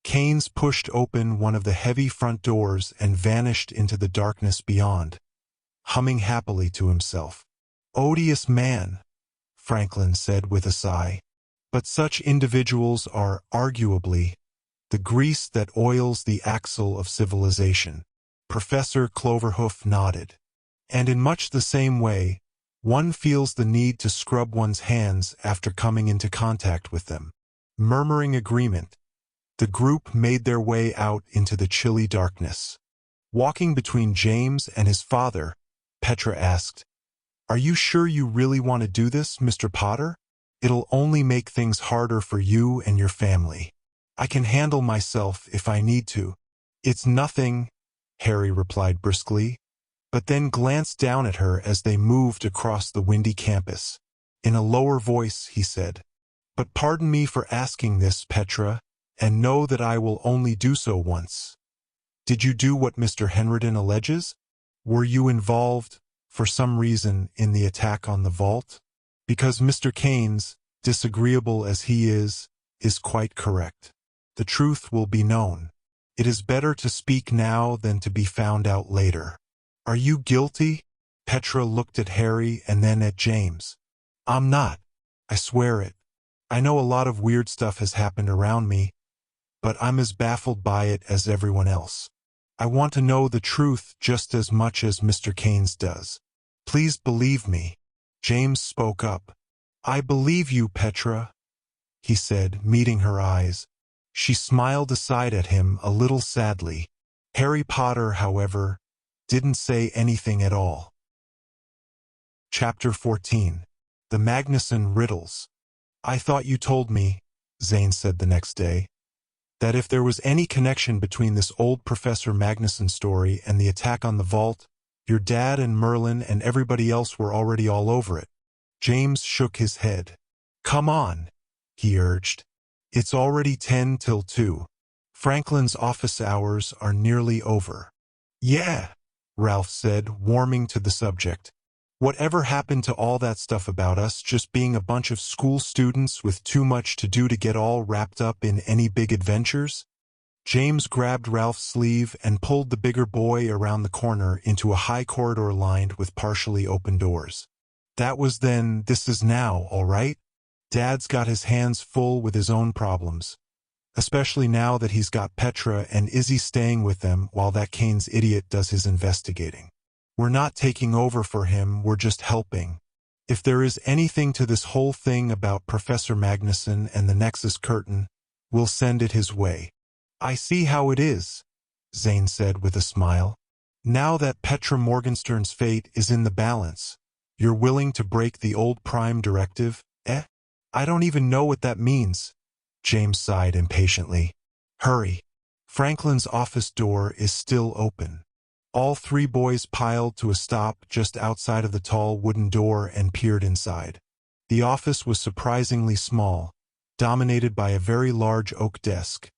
Keynes pushed open one of the heavy front doors and vanished into the darkness beyond, humming happily to himself. "Odious man," Franklin said with a sigh. "But such individuals are, arguably, the grease that oils the axle of civilization." Professor Cloverhoof nodded. "And in much the same way, one feels the need to scrub one's hands after coming into contact with them." Murmuring agreement, the group made their way out into the chilly darkness. Walking between James and his father, Petra asked, "Are you sure you really want to do this, Mr. Potter? It'll only make things harder for you and your family. I can handle myself if I need to." "It's nothing," Harry replied briskly, but then glanced down at her as they moved across the windy campus. In a lower voice, he said, "But pardon me for asking this, Petra, and know that I will only do so once. Did you do what Mr. Henriton alleges? Were you involved, for some reason, in the attack on the vault? Because Mr. Keynes, disagreeable as he is, is quite correct. The truth will be known. It is better to speak now than to be found out later. Are you guilty? Petra looked at Harry and then at James. I'm not. I swear it. I know a lot of weird stuff has happened around me, but I'm as baffled by it as everyone else. I want to know the truth just as much as Mr. Keynes does. Please believe me. James spoke up. I believe you, Petra, he said, meeting her eyes. She smiled aside at him a little sadly. Harry Potter, however, didn't say anything at all. Chapter 14. The Magnuson Riddles. I thought you told me, Zane said the next day, that if there was any connection between this old Professor Magnuson story and the attack on the vault, your dad and Merlin and everybody else were already all over it. James shook his head. Come on, he urged. It's already 10 till 2. Franklin's office hours are nearly over. Yeah, Ralph said, warming to the subject. Whatever happened to all that stuff about us just being a bunch of school students with too much to do to get all wrapped up in any big adventures? James grabbed Ralph's sleeve and pulled the bigger boy around the corner into a high corridor lined with partially open doors. That was then, this is now, all right? Dad's got his hands full with his own problems, especially now that he's got Petra and Izzy staying with them while that Keynes idiot does his investigating. We're not taking over for him, we're just helping. If there is anything to this whole thing about Professor Magnuson and the Nexus Curtain, we'll send it his way. I see how it is, Zane said with a smile. Now that Petra Morgenstern's fate is in the balance, you're willing to break the old Prime Directive, eh? I don't even know what that means, James sighed impatiently. Hurry. Franklin's office door is still open. All three boys piled to a stop just outside of the tall wooden door and peered inside. The office was surprisingly small, dominated by a very large oak desk,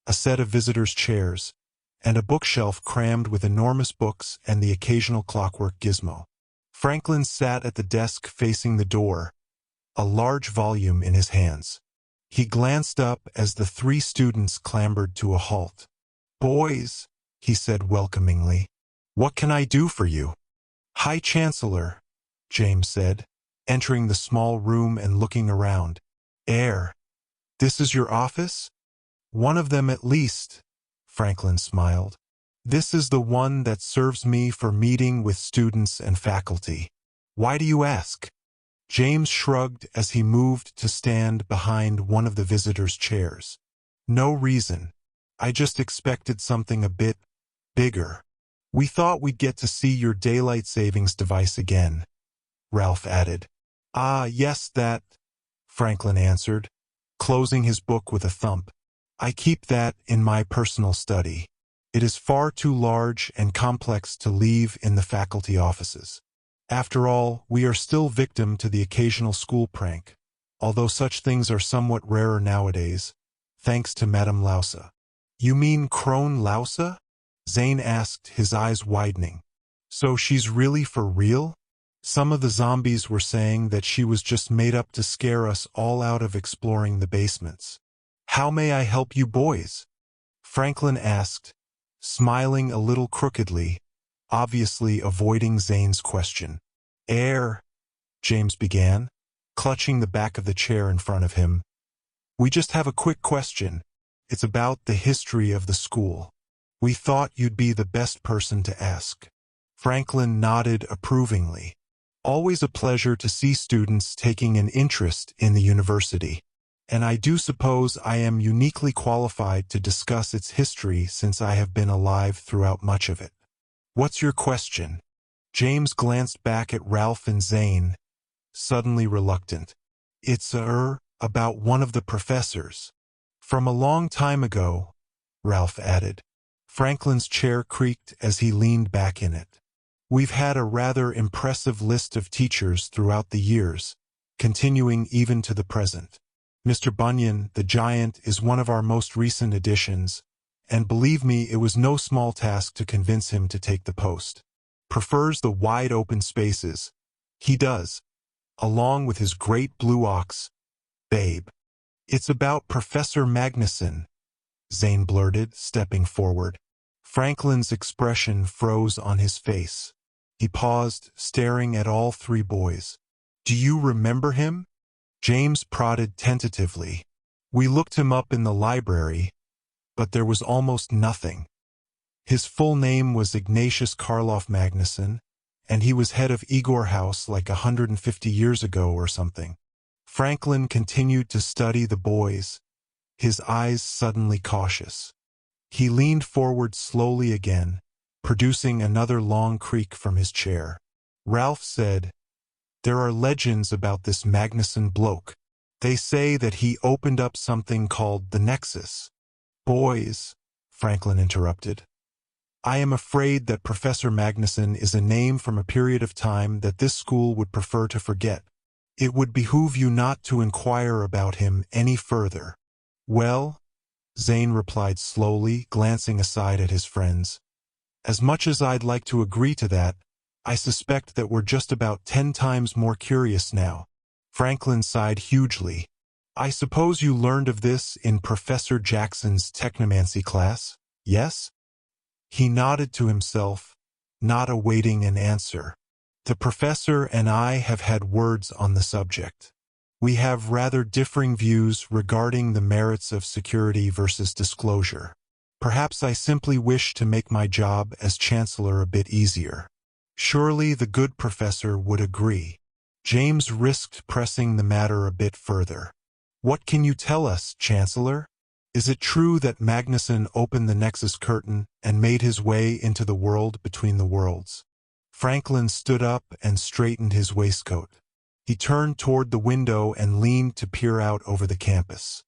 a set of visitors' chairs, and a bookshelf crammed with enormous books and the occasional clockwork gizmo. Franklin sat at the desk facing the door, a large volume in his hands. He glanced up as the three students clambered to a halt. Boys, he said welcomingly. What can I do for you? High Chancellor, James said, entering the small room and looking around. This is your office? One of them at least, Franklin smiled. This is the one that serves me for meeting with students and faculty. Why do you ask? James shrugged as he moved to stand behind one of the visitors' chairs. No reason. I just expected something a bit bigger. We thought we'd get to see your daylight savings device again, Ralph added. Ah, yes, that, Franklin answered, closing his book with a thump. I keep that in my personal study. It is far too large and complex to leave in the faculty offices. After all, we are still victim to the occasional school prank, although such things are somewhat rarer nowadays, thanks to Madame Lausa. You mean Crone Lausa? Zane asked, his eyes widening. So she's really for real? Some of the zombies were saying that she was just made up to scare us all out of exploring the basements. How may I help you boys? Franklin asked, smiling a little crookedly, obviously avoiding Zane's question. James began, clutching the back of the chair in front of him. We just have a quick question. It's about the history of the school. We thought you'd be the best person to ask. Franklin nodded approvingly. Always a pleasure to see students taking an interest in the university. And I do suppose I am uniquely qualified to discuss its history since I have been alive throughout much of it. What's your question? James glanced back at Ralph and Zane, suddenly reluctant. It's about one of the professors. From a long time ago, Ralph added. Franklin's chair creaked as he leaned back in it. We've had a rather impressive list of teachers throughout the years, continuing even to the present. Mr. Bunyan, the giant, is one of our most recent additions, and believe me, it was no small task to convince him to take the post. Prefers the wide open spaces. He does, along with his great blue ox, Babe. It's about Professor Magnuson, Zane blurted, stepping forward. Franklin's expression froze on his face. He paused, staring at all three boys. Do you remember him? James prodded tentatively. We looked him up in the library, but there was almost nothing. His full name was Ignatius Karloff Magnuson, and he was head of Igor House like 150 years ago or something. Franklin continued to study the boys, his eyes suddenly cautious. He leaned forward slowly again, producing another long creak from his chair. Ralph said, "There are legends about this Magnuson bloke. They say that he opened up something called the Nexus." "Boys," Franklin interrupted, "I am afraid that Professor Magnuson is a name from a period of time that this school would prefer to forget. It would behoove you not to inquire about him any further." "Well," Zane replied slowly, glancing aside at his friends, "as much as I'd like to agree to that, I suspect that we're just about 10 times more curious now." Franklin sighed hugely. "I suppose you learned of this in Professor Jackson's technomancy class, yes?" He nodded to himself, not awaiting an answer. "The professor and I have had words on the subject. We have rather differing views regarding the merits of security versus disclosure. Perhaps I simply wish to make my job as chancellor a bit easier." Surely the good professor would agree. James risked pressing the matter a bit further. "What can you tell us, Chancellor? Is it true that Magnuson opened the Nexus curtain and made his way into the world between the worlds?" Franklin stood up and straightened his waistcoat. He turned toward the window and leaned to peer out over the campus.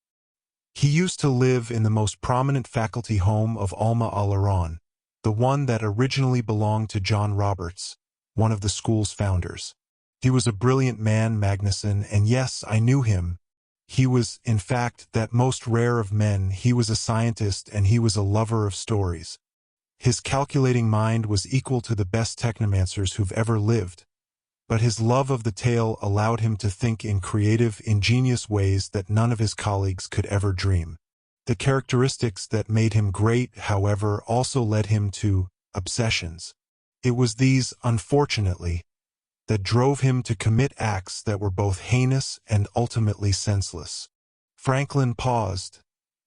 "He used to live in the most prominent faculty home of Alma Aleron, the one that originally belonged to John Roberts, one of the school's founders. He was a brilliant man, Magnuson, and yes, I knew him. He was, in fact, that most rare of men. He was a scientist and he was a lover of stories. His calculating mind was equal to the best technomancers who've ever lived, but his love of the tale allowed him to think in creative, ingenious ways that none of his colleagues could ever dream. The characteristics that made him great, however, also led him to obsessions. It was these, unfortunately, that drove him to commit acts that were both heinous and ultimately senseless." Franklin paused,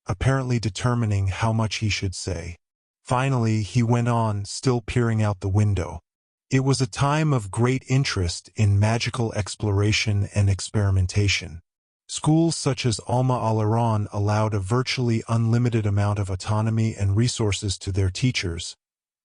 apparently determining how much he should say. Finally, he went on, still peering out the window. "It was a time of great interest in magical exploration and experimentation. Schools such as Alma Aleron allowed a virtually unlimited amount of autonomy and resources to their teachers,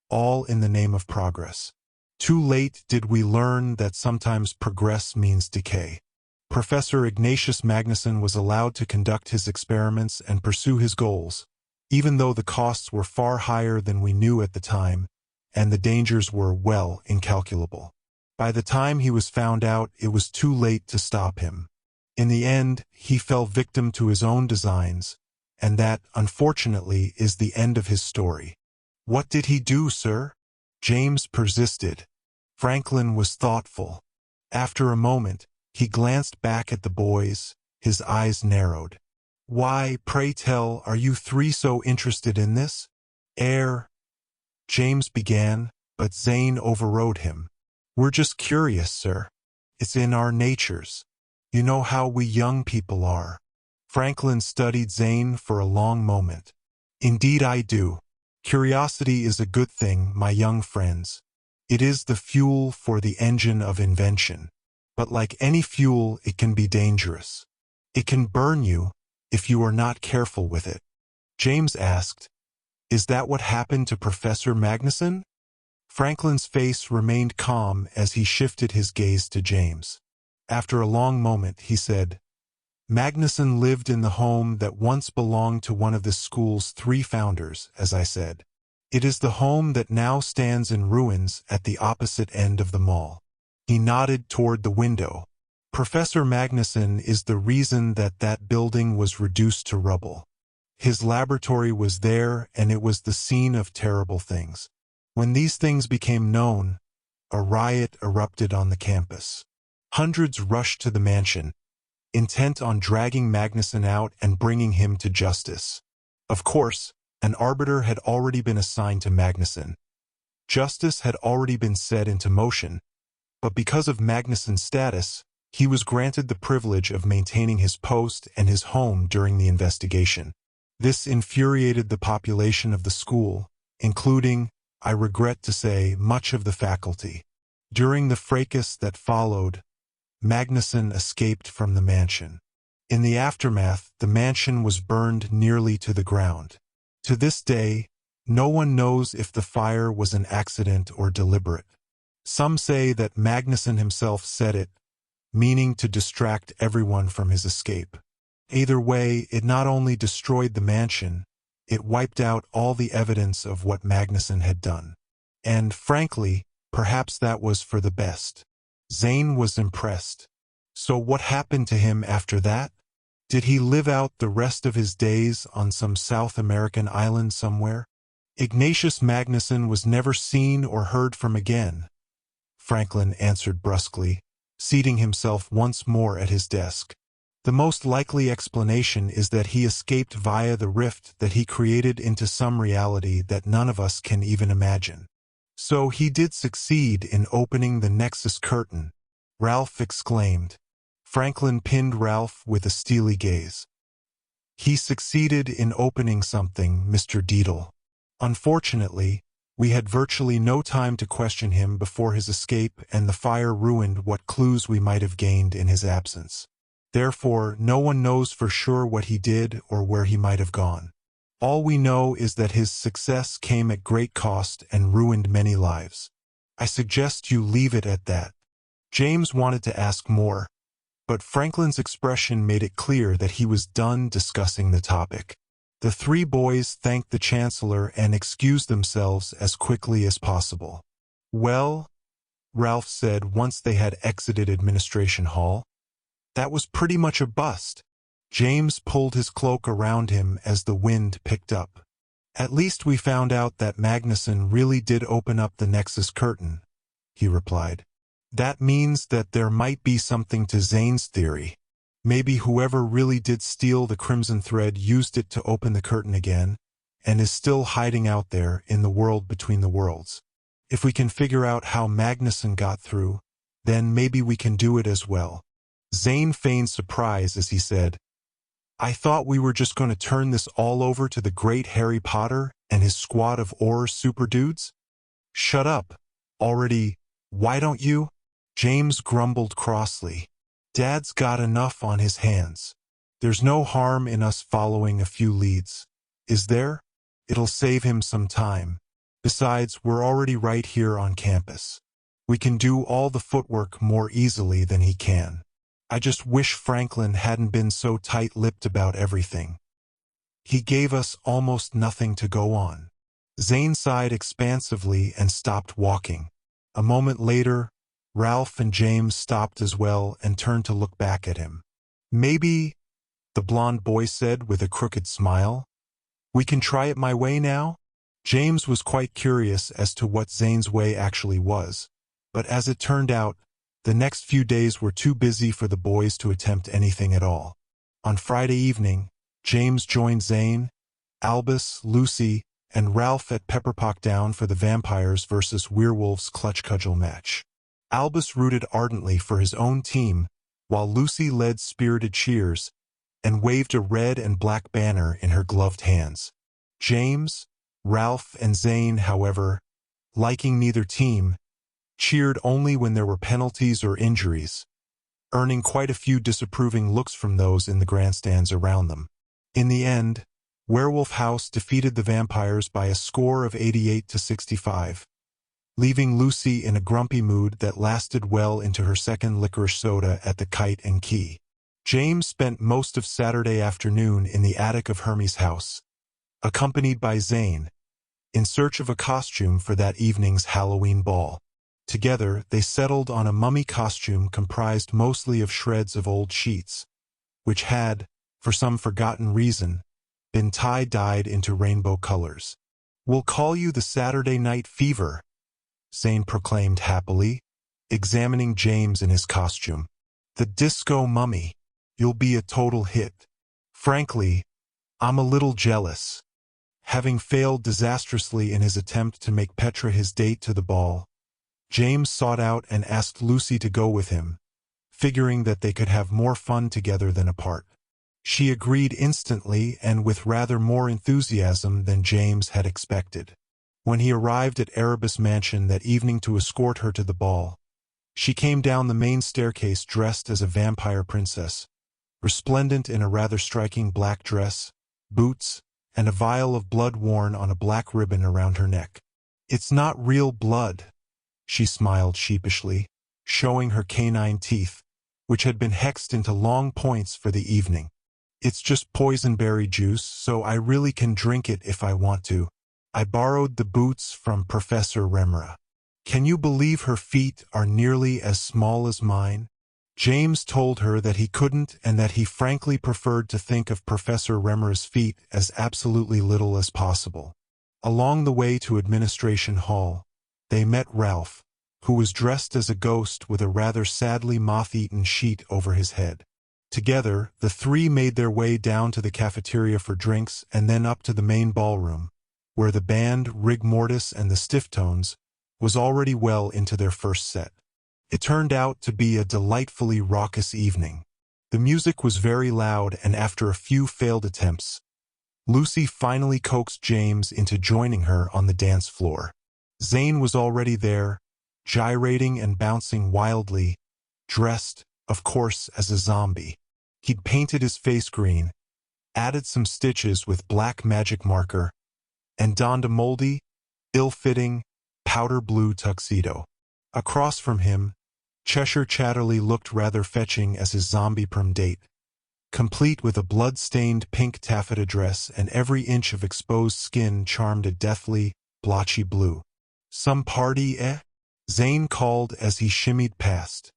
all in the name of progress. Too late did we learn that sometimes progress means decay. Professor Ignatius Magnuson was allowed to conduct his experiments and pursue his goals, even though the costs were far higher than we knew at the time, and the dangers were, well, incalculable. By the time he was found out, it was too late to stop him. In the end, he fell victim to his own designs, and that, unfortunately, is the end of his story." "What did he do, sir?" James persisted. Franklin was thoughtful. After a moment, he glanced back at the boys, his eyes narrowed. "Why, pray tell, are you three so interested in this?" James began, but Zane overrode him. "We're just curious, sir. It's in our natures. You know how we young people are." Franklin studied Zane for a long moment. "Indeed I do. Curiosity is a good thing, my young friends. It is the fuel for the engine of invention. But like any fuel, it can be dangerous. It can burn you if you are not careful with it." James asked, "Is that what happened to Professor Magnuson?" Franklin's face remained calm as he shifted his gaze to James. After a long moment, he said, "Magnuson lived in the home that once belonged to one of this school's 3 founders, as I said. It is the home that now stands in ruins at the opposite end of the mall." He nodded toward the window. "Professor Magnuson is the reason that that building was reduced to rubble. His laboratory was there, and it was the scene of terrible things. When these things became known, a riot erupted on the campus. Hundreds rushed to the mansion, intent on dragging Magnusson out and bringing him to justice. Of course, an arbiter had already been assigned to Magnusson. Justice had already been set into motion, but because of Magnusson's status, he was granted the privilege of maintaining his post and his home during the investigation. This infuriated the population of the school, including, I regret to say, much of the faculty. During the fracas that followed, Magnusson escaped from the mansion. In the aftermath, the mansion was burned nearly to the ground. To this day, no one knows if the fire was an accident or deliberate. Some say that Magnusson himself set it, meaning to distract everyone from his escape. Either way, it not only destroyed the mansion, it wiped out all the evidence of what Magnusson had done. And, frankly, perhaps that was for the best. Zane was impressed. So what happened to him after that? Did he live out the rest of his days on some South American island somewhere? Ignatius Magnusson was never seen or heard from again, Franklin answered brusquely, seating himself once more at his desk. The most likely explanation is that he escaped via the rift that he created into some reality that none of us can even imagine. So he did succeed in opening the Nexus curtain, Ralph exclaimed. Franklin pinned Ralph with a steely gaze. He succeeded in opening something, Mr. Deedle. Unfortunately, we had virtually no time to question him before his escape, and the fire ruined what clues we might have gained in his absence. Therefore, no one knows for sure what he did or where he might have gone. All we know is that his success came at great cost and ruined many lives. I suggest you leave it at that. James wanted to ask more, but Franklin's expression made it clear that he was done discussing the topic. The three boys thanked the Chancellor and excused themselves as quickly as possible. Well, Ralph said once they had exited Administration Hall, that was pretty much a bust. James pulled his cloak around him as the wind picked up. At least we found out that Magnusson really did open up the Nexus curtain, he replied. That means that there might be something to Zane's theory. Maybe whoever really did steal the Crimson Thread used it to open the curtain again, and is still hiding out there in the world between the worlds. If we can figure out how Magnusson got through, then maybe we can do it as well. Zane feigned surprise as he said, I thought we were just going to turn this all over to the great Harry Potter and his squad of Auror super dudes? Shut up. Already, why don't you? James grumbled crossly. Dad's got enough on his hands. There's no harm in us following a few leads, is there? It'll save him some time. Besides, we're already right here on campus. We can do all the footwork more easily than he can. I just wish Franklin hadn't been so tight-lipped about everything. He gave us almost nothing to go on. Zane sighed expansively and stopped walking. A moment later, Ralph and James stopped as well and turned to look back at him. Maybe, the blond boy said with a crooked smile, we can try it my way now? James was quite curious as to what Zane's way actually was, but as it turned out, the next few days were too busy for the boys to attempt anything at all. On Friday evening, James joined Zane, Albus, Lucy, and Ralph at Pepperpock Down for the Vampires vs. Werewolves clutch cudgel match. Albus rooted ardently for his own team, while Lucy led spirited cheers and waved a red and black banner in her gloved hands. James, Ralph, and Zane, however, liking neither team, cheered only when there were penalties or injuries, earning quite a few disapproving looks from those in the grandstands around them. In the end, Werewolf House defeated the Vampires by a score of 88-65, leaving Lucy in a grumpy mood that lasted well into her second licorice soda at the Kite and Key. James spent most of Saturday afternoon in the attic of Hermes' house, accompanied by Zane, in search of a costume for that evening's Halloween ball. Together, they settled on a mummy costume comprised mostly of shreds of old sheets, which had, for some forgotten reason, been tie-dyed into rainbow colors. We'll call you the Saturday Night Fever, Zane proclaimed happily, examining James in his costume. The disco mummy. You'll be a total hit. Frankly, I'm a little jealous. Having failed disastrously in his attempt to make Petra his date to the ball, James sought out and asked Lucy to go with him, figuring that they could have more fun together than apart. She agreed instantly and with rather more enthusiasm than James had expected. When he arrived at Erebus Mansion that evening to escort her to the ball, she came down the main staircase dressed as a vampire princess, resplendent in a rather striking black dress, boots, and a vial of blood worn on a black ribbon around her neck. "It's not real blood," she smiled sheepishly, showing her canine teeth, which had been hexed into long points for the evening. "It's just poisonberry juice, so I really can drink it if I want to. I borrowed the boots from Professor Remra. Can you believe her feet are nearly as small as mine?" James told her that he couldn't and that he frankly preferred to think of Professor Remra's feet as absolutely little as possible. Along the way to Administration Hall, they met Ralph, who was dressed as a ghost with a rather sadly moth-eaten sheet over his head. Together, the three made their way down to the cafeteria for drinks and then up to the main ballroom, where the band, Rig Mortis and the Stifftones, was already well into their first set. It turned out to be a delightfully raucous evening. The music was very loud, and after a few failed attempts, Lucy finally coaxed James into joining her on the dance floor. Zane was already there, gyrating and bouncing wildly, dressed, of course, as a zombie. He'd painted his face green, added some stitches with black magic marker, and donned a moldy, ill-fitting, powder blue tuxedo. Across from him, Cheshire Chatterley looked rather fetching as his zombie prom date, complete with a blood-stained pink taffeta dress, and every inch of exposed skin charmed a deathly, blotchy blue. "Some party, eh?" Zane called as he shimmied past.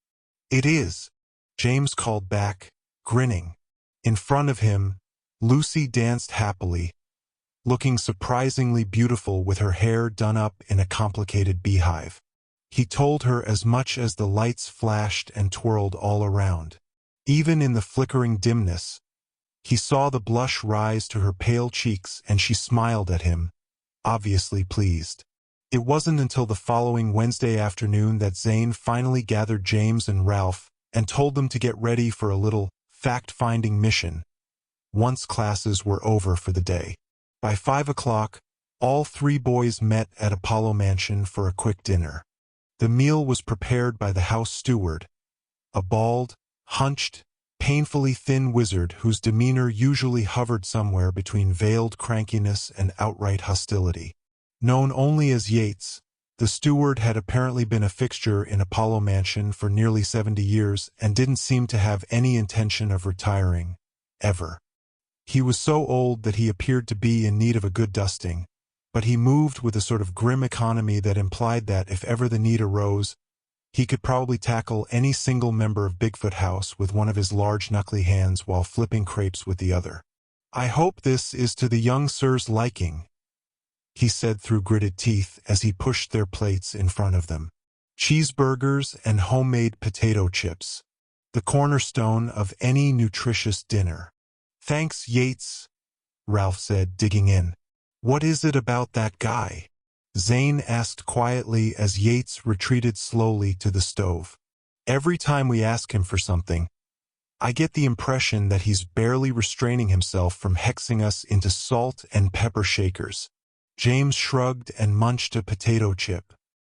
"It is," James called back, grinning. In front of him, Lucy danced happily, looking surprisingly beautiful with her hair done up in a complicated beehive. He told her as much as the lights flashed and twirled all around. Even in the flickering dimness, he saw the blush rise to her pale cheeks, and she smiled at him, obviously pleased. It wasn't until the following Wednesday afternoon that Zane finally gathered James and Ralph and told them to get ready for a little fact-finding mission, once classes were over for the day. By 5 o'clock, all three boys met at Apollo Mansion for a quick dinner. The meal was prepared by the house steward, a bald, hunched, painfully thin wizard whose demeanor usually hovered somewhere between veiled crankiness and outright hostility. Known only as Yates, the steward had apparently been a fixture in Apollo Mansion for nearly 70 years and didn't seem to have any intention of retiring, ever. He was so old that he appeared to be in need of a good dusting, but he moved with a sort of grim economy that implied that if ever the need arose, he could probably tackle any single member of Bigfoot House with one of his large knuckly hands while flipping crepes with the other. "I hope this is to the young sir's liking," he said through gritted teeth as he pushed their plates in front of them. Cheeseburgers and homemade potato chips, the cornerstone of any nutritious dinner. "Thanks, Yates," Ralph said, digging in. "What is it about that guy?" Zane asked quietly as Yates retreated slowly to the stove. "Every time we ask him for something, I get the impression that he's barely restraining himself from hexing us into salt and pepper shakers." James shrugged and munched a potato chip.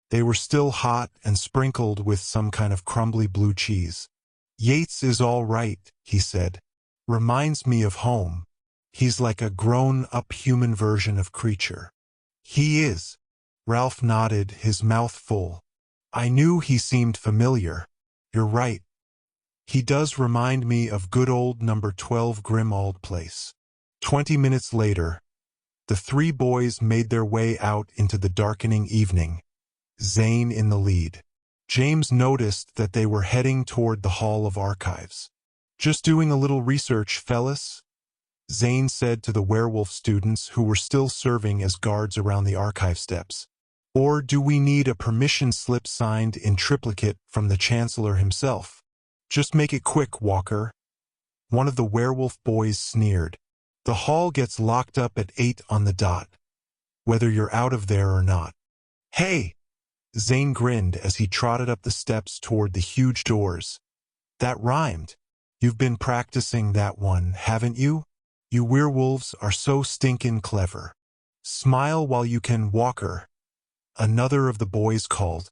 They were still hot and sprinkled with some kind of crumbly blue cheese. "Yates is all right," he said. "Reminds me of home. He's like a grown-up human version of Creature." "He is." Ralph nodded, his mouth full. "I knew he seemed familiar. You're right. He does remind me of good old number 12 Grimald Place." 20 minutes later, the three boys made their way out into the darkening evening, Zane in the lead. James noticed that they were heading toward the Hall of Archives. "Just doing a little research, fellas," Zane said to the werewolf students who were still serving as guards around the archive steps. "Or do we need a permission slip signed in triplicate from the Chancellor himself?" "Just make it quick, Walker," One of the werewolf boys sneered. The hall gets locked up at 8 on the dot, whether you're out of there or not. Hey! Zane grinned as he trotted up the steps toward the huge doors. That rhymed. You've been practicing that one, haven't you? You werewolves are so stinkin' clever. Smile while you can, Walker. Another of the boys called.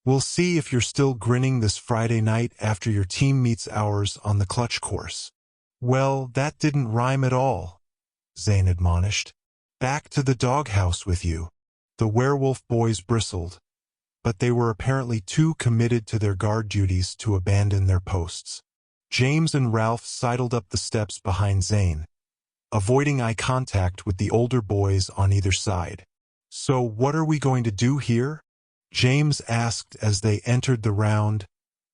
We'll see if you're still grinning this Friday night after your team meets ours on the clutch course. Well, that didn't rhyme at all, Zane admonished. Back to the doghouse with you. The werewolf boys bristled, but they were apparently too committed to their guard duties to abandon their posts. James and Ralph sidled up the steps behind Zane, avoiding eye contact with the older boys on either side. So what are we going to do here? James asked as they entered the round,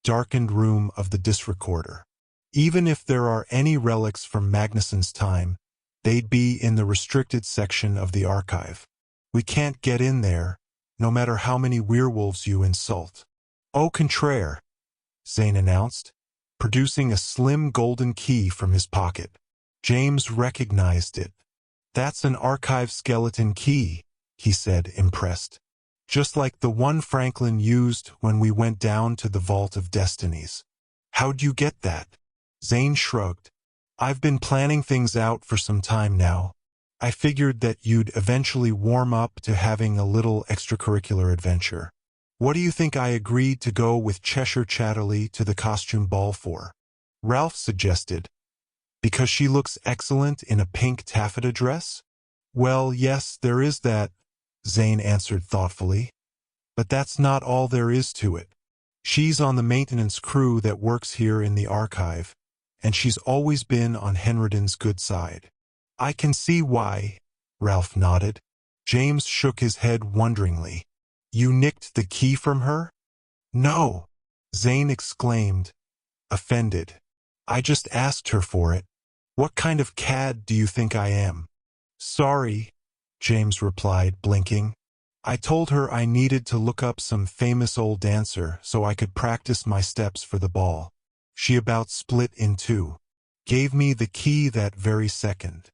darkened room of the disc recorder. Even if there are any relics from Magnuson's time, they'd be in the restricted section of the archive. We can't get in there, no matter how many werewolves you insult. Au contraire, Zane announced, producing a slim golden key from his pocket. James recognized it. That's an archive skeleton key, he said, impressed. Just like the one Franklin used when we went down to the Vault of Destinies. How'd you get that? Zane shrugged. I've been planning things out for some time now. I figured that you'd eventually warm up to having a little extracurricular adventure. What do you think I agreed to go with Cheshire Chatterley to the costume ball for? Ralph suggested. Because she looks excellent in a pink taffeta dress? Well, yes, there is that, Zane answered thoughtfully. But that's not all there is to it. She's on the maintenance crew that works here in the archive, and she's always been on Henriden's good side. I can see why, Ralph nodded. James shook his head wonderingly. You nicked the key from her? No, Zane exclaimed, offended. I just asked her for it. What kind of cad do you think I am? Sorry, James replied, blinking. I told her I needed to look up some famous old dancer so I could practice my steps for the ball. She about split in two. Gave me the key that very second.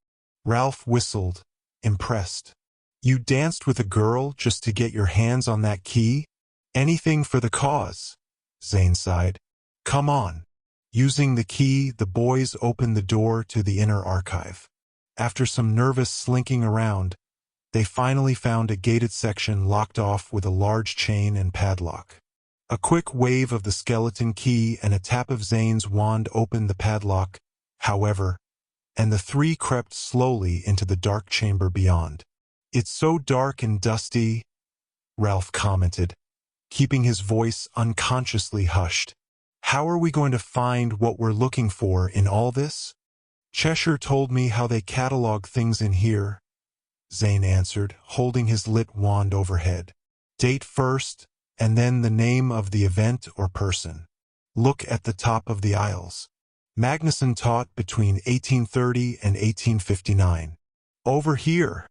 Ralph whistled, impressed. You danced with a girl just to get your hands on that key? Anything for the cause, Zane sighed. Come on. Using the key, the boys opened the door to the inner archive. After some nervous slinking around, they finally found a gated section locked off with a large chain and padlock. A quick wave of the skeleton key and a tap of Zane's wand opened the padlock, however, and the three crept slowly into the dark chamber beyond. It's so dark and dusty, Ralph commented, keeping his voice unconsciously hushed. How are we going to find what we're looking for in all this? Cheshire told me how they catalog things in here, Zane answered, holding his lit wand overhead. Date first, and then the name of the event or person. Look at the top of the aisles. Magnuson taught between 1830 and 1859. Over here,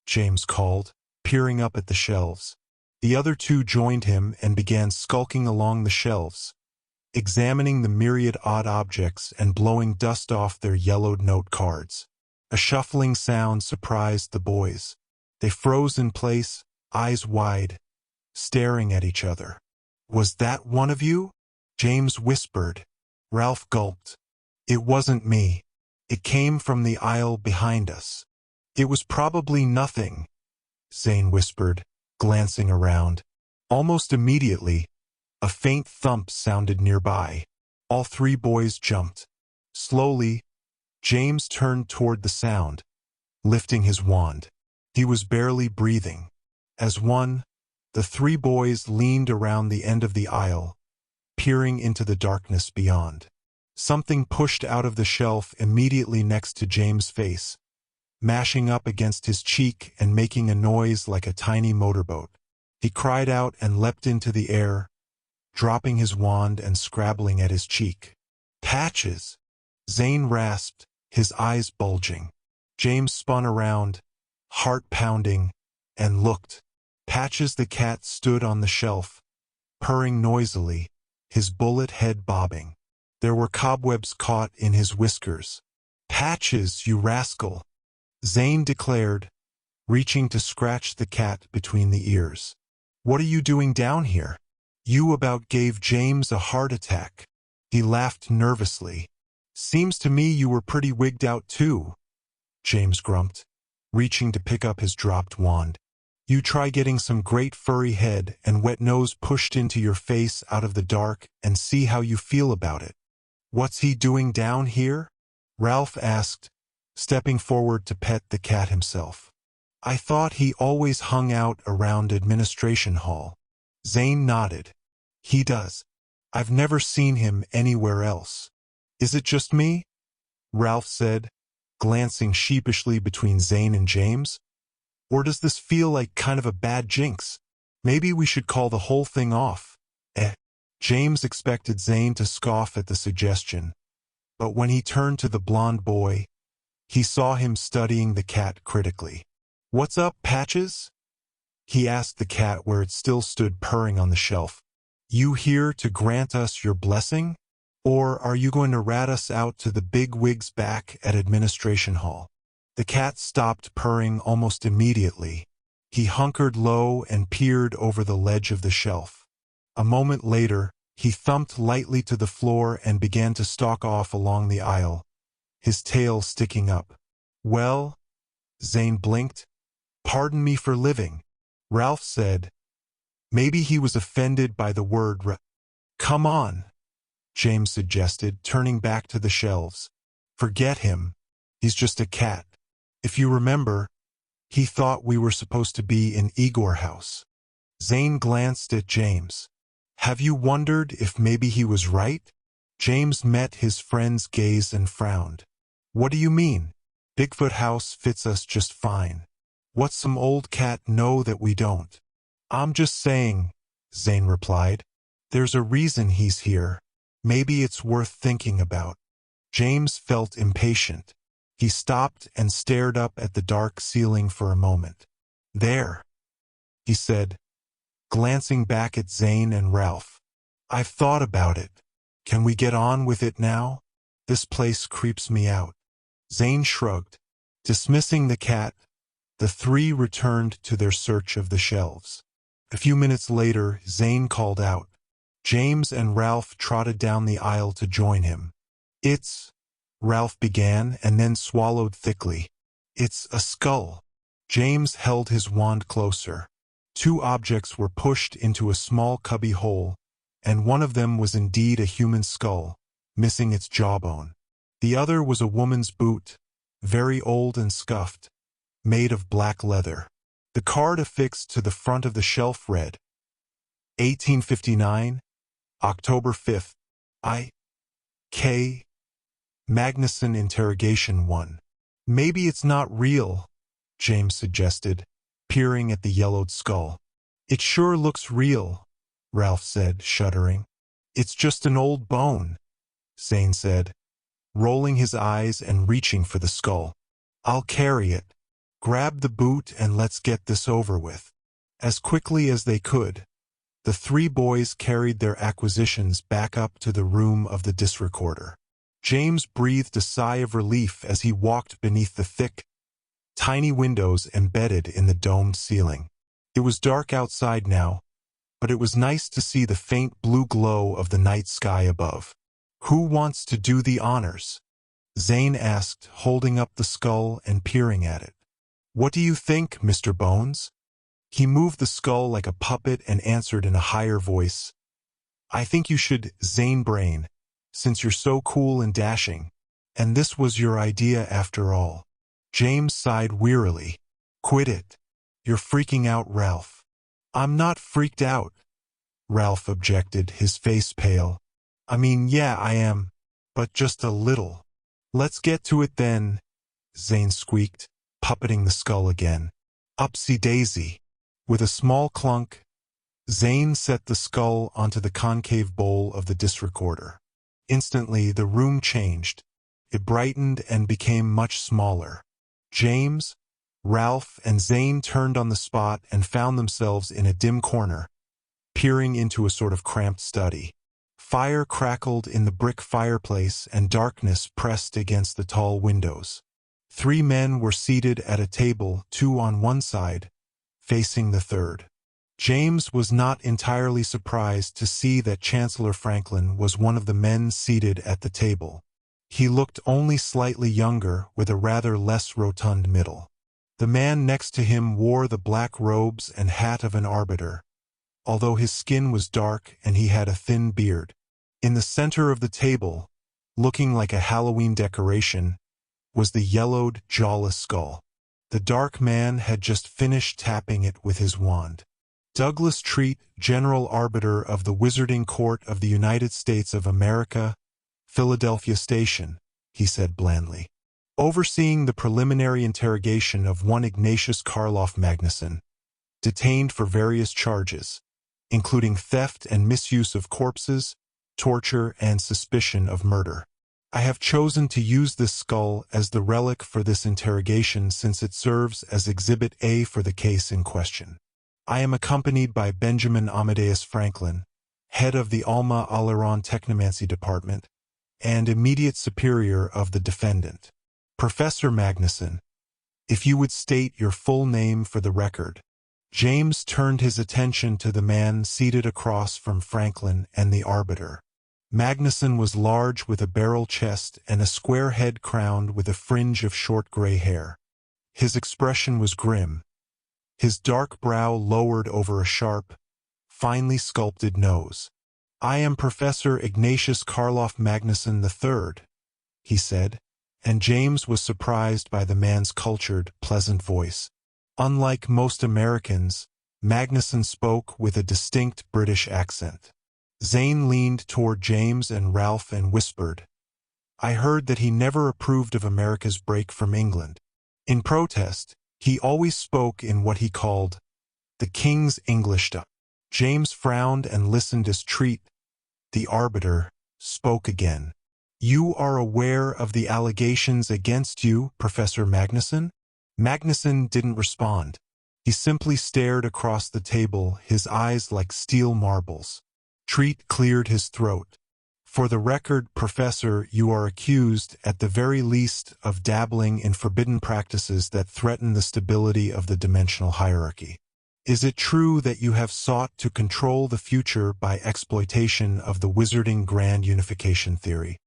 James called, peering up at the shelves. The other two joined him and began skulking along the shelves, examining the myriad odd objects and blowing dust off their yellowed note cards. A shuffling sound surprised the boys. They froze in place, eyes wide, staring at each other. Was that one of you? James whispered. Ralph gulped. It wasn't me. It came from the aisle behind us. It was probably nothing, Zane whispered, glancing around. Almost immediately, a faint thump sounded nearby. All three boys jumped. Slowly, James turned toward the sound, lifting his wand. He was barely breathing. As one, the three boys leaned around the end of the aisle, peering into the darkness beyond. Something pushed out of the shelf immediately next to James' face, mashing up against his cheek and making a noise like a tiny motorboat. He cried out and leapt into the air, dropping his wand and scrabbling at his cheek. Patches! Zane rasped, his eyes bulging. James spun around, heart pounding, and looked. Patches the cat stood on the shelf, purring noisily, his bullet head bobbing. There were cobwebs caught in his whiskers. "Patches, you rascal," Zane declared, reaching to scratch the cat between the ears. "What are you doing down here? You about gave James a heart attack." He laughed nervously. "Seems to me you were pretty wigged out too," James grumped, reaching to pick up his dropped wand. "You try getting some great furry head and wet nose pushed into your face out of the dark and see how you feel about it." "What's he doing down here?" Ralph asked, stepping forward to pet the cat himself. "I thought he always hung out around Administration Hall." Zane nodded. "He does. I've never seen him anywhere else." "Is it just me?" Ralph said, glancing sheepishly between Zane and James. "Or does this feel like kind of a bad jinx? Maybe we should call the whole thing off." James expected Zane to scoff at the suggestion, but when he turned to the blond boy, he saw him studying the cat critically. "What's up, Patches?" he asked the cat where it still stood purring on the shelf. "You here to grant us your blessing? Or are you going to rat us out to the big wigs back at Administration Hall?" The cat stopped purring almost immediately. He hunkered low and peered over the ledge of the shelf. A moment later, he thumped lightly to the floor and began to stalk off along the aisle, his tail sticking up. "Well," Zane blinked. "Pardon me for living," Ralph said. Maybe he was offended by the word "Come on," James suggested, turning back to the shelves. "Forget him. He's just a cat. If you remember, he thought we were supposed to be in Igor House." Zane glanced at James. "Have you wondered if maybe he was right?" James met his friend's gaze and frowned. "What do you mean? Bigfoot House fits us just fine. What's some old cat know that we don't?" "I'm just saying," Zane replied. "There's a reason he's here. Maybe it's worth thinking about." James felt impatient. He stopped and stared up at the dark ceiling for a moment. "There," he said, glancing back at Zane and Ralph. "I've thought about it. Can we get on with it now? This place creeps me out." Zane shrugged. Dismissing the cat, the three returned to their search of the shelves. A few minutes later, Zane called out. James and Ralph trotted down the aisle to join him. "It's," Ralph began and then swallowed thickly. "It's a skull." James held his wand closer. Two objects were pushed into a small cubby hole, and one of them was indeed a human skull, missing its jawbone. The other was a woman's boot, very old and scuffed, made of black leather. The card affixed to the front of the shelf read, 1859, October 5th, I. K. Magnuson interrogation 1. "Maybe it's not real," James suggested, peering at the yellowed skull. "It sure looks real," Ralph said, shuddering. "It's just an old bone," Zane said, rolling his eyes and reaching for the skull. "I'll carry it. Grab the boot and let's get this over with." As quickly as they could, the three boys carried their acquisitions back up to the room of the disc recorder. James breathed a sigh of relief as he walked beneath the thick, tiny windows embedded in the domed ceiling. It was dark outside now, but it was nice to see the faint blue glow of the night sky above. "Who wants to do the honors?" Zane asked, holding up the skull and peering at it. "What do you think, Mr. Bones?" He moved the skull like a puppet and answered in a higher voice. "I think you should, Zane Brain, since you're so cool and dashing. And this was your idea after all." James sighed wearily. "Quit it. You're freaking out, Ralph." "I'm not freaked out," Ralph objected, his face pale. "I mean, yeah, I am, but just a little." "Let's get to it then," Zane squeaked, puppeting the skull again. Upsy-daisy. With a small clunk, Zane set the skull onto the concave bowl of the disc recorder. Instantly, the room changed. It brightened and became much smaller. James, Ralph, and Zane turned on the spot and found themselves in a dim corner, peering into a sort of cramped study. Fire crackled in the brick fireplace and darkness pressed against the tall windows. 3 men were seated at a table, 2 on one side, facing the third. James was not entirely surprised to see that Chancellor Franklin was one of the men seated at the table. He looked only slightly younger, with a rather less rotund middle. The man next to him wore the black robes and hat of an arbiter, although his skin was dark and he had a thin beard. In the center of the table, looking like a Halloween decoration, was the yellowed, jawless skull. The dark man had just finished tapping it with his wand. Douglas Treat, General Arbiter of the Wizarding Court of the United States of America, Philadelphia Station, he said blandly, overseeing the preliminary interrogation of one Ignatius Karloff Magnuson, detained for various charges, including theft and misuse of corpses, torture, and suspicion of murder. I have chosen to use this skull as the relic for this interrogation since it serves as Exhibit A for the case in question. I am accompanied by Benjamin Amadeus Franklin, head of the Alma Aleron Technomancy Department, and immediate superior of the defendant. Professor Magnuson, if you would state your full name for the record. James turned his attention to the man seated across from Franklin and the arbiter. Magnuson was large with a barrel chest and a square head crowned with a fringe of short gray hair. His expression was grim, his dark brow lowered over a sharp, finely sculpted nose. I am Professor Ignatius Karloff Magnuson III, he said, and James was surprised by the man's cultured, pleasant voice. Unlike most Americans, Magnuson spoke with a distinct British accent. Zane leaned toward James and Ralph and whispered, I heard that he never approved of America's break from England. In protest, he always spoke in what he called the King's English. James frowned and listened as Treat, the arbiter, spoke again. You are aware of the allegations against you, Professor Magnuson? Magnuson didn't respond. He simply stared across the table, his eyes like steel marbles. Treat cleared his throat. For the record, Professor, you are accused, at the very least, of dabbling in forbidden practices that threaten the stability of the dimensional hierarchy. Is it true that you have sought to control the future by exploitation of the wizarding grand unification theory?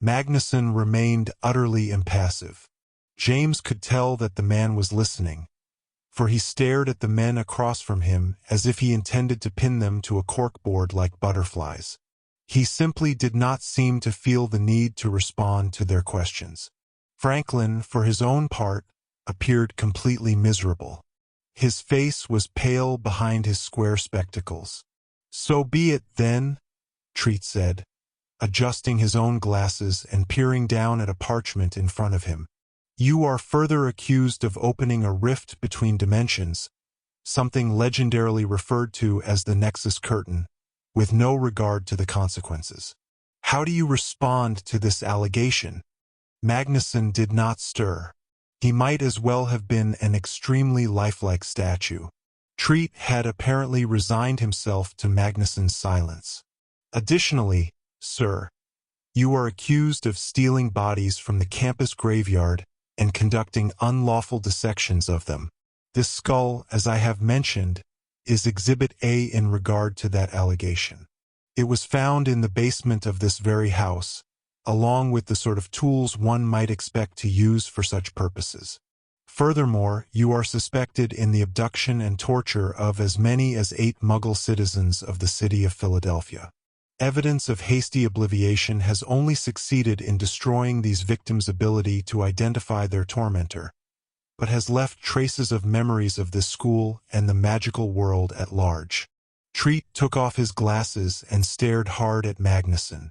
Magnuson remained utterly impassive. James could tell that the man was listening, for he stared at the men across from him as if he intended to pin them to a corkboard like butterflies. He simply did not seem to feel the need to respond to their questions. Franklin, for his own part, appeared completely miserable. His face was pale behind his square spectacles. So be it, then, Treat said, adjusting his own glasses and peering down at a parchment in front of him. You are further accused of opening a rift between dimensions, something legendarily referred to as the Nexus Curtain, with no regard to the consequences. How do you respond to this allegation? Magnuson did not stir. He might as well have been an extremely lifelike statue. Treat had apparently resigned himself to Magnuson's silence. Additionally, sir, you are accused of stealing bodies from the campus graveyard and conducting unlawful dissections of them. This skull, as I have mentioned, is Exhibit A in regard to that allegation. It was found in the basement of this very house, along with the sort of tools one might expect to use for such purposes. Furthermore, you are suspected in the abduction and torture of as many as 8 Muggle citizens of the city of Philadelphia. Evidence of hasty obliviation has only succeeded in destroying these victims' ability to identify their tormentor, but has left traces of memories of this school and the magical world at large. Treat took off his glasses and stared hard at Magnuson.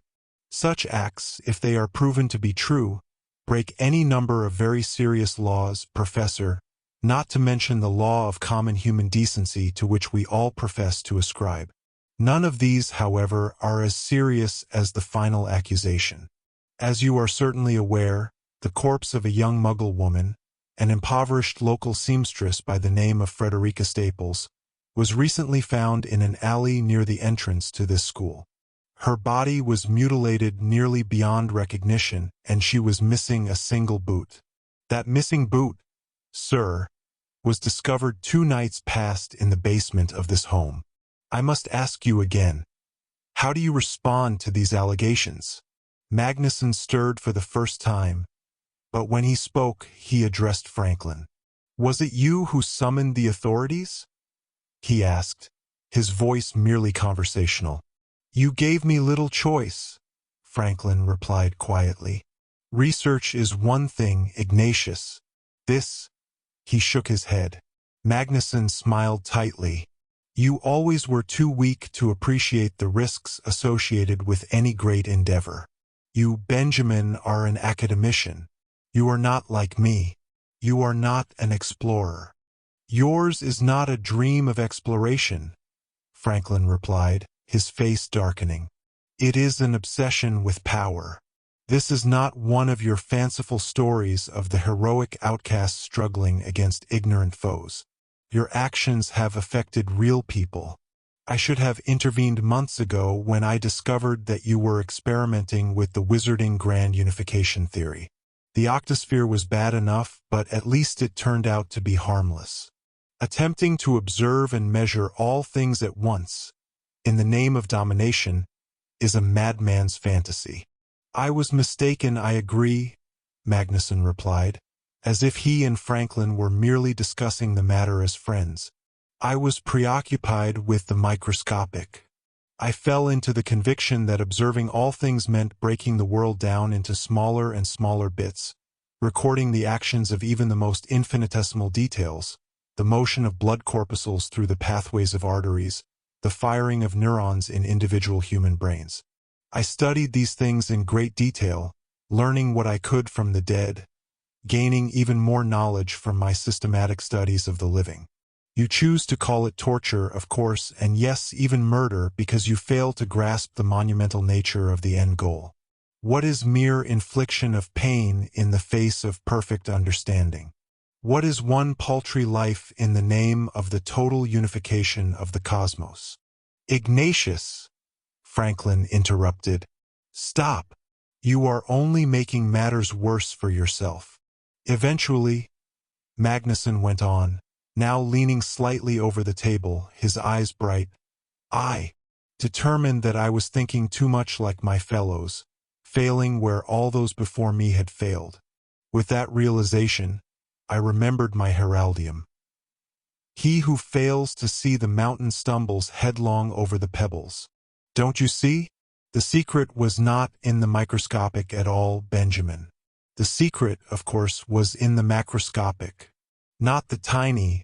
Such acts, if they are proven to be true, break any number of very serious laws, Professor, not to mention the law of common human decency to which we all profess to ascribe. None of these, however, are as serious as the final accusation. As you are certainly aware, the corpse of a young Muggle woman, an impoverished local seamstress by the name of Frederica Staples, was recently found in an alley near the entrance to this school. Her body was mutilated nearly beyond recognition, and she was missing a single boot. That missing boot, sir, was discovered 2 nights past in the basement of this home. I must ask you again, how do you respond to these allegations? Magnuson stirred for the first time, but when he spoke, he addressed Franklin. Was it you who summoned the authorities? He asked, his voice merely conversational. You gave me little choice, Franklin replied quietly. Research is one thing, Ignatius. This, he shook his head. Magnuson smiled tightly. You always were too weak to appreciate the risks associated with any great endeavor. You, Benjamin, are an academician. You are not like me. You are not an explorer. Yours is not a dream of exploration, Franklin replied, his face darkening. It is an obsession with power. This is not one of your fanciful stories of the heroic outcast struggling against ignorant foes. Your actions have affected real people. I should have intervened months ago when I discovered that you were experimenting with the wizarding grand unification theory. The octosphere was bad enough, but at least it turned out to be harmless. Attempting to observe and measure all things at once, in the name of domination, is a madman's fantasy. I was mistaken, I agree, Magnuson replied, as if he and Franklin were merely discussing the matter as friends. I was preoccupied with the microscopic. I fell into the conviction that observing all things meant breaking the world down into smaller and smaller bits, recording the actions of even the most infinitesimal details, the motion of blood corpuscles through the pathways of arteries, the firing of neurons in individual human brains. I studied these things in great detail, learning what I could from the dead, gaining even more knowledge from my systematic studies of the living. You choose to call it torture, of course, and yes, even murder, because you fail to grasp the monumental nature of the end goal. What is mere infliction of pain in the face of perfect understanding? What is one paltry life in the name of the total unification of the cosmos? Ignatius, Franklin interrupted. Stop. You are only making matters worse for yourself. Eventually, Magnuson went on, now leaning slightly over the table, his eyes bright. I determined that I was thinking too much like my fellows, failing where all those before me had failed. With that realization, I remembered my heraldium. He who fails to see the mountain stumbles headlong over the pebbles. Don't you see? The secret was not in the microscopic at all, Benjamin. The secret, of course, was in the macroscopic. Not the tiny,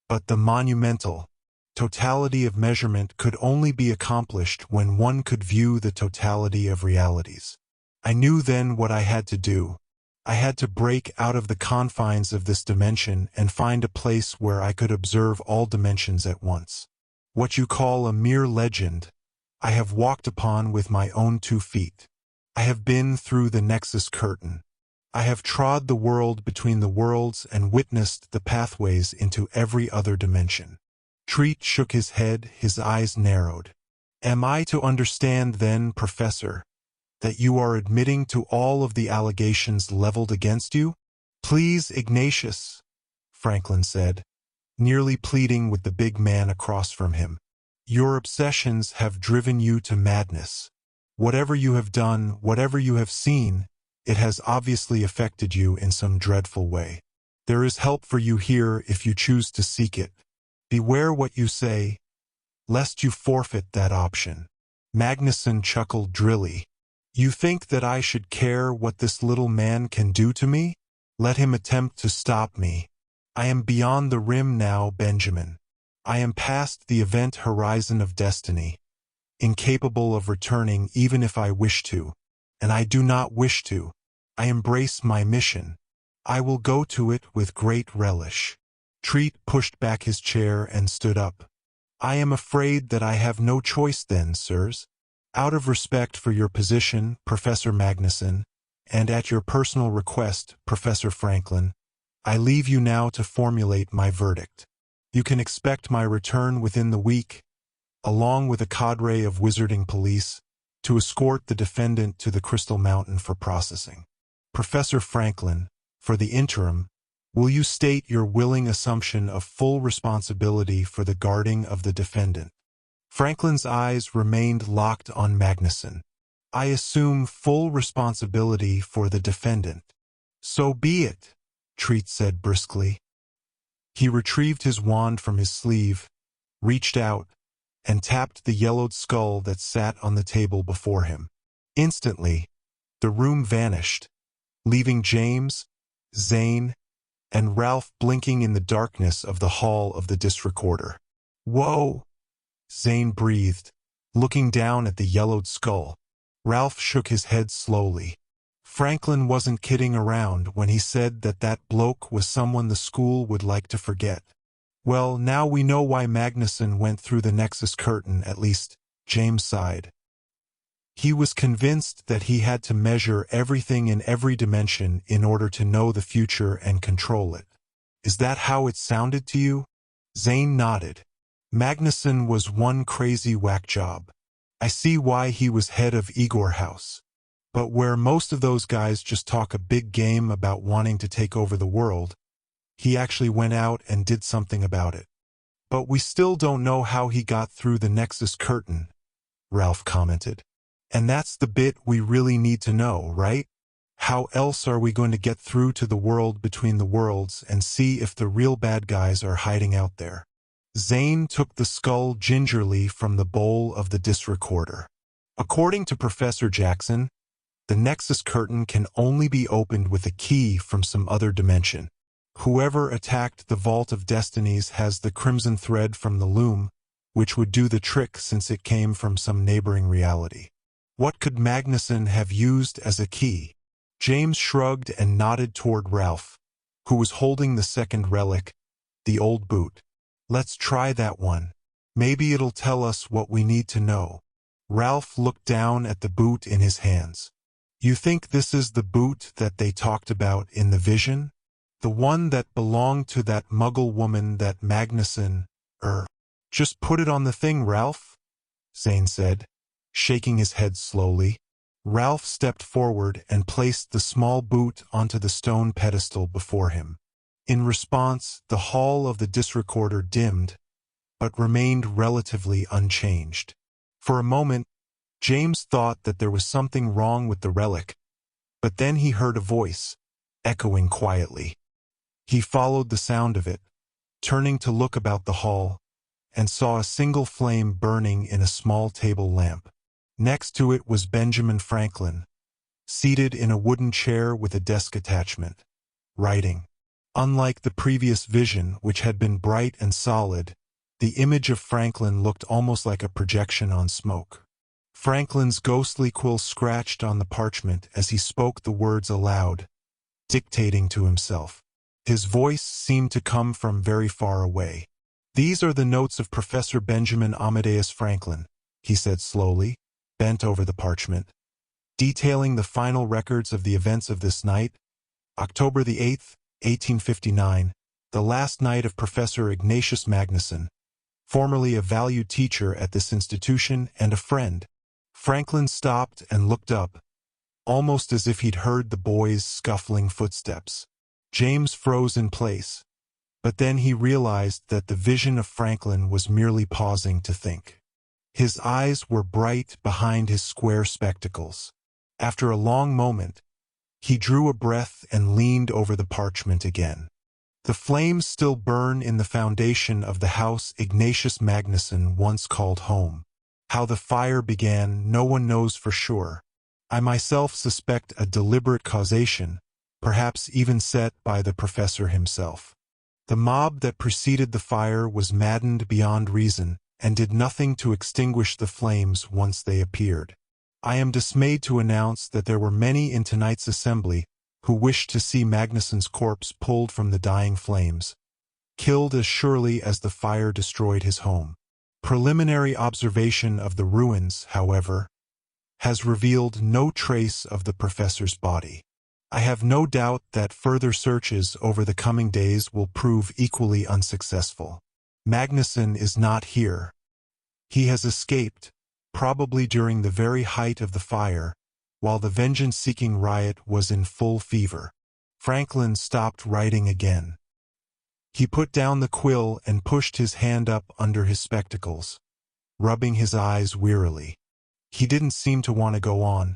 but the monumental. Totality of measurement could only be accomplished when one could view the totality of realities. I knew then what I had to do. I had to break out of the confines of this dimension and find a place where I could observe all dimensions at once. What you call a mere legend, I have walked upon with my own 2 feet. I have been through the nexus curtain. I have trod the world between the worlds and witnessed the pathways into every other dimension. Treat shook his head, his eyes narrowed. Am I to understand then, Professor, that you are admitting to all of the allegations leveled against you? Please, Ignatius, Franklin said, nearly pleading with the big man across from him. Your obsessions have driven you to madness. Whatever you have done, whatever you have seen, it has obviously affected you in some dreadful way. There is help for you here if you choose to seek it. Beware what you say, lest you forfeit that option. Magnuson chuckled drily. You think that I should care what this little man can do to me? Let him attempt to stop me. I am beyond the rim now, Benjamin. I am past the event horizon of destiny, incapable of returning even if I wish to, and I do not wish to. I embrace my mission. I will go to it with great relish. Treat pushed back his chair and stood up. I am afraid that I have no choice then, sirs. Out of respect for your position, Professor Magnuson, and at your personal request, Professor Franklin, I leave you now to formulate my verdict. You can expect my return within the week, along with a cadre of wizarding police, to escort the defendant to the Crystal Mountain for processing. Professor Franklin, for the interim, will you state your willing assumption of full responsibility for the guarding of the defendant? Franklin's eyes remained locked on Magnuson. I assume full responsibility for the defendant. So be it, Treat said briskly. He retrieved his wand from his sleeve, reached out, and tapped the yellowed skull that sat on the table before him. Instantly, the room vanished, leaving James, Zane, and Ralph blinking in the darkness of the hall of the disc recorder. Whoa! Zane breathed, looking down at the yellowed skull. Ralph shook his head slowly. Franklin wasn't kidding around when he said that that bloke was someone the school would like to forget. Well, now we know why Magnuson went through the Nexus curtain, at least, James sighed. He was convinced that he had to measure everything in every dimension in order to know the future and control it. Is that how it sounded to you? Zane nodded. Magnuson was one crazy whack job. I see why he was head of Igor House. But where most of those guys just talk a big game about wanting to take over the world, he actually went out and did something about it. But we still don't know how he got through the Nexus curtain, Ralph commented. And that's the bit we really need to know, right? How else are we going to get through to the world between the worlds and see if the real bad guys are hiding out there? Zane took the skull gingerly from the bowl of the disc recorder. According to Professor Jackson, the Nexus curtain can only be opened with a key from some other dimension. Whoever attacked the Vault of Destinies has the crimson thread from the loom, which would do the trick since it came from some neighboring reality. What could Magnuson have used as a key? James shrugged and nodded toward Ralph, who was holding the second relic, the old boot. Let's try that one. Maybe it'll tell us what we need to know. Ralph looked down at the boot in his hands. You think this is the boot that they talked about in the vision? The one that belonged to that muggle woman that Magnuson, Just put it on the thing, Ralph, Zane said, shaking his head slowly. Ralph stepped forward and placed the small boot onto the stone pedestal before him. In response, the hall of the disc recorder dimmed, but remained relatively unchanged. For a moment, James thought that there was something wrong with the relic, but then he heard a voice, echoing quietly. He followed the sound of it, turning to look about the hall, and saw a single flame burning in a small table lamp. Next to it was Benjamin Franklin, seated in a wooden chair with a desk attachment, writing. Unlike the previous vision, which had been bright and solid, the image of Franklin looked almost like a projection on smoke. Franklin's ghostly quill scratched on the parchment as he spoke the words aloud, dictating to himself. His voice seemed to come from very far away. These are the notes of Professor Benjamin Amadeus Franklin, he said slowly, bent over the parchment, detailing the final records of the events of this night, October the 8th, 1859, the last night of Professor Ignatius Magnuson, formerly a valued teacher at this institution and a friend. Franklin stopped and looked up, almost as if he'd heard the boy's scuffling footsteps. James froze in place, but then he realized that the vision of Franklin was merely pausing to think. His eyes were bright behind his square spectacles. After a long moment, he drew a breath and leaned over the parchment again. The flames still burn in the foundation of the house Ignatius Magnuson once called home. How the fire began, no one knows for sure. I myself suspect a deliberate causation, perhaps even set by the professor himself. The mob that preceded the fire was maddened beyond reason and did nothing to extinguish the flames once they appeared. I am dismayed to announce that there were many in tonight's assembly who wished to see Magnuson's corpse pulled from the dying flames, killed as surely as the fire destroyed his home. Preliminary observation of the ruins, however, has revealed no trace of the professor's body. I have no doubt that further searches over the coming days will prove equally unsuccessful. Magnuson is not here. He has escaped, probably during the very height of the fire, while the vengeance-seeking riot was in full fever. Franklin stopped writing again. He put down the quill and pushed his hand up under his spectacles, rubbing his eyes wearily. He didn't seem to want to go on,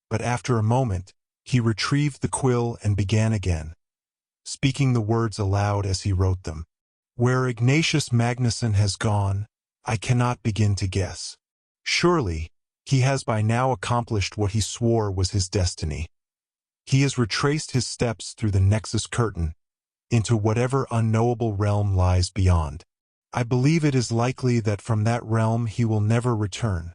but after a moment, he retrieved the quill and began again, speaking the words aloud as he wrote them. Where Ignatius Magnusson has gone, I cannot begin to guess. Surely, he has by now accomplished what he swore was his destiny. He has retraced his steps through the Nexus Curtain, into whatever unknowable realm lies beyond. I believe it is likely that from that realm he will never return.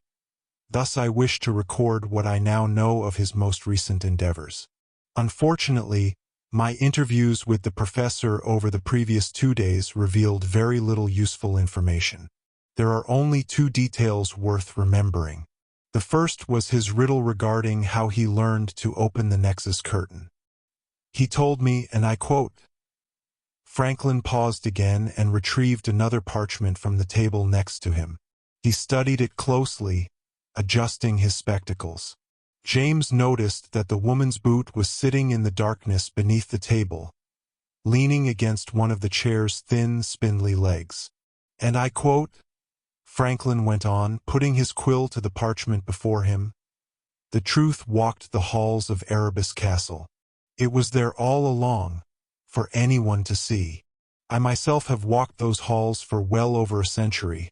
Thus I wish to record what I now know of his most recent endeavors. Unfortunately, my interviews with the professor over the previous 2 days revealed very little useful information. There are only 2 details worth remembering. The first was his riddle regarding how he learned to open the Nexus Curtain. He told me, and I quote, Franklin paused again and retrieved another parchment from the table next to him. He studied it closely, adjusting his spectacles. James noticed that the woman's boot was sitting in the darkness beneath the table, leaning against one of the chair's thin, spindly legs. And I quote, Franklin went on, putting his quill to the parchment before him. The truth walked the halls of Erebus Castle. It was there all along, for anyone to see. I myself have walked those halls for well over a century,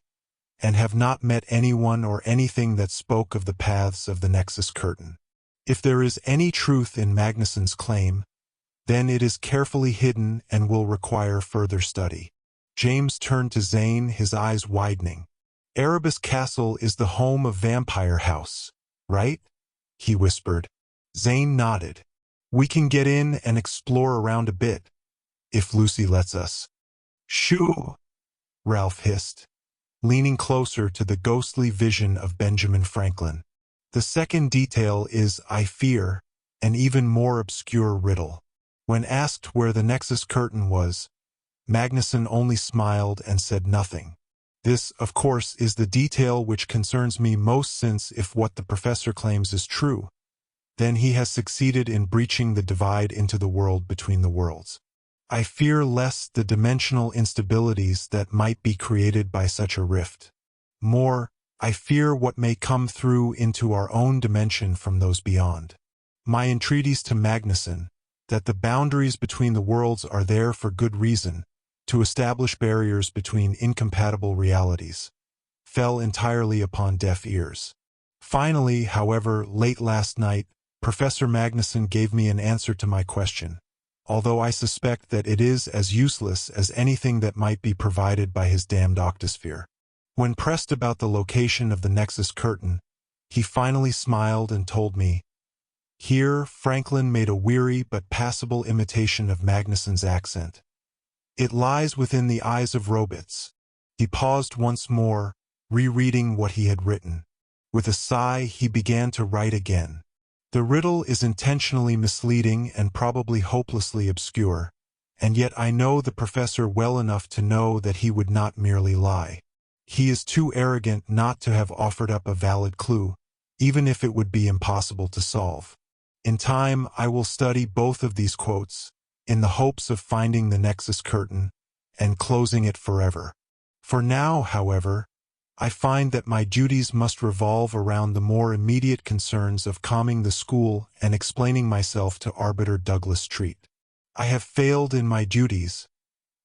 and have not met anyone or anything that spoke of the paths of the Nexus Curtain. If there is any truth in Magnusson's claim, then it is carefully hidden and will require further study. James turned to Zane, his eyes widening. Erebus Castle is the home of Vampire House, right? He whispered. Zane nodded. We can get in and explore around a bit, if Lucy lets us. Shoo! Ralph hissed, leaning closer to the ghostly vision of Benjamin Franklin. The second detail is, I fear, an even more obscure riddle. When asked where the Nexus Curtain was, Magnusson only smiled and said nothing. This, of course, is the detail which concerns me most, since if what the professor claims is true, then he has succeeded in breaching the divide into the world between the worlds. I fear lest the dimensional instabilities that might be created by such a rift. More, I fear what may come through into our own dimension from those beyond. My entreaties to Magnusson, that the boundaries between the worlds are there for good reason, to establish barriers between incompatible realities, fell entirely upon deaf ears. Finally, however, late last night, Professor Magnusson gave me an answer to my question, although I suspect that it is as useless as anything that might be provided by his damned octosphere. When pressed about the location of the Nexus Curtain, he finally smiled and told me. Here, Franklin made a weary but passable imitation of Magnusson's accent. It lies within the eyes of robots. He paused once more, rereading what he had written. With a sigh, he began to write again. The riddle is intentionally misleading and probably hopelessly obscure, and yet I know the professor well enough to know that he would not merely lie. He is too arrogant not to have offered up a valid clue, even if it would be impossible to solve. In time, I will study both of these quotes, in the hopes of finding the Nexus Curtain and closing it forever. For now, however, I find that my duties must revolve around the more immediate concerns of calming the school and explaining myself to Arbiter Douglas Treat. I have failed in my duties,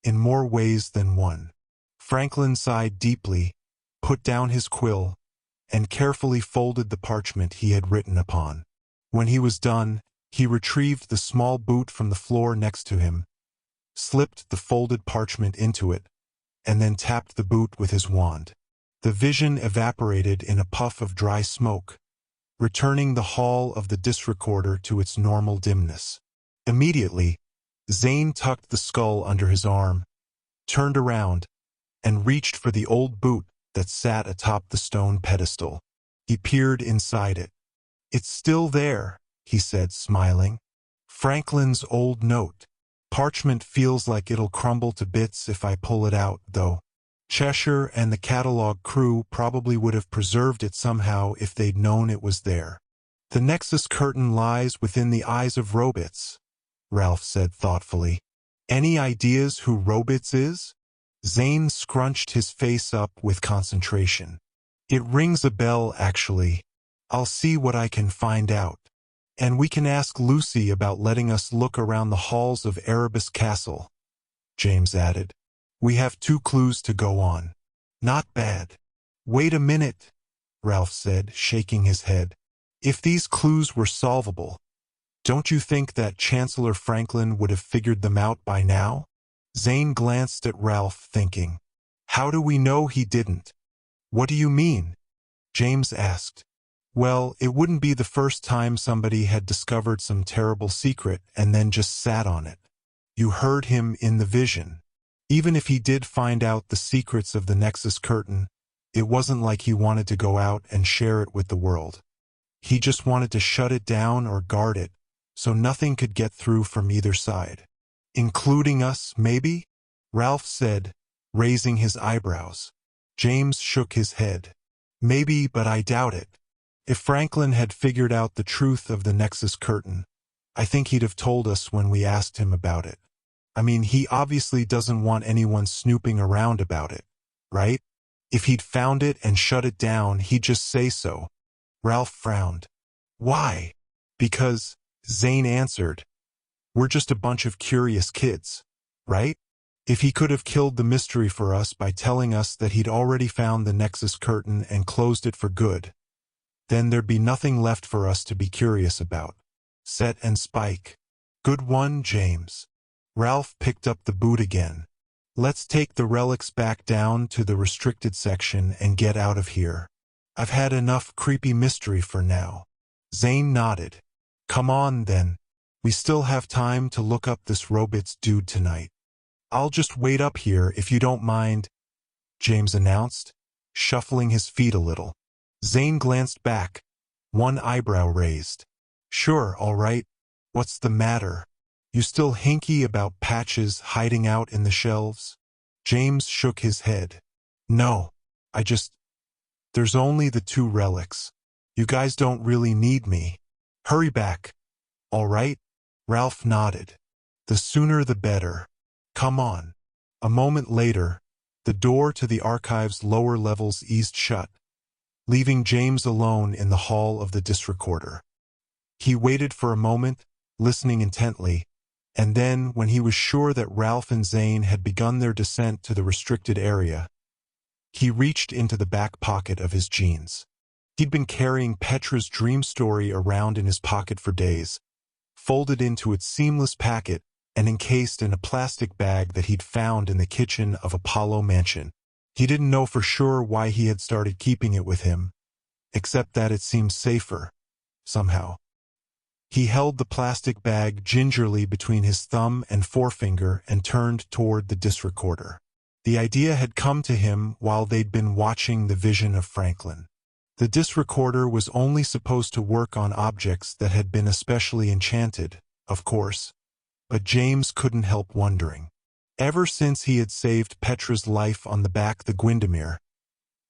in more ways than one. Franklin sighed deeply, put down his quill, and carefully folded the parchment he had written upon. When he was done, he retrieved the small boot from the floor next to him, slipped the folded parchment into it, and then tapped the boot with his wand. The vision evaporated in a puff of dry smoke, returning the hall of the disc recorder to its normal dimness. Immediately, Zane tucked the skull under his arm, turned around, and reached for the old boot that sat atop the stone pedestal. He peered inside it. It's still there, he said, smiling. Franklin's old note. Parchment feels like it'll crumble to bits if I pull it out, though. Cheshire and the catalog crew probably would have preserved it somehow if they'd known it was there. The Nexus curtain lies within the eyes of Robits, Ralph said thoughtfully. Any ideas who Robits is? Zane scrunched his face up with concentration. It rings a bell, actually. I'll see what I can find out. And we can ask Lucy about letting us look around the halls of Erebus Castle, James added. We have 2 clues to go on. Not bad. Wait a minute, Ralph said, shaking his head. If these clues were solvable, don't you think that Chancellor Franklin would have figured them out by now? Zane glanced at Ralph, thinking, how do we know he didn't? What do you mean? James asked. Well, it wouldn't be the first time somebody had discovered some terrible secret and then just sat on it. You heard him in the vision. Even if he did find out the secrets of the Nexus curtain, it wasn't like he wanted to go out and share it with the world. He just wanted to shut it down or guard it, so nothing could get through from either side. Including us, maybe? Ralph said, raising his eyebrows. James shook his head. Maybe, but I doubt it. If Franklin had figured out the truth of the Nexus curtain, I think he'd have told us when we asked him about it. I mean, he obviously doesn't want anyone snooping around about it, right? If he'd found it and shut it down, he'd just say so. Ralph frowned. Why? Because, Zane answered, we're just a bunch of curious kids, right? If he could have killed the mystery for us by telling us that he'd already found the Nexus curtain and closed it for good, then there'd be nothing left for us to be curious about. Set and Spike. Good one, James. Ralph picked up the boot again. Let's take the relics back down to the restricted section and get out of here. I've had enough creepy mystery for now. Zane nodded. Come on, then. We still have time to look up this Robits dude tonight. I'll just wait up here if you don't mind, James announced, shuffling his feet a little. Zane glanced back, one eyebrow raised. Sure, all right. What's the matter? You still hinky about Patches hiding out in the shelves? James shook his head. No, there's only the 2 relics. You guys don't really need me. Hurry back. All right? Ralph nodded. The sooner the better. Come on. A moment later, the door to the archive's lower levels eased shut, leaving James alone in the hall of the disc recorder. He waited for a moment, listening intently, and then, when he was sure that Ralph and Zane had begun their descent to the restricted area, he reached into the back pocket of his jeans. He'd been carrying Petra's dream story around in his pocket for days, folded into its seamless packet and encased in a plastic bag that he'd found in the kitchen of Apollo Mansion. He didn't know for sure why he had started keeping it with him, except that it seemed safer, somehow. He held the plastic bag gingerly between his thumb and forefinger and turned toward the disc recorder. The idea had come to him while they'd been watching the vision of Franklin. The disc recorder was only supposed to work on objects that had been especially enchanted, of course, but James couldn't help wondering. Ever since he had saved Petra's life on the back the Gwindamere,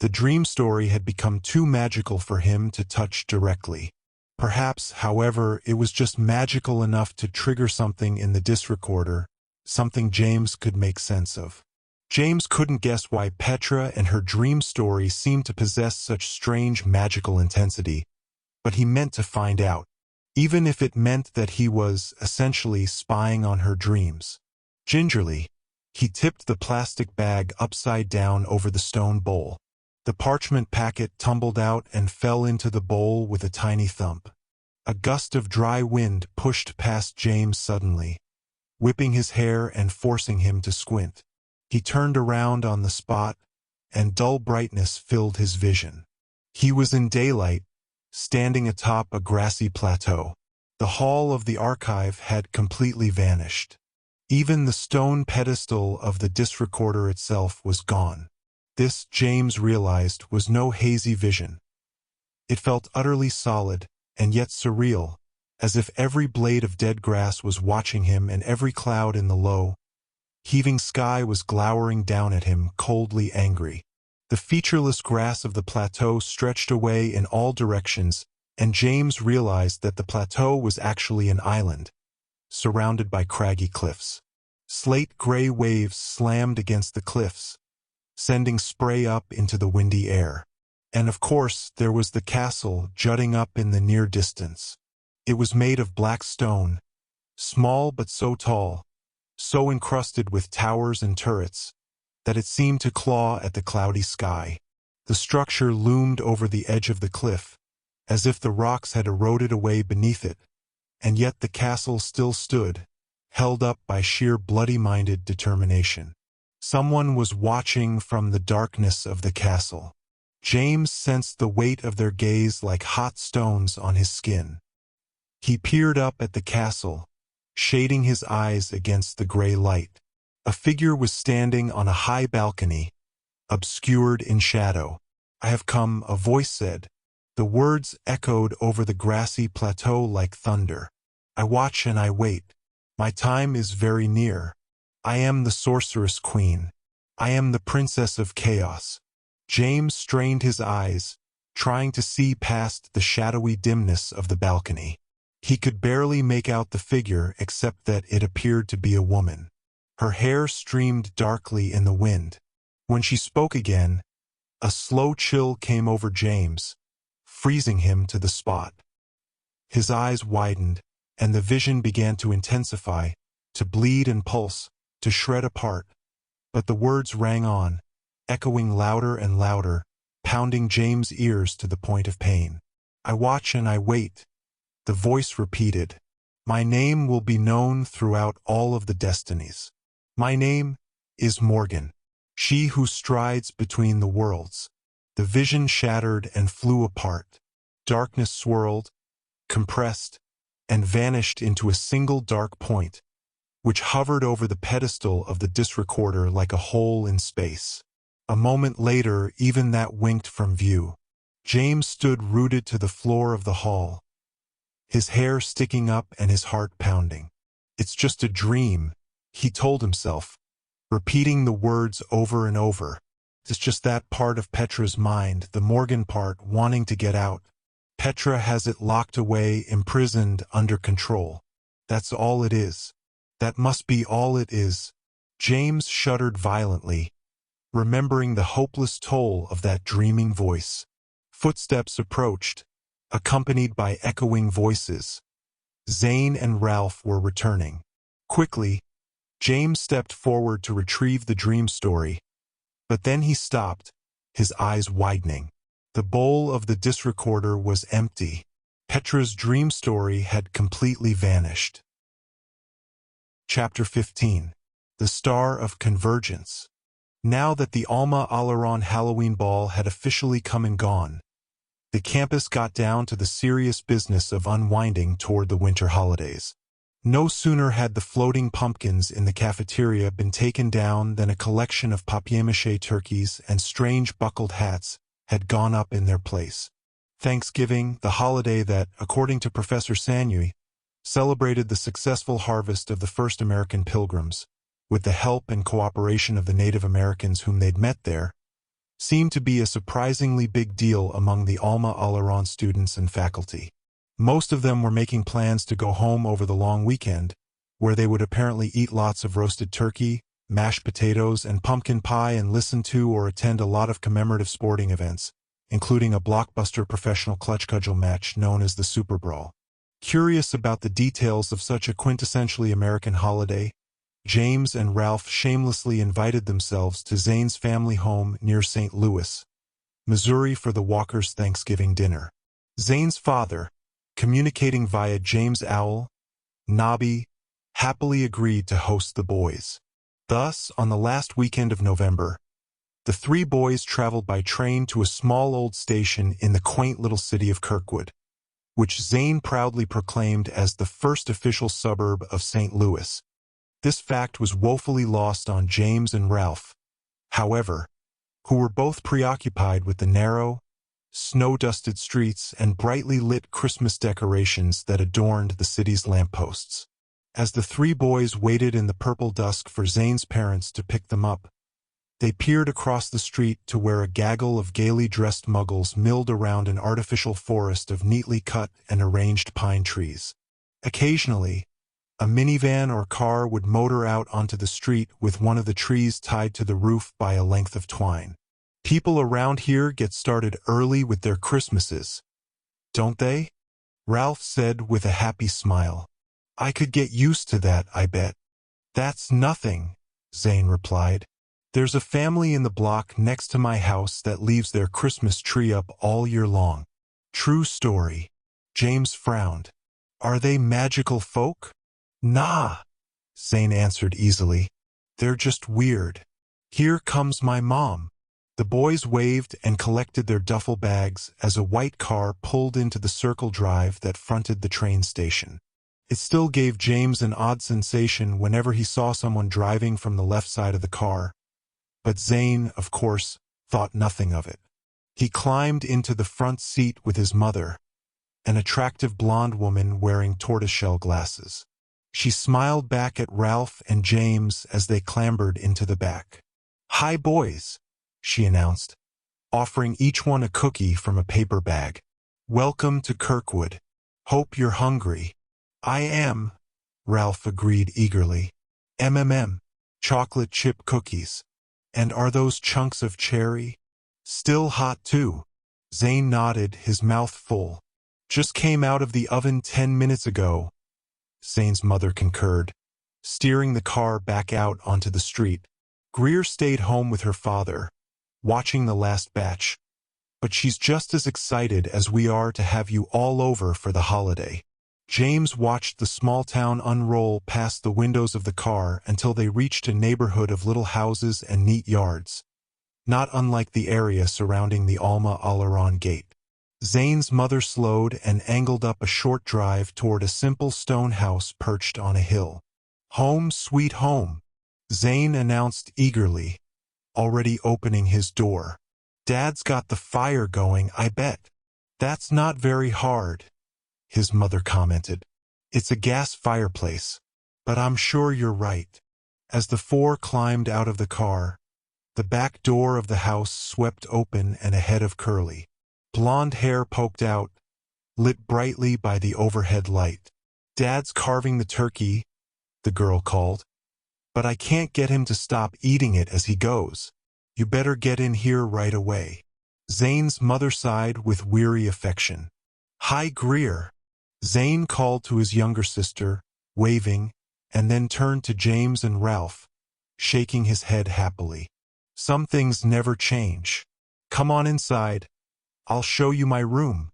the dream story had become too magical for him to touch directly. Perhaps, however, it was just magical enough to trigger something in the disc recorder, something James could make sense of. James couldn't guess why Petra and her dream story seemed to possess such strange magical intensity, but he meant to find out, even if it meant that he was, essentially, spying on her dreams. Gingerly, he tipped the plastic bag upside down over the stone bowl. The parchment packet tumbled out and fell into the bowl with a tiny thump. A gust of dry wind pushed past James suddenly, whipping his hair and forcing him to squint. He turned around on the spot, and dull brightness filled his vision. He was in daylight, standing atop a grassy plateau. The hall of the archive had completely vanished. Even the stone pedestal of the disc recorder itself was gone. This, James realized, was no hazy vision. It felt utterly solid, and yet surreal, as if every blade of dead grass was watching him and every cloud in the low, heaving sky was glowering down at him, coldly angry. The featureless grass of the plateau stretched away in all directions, and James realized that the plateau was actually an island, surrounded by craggy cliffs. Slate-gray waves slammed against the cliffs, sending spray up into the windy air. And of course, there was the castle jutting up in the near distance. It was made of black stone, small but so tall, so encrusted with towers and turrets, that it seemed to claw at the cloudy sky. The structure loomed over the edge of the cliff, as if the rocks had eroded away beneath it, and yet the castle still stood, held up by sheer bloody-minded determination. Someone was watching from the darkness of the castle. James sensed the weight of their gaze like hot stones on his skin. He peered up at the castle, shading his eyes against the gray light. A figure was standing on a high balcony, obscured in shadow. "I have come," a voice said. The words echoed over the grassy plateau like thunder. "I watch and I wait. My time is very near. I am the sorceress queen. I am the princess of chaos." James strained his eyes, trying to see past the shadowy dimness of the balcony. He could barely make out the figure except that it appeared to be a woman. Her hair streamed darkly in the wind. When she spoke again, a slow chill came over James, freezing him to the spot. His eyes widened, and the vision began to intensify, to bleed and pulse, to shred apart. But the words rang on, echoing louder and louder, pounding James' ears to the point of pain. "I watch and I wait," the voice repeated. "My name will be known throughout all of the destinies. My name is Morgan, she who strides between the worlds." The vision shattered and flew apart. Darkness swirled, compressed, and vanished into a single dark point, which hovered over the pedestal of the disc recorder like a hole in space. A moment later, even that winked from view. James stood rooted to the floor of the hall, his hair sticking up and his heart pounding. "It's just a dream," he told himself, repeating the words over and over. It's just that part of Petra's mind, the Morgan part, wanting to get out. Petra has it locked away, imprisoned, under control. That's all it is. That must be all it is. James shuddered violently, remembering the hopeless toll of that dreaming voice. Footsteps approached, accompanied by echoing voices. Zane and Ralph were returning. Quickly, James stepped forward to retrieve the dream story, but then he stopped, his eyes widening. The bowl of the disc recorder was empty. Petra's dream story had completely vanished. Chapter 15. The Star of Convergence. Now that the Alma Aleron Halloween Ball had officially come and gone, the campus got down to the serious business of unwinding toward the winter holidays. No sooner had the floating pumpkins in the cafeteria been taken down than a collection of papier-mâché turkeys and strange buckled hats had gone up in their place. Thanksgiving, the holiday that, according to Professor Sanyui, celebrated the successful harvest of the first American pilgrims, with the help and cooperation of the Native Americans whom they'd met there, seemed to be a surprisingly big deal among the Alma Aleron students and faculty. Most of them were making plans to go home over the long weekend, where they would apparently eat lots of roasted turkey, mashed potatoes, and pumpkin pie and listen to or attend a lot of commemorative sporting events, including a blockbuster professional clutch cudgel match known as the Super Brawl. Curious about the details of such a quintessentially American holiday, James and Ralph shamelessly invited themselves to Zane's family home near St. Louis, Missouri for the Walkers' Thanksgiving dinner. Zane's father, communicating via James Owl, Nobby, happily agreed to host the boys. Thus, on the last weekend of November, the three boys traveled by train to a small old station in the quaint little city of Kirkwood, which Zane proudly proclaimed as the first official suburb of St. Louis. This fact was woefully lost on James and Ralph, however, who were both preoccupied with the narrow, snow-dusted streets and brightly lit Christmas decorations that adorned the city's lampposts. As the three boys waited in the purple dusk for Zane's parents to pick them up, they peered across the street to where a gaggle of gaily dressed muggles milled around an artificial forest of neatly cut and arranged pine trees. Occasionally, a minivan or car would motor out onto the street with one of the trees tied to the roof by a length of twine. People around here get started early with their Christmases, don't they? Ralph said with a happy smile. I could get used to that, I bet. That's nothing, Zane replied. There's a family in the block next to my house that leaves their Christmas tree up all year long. True story. James frowned. Are they magical folk? Nah, Zane answered easily. They're just weird. Here comes my mom. The boys waved and collected their duffel bags as a white car pulled into the circle drive that fronted the train station. It still gave James an odd sensation whenever he saw someone driving from the left side of the car. But Zane, of course, thought nothing of it. He climbed into the front seat with his mother, an attractive blonde woman wearing tortoiseshell glasses. She smiled back at Ralph and James as they clambered into the back. Hi, boys, she announced, offering each one a cookie from a paper bag. Welcome to Kirkwood. Hope you're hungry. I am, Ralph agreed eagerly. Chocolate chip cookies. And are those chunks of cherry? Still hot too. Zane nodded, his mouth full. Just came out of the oven 10 minutes ago, Zane's mother concurred, steering the car back out onto the street. Greer stayed home with her father, watching the last batch, but she's just as excited as we are to have you all over for the holiday. James watched the small town unroll past the windows of the car until they reached a neighborhood of little houses and neat yards, not unlike the area surrounding the Alma Aleron gate. Zane's mother slowed and angled up a short drive toward a simple stone house perched on a hill. Home sweet home, Zane announced eagerly, already opening his door. Dad's got the fire going, I bet. That's not very hard, his mother commented. It's a gas fireplace, but I'm sure you're right. As the four climbed out of the car, the back door of the house swept open and a head of curly, blonde hair poked out, lit brightly by the overhead light. Dad's carving the turkey, the girl called, but I can't get him to stop eating it as he goes. You better get in here right away. Zane's mother sighed with weary affection. Hi, Greer, Zane called to his younger sister, waving, and then turned to James and Ralph, shaking his head happily. Some things never change. Come on inside. I'll show you my room.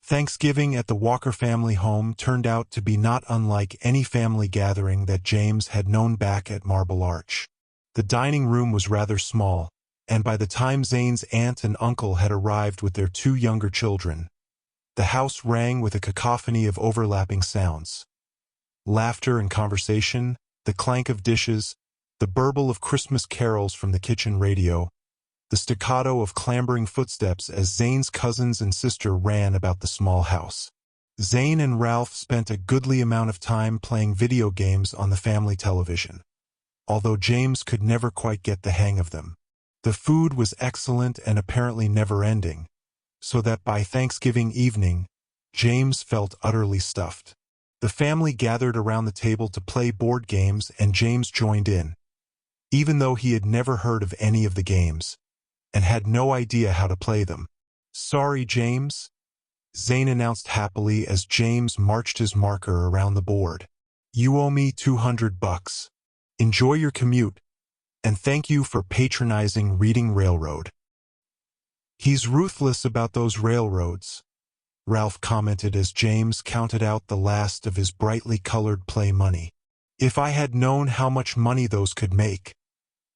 Thanksgiving at the Walker family home turned out to be not unlike any family gathering that James had known back at Marble Arch. The dining room was rather small, and by the time Zane's aunt and uncle had arrived with their two younger children, the house rang with a cacophony of overlapping sounds. Laughter and conversation, the clank of dishes, the burble of Christmas carols from the kitchen radio, the staccato of clambering footsteps as Zane's cousins and sister ran about the small house. Zane and Ralph spent a goodly amount of time playing video games on the family television, although James could never quite get the hang of them. The food was excellent and apparently never-ending, so that by Thanksgiving evening, James felt utterly stuffed. The family gathered around the table to play board games and James joined in, even though he had never heard of any of the games, and had no idea how to play them. Sorry, James, Zane announced happily as James marched his marker around the board. You owe me $200. Enjoy your commute, and thank you for patronizing Reading Railroad. He's ruthless about those railroads, Ralph commented as James counted out the last of his brightly colored play money. If I had known how much money those could make,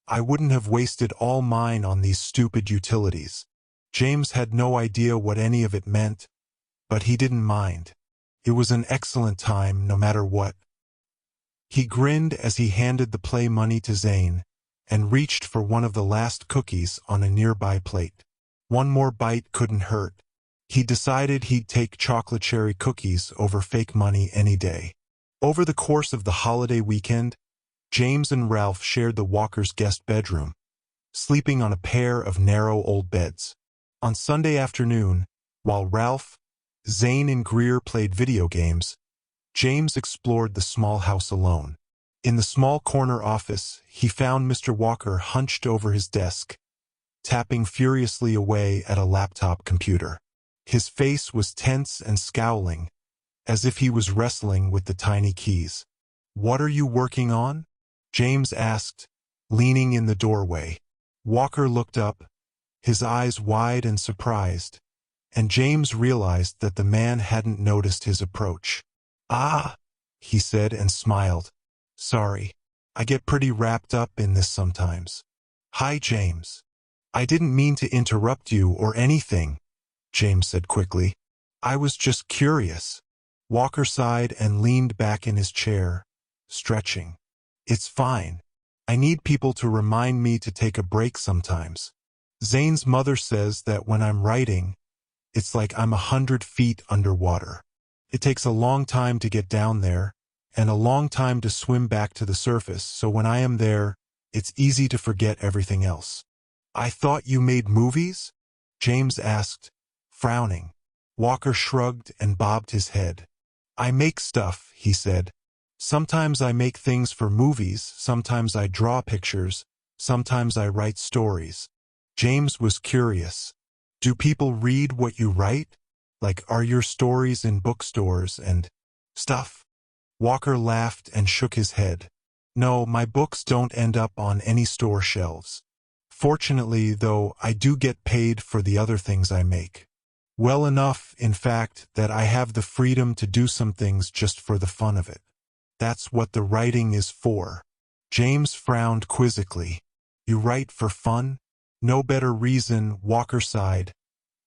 I wouldn't have wasted all mine on these stupid utilities. James had no idea what any of it meant, but he didn't mind. It was an excellent time, no matter what. He grinned as he handed the play money to Zane, and reached for one of the last cookies on a nearby plate. One more bite couldn't hurt. He decided he'd take chocolate cherry cookies over fake money any day. Over the course of the holiday weekend, James and Ralph shared the Walkers' guest bedroom, sleeping on a pair of narrow old beds. On Sunday afternoon, while Ralph, Zane, and Greer played video games, James explored the small house alone. In the small corner office, he found Mr. Walker hunched over his desk, tapping furiously away at a laptop computer. His face was tense and scowling, as if he was wrestling with the tiny keys. "What are you working on?" James asked, leaning in the doorway. Walker looked up, his eyes wide and surprised, and James realized that the man hadn't noticed his approach. "Ah," he said and smiled. "Sorry, I get pretty wrapped up in this sometimes." "Hi, James. I didn't mean to interrupt you or anything," James said quickly. "I was just curious." Walker sighed and leaned back in his chair, stretching. "It's fine. I need people to remind me to take a break sometimes. Zane's mother says that when I'm writing, it's like I'm 100 feet underwater. It takes a long time to get down there, and a long time to swim back to the surface, so when I am there, it's easy to forget everything else." "I thought you made movies?" James asked, frowning. Walker shrugged and bobbed his head. "I make stuff," he said. "Sometimes I make things for movies, sometimes I draw pictures, sometimes I write stories." James was curious. "Do people read what you write? Like, are your stories in bookstores and stuff?" Walker laughed and shook his head. "No, my books don't end up on any store shelves. Fortunately, though, I do get paid for the other things I make. Well enough, in fact, that I have the freedom to do some things just for the fun of it. That's what the writing is for." James frowned quizzically. "You write for fun?" "No better reason," Walker sighed,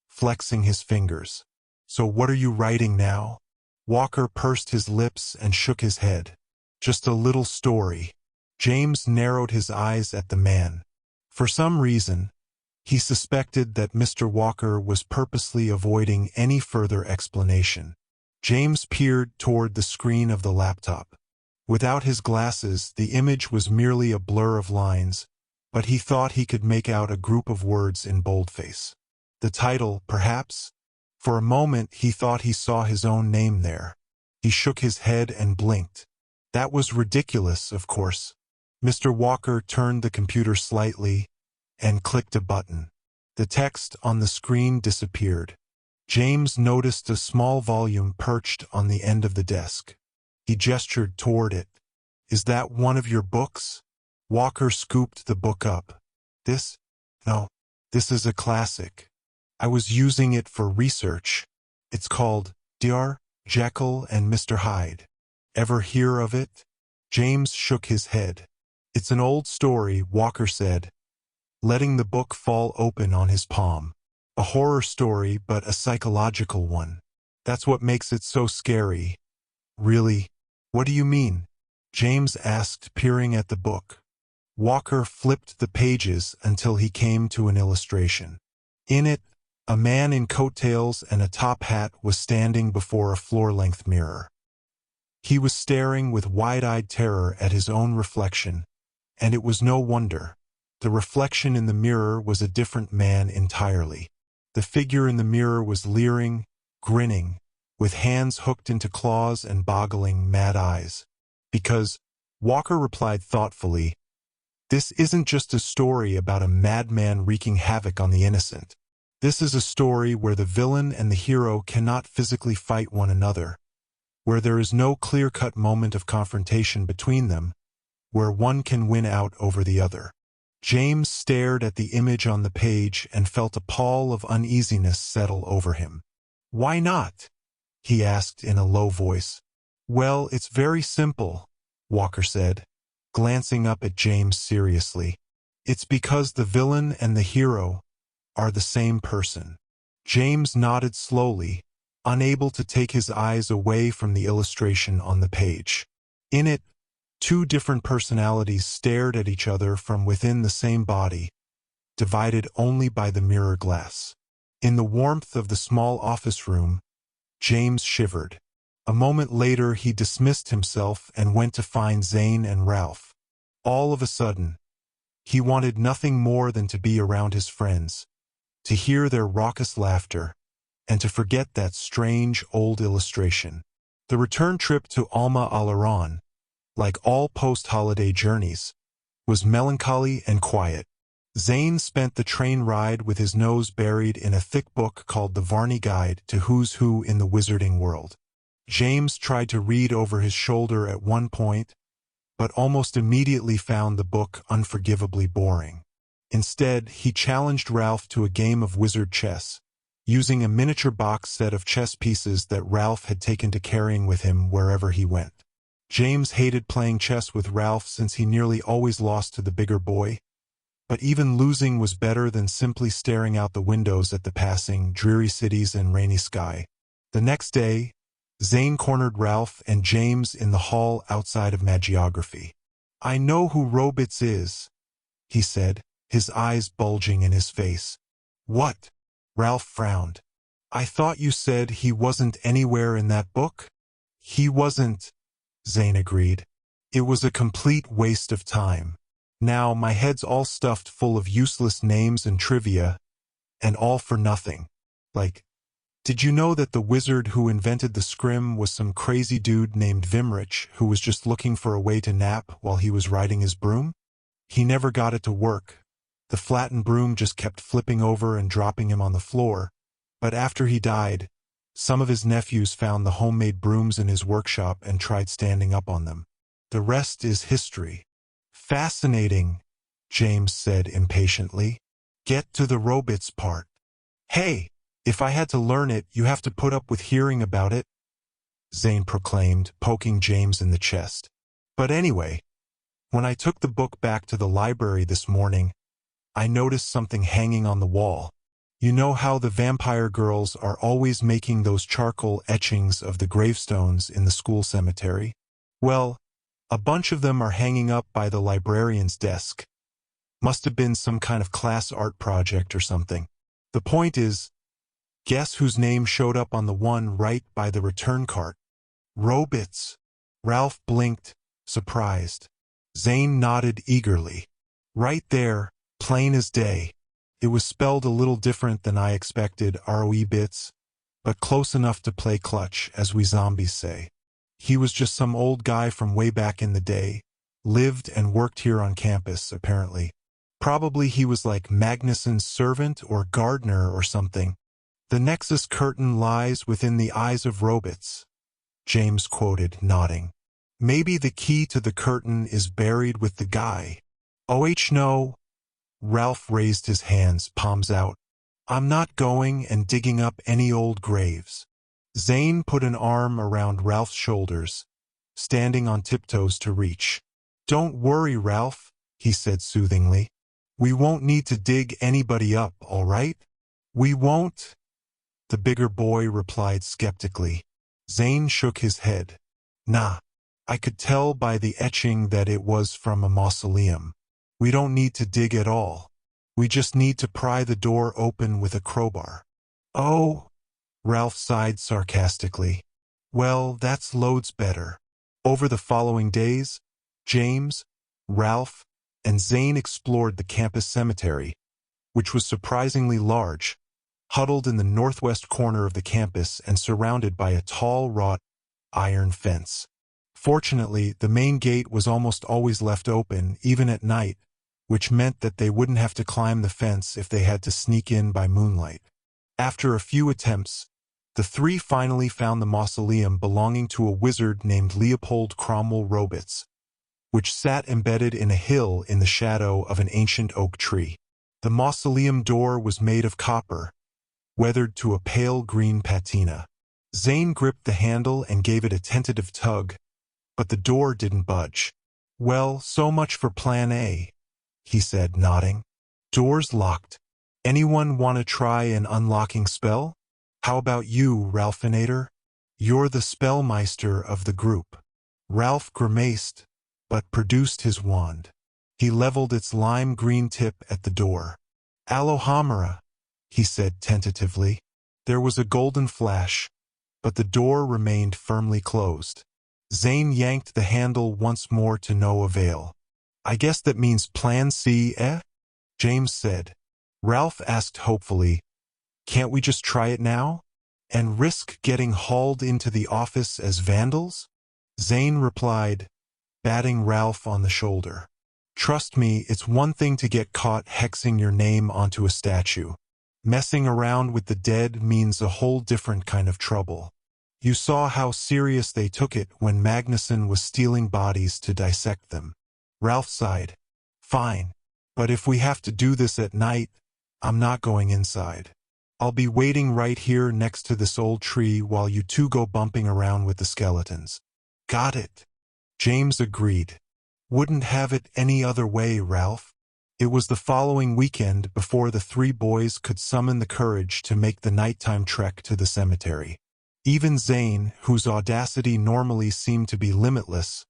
flexing his fingers. "So what are you writing now?" Walker pursed his lips and shook his head. "Just a little story." James narrowed his eyes at the man. For some reason, he suspected that Mr. Walker was purposely avoiding any further explanation. James peered toward the screen of the laptop. Without his glasses, the image was merely a blur of lines, but he thought he could make out a group of words in boldface. The title, perhaps? For a moment he thought he saw his own name there. He shook his head and blinked. That was ridiculous, of course. Mr. Walker turned the computer slightly and clicked a button. The text on the screen disappeared. James noticed a small volume perched on the end of the desk. He gestured toward it. "Is that one of your books?" Walker scooped the book up. "This? No, this is a classic. I was using it for research. It's called Dr. Jekyll and Mr. Hyde. Ever hear of it?" James shook his head. "It's an old story," Walker said, letting the book fall open on his palm. "A horror story, but a psychological one. That's what makes it so scary." "Really? What do you mean?" James asked, peering at the book. Walker flipped the pages until he came to an illustration. In it, a man in coattails and a top hat was standing before a floor-length mirror. He was staring with wide-eyed terror at his own reflection, and it was no wonder. The reflection in the mirror was a different man entirely. The figure in the mirror was leering, grinning, with hands hooked into claws and boggling, mad eyes. "Because," Walker replied thoughtfully, "this isn't just a story about a madman wreaking havoc on the innocent. This is a story where the villain and the hero cannot physically fight one another, where there is no clear-cut moment of confrontation between them, where one can win out over the other." James stared at the image on the page and felt a pall of uneasiness settle over him. "Why not?" he asked in a low voice. "Well, it's very simple," Walker said, glancing up at James seriously. "It's because the villain and the hero are the same person." James nodded slowly, unable to take his eyes away from the illustration on the page. In it, two different personalities stared at each other from within the same body, divided only by the mirror glass. In the warmth of the small office room, James shivered. A moment later he dismissed himself and went to find Zane and Ralph. All of a sudden, he wanted nothing more than to be around his friends, to hear their raucous laughter, and to forget that strange old illustration. The return trip to Alma Aleron, like all post-holiday journeys, was melancholy and quiet. Zane spent the train ride with his nose buried in a thick book called The Varney Guide to Who's Who in the Wizarding World. James tried to read over his shoulder at one point, but almost immediately found the book unforgivably boring. Instead, he challenged Ralph to a game of wizard chess, using a miniature box set of chess pieces that Ralph had taken to carrying with him wherever he went. James hated playing chess with Ralph since he nearly always lost to the bigger boy, but even losing was better than simply staring out the windows at the passing, dreary cities and rainy sky. The next day, Zane cornered Ralph and James in the hall outside of Magiography. "I know who Robitz is," he said, his eyes bulging in his face. "What?" Ralph frowned. "I thought you said he wasn't anywhere in that book?" "He wasn't," Zane agreed. "It was a complete waste of time. Now my head's all stuffed full of useless names and trivia, and all for nothing. Like, did you know that the wizard who invented the scrim was some crazy dude named Vimrich who was just looking for a way to nap while he was riding his broom? He never got it to work. The flattened broom just kept flipping over and dropping him on the floor, but after he died, some of his nephews found the homemade brooms in his workshop and tried standing up on them. The rest is history." "Fascinating," James said impatiently. "Get to the Robitz part." "Hey, if I had to learn it, you have to put up with hearing about it," Zane proclaimed, poking James in the chest. "But anyway, when I took the book back to the library this morning, I noticed something hanging on the wall. You know how the vampire girls are always making those charcoal etchings of the gravestones in the school cemetery? Well, a bunch of them are hanging up by the librarian's desk. Must have been some kind of class art project or something. The point is, guess whose name showed up on the one right by the return cart? Robitz. Ralph blinked, surprised. Zane nodded eagerly. Right there, plain as day. It was spelled a little different than I expected, ROE bits, but close enough to play clutch, as we zombies say. He was just some old guy from way back in the day, lived and worked here on campus, apparently. Probably he was like Magnuson's servant or gardener or something. "The Nexus curtain lies within the eyes of Robitz," James quoted, nodding. "Maybe the key to the curtain is buried with the guy." No. Ralph raised his hands, palms out. "I'm not going and digging up any old graves." Zane put an arm around Ralph's shoulders, standing on tiptoes to reach. "Don't worry, Ralph," he said soothingly. "We won't need to dig anybody up, all right?" "We won't," the bigger boy replied skeptically. Zane shook his head. "Nah, I could tell by the etching that it was from a mausoleum. We don't need to dig at all. We just need to pry the door open with a crowbar." "Oh," Ralph sighed sarcastically. "Well, that's loads better." Over the following days, James, Ralph, and Zane explored the campus cemetery, which was surprisingly large, huddled in the northwest corner of the campus and surrounded by a tall wrought iron fence. Fortunately, the main gate was almost always left open, even at night, which meant that they wouldn't have to climb the fence if they had to sneak in by moonlight. After a few attempts, the three finally found the mausoleum belonging to a wizard named Leopold Cromwell Robitz, which sat embedded in a hill in the shadow of an ancient oak tree. The mausoleum door was made of copper, weathered to a pale green patina. Zane gripped the handle and gave it a tentative tug, but the door didn't budge. "Well, so much for Plan A," he said, nodding. "Door's locked. Anyone want to try an unlocking spell? How about you, Ralphinator? You're the spellmeister of the group." Ralph grimaced, but produced his wand. He leveled its lime green tip at the door. "Alohomora," he said tentatively. There was a golden flash, but the door remained firmly closed. Zane yanked the handle once more to no avail. "I guess that means plan C, eh?" James said. Ralph asked hopefully, "Can't we just try it now? And risk getting hauled into the office as vandals?" Zane replied, batting Ralph on the shoulder. "Trust me, it's one thing to get caught hexing your name onto a statue. Messing around with the dead means a whole different kind of trouble. You saw how serious they took it when Magnuson was stealing bodies to dissect them." Ralph sighed. "Fine, but if we have to do this at night, I'm not going inside. I'll be waiting right here next to this old tree while you two go bumping around with the skeletons." "Got it," James agreed. "Wouldn't have it any other way, Ralph." It was the following weekend before the three boys could summon the courage to make the nighttime trek to the cemetery. Even Zane, whose audacity normally seemed to be limitless,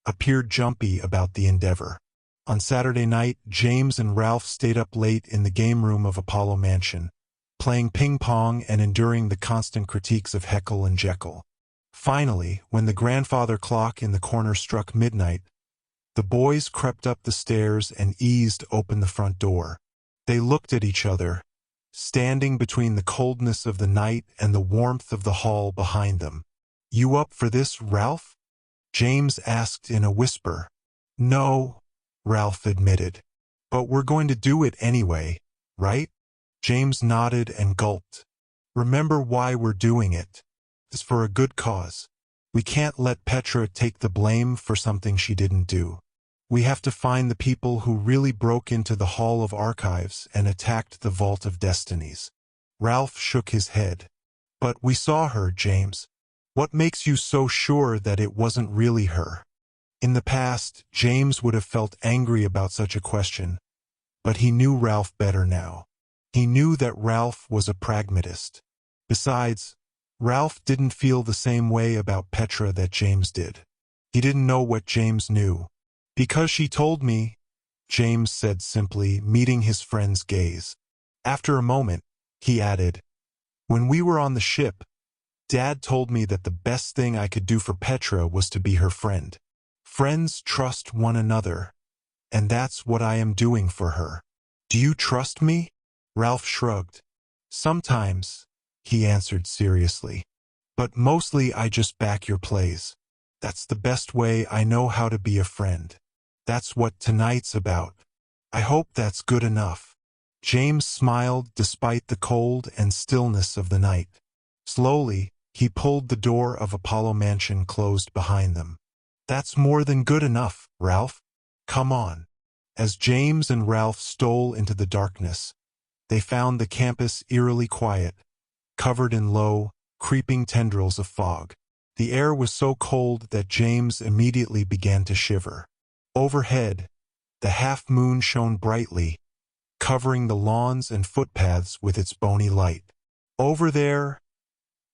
appeared jumpy about the endeavor. On Saturday night, James and Ralph stayed up late in the game room of Apollo Mansion, playing ping-pong and enduring the constant critiques of Heckle and Jekyll. Finally, when the grandfather clock in the corner struck midnight, the boys crept up the stairs and eased open the front door. They looked at each other, standing between the coldness of the night and the warmth of the hall behind them. "You up for this, Ralph?" James asked in a whisper. "No," Ralph admitted. "But we're going to do it anyway, right?" James nodded and gulped. "Remember why we're doing it. It's for a good cause. We can't let Petra take the blame for something she didn't do. We have to find the people who really broke into the Hall of Archives and attacked the Vault of Destinies." Ralph shook his head. "But we saw her, James. What makes you so sure that it wasn't really her?" In the past, James would have felt angry about such a question, but he knew Ralph better now. He knew that Ralph was a pragmatist. Besides, Ralph didn't feel the same way about Petra that James did. He didn't know what James knew. "Because she told me," James said simply, meeting his friend's gaze. After a moment, he added, "When we were on the ship, Dad told me that the best thing I could do for Petra was to be her friend. Friends trust one another, and that's what I am doing for her." "Do you trust me?" Ralph shrugged. "Sometimes," he answered seriously. "But mostly I just back your plays. That's the best way I know how to be a friend. That's what tonight's about. I hope that's good enough." James smiled despite the cold and stillness of the night. Slowly, he pulled the door of Apollo Mansion closed behind them. "That's more than good enough, Ralph. Come on." As James and Ralph stole into the darkness, they found the campus eerily quiet, covered in low, creeping tendrils of fog. The air was so cold that James immediately began to shiver. Overhead, the half-moon shone brightly, covering the lawns and footpaths with its bony light. "Over there,"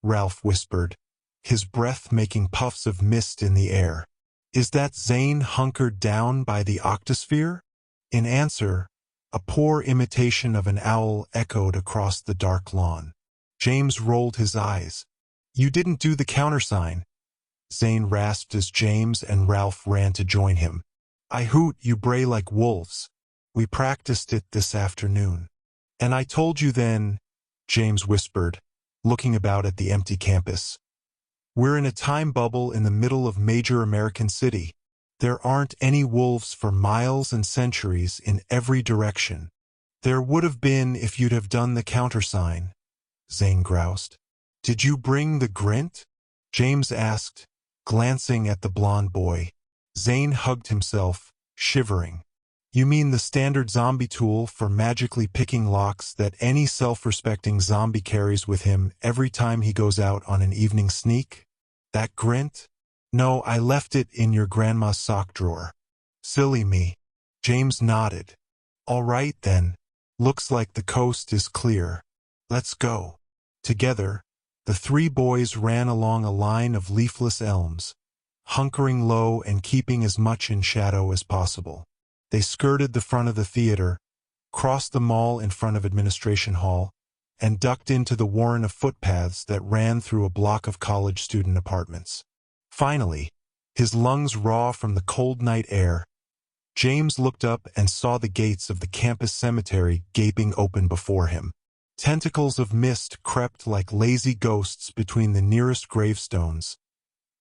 Ralph whispered, his breath making puffs of mist in the air. "Is that Zane hunkered down by the octosphere?" In answer, a poor imitation of an owl echoed across the dark lawn. James rolled his eyes. "You didn't do the countersign," Zane rasped as James and Ralph ran to join him. "I hoot, you bray like wolves. We practiced it this afternoon." "And I told you then," James whispered, looking about at the empty campus. "We're in a time bubble in the middle of major American city. There aren't any wolves for miles and centuries in every direction." "There would have been if you'd have done the countersign," Zane groused. "Did you bring the grint?" James asked, glancing at the blond boy. Zane hugged himself, shivering. "You mean the standard zombie tool for magically picking locks that any self-respecting zombie carries with him every time he goes out on an evening sneak? That grint? No, I left it in your grandma's sock drawer." "Silly me." James nodded. "All right then. Looks like the coast is clear. Let's go." Together, the three boys ran along a line of leafless elms, hunkering low and keeping as much in shadow as possible. They skirted the front of the theater, crossed the mall in front of Administration Hall, and ducked into the warren of footpaths that ran through a block of college student apartments. Finally, his lungs raw from the cold night air, James looked up and saw the gates of the campus cemetery gaping open before him. Tentacles of mist crept like lazy ghosts between the nearest gravestones,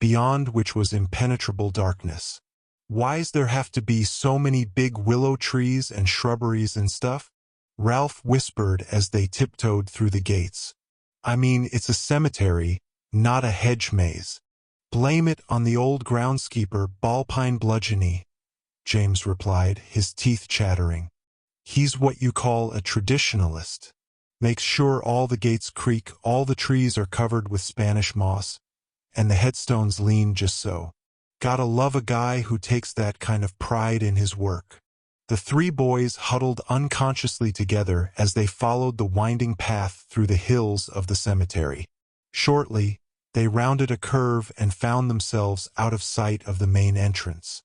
beyond which was impenetrable darkness. "Why's there have to be so many big willow trees and shrubberies and stuff?" Ralph whispered as they tiptoed through the gates. "I mean, it's a cemetery, not a hedge maze." "Blame it on the old groundskeeper, Ballpine Bludgeony," James replied, his teeth chattering. "He's what you call a traditionalist. Makes sure all the gates creak, all the trees are covered with Spanish moss, and the headstones lean just so. Gotta love a guy who takes that kind of pride in his work." The three boys huddled unconsciously together as they followed the winding path through the hills of the cemetery. Shortly, they rounded a curve and found themselves out of sight of the main entrance.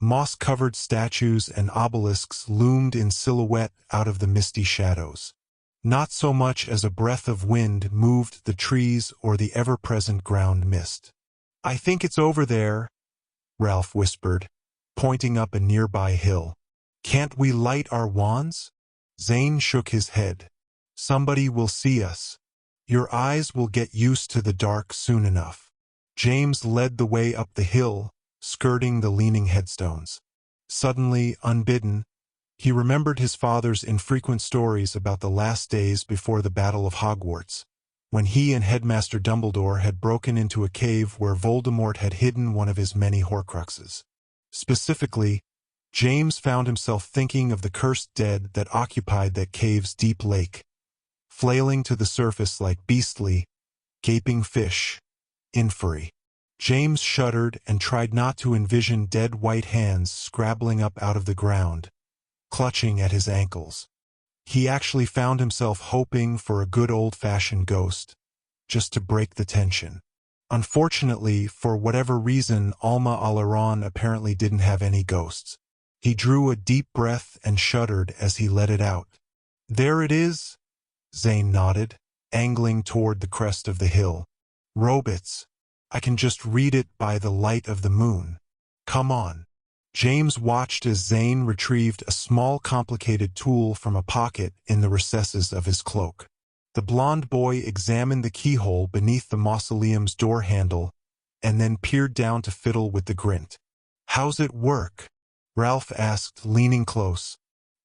Moss-covered statues and obelisks loomed in silhouette out of the misty shadows. Not so much as a breath of wind moved the trees or the ever-present ground mist. "I think it's over there," Ralph whispered, pointing up a nearby hill. "Can't we light our wands?" Zane shook his head. "Somebody will see us. Your eyes will get used to the dark soon enough." James led the way up the hill, skirting the leaning headstones. Suddenly, unbidden, he remembered his father's infrequent stories about the last days before the Battle of Hogwarts, when he and Headmaster Dumbledore had broken into a cave where Voldemort had hidden one of his many Horcruxes. Specifically, James found himself thinking of the cursed dead that occupied that cave's deep lake, flailing to the surface like beastly, gaping fish, inferi. James shuddered and tried not to envision dead white hands scrabbling up out of the ground, clutching at his ankles. He actually found himself hoping for a good old-fashioned ghost, just to break the tension. Unfortunately, for whatever reason, Alma Aleron apparently didn't have any ghosts. He drew a deep breath and shuddered as he let it out. "There it is," Zane nodded, angling toward the crest of the hill. "Robots. I can just read it by the light of the moon. Come on." James watched as Zane retrieved a small complicated tool from a pocket in the recesses of his cloak. The blond boy examined the keyhole beneath the mausoleum's door handle and then peered down to fiddle with the grint. "How's it work?" Ralph asked, leaning close.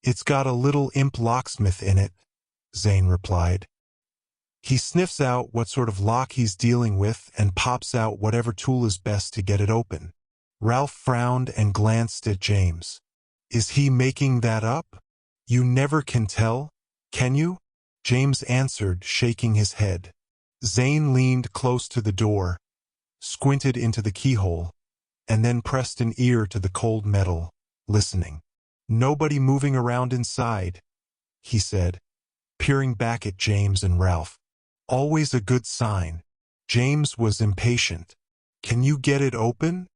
"It's got a little imp locksmith in it," Zane replied. "He sniffs out what sort of lock he's dealing with and pops out whatever tool is best to get it open." Ralph frowned and glanced at James. "Is he making that up? You never can tell, can you?" James answered, shaking his head. Zane leaned close to the door, squinted into the keyhole, and then pressed an ear to the cold metal, listening. "Nobody moving around inside," he said, peering back at James and Ralph. "Always a good sign." James was impatient. "Can you get it open?"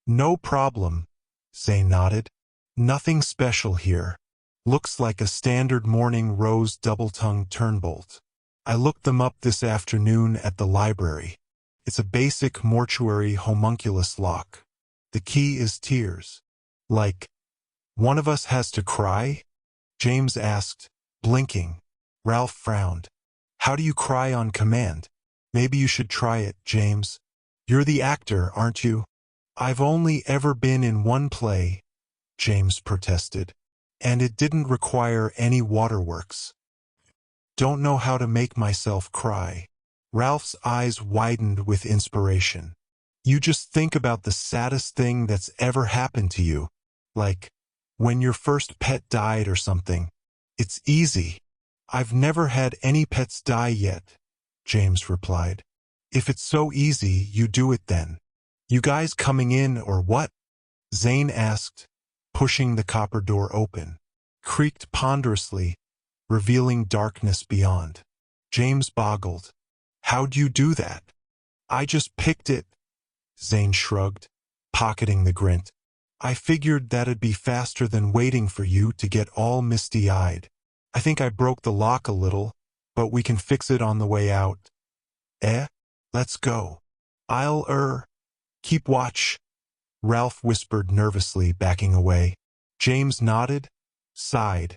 "No problem," Zane nodded. "Nothing special here. Looks like a standard morning rose double-tongued turnbolt. I looked them up this afternoon at the library. It's a basic mortuary homunculus lock. The key is tears." "Like, one of us has to cry?" James asked, blinking. Ralph frowned. "How do you cry on command?" "Maybe you should try it, James. You're the actor, aren't you?" "I've only ever been in one play," James protested, "and it didn't require any waterworks. Don't know how to make myself cry." Ralph's eyes widened with inspiration. "You just think about the saddest thing that's ever happened to you, like when your first pet died or something. It's easy." "I've never had any pets die yet," James replied. "If it's so easy, you do it then." "You guys coming in or what?" Zane asked, pushing the copper door open. Creaked ponderously, revealing darkness beyond. James boggled. "How'd you do that?" "I just picked it," Zane shrugged, pocketing the grint. "I figured that'd be faster than waiting for you to get all misty-eyed. I think I broke the lock a little, but we can fix it on the way out. Eh? Let's go. I'll, keep watch, Ralph whispered nervously, backing away. James nodded, sighed,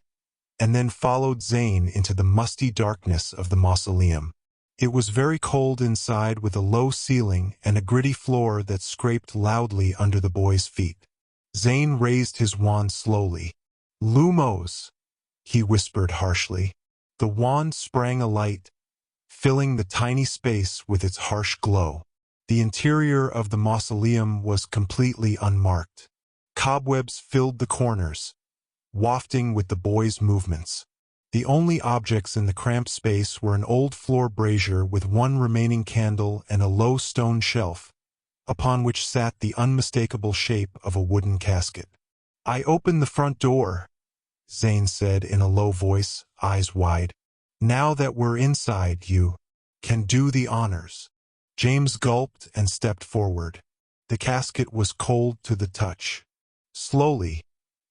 and then followed Zane into the musty darkness of the mausoleum. It was very cold inside, with a low ceiling and a gritty floor that scraped loudly under the boy's feet. Zane raised his wand slowly. "Lumos," he whispered harshly. The wand sprang alight, filling the tiny space with its harsh glow. The interior of the mausoleum was completely unmarked. Cobwebs filled the corners, wafting with the boy's movements. The only objects in the cramped space were an old floor brazier with one remaining candle and a low stone shelf, upon which sat the unmistakable shape of a wooden casket. "I opened the front door," Zane said in a low voice, eyes wide. "Now that we're inside, you can do the honors." James gulped and stepped forward. The casket was cold to the touch. Slowly,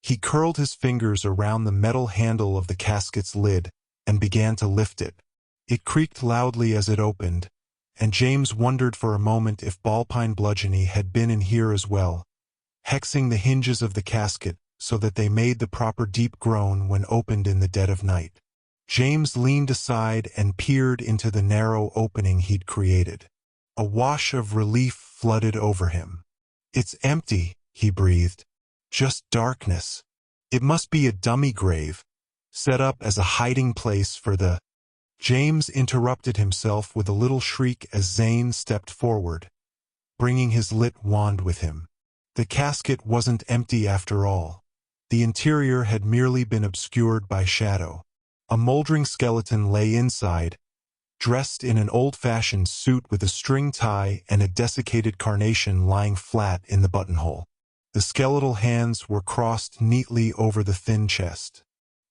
he curled his fingers around the metal handle of the casket's lid and began to lift it. It creaked loudly as it opened, and James wondered for a moment if ballpine bludgeony had been in here as well, hexing the hinges of the casket so that they made the proper deep groan when opened in the dead of night. James leaned aside and peered into the narrow opening he'd created. A wash of relief flooded over him. "It's empty," he breathed. "Just darkness. It must be a dummy grave, set up as a hiding place for the—" James interrupted himself with a little shriek as Zane stepped forward, bringing his lit wand with him. The casket wasn't empty after all. The interior had merely been obscured by shadow. A moldering skeleton lay inside, dressed in an old-fashioned suit with a string tie and a desiccated carnation lying flat in the buttonhole. The skeletal hands were crossed neatly over the thin chest.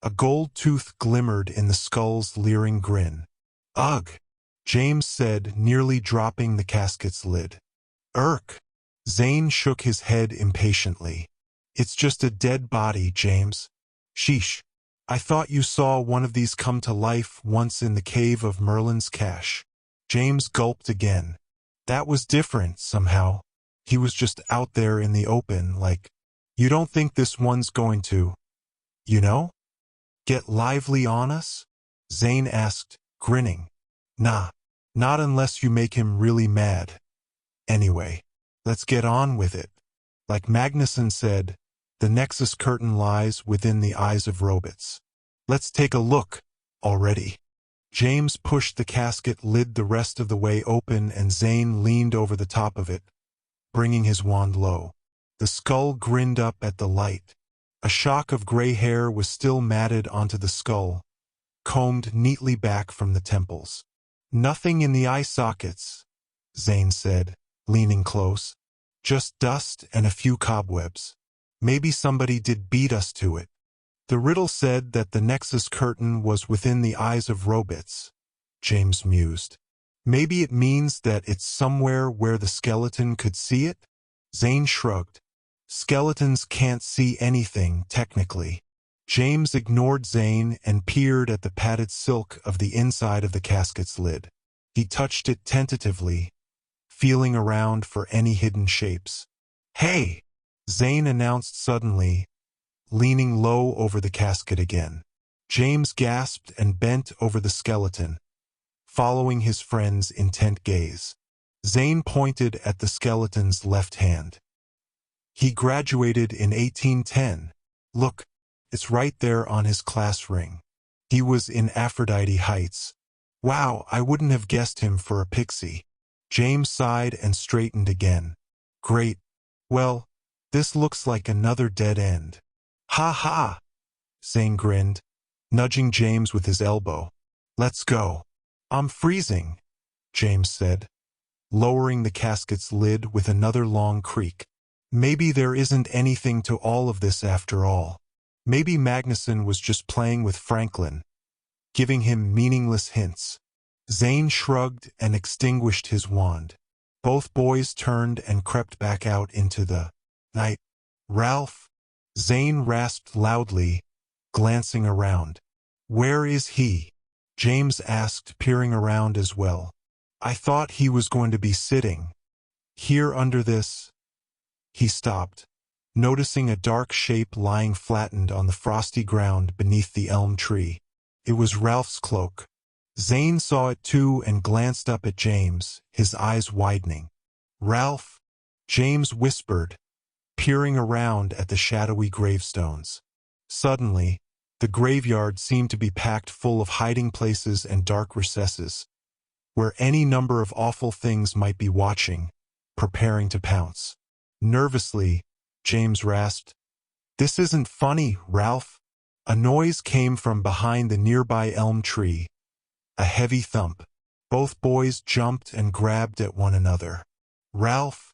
A gold tooth glimmered in the skull's leering grin. "Ugh," James said, nearly dropping the casket's lid. "Irk." Zane shook his head impatiently. "It's just a dead body, James." "Sheesh. I thought you saw one of these come to life once in the cave of Merlin's cache." James gulped again. That was different, somehow. He was just out there in the open, like, "You don't think this one's going to, you know, get lively on us?" Zane asked, grinning. "Nah, not unless you make him really mad. Anyway, let's get on with it. Like Magnuson said, the Nexus curtain lies within the eyes of robots. Let's take a look, already." James pushed the casket lid the rest of the way open and Zane leaned over the top of it, bringing his wand low. The skull grinned up at the light. A shock of gray hair was still matted onto the skull, combed neatly back from the temples. "Nothing in the eye sockets," Zane said, leaning close. "Just dust and a few cobwebs. Maybe somebody did beat us to it." The riddle said that the Nexus curtain was within the eyes of robots, James mused. Maybe it means that it's somewhere where the skeleton could see it? Zane shrugged. Skeletons can't see anything, technically. James ignored Zane and peered at the padded silk of the inside of the casket's lid. He touched it tentatively, feeling around for any hidden shapes. "Hey!" Zane announced suddenly, leaning low over the casket again. James gasped and bent over the skeleton, following his friend's intent gaze. Zane pointed at the skeleton's left hand. "He graduated in 1810. Look, it's right there on his class ring. He was in Aphrodite Heights. Wow, I wouldn't have guessed him for a pixie." James sighed and straightened again. "Great. Well, this looks like another dead end." "Ha ha!" Zane grinned, nudging James with his elbow. "Let's go." "I'm freezing," James said, lowering the casket's lid with another long creak. Maybe there isn't anything to all of this after all. Maybe Magnuson was just playing with Franklin, giving him meaningless hints. Zane shrugged and extinguished his wand. Both boys turned and crept back out into the night. "Ralph," Zane rasped loudly, glancing around. "Where is he?" James asked, peering around as well. I thought he was going to be sitting here under this. He stopped, noticing a dark shape lying flattened on the frosty ground beneath the elm tree. It was Ralph's cloak. Zane saw it too and glanced up at James, his eyes widening. Ralph, James whispered, peering around at the shadowy gravestones. Suddenly, the graveyard seemed to be packed full of hiding places and dark recesses, where any number of awful things might be watching, preparing to pounce. Nervously, James rasped, "This isn't funny, Ralph." A noise came from behind the nearby elm tree. A heavy thump. Both boys jumped and grabbed at one another. "Ralph?"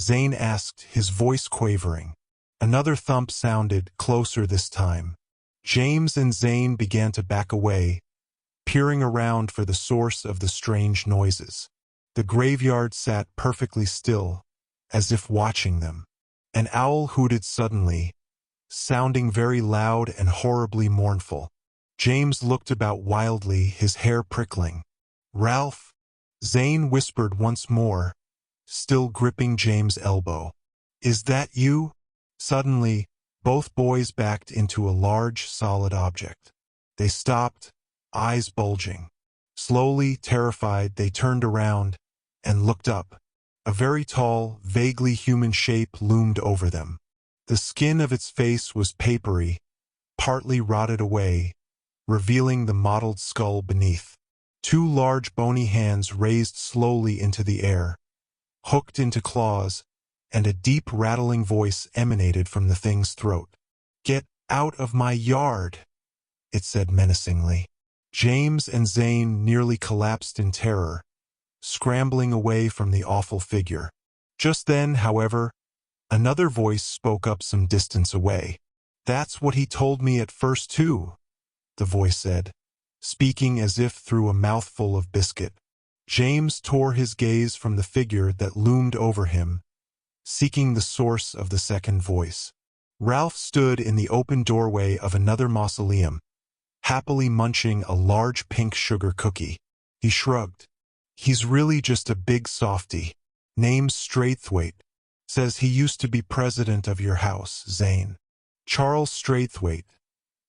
Zane asked, his voice quavering. Another thump sounded, closer this time. James and Zane began to back away, peering around for the source of the strange noises. The graveyard sat perfectly still, as if watching them. An owl hooted suddenly, sounding very loud and horribly mournful. James looked about wildly, his hair prickling. "Ralph?" Zane whispered once more, still gripping James' elbow. "Is that you?" Suddenly, both boys backed into a large, solid object. They stopped, eyes bulging. Slowly, terrified, they turned around and looked up. A very tall, vaguely human shape loomed over them. The skin of its face was papery, partly rotted away, revealing the mottled skull beneath. Two large bony hands raised slowly into the air, hooked into claws, and a deep rattling voice emanated from the thing's throat. "Get out of my yard," it said menacingly. James and Zane nearly collapsed in terror, scrambling away from the awful figure. Just then, however, another voice spoke up some distance away. "That's what he told me at first too," the voice said, speaking as if through a mouthful of biscuit. James tore his gaze from the figure that loomed over him, seeking the source of the second voice. Ralph stood in the open doorway of another mausoleum, happily munching a large pink sugar cookie. He shrugged. "He's really just a big softy. Name's Straithwaite. Says he used to be president of your house, Zane. Charles Straithwaite."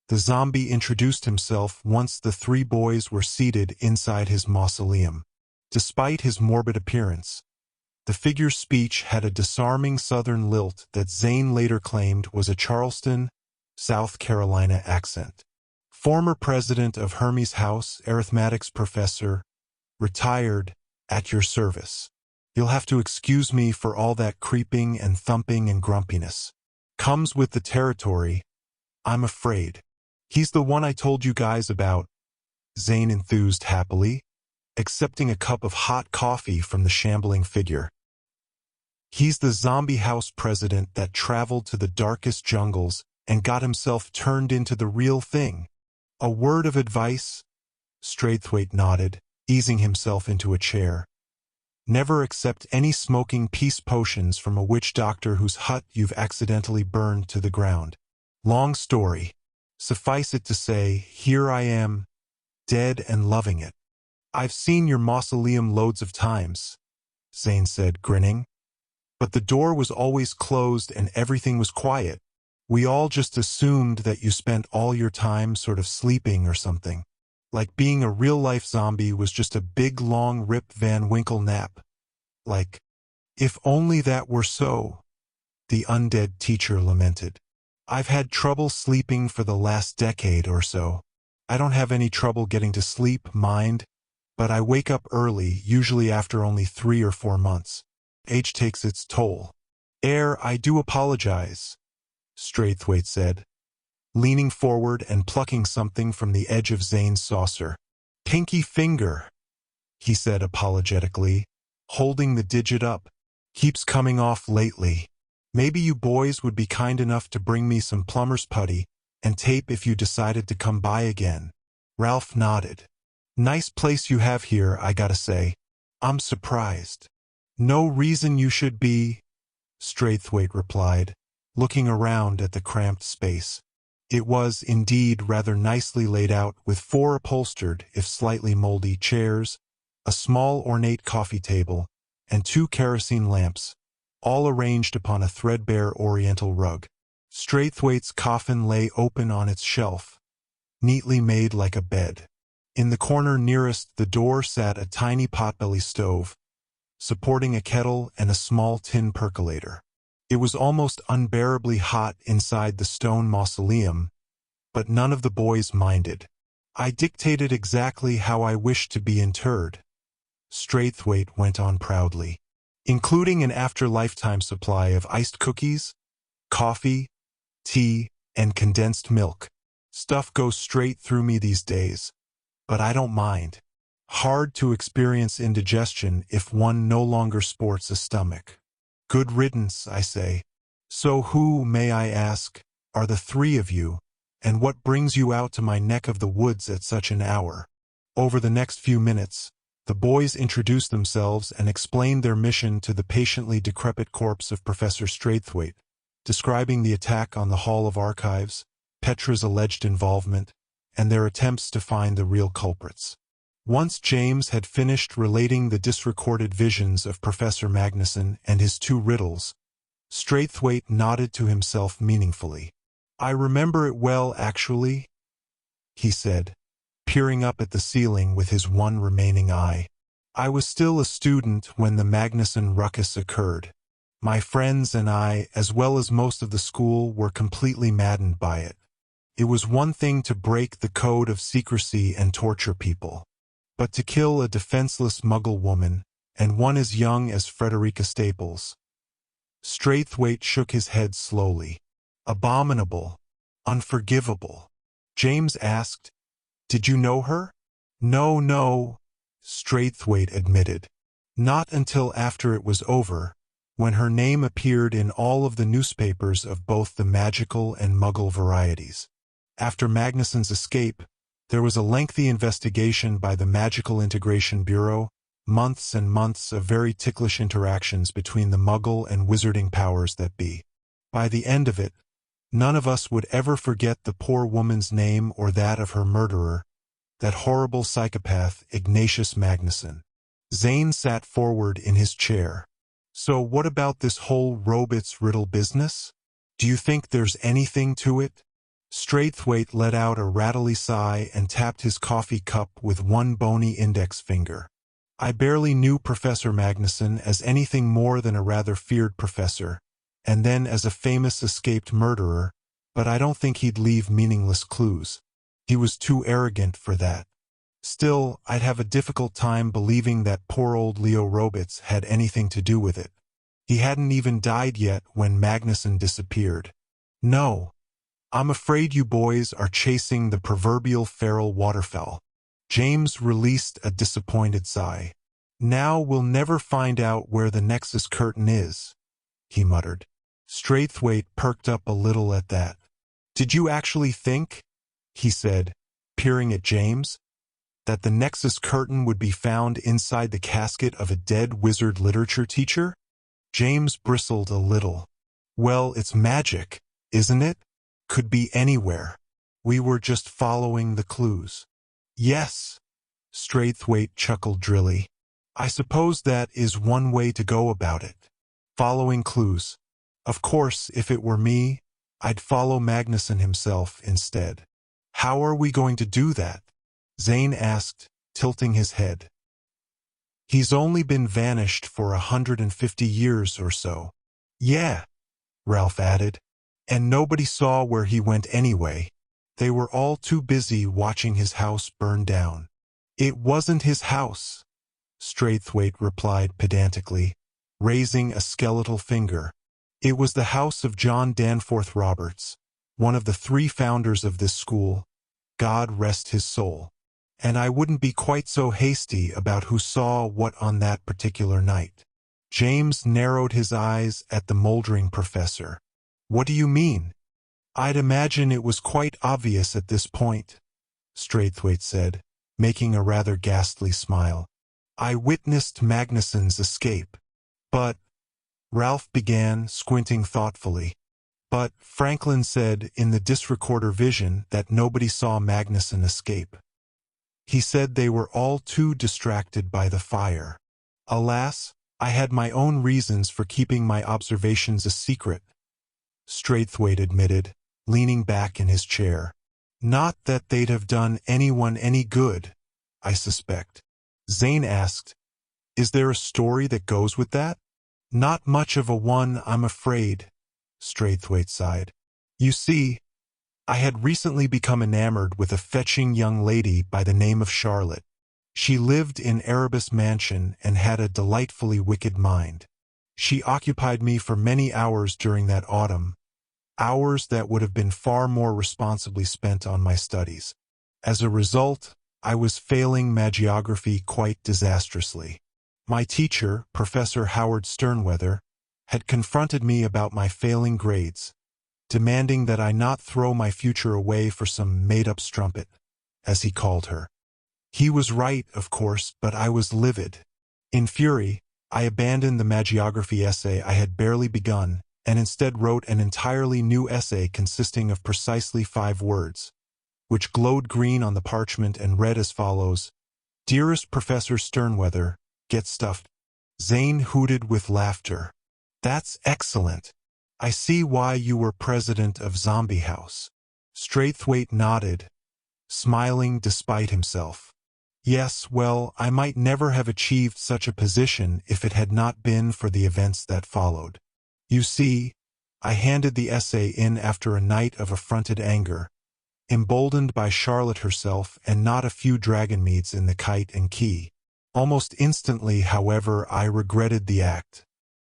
The zombie introduced himself once the three boys were seated inside his mausoleum. Despite his morbid appearance, the figure's speech had a disarming southern lilt that Zane later claimed was a Charleston, South Carolina accent. "Former president of Hermes House, arithmetics professor, retired, at your service. You'll have to excuse me for all that creeping and thumping and grumpiness. Comes with the territory, I'm afraid." "He's the one I told you guys about," Zane enthused happily, accepting a cup of hot coffee from the shambling figure. "He's the zombie house president that traveled to the darkest jungles and got himself turned into the real thing. A word of advice?" Straithwaite nodded, easing himself into a chair. "Never accept any smoking peace potions from a witch doctor whose hut you've accidentally burned to the ground. Long story. Suffice it to say, here I am, dead and loving it." "I've seen your mausoleum loads of times," Zane said, grinning. "But the door was always closed and everything was quiet. We all just assumed that you spent all your time sort of sleeping or something. Like being a real-life zombie was just a big long Rip Van Winkle nap. Like, if only that were so," the undead teacher lamented. "I've had trouble sleeping for the last decade or so. I don't have any trouble getting to sleep, mind, but I wake up early, usually after only 3 or 4 months. Age takes its toll." I do apologize," Straithwaite said, leaning forward and plucking something from the edge of Zane's saucer. "Pinky finger," he said apologetically, holding the digit up. "Keeps coming off lately. Maybe you boys would be kind enough to bring me some plumber's putty and tape if you decided to come by again." Ralph nodded. "Nice place you have here, I gotta say. I'm surprised." "No reason you should be," Straithwaite replied, looking around at the cramped space. It was, indeed, rather nicely laid out, with 4 upholstered, if slightly moldy, chairs, a small ornate coffee table, and 2 kerosene lamps, all arranged upon a threadbare oriental rug. Straithwaite's coffin lay open on its shelf, neatly made like a bed. In the corner nearest the door sat a tiny potbelly stove, supporting a kettle and a small tin percolator. It was almost unbearably hot inside the stone mausoleum, but none of the boys minded. I dictated exactly how I wished to be interred, Straithwaite went on proudly, including an after-lifetime supply of iced cookies, coffee, tea, and condensed milk. Stuff goes straight through me these days, but I don't mind. Hard to experience indigestion if one no longer sports a stomach. Good riddance, I say. So who, may I ask, are the 3 of you, and what brings you out to my neck of the woods at such an hour? Over the next few minutes, the boys introduced themselves and explained their mission to the patiently decrepit corpse of Professor Straithwaite, describing the attack on the Hall of Archives, Petra's alleged involvement, and their attempts to find the real culprits. Once James had finished relating the disrecorded visions of Professor Magnuson and his 2 riddles, Straithwaite nodded to himself meaningfully. "I remember it well, actually," he said, peering up at the ceiling with his one remaining eye. "I was still a student when the Magnuson ruckus occurred. My friends and I, as well as most of the school, were completely maddened by it. It was one thing to break the code of secrecy and torture people, but to kill a defenseless Muggle woman, and one as young as Frederica Staples." Straithwaite shook his head slowly. "Abominable. Unforgivable." James asked, "Did you know her?" No, Straithwaite admitted. "Not until after it was over, when her name appeared in all of the newspapers of both the magical and Muggle varieties. After Magnuson's escape, there was a lengthy investigation by the Magical Integration Bureau, months and months of very ticklish interactions between the Muggle and wizarding powers that be. By the end of it, none of us would ever forget the poor woman's name or that of her murderer, that horrible psychopath, Ignatius Magnuson." Zane sat forward in his chair. "So what about this whole Robots riddle business? Do you think there's anything to it?" Straithwaite let out a rattly sigh and tapped his coffee cup with one bony index finger. "I barely knew Professor Magnuson as anything more than a rather feared professor, and then as a famous escaped murderer, but I don't think he'd leave meaningless clues. He was too arrogant for that. Still, I'd have a difficult time believing that poor old Leo Robots had anything to do with it. He hadn't even died yet when Magnuson disappeared. No, I'm afraid you boys are chasing the proverbial feral waterfowl." James released a disappointed sigh. "Now we'll never find out where the Nexus curtain is," he muttered. Straithwaite perked up a little at that. "Did you actually think," he said, peering at James, "that the Nexus curtain would be found inside the casket of a dead wizard literature teacher?" James bristled a little. "Well, it's magic, isn't it? Could be anywhere. We were just following the clues." "Yes," Straithwaite chuckled drily. "I suppose that is one way to go about it. Following clues. Of course, if it were me, I'd follow Magnuson himself instead." "How are we going to do that?" Zane asked, tilting his head. "He's only been vanished for 150 years or so." "Yeah," Ralph added. "And nobody saw where he went anyway. They were all too busy watching his house burn down." "It wasn't his house," Straithwaite replied pedantically, raising a skeletal finger. "It was the house of John Danforth Roberts, one of the 3 founders of this school, God rest his soul. And I wouldn't be quite so hasty about who saw what on that particular night." James narrowed his eyes at the moldering professor. "What do you mean?" "I'd imagine it was quite obvious at this point," Straithwaite said, making a rather ghastly smile. "I witnessed Magnuson's escape. But," Ralph began, squinting thoughtfully, But Franklin said in the disrecorder vision that nobody saw Magnuson escape. He said they were all too distracted by the fire. Alas, I had my own reasons for keeping my observations a secret, Straithwaite admitted, leaning back in his chair. Not that they'd have done anyone any good, I suspect. Zane asked, Is there a story that goes with that? Not much of a one, I'm afraid, Straithwaite sighed. You see, I had recently become enamored with a fetching young lady by the name of Charlotte. She lived in Erebus Mansion and had a delightfully wicked mind. She occupied me for many hours during that autumn, hours that would have been far more responsibly spent on my studies. As a result, I was failing magiography quite disastrously. My teacher, Professor Howard Sternweather, had confronted me about my failing grades, demanding that I not throw my future away for some made-up strumpet, as he called her. He was right, of course, but I was livid. In fury, I abandoned the magiography essay I had barely begun and instead wrote an entirely new essay consisting of precisely 5 words, which glowed green on the parchment and read as follows: Dearest Professor Sternweather, get stuffed. Zane hooted with laughter. That's excellent. I see why you were president of Zombie House. Straithwaite nodded, smiling despite himself. Yes, well, I might never have achieved such a position if it had not been for the events that followed. You see, I handed the essay in after a night of affronted anger, emboldened by Charlotte herself and not a few Dragonmeads in the Kite and Key. Almost instantly, however, I regretted the act.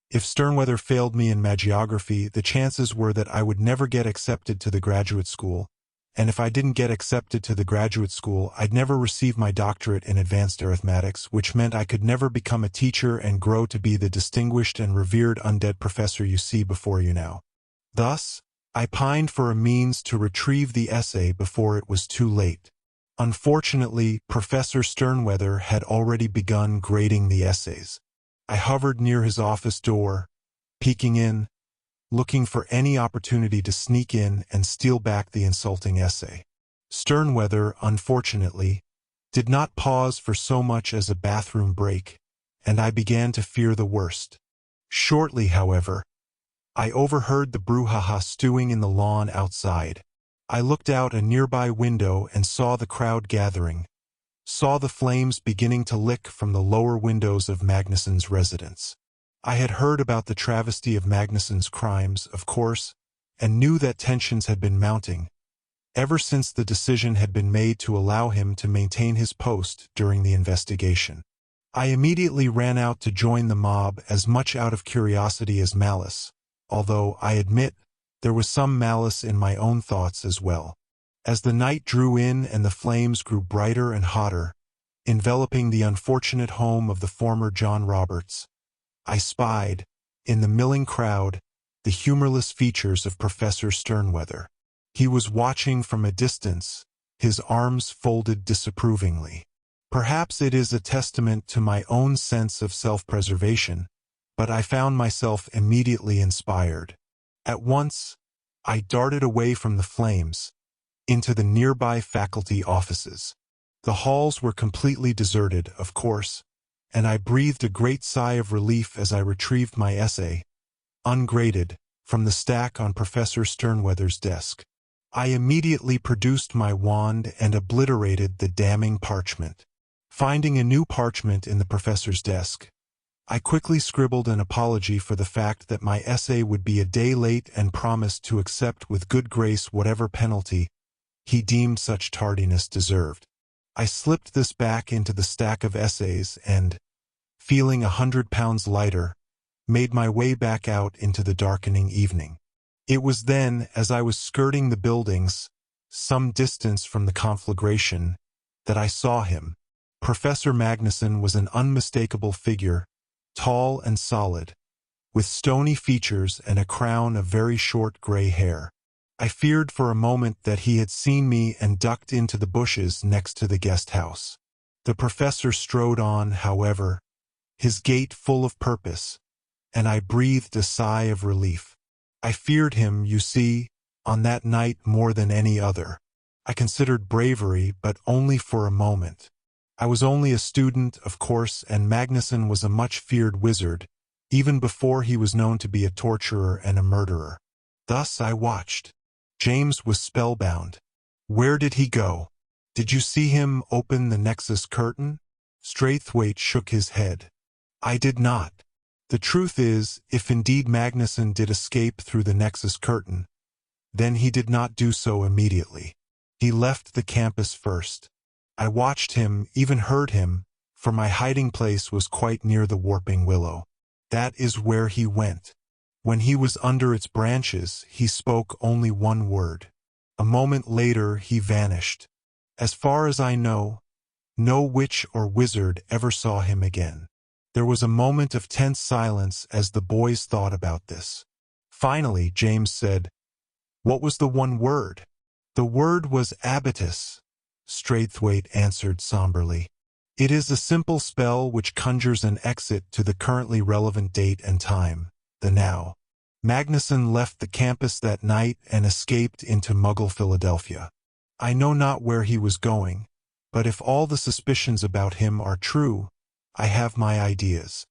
If Sternweather failed me in magiography, the chances were that I would never get accepted to the graduate school, and if I didn't get accepted to the graduate school, I'd never receive my doctorate in advanced arithmetics, which meant I could never become a teacher and grow to be the distinguished and revered undead professor you see before you now. Thus, I pined for a means to retrieve the essay before it was too late. Unfortunately, Professor Sternweather had already begun grading the essays. I hovered near his office door, peeking in, looking for any opportunity to sneak in and steal back the insulting essay. Sternweather, unfortunately, did not pause for so much as a bathroom break, and I began to fear the worst. Shortly, however, I overheard the brouhaha stewing in the lawn outside. I looked out a nearby window and saw the crowd gathering, saw the flames beginning to lick from the lower windows of Magnuson's residence. I had heard about the travesty of Magnuson's crimes, of course, and knew that tensions had been mounting, ever since the decision had been made to allow him to maintain his post during the investigation. I immediately ran out to join the mob, as much out of curiosity as malice, although, I admit, there was some malice in my own thoughts as well. As the night drew in and the flames grew brighter and hotter, enveloping the unfortunate home of the former John Roberts, I spied, in the milling crowd, the humorless features of Professor Sternweather. He was watching from a distance, his arms folded disapprovingly. Perhaps it is a testament to my own sense of self-preservation, but I found myself immediately inspired. At once, I darted away from the flames, into the nearby faculty offices. The halls were completely deserted, of course, and I breathed a great sigh of relief as I retrieved my essay, ungraded, from the stack on Professor Sternweather's desk. I immediately produced my wand and obliterated the damning parchment. Finding a new parchment in the professor's desk, I quickly scribbled an apology for the fact that my essay would be a day late and promised to accept with good grace whatever penalty he deemed such tardiness deserved. I slipped this back into the stack of essays and, feeling 100 pounds lighter, made my way back out into the darkening evening. It was then, as I was skirting the buildings, some distance from the conflagration, that I saw him. Professor Magnuson was an unmistakable figure, tall and solid, with stony features and a crown of very short gray hair. I feared for a moment that he had seen me and ducked into the bushes next to the guest house. The professor strode on, however, his gait full of purpose, and I breathed a sigh of relief. I feared him, you see, on that night more than any other. I considered bravery, but only for a moment. I was only a student, of course, and Magnusson was a much-feared wizard, even before he was known to be a torturer and a murderer. Thus I watched. James was spellbound. Where did he go? Did you see him open the Nexus curtain? Straithwaite shook his head. I did not. The truth is, if indeed Magnusson did escape through the Nexus curtain, then he did not do so immediately. He left the campus first. I watched him, even heard him, for my hiding place was quite near the warping willow. That is where he went. When he was under its branches, he spoke only one word. A moment later, he vanished. As far as I know, no witch or wizard ever saw him again. There was a moment of tense silence as the boys thought about this. Finally, James said, "What was the one word?" "The word was abatus," Straithwaite answered somberly. "It is a simple spell which conjures an exit to the currently relevant date and time, the now. Magnusson left the campus that night and escaped into Muggle Philadelphia. I know not where he was going, but if all the suspicions about him are true, I have my ideas."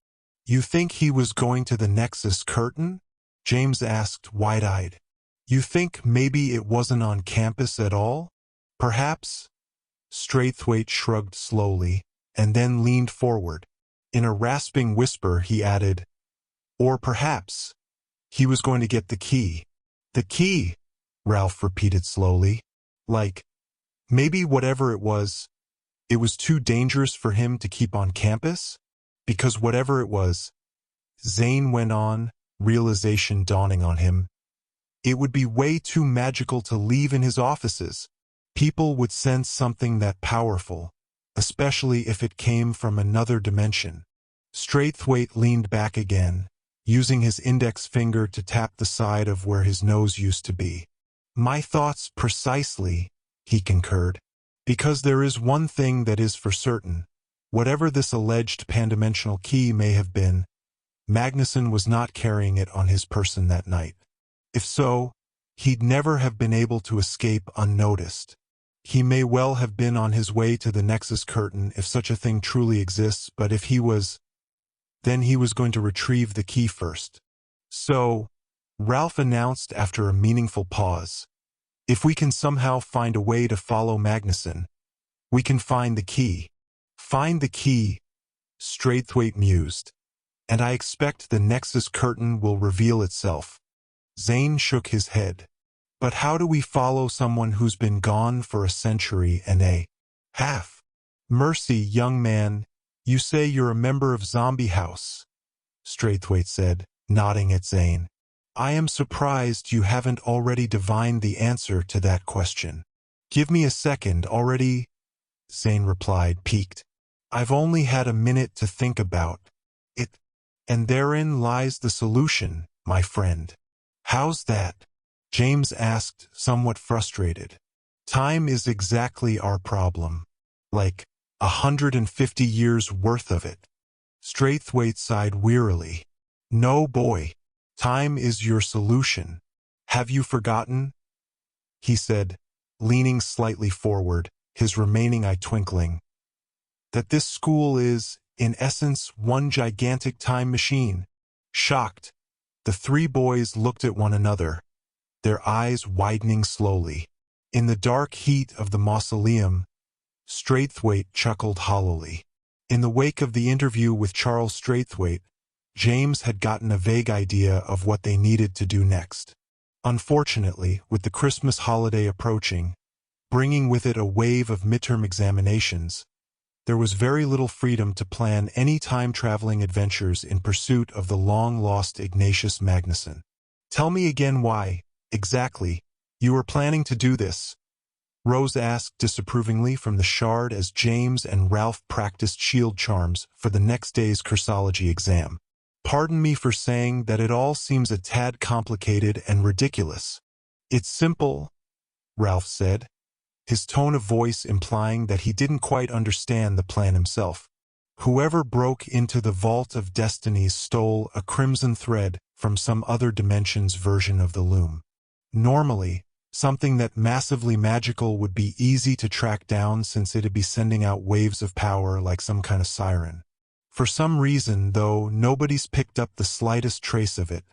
"You think he was going to the Nexus curtain?" James asked, wide-eyed. "You think maybe it wasn't on campus at all?" "Perhaps." Straithwaite shrugged slowly, and then leaned forward. In a rasping whisper, he added, "Or perhaps he was going to get the key." "The key," Ralph repeated slowly. "Like, maybe whatever it was too dangerous for him to keep on campus? Because whatever it was," Zane went on, realization dawning on him, "it would be way too magical to leave in his offices. People would sense something that powerful, especially if it came from another dimension." Straithwaite leaned back again, using his index finger to tap the side of where his nose used to be. "My thoughts precisely," he concurred. "Because there is one thing that is for certain. Whatever this alleged pandimensional key may have been, Magnusson was not carrying it on his person that night. If so, he'd never have been able to escape unnoticed. He may well have been on his way to the Nexus curtain if such a thing truly exists, but if he was, then he was going to retrieve the key first. So, Ralph announced after a meaningful pause, if we can somehow find a way to follow Magnusson, we can find the key." "Find the key," Straithwaite mused, "and I expect the Nexus curtain will reveal itself." Zane shook his head. "But how do we follow someone who's been gone for a century and a half? Mercy, young man, you say you're a member of Zombie House," Straithwaite said, nodding at Zane. "I am surprised you haven't already divined the answer to that question." "Give me a second already," Zane replied, piqued. "I've only had a minute to think about it. And therein lies the solution, my friend." "How's that?" James asked, somewhat frustrated. "Time is exactly our problem. Like 150 years worth of it." Straithwaite sighed wearily. "No, boy. Time is your solution. Have you forgotten?" he said, leaning slightly forward, his remaining eye twinkling, "that this school is, in essence, one gigantic time machine." Shocked, the three boys looked at one another, their eyes widening slowly. In the dark heat of the mausoleum, Straithwaite chuckled hollowly. In the wake of the interview with Charles Straithwaite, James had gotten a vague idea of what they needed to do next. Unfortunately, with the Christmas holiday approaching, bringing with it a wave of midterm examinations, there was very little freedom to plan any time-traveling adventures in pursuit of the long-lost Ignatius Magnusson. "Tell me again why, exactly, you were planning to do this?" Rose asked disapprovingly from the shard as James and Ralph practiced shield charms for the next day's cursology exam. "Pardon me for saying that it all seems a tad complicated and ridiculous." "It's simple," Ralph said, his tone of voice implying that he didn't quite understand the plan himself. Whoever broke into the Vault of Destinies stole a crimson thread from some other dimension's version of the loom. Normally, something that massively magical would be easy to track down since it'd be sending out waves of power like some kind of siren. For some reason, though, nobody's picked up the slightest trace of it.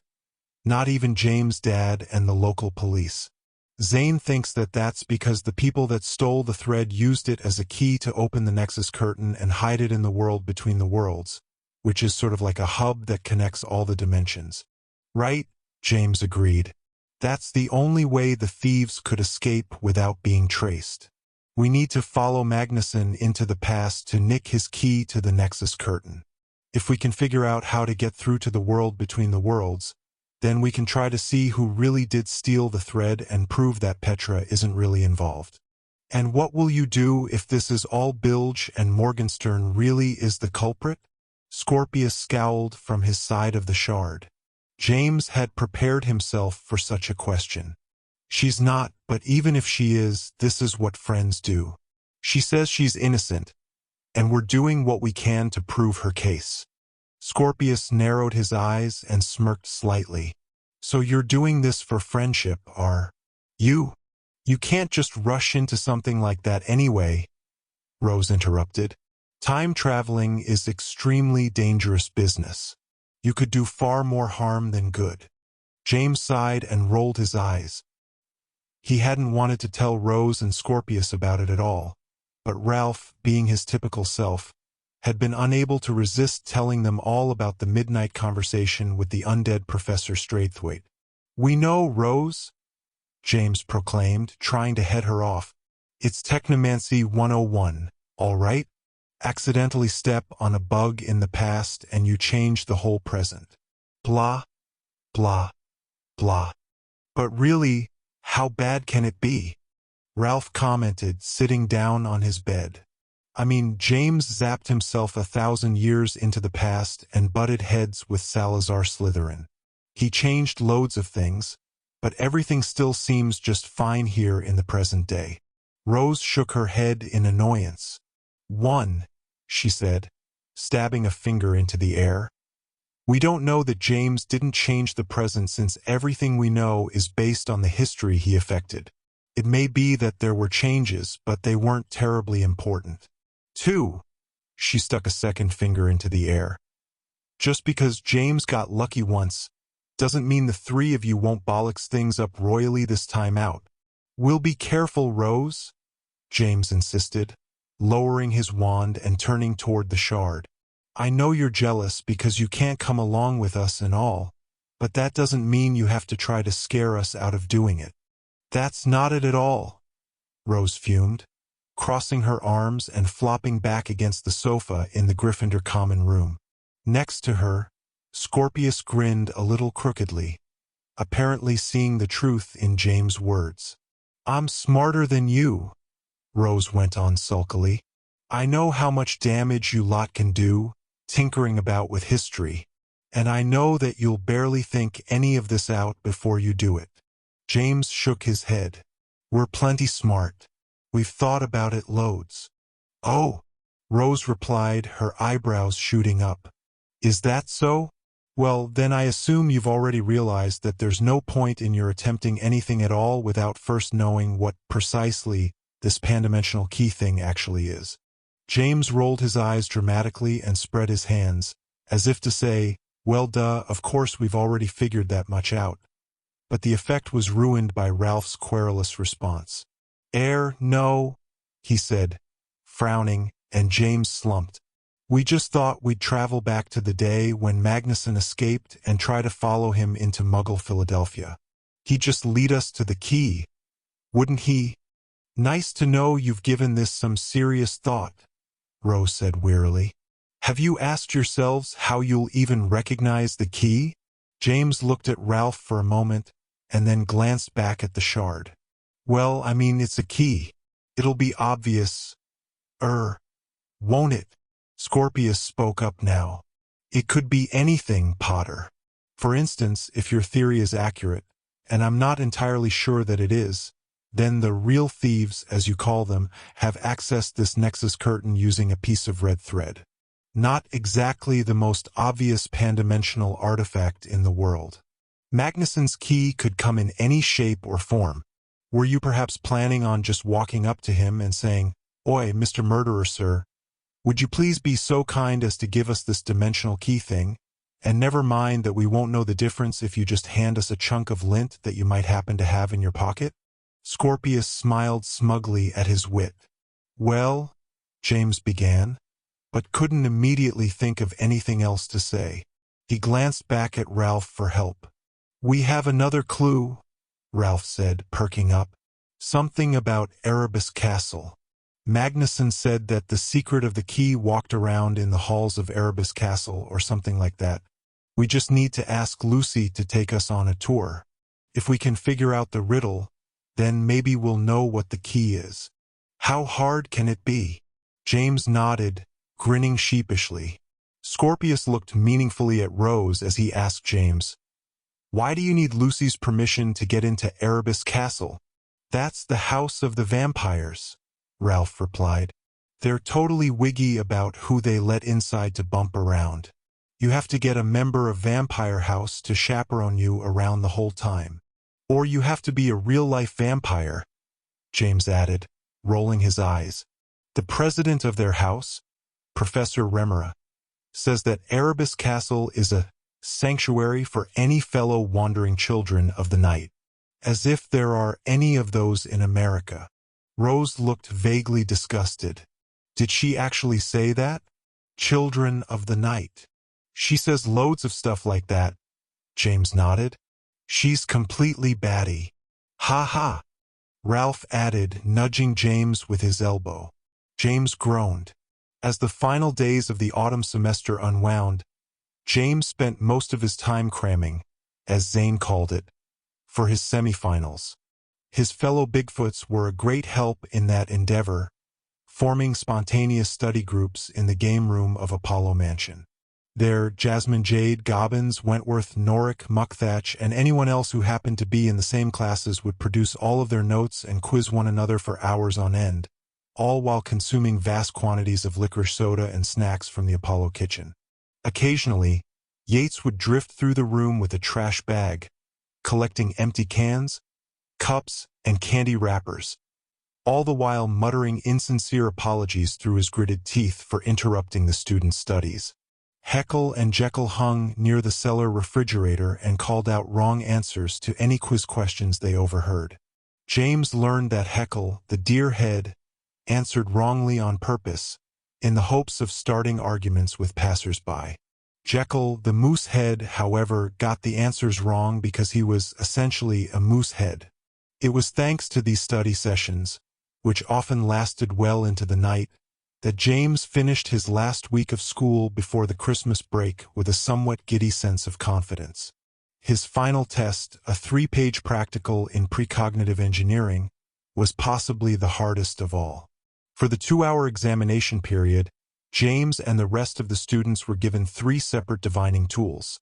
Not even James' dad and the local police. Zane thinks that that's because the people that stole the thread used it as a key to open the Nexus curtain and hide it in the world between the worlds, which is sort of like a hub that connects all the dimensions. Right? James agreed. That's the only way the thieves could escape without being traced. We need to follow Magnuson into the past to nick his key to the Nexus curtain. If we can figure out how to get through to the world between the worlds, then we can try to see who really did steal the thread and prove that Petra isn't really involved. And what will you do if this is all bilge and Morgenstern really is the culprit? Scorpius scowled from his side of the shard. James had prepared himself for such a question. She's not, but even if she is, this is what friends do. She says she's innocent, and we're doing what we can to prove her case. Scorpius narrowed his eyes and smirked slightly. So you're doing this for friendship, are you? You can't just rush into something like that anyway, Rose interrupted. Time traveling is extremely dangerous business. You could do far more harm than good. James sighed and rolled his eyes. He hadn't wanted to tell Rose and Scorpius about it at all, but Ralph, being his typical self, had been unable to resist telling them all about the midnight conversation with the undead Professor Straithwaite. "We know, Rose," James proclaimed, trying to head her off. "It's Technomancy 101, all right? Accidentally step on a bug in the past and you change the whole present. Blah, blah, blah. But really, how bad can it be?" Ralph commented, sitting down on his bed. I mean, James zapped himself 1,000 years into the past and butted heads with Salazar Slytherin. He changed loads of things, but everything still seems just fine here in the present day. Rose shook her head in annoyance. "One," she said, stabbing a finger into the air. "We don't know that James didn't change the present since everything we know is based on the history he affected. It may be that there were changes, but they weren't terribly important. Two," she stuck a second finger into the air. "Just because James got lucky once doesn't mean the three of you won't bollocks things up royally this time out. We'll be careful, Rose," James insisted, lowering his wand and turning toward the shard. "I know you're jealous because you can't come along with us and all, but that doesn't mean you have to try to scare us out of doing it." "That's not it at all," Rose fumed, crossing her arms and flopping back against the sofa in the Gryffindor common room. Next to her, Scorpius grinned a little crookedly, apparently seeing the truth in James' words. "I'm smarter than you," Rose went on sulkily. "I know how much damage you lot can do, tinkering about with history, and I know that you'll barely think any of this out before you do it." James shook his head. "We're plenty smart. We've thought about it loads." "Oh," Rose replied, her eyebrows shooting up. "Is that so? Well, then I assume you've already realized that there's no point in your attempting anything at all without first knowing what precisely this pandimensional key thing actually is." James rolled his eyes dramatically and spread his hands, as if to say, "Well, duh, of course we've already figured that much out." But the effect was ruined by Ralph's querulous response. No," he said, frowning, and James slumped. "We just thought we'd travel back to the day when Magnuson escaped and try to follow him into Muggle Philadelphia. He'd just lead us to the key, wouldn't he?" "Nice to know you've given this some serious thought," Rose said wearily. "Have you asked yourselves how you'll even recognize the key?" James looked at Ralph for a moment, and then glanced back at the shard. "Well, I mean, it's a key. It'll be obvious, won't it?" Scorpius spoke up now. "It could be anything, Potter. For instance, if your theory is accurate, and I'm not entirely sure that it is, then the real thieves, as you call them, have accessed this Nexus curtain using a piece of red thread. Not exactly the most obvious pan-dimensional artifact in the world. Magnuson's key could come in any shape or form. Were you perhaps planning on just walking up to him and saying, "Oi, Mr. Murderer, sir, would you please be so kind as to give us this dimensional key thing? And never mind that we won't know the difference if you just hand us a chunk of lint that you might happen to have in your pocket?" Scorpius smiled smugly at his wit. "Well," James began, but couldn't immediately think of anything else to say. He glanced back at Ralph for help. "We have another clue," Ralph said, perking up. "Something about Erebus Castle. Magnuson said that the secret of the key walked around in the halls of Erebus Castle or something like that. We just need to ask Lucy to take us on a tour. If we can figure out the riddle, then maybe we'll know what the key is." "How hard can it be?" James nodded, grinning sheepishly. Scorpius looked meaningfully at Rose as he asked James, "Why do you need Lucy's permission to get into Erebus Castle?" "That's the house of the vampires," Ralph replied. "They're totally wiggy about who they let inside to bump around. You have to get a member of Vampire House to chaperone you around the whole time. Or you have to be a real-life vampire," James added, rolling his eyes. "The president of their house, Professor Remera, says that Erebus Castle is a sanctuary for any fellow wandering children of the night. As if there are any of those in America." Rose looked vaguely disgusted. "Did she actually say that? Children of the night?" "She says loads of stuff like that," James nodded. "She's completely batty." "Ha ha," Ralph added, nudging James with his elbow. James groaned. As the final days of the autumn semester unwound, James spent most of his time cramming, as Zane called it, for his semifinals. His fellow Bigfoots were a great help in that endeavor, forming spontaneous study groups in the game room of Apollo Mansion. There, Jasmine Jade, Gobbins, Wentworth, Norick, Muckthatch, and anyone else who happened to be in the same classes would produce all of their notes and quiz one another for hours on end, all while consuming vast quantities of licorice soda and snacks from the Apollo kitchen. Occasionally, Yates would drift through the room with a trash bag, collecting empty cans, cups, and candy wrappers, all the while muttering insincere apologies through his gritted teeth for interrupting the students' studies. Heckle and Jekyll hung near the cellar refrigerator and called out wrong answers to any quiz questions they overheard. James learned that Heckle, the deer head, answered wrongly on purpose, in the hopes of starting arguments with passers-by. Jekyll, the moose head, however, got the answers wrong because he was essentially a moose head. It was thanks to these study sessions, which often lasted well into the night, that James finished his last week of school before the Christmas break with a somewhat giddy sense of confidence. His final test, a 3-page practical in precognitive engineering, was possibly the hardest of all. For the 2-hour examination period, James and the rest of the students were given 3 separate divining tools: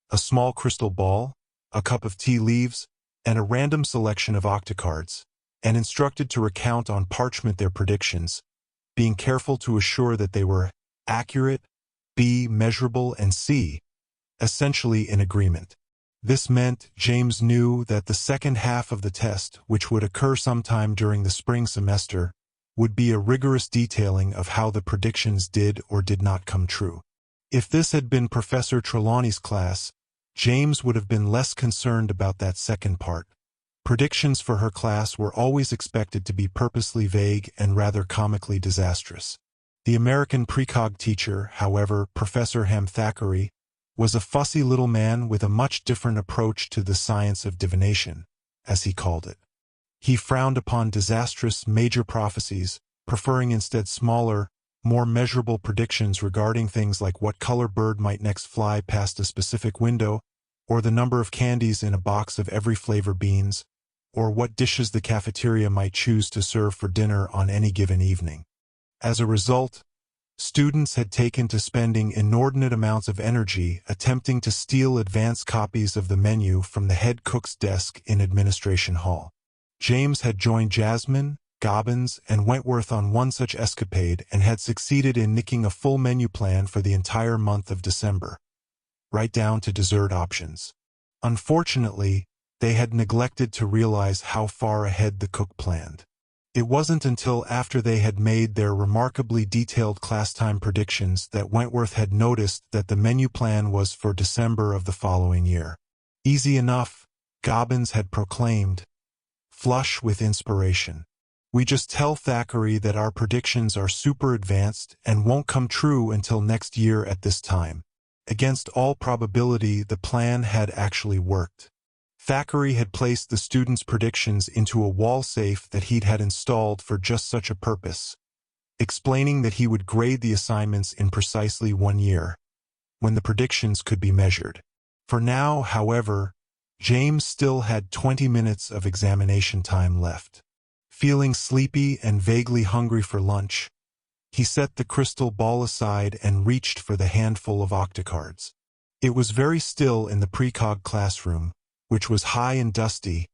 a small crystal ball, a cup of tea leaves, and a random selection of octacards, and instructed to recount on parchment their predictions, being careful to assure that they were accurate, B, measurable, and C, essentially in agreement. This meant James knew that the second half of the test, which would occur sometime during the spring semester, would be a rigorous detailing of how the predictions did or did not come true. If this had been Professor Trelawney's class, James would have been less concerned about that second part. Predictions for her class were always expected to be purposely vague and rather comically disastrous. The American precog teacher, however, Professor Ham Thackeray, was a fussy little man with a much different approach to the science of divination, as he called it. He frowned upon disastrous major prophecies, preferring instead smaller, more measurable predictions regarding things like what color bird might next fly past a specific window, or the number of candies in a box of every flavor beans, or what dishes the cafeteria might choose to serve for dinner on any given evening. As a result, students had taken to spending inordinate amounts of energy attempting to steal advance copies of the menu from the head cook's desk in Administration Hall. James had joined Jasmine, Gobbins and Wentworth on one such escapade and had succeeded in nicking a full menu plan for the entire month of December, right down to dessert options. Unfortunately, they had neglected to realize how far ahead the cook planned. It wasn't until after they had made their remarkably detailed class time predictions that Wentworth had noticed that the menu plan was for December of the following year. Easy enough, Gobbins had proclaimed, flush with inspiration. We just tell Thackeray that our predictions are super advanced and won't come true until next year at this time. Against all probability, the plan had actually worked. Thackeray had placed the students' predictions into a wall safe that he'd had installed for just such a purpose, explaining that he would grade the assignments in precisely 1 year, when the predictions could be measured. For now, however, James still had 20 minutes of examination time left. Feeling sleepy and vaguely hungry for lunch, he set the crystal ball aside and reached for the handful of octacards. It was very still in the precog classroom, which was high and dusty,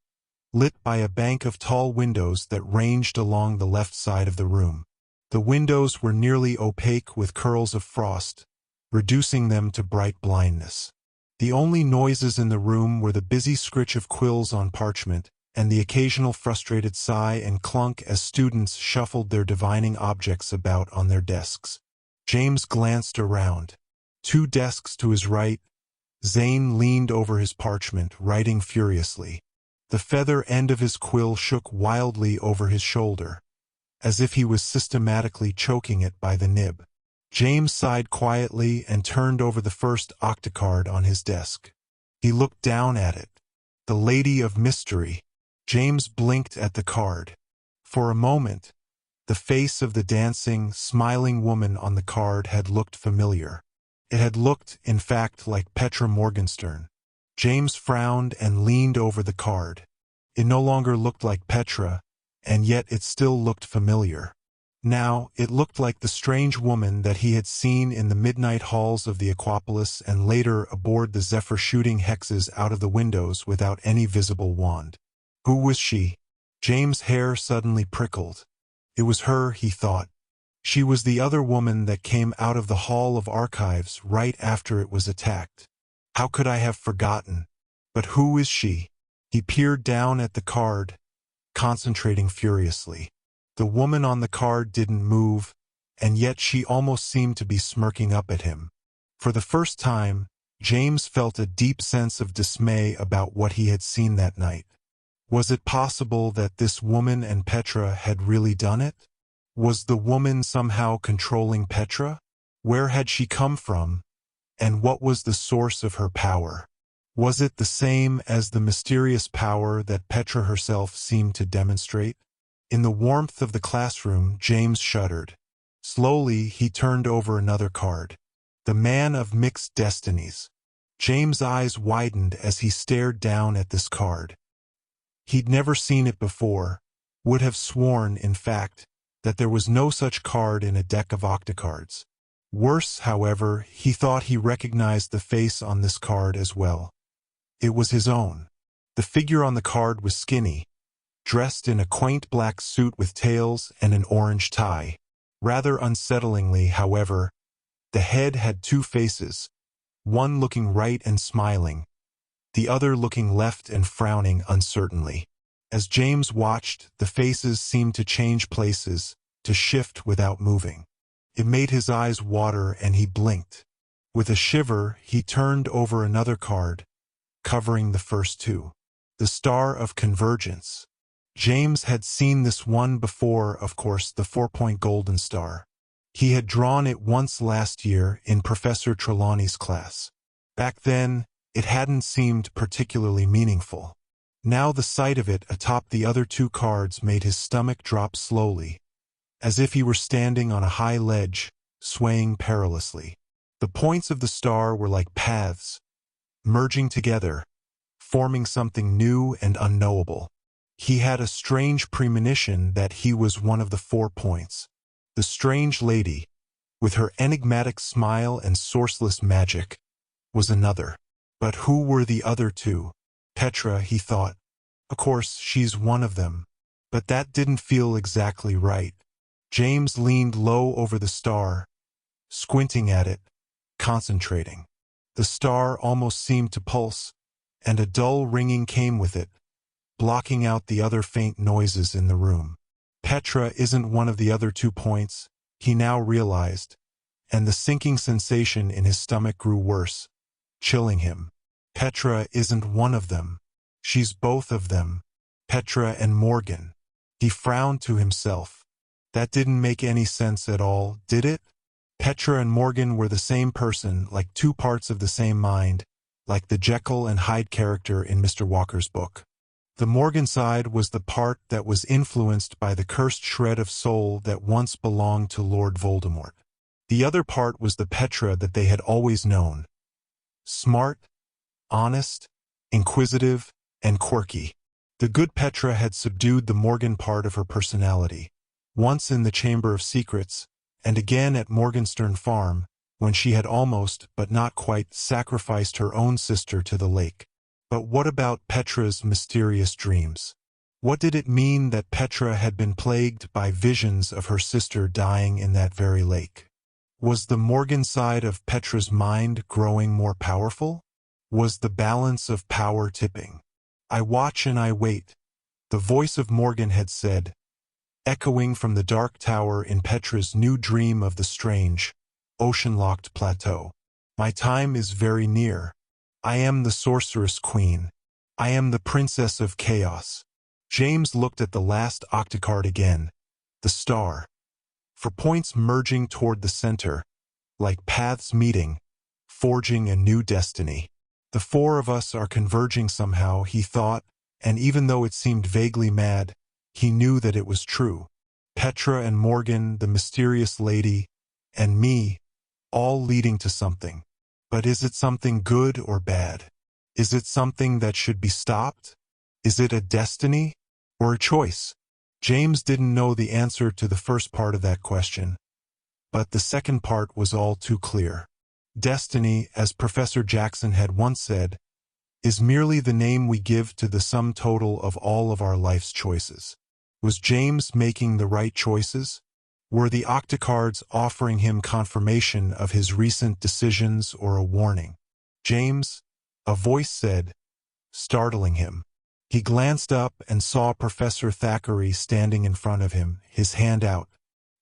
lit by a bank of tall windows that ranged along the left side of the room. The windows were nearly opaque with curls of frost, reducing them to bright blindness. The only noises in the room were the busy scritch of quills on parchment and the occasional frustrated sigh and clunk as students shuffled their divining objects about on their desks. James glanced around. 2 desks to his right, Zane leaned over his parchment, writing furiously. The feather end of his quill shook wildly over his shoulder, as if he was systematically choking it by the nib. James sighed quietly and turned over the first octacard on his desk. He looked down at it. The Lady of Mystery. James blinked at the card. For a moment, the face of the dancing, smiling woman on the card had looked familiar. It had looked, in fact, like Petra Morgenstern. James frowned and leaned over the card. It no longer looked like Petra, and yet it still looked familiar. Now, it looked like the strange woman that he had seen in the midnight halls of the Aquapolis and later aboard the Zephyr shooting hexes out of the windows without any visible wand. Who was she? James' hair suddenly prickled. It was her, he thought. She was the other woman that came out of the Hall of Archives right after it was attacked. How could I have forgotten? But who is she? He peered down at the card, concentrating furiously. The woman on the card didn't move, and yet she almost seemed to be smirking up at him. For the first time, James felt a deep sense of dismay about what he had seen that night. Was it possible that this woman and Petra had really done it? Was the woman somehow controlling Petra? Where had she come from? And what was the source of her power? Was it the same as the mysterious power that Petra herself seemed to demonstrate? In the warmth of the classroom, James shuddered. Slowly, he turned over another card. The Man of Mixed Destinies. James' eyes widened as he stared down at this card. He'd never seen it before, would have sworn, in fact, that there was no such card in a deck of octacards. Worse, however, he thought he recognized the face on this card as well. It was his own. The figure on the card was skinny, dressed in a quaint black suit with tails and an orange tie. Rather unsettlingly, however, the head had 2 faces, one looking right and smiling, the other looking left and frowning uncertainly. As James watched, the faces seemed to change places, to shift without moving. It made his eyes water and he blinked. With a shiver, he turned over another card, covering the first 2. The Star of Convergence. James had seen this one before, of course, the 4-point golden star. He had drawn it once last year in Professor Trelawney's class. Back then, it hadn't seemed particularly meaningful. Now the sight of it atop the other 2 cards made his stomach drop slowly, as if he were standing on a high ledge, swaying perilously. The points of the star were like paths, merging together, forming something new and unknowable. He had a strange premonition that he was one of the 4 points. The strange lady, with her enigmatic smile and sourceless magic, was another. But who were the other 2? Petra, he thought. Of course, she's one of them. But that didn't feel exactly right. James leaned low over the star, squinting at it, concentrating. The star almost seemed to pulse, and a dull ringing came with it, blocking out the other faint noises in the room. Petra isn't one of the other 2 points, he now realized, and the sinking sensation in his stomach grew worse, chilling him. Petra isn't one of them. She's both of them. Petra and Morgan. He frowned to himself. That didn't make any sense at all, did it? Petra and Morgan were the same person, like 2 parts of the same mind, like the Jekyll and Hyde character in Mr. Walker's book. The Morgan side was the part that was influenced by the cursed shred of soul that once belonged to Lord Voldemort. The other part was the Petra that they had always known. Smart, honest, inquisitive, and quirky. The good Petra had subdued the Morgan part of her personality, once in the Chamber of Secrets, and again at Morgenstern Farm, when she had almost, but not quite, sacrificed her own sister to the lake. But what about Petra's mysterious dreams? What did it mean that Petra had been plagued by visions of her sister dying in that very lake? Was the Morgan side of Petra's mind growing more powerful? Was the balance of power tipping? "I watch and I wait," the voice of Morgan had said, echoing from the dark tower in Petra's new dream of the strange, ocean-locked plateau. "My time is very near. I am the sorceress queen. I am the princess of chaos." James looked at the last octocard again, the star. For points merging toward the center, like paths meeting, forging a new destiny. The 4 of us are converging somehow, he thought, and even though it seemed vaguely mad, he knew that it was true. Petra and Morgan, the mysterious lady, and me, all leading to something. But is it something good or bad? Is it something that should be stopped? Is it a destiny or a choice? James didn't know the answer to the first part of that question, but the second part was all too clear. Destiny, as Professor Jackson had once said, is merely the name we give to the sum total of all of our life's choices. Was James making the right choices? Were the octocards offering him confirmation of his recent decisions or a warning? "James," a voice said, startling him. He glanced up and saw Professor Thackeray standing in front of him, his hand out.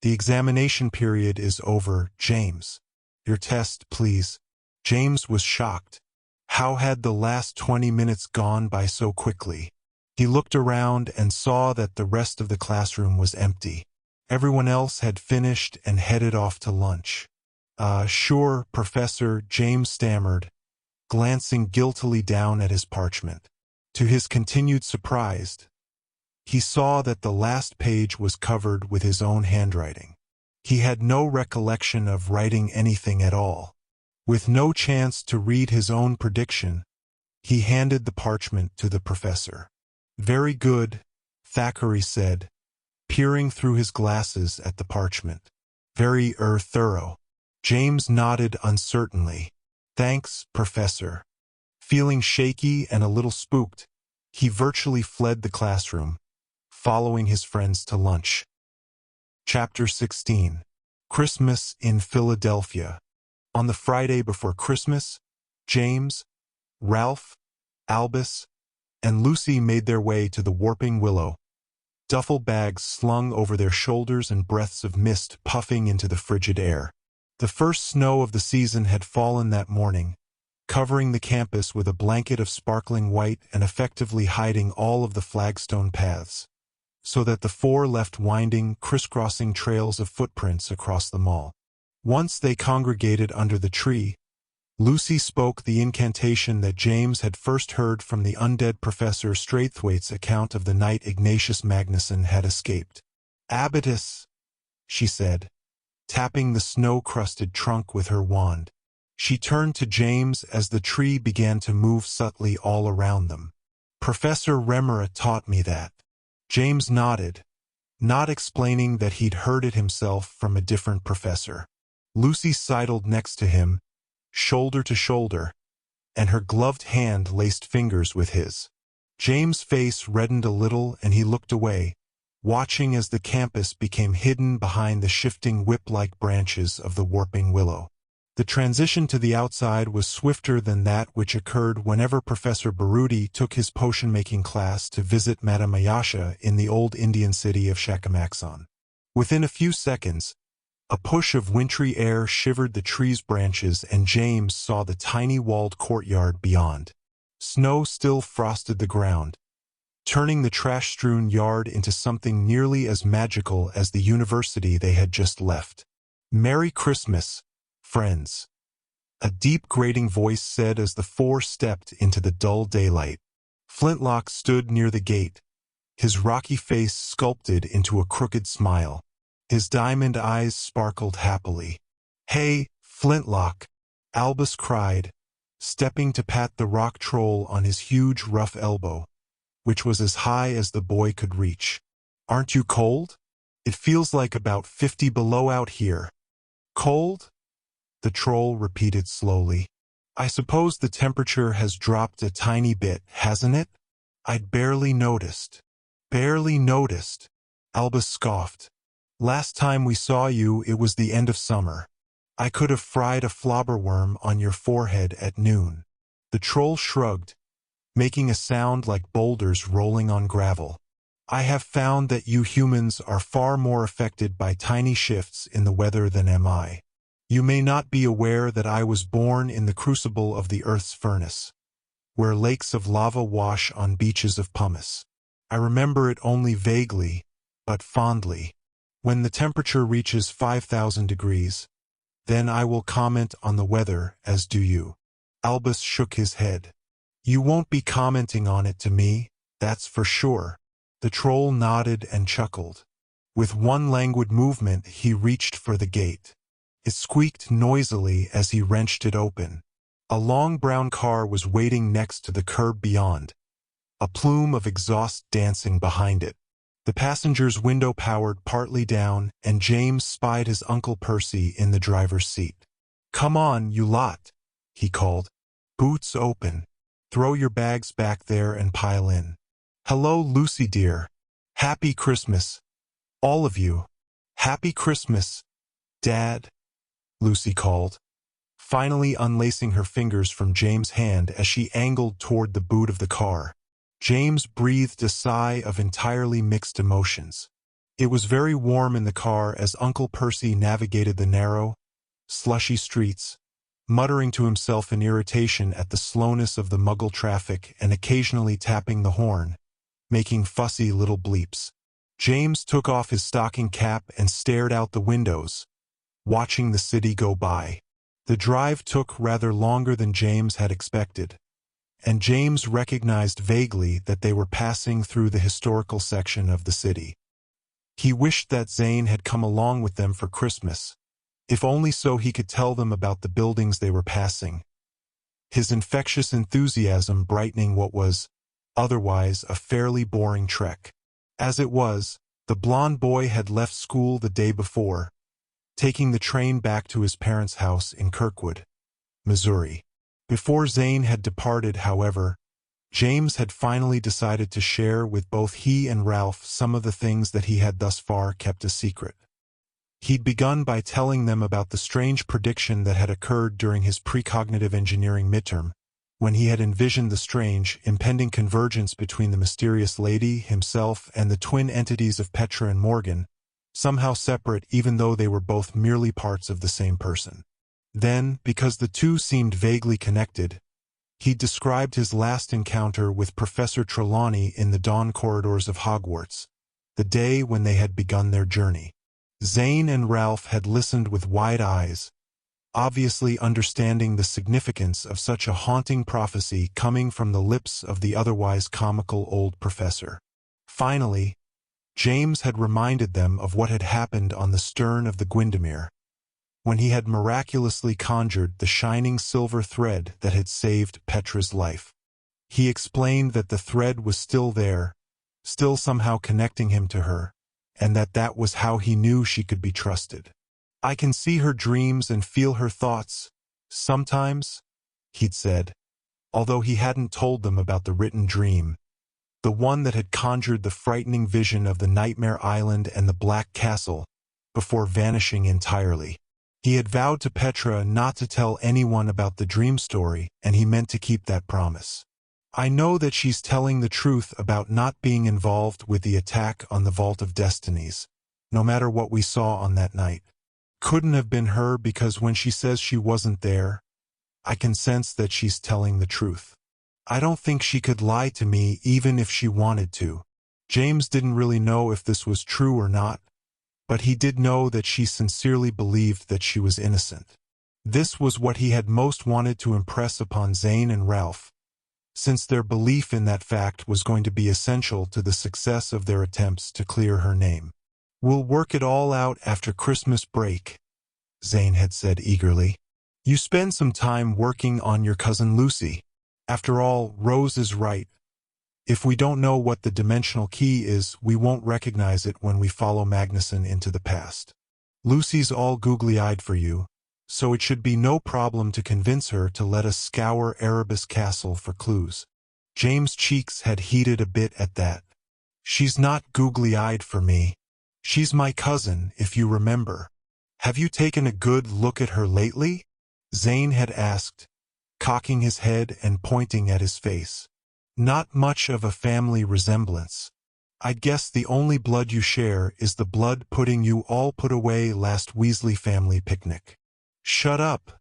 "The examination period is over, James. Your test, please." James was shocked. How had the last 20 minutes gone by so quickly? He looked around and saw that the rest of the classroom was empty. Everyone else had finished and headed off to lunch. Sure, Professor," James stammered, glancing guiltily down at his parchment. To his continued surprise, he saw that the last page was covered with his own handwriting. He had no recollection of writing anything at all. With no chance to read his own prediction, he handed the parchment to the professor. "Very good," Thackeray said, peering through his glasses at the parchment. "Very thorough." James nodded uncertainly. "Thanks, Professor." Feeling shaky and a little spooked, he virtually fled the classroom, following his friends to lunch. Chapter 16. Christmas in Philadelphia. On the Friday before Christmas, James, Ralph, Albus, and Lucy made their way to the Warping Willow, duffel bags slung over their shoulders and breaths of mist puffing into the frigid air. The first snow of the season had fallen that morning, covering the campus with a blanket of sparkling white and effectively hiding all of the flagstone paths, so that the 4 left winding, crisscrossing trails of footprints across the mall. Once they congregated under the tree, Lucy spoke the incantation that James had first heard from the undead Professor Straithwaite's account of the night Ignatius Magnuson had escaped. "Abatus," she said, tapping the snow-crusted trunk with her wand. She turned to James as the tree began to move subtly all around them. "Professor Remora taught me that." James nodded, not explaining that he'd heard it himself from a different professor. Lucy sidled next to him, shoulder to shoulder, and her gloved hand laced fingers with his. James' face reddened a little and he looked away, watching as the campus became hidden behind the shifting whip-like branches of the warping willow. The transition to the outside was swifter than that which occurred whenever Professor Baruti took his potion-making class to visit Madame Ayasha in the old Indian city of Shakamaxon. Within a few seconds, a push of wintry air shivered the tree's branches, and James saw the tiny walled courtyard beyond. Snow still frosted the ground, turning the trash-strewn yard into something nearly as magical as the university they had just left. "Merry Christmas, friends," a deep grating voice said as the four stepped into the dull daylight. Flintlock stood near the gate, his rocky face sculpted into a crooked smile. His diamond eyes sparkled happily. "Hey, Flintlock," Albus cried, stepping to pat the rock troll on his huge rough elbow, which was as high as the boy could reach. "Aren't you cold? It feels like about 50 below out here." "Cold?" the troll repeated slowly. "I suppose the temperature has dropped a tiny bit, hasn't it? I'd barely noticed." "Barely noticed," Albus scoffed. "Last time we saw you, it was the end of summer. I could have fried a flobberworm on your forehead at noon." The troll shrugged, making a sound like boulders rolling on gravel. "I have found that you humans are far more affected by tiny shifts in the weather than am I. You may not be aware that I was born in the crucible of the Earth's furnace, where lakes of lava wash on beaches of pumice. I remember it only vaguely, but fondly. When the temperature reaches 5,000 degrees, then I will comment on the weather, as do you." Albus shook his head. "You won't be commenting on it to me, that's for sure." The troll nodded and chuckled. With one languid movement, he reached for the gate. It squeaked noisily as he wrenched it open. A long brown car was waiting next to the curb beyond, a plume of exhaust dancing behind it. The passenger's window powered partly down, and James spied his Uncle Percy in the driver's seat. "Come on, you lot," he called. "Boots open. Throw your bags back there and pile in. Hello, Lucy dear. Happy Christmas. All of you. Happy Christmas, Dad," Lucy called, finally unlacing her fingers from James' hand as she angled toward the boot of the car. James breathed a sigh of entirely mixed emotions. It was very warm in the car as Uncle Percy navigated the narrow, slushy streets, muttering to himself in irritation at the slowness of the Muggle traffic and occasionally tapping the horn, making fussy little bleeps. James took off his stocking cap and stared out the windows, watching the city go by. The drive took rather longer than James had expected, and James recognized vaguely that they were passing through the historical section of the city. He wished that Zane had come along with them for Christmas, if only so he could tell them about the buildings they were passing, his infectious enthusiasm brightening what was, otherwise, a fairly boring trek. As it was, the blond boy had left school the day before, taking the train back to his parents' house in Kirkwood, Missouri. Before Zane had departed, however, James had finally decided to share with both he and Ralph some of the things that he had thus far kept a secret. He'd begun by telling them about the strange prediction that had occurred during his precognitive engineering midterm, when he had envisioned the strange, impending convergence between the mysterious lady, himself, and the twin entities of Petra and Morgan, somehow separate even though they were both merely parts of the same person. Then, because the two seemed vaguely connected, he described his last encounter with Professor Trelawney in the dawn corridors of Hogwarts, the day when they had begun their journey. Zane and Ralph had listened with wide eyes, obviously understanding the significance of such a haunting prophecy coming from the lips of the otherwise comical old professor. Finally, James had reminded them of what had happened on the stern of the Gwyndomere, when he had miraculously conjured the shining silver thread that had saved Petra's life. He explained that the thread was still there, still somehow connecting him to her, and that was how he knew she could be trusted. "I can see her dreams and feel her thoughts, sometimes," he'd said, although he hadn't told them about the written dream, the one that had conjured the frightening vision of the Nightmare Island and the Black Castle, before vanishing entirely. He had vowed to Petra not to tell anyone about the dream story, and he meant to keep that promise. I know that she's telling the truth about not being involved with the attack on the Vault of Destinies, no matter what we saw on that night. Couldn't have been her, because when she says she wasn't there, I can sense that she's telling the truth. I don't think she could lie to me even if she wanted to. James didn't really know if this was true or not, but he did know that she sincerely believed that she was innocent. This was what he had most wanted to impress upon Zane and Ralph, since their belief in that fact was going to be essential to the success of their attempts to clear her name. "We'll work it all out after Christmas break," Zane had said eagerly. "You spend some time working on your cousin Lucy. After all, Rose is right. If we don't know what the dimensional key is, we won't recognize it when we follow Magnuson into the past. Lucy's all googly-eyed for you, so it should be no problem to convince her to let us scour Erebus Castle for clues." James' cheeks had heated a bit at that. "She's not googly-eyed for me. She's my cousin, if you remember. Have you taken a good look at her lately?" Zane had asked, cocking his head and pointing at his face. "Not much of a family resemblance. I'd guess the only blood you share is the blood pudding you all put away last Weasley family picnic." "Shut up,"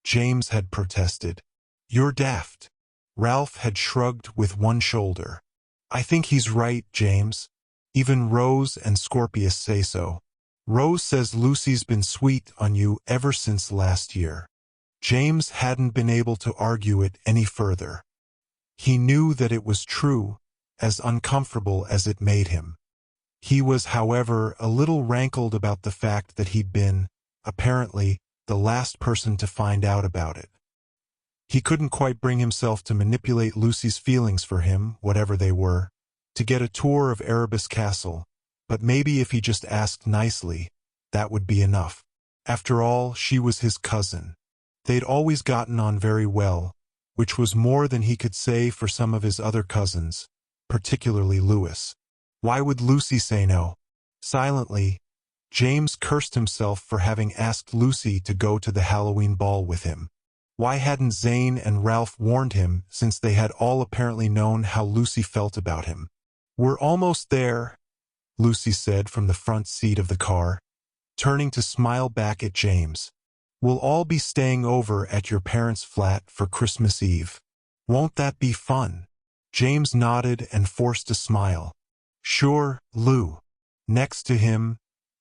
James had protested. "You're daft." Ralph had shrugged with one shoulder. "I think he's right, James. Even Rose and Scorpius say so. Rose says Lucy's been sweet on you ever since last year." James hadn't been able to argue it any further. He knew that it was true, as uncomfortable as it made him. He was, however, a little rankled about the fact that he'd been, apparently, the last person to find out about it. He couldn't quite bring himself to manipulate Lucy's feelings for him, whatever they were, to get a tour of Erebus Castle, but maybe if he just asked nicely, that would be enough. After all, she was his cousin. They'd always gotten on very well, which was more than he could say for some of his other cousins, particularly Lewis. Why would Lucy say no? Silently, James cursed himself for having asked Lucy to go to the Halloween ball with him. Why hadn't Zane and Ralph warned him, since they had all apparently known how Lucy felt about him? "We're almost there," Lucy said from the front seat of the car, turning to smile back at James. "We'll all be staying over at your parents' flat for Christmas Eve. Won't that be fun?" James nodded and forced a smile. "Sure, Lou." Next to him,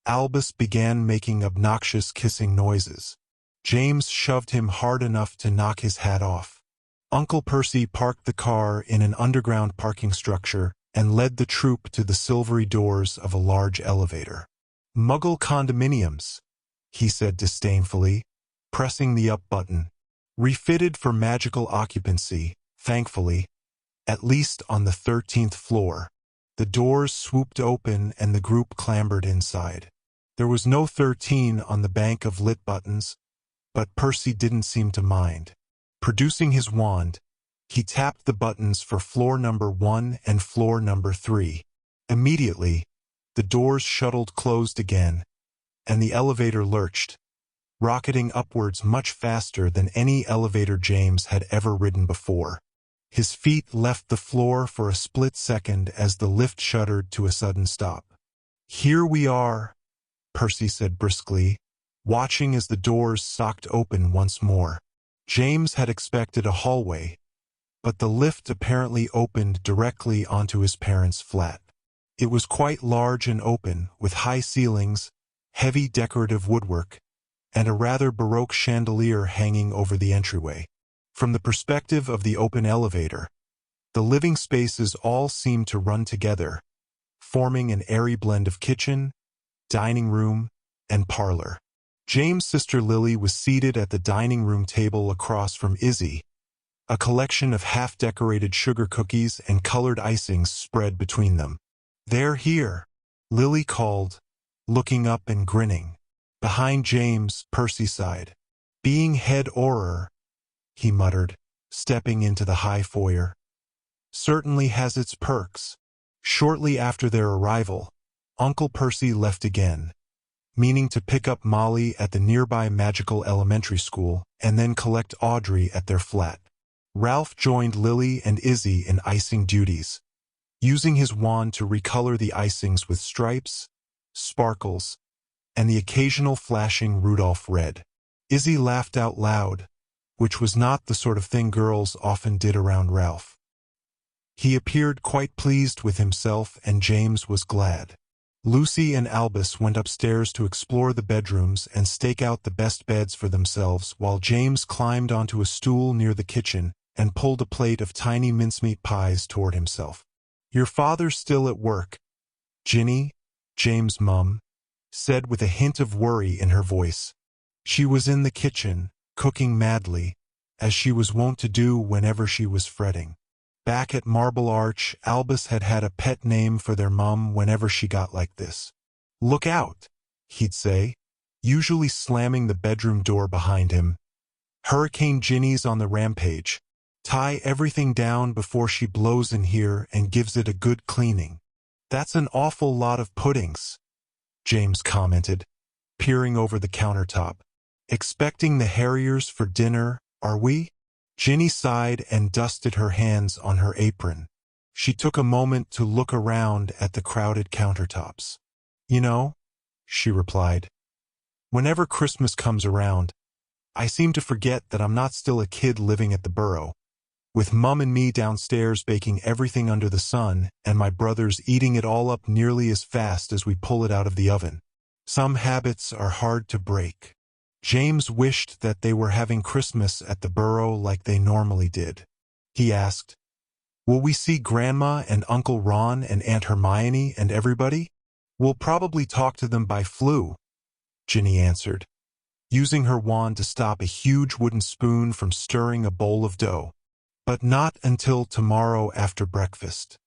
Albus began making obnoxious kissing noises. James shoved him hard enough to knock his hat off. Uncle Percy parked the car in an underground parking structure and led the troop to the silvery doors of a large elevator. "Muggle condominiums," he said disdainfully, pressing the up button. "Refitted for magical occupancy, thankfully, at least on the 13th floor." The doors swooped open and the group clambered inside. There was no 13 on the bank of lit buttons, but Percy didn't seem to mind. Producing his wand, he tapped the buttons for floor number 1 and floor number 3. Immediately, the doors shuttled closed again, and the elevator lurched, rocketing upwards much faster than any elevator James had ever ridden before. His feet left the floor for a split second as the lift shuddered to a sudden stop. "Here we are," Percy said briskly, watching as the doors socked open once more. James had expected a hallway, but the lift apparently opened directly onto his parents' flat. It was quite large and open, with high ceilings, heavy decorative woodwork, and a rather baroque chandelier hanging over the entryway. From the perspective of the open elevator, the living spaces all seemed to run together, forming an airy blend of kitchen, dining room, and parlor. James' sister Lily was seated at the dining room table across from Izzy, a collection of half-decorated sugar cookies and colored icings spread between them. "They're here," Lily called, looking up and grinning. Behind James, Percy sighed. "Being head Auror," he muttered, stepping into the high foyer. certainly has its perks. Shortly after their arrival, Uncle Percy left again, meaning to pick up Molly at the nearby magical elementary school and then collect Audrey at their flat. Ralph joined Lily and Izzy in icing duties, using his wand to recolor the icings with stripes, sparkles, and the occasional flashing Rudolph red. Izzy laughed out loud, which was not the sort of thing girls often did around Ralph. He appeared quite pleased with himself, and James was glad. Lucy and Albus went upstairs to explore the bedrooms and stake out the best beds for themselves, while James climbed onto a stool near the kitchen and pulled a plate of tiny mincemeat pies toward himself. "Your father's still at work, Ginny," James' mum said with a hint of worry in her voice. She was in the kitchen, cooking madly, as she was wont to do whenever she was fretting. Back at Marble Arch, Albus had had a pet name for their mum whenever she got like this. "Look out," he'd say, usually slamming the bedroom door behind him. "Hurricane Ginny's on the rampage. Tie everything down before she blows in here and gives it a good cleaning." "That's an awful lot of puddings," James commented, peering over the countertop. "Expecting the Harriers for dinner, are we?" Ginny sighed and dusted her hands on her apron. She took a moment to look around at the crowded countertops. "You know," she replied, "whenever Christmas comes around, I seem to forget that I'm not still a kid living at the Burrow, with Mum and me downstairs baking everything under the sun and my brothers eating it all up nearly as fast as we pull it out of the oven. Some habits are hard to break." James wished that they were having Christmas at the Burrow like they normally did. He asked, "Will we see Grandma and Uncle Ron and Aunt Hermione and everybody?" "We'll probably talk to them by flu," Ginny answered, using her wand to stop a huge wooden spoon from stirring a bowl of dough. "But not until tomorrow after breakfast.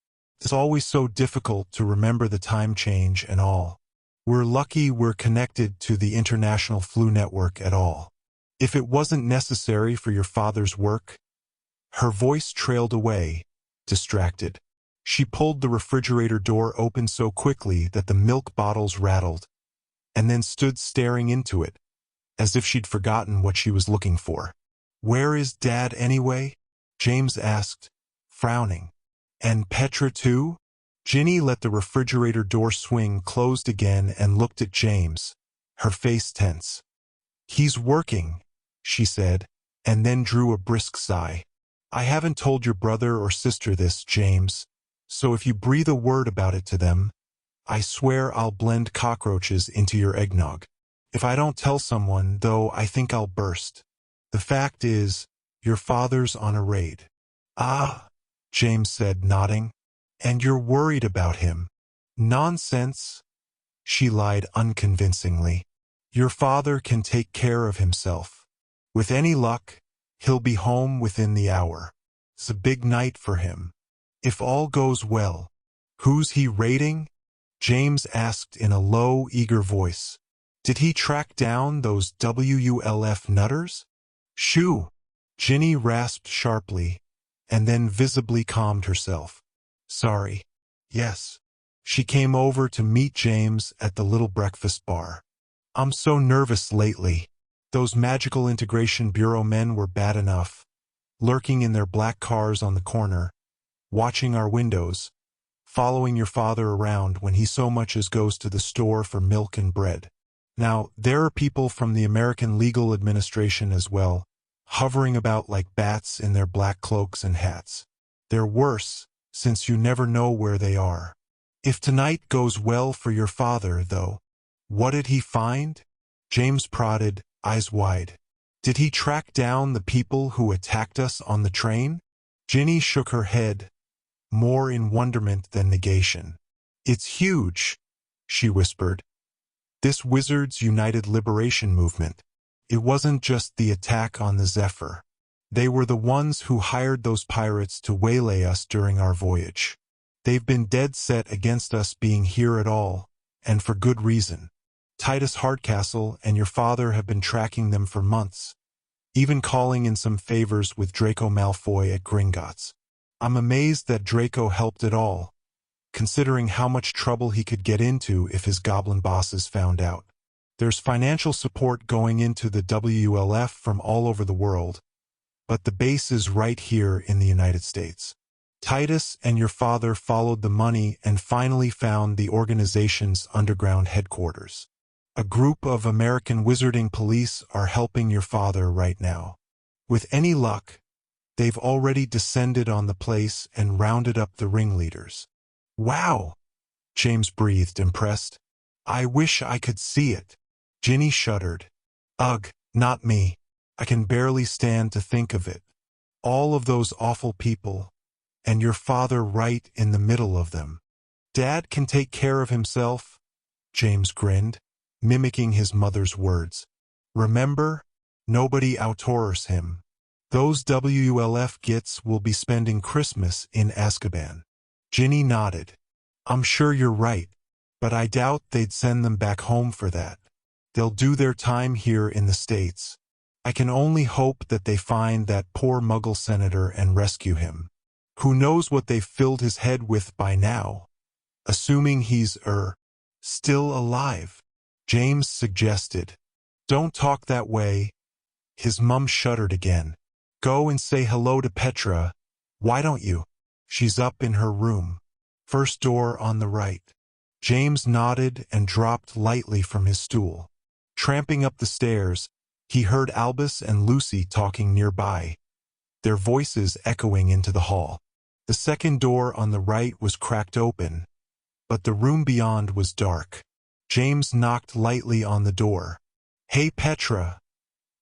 It's always so difficult to remember the time change and all. We're lucky we're connected to the International Flu Network at all. If it wasn't necessary for your father's work—" Her voice trailed away, distracted. She pulled the refrigerator door open so quickly that the milk bottles rattled, and then stood staring into it, as if she'd forgotten what she was looking for. "Where is Dad anyway?" James asked, frowning. "And Petra too?" Ginny let the refrigerator door swing closed again and looked at James, her face tense. "He's working," she said, and then drew a brisk sigh. "I haven't told your brother or sister this, James, so if you breathe a word about it to them, I swear I'll blend cockroaches into your eggnog. If I don't tell someone, though, I think I'll burst. The fact is, your father's on a raid." "Ah," James said, nodding. "And you're worried about him." "Nonsense," she lied unconvincingly. "Your father can take care of himself. With any luck, he'll be home within the hour. It's a big night for him. If all goes well." "Who's he raiding?" James asked in a low, eager voice. "Did he track down those WULF nutters?" "Shoo!" Ginny rasped sharply, and then visibly calmed herself. "Sorry. Yes." She came over to meet James at the little breakfast bar. "I'm so nervous lately. Those Magical Integration Bureau men were bad enough, lurking in their black cars on the corner, watching our windows, following your father around when he so much as goes to the store for milk and bread. Now, there are people from the American Legal Administration as well, hovering about like bats in their black cloaks and hats. They're worse, since you never know where they are. If tonight goes well for your father, though." "What did he find?" James prodded, eyes wide. "Did he track down the people who attacked us on the train?" Ginny shook her head, more in wonderment than negation. "It's huge," she whispered. "This Wizards United Liberation Movement. It wasn't just the attack on the Zephyr. They were the ones who hired those pirates to waylay us during our voyage. They've been dead set against us being here at all, and for good reason. Titus Hardcastle and your father have been tracking them for months, even calling in some favors with Draco Malfoy at Gringotts. I'm amazed that Draco helped at all, considering how much trouble he could get into if his goblin bosses found out. There's financial support going into the WLF from all over the world, but the base is right here in the United States. Titus and your father followed the money and finally found the organization's underground headquarters. A group of American wizarding police are helping your father right now. With any luck, they've already descended on the place and rounded up the ringleaders. Wow! James breathed, impressed. I wish I could see it. Ginny shuddered. Ugh, not me. I can barely stand to think of it. All of those awful people, and your father right in the middle of them. Dad can take care of himself, James grinned, mimicking his mother's words. Remember, nobody outdoors him. Those WLF gits will be spending Christmas in Azkaban. Ginny nodded. I'm sure you're right, but I doubt they'd send them back home for that. They'll do their time here in the States. I can only hope that they find that poor Muggle senator and rescue him. Who knows what they've filled his head with by now? Assuming he's, still alive, James suggested. Don't talk that way. His mum shuddered again. Go and say hello to Petra. Why don't you? She's up in her room. First door on the right. James nodded and dropped lightly from his stool. Tramping up the stairs, he heard Albus and Lucy talking nearby, their voices echoing into the hall. The second door on the right was cracked open, but the room beyond was dark. James knocked lightly on the door. Hey Petra,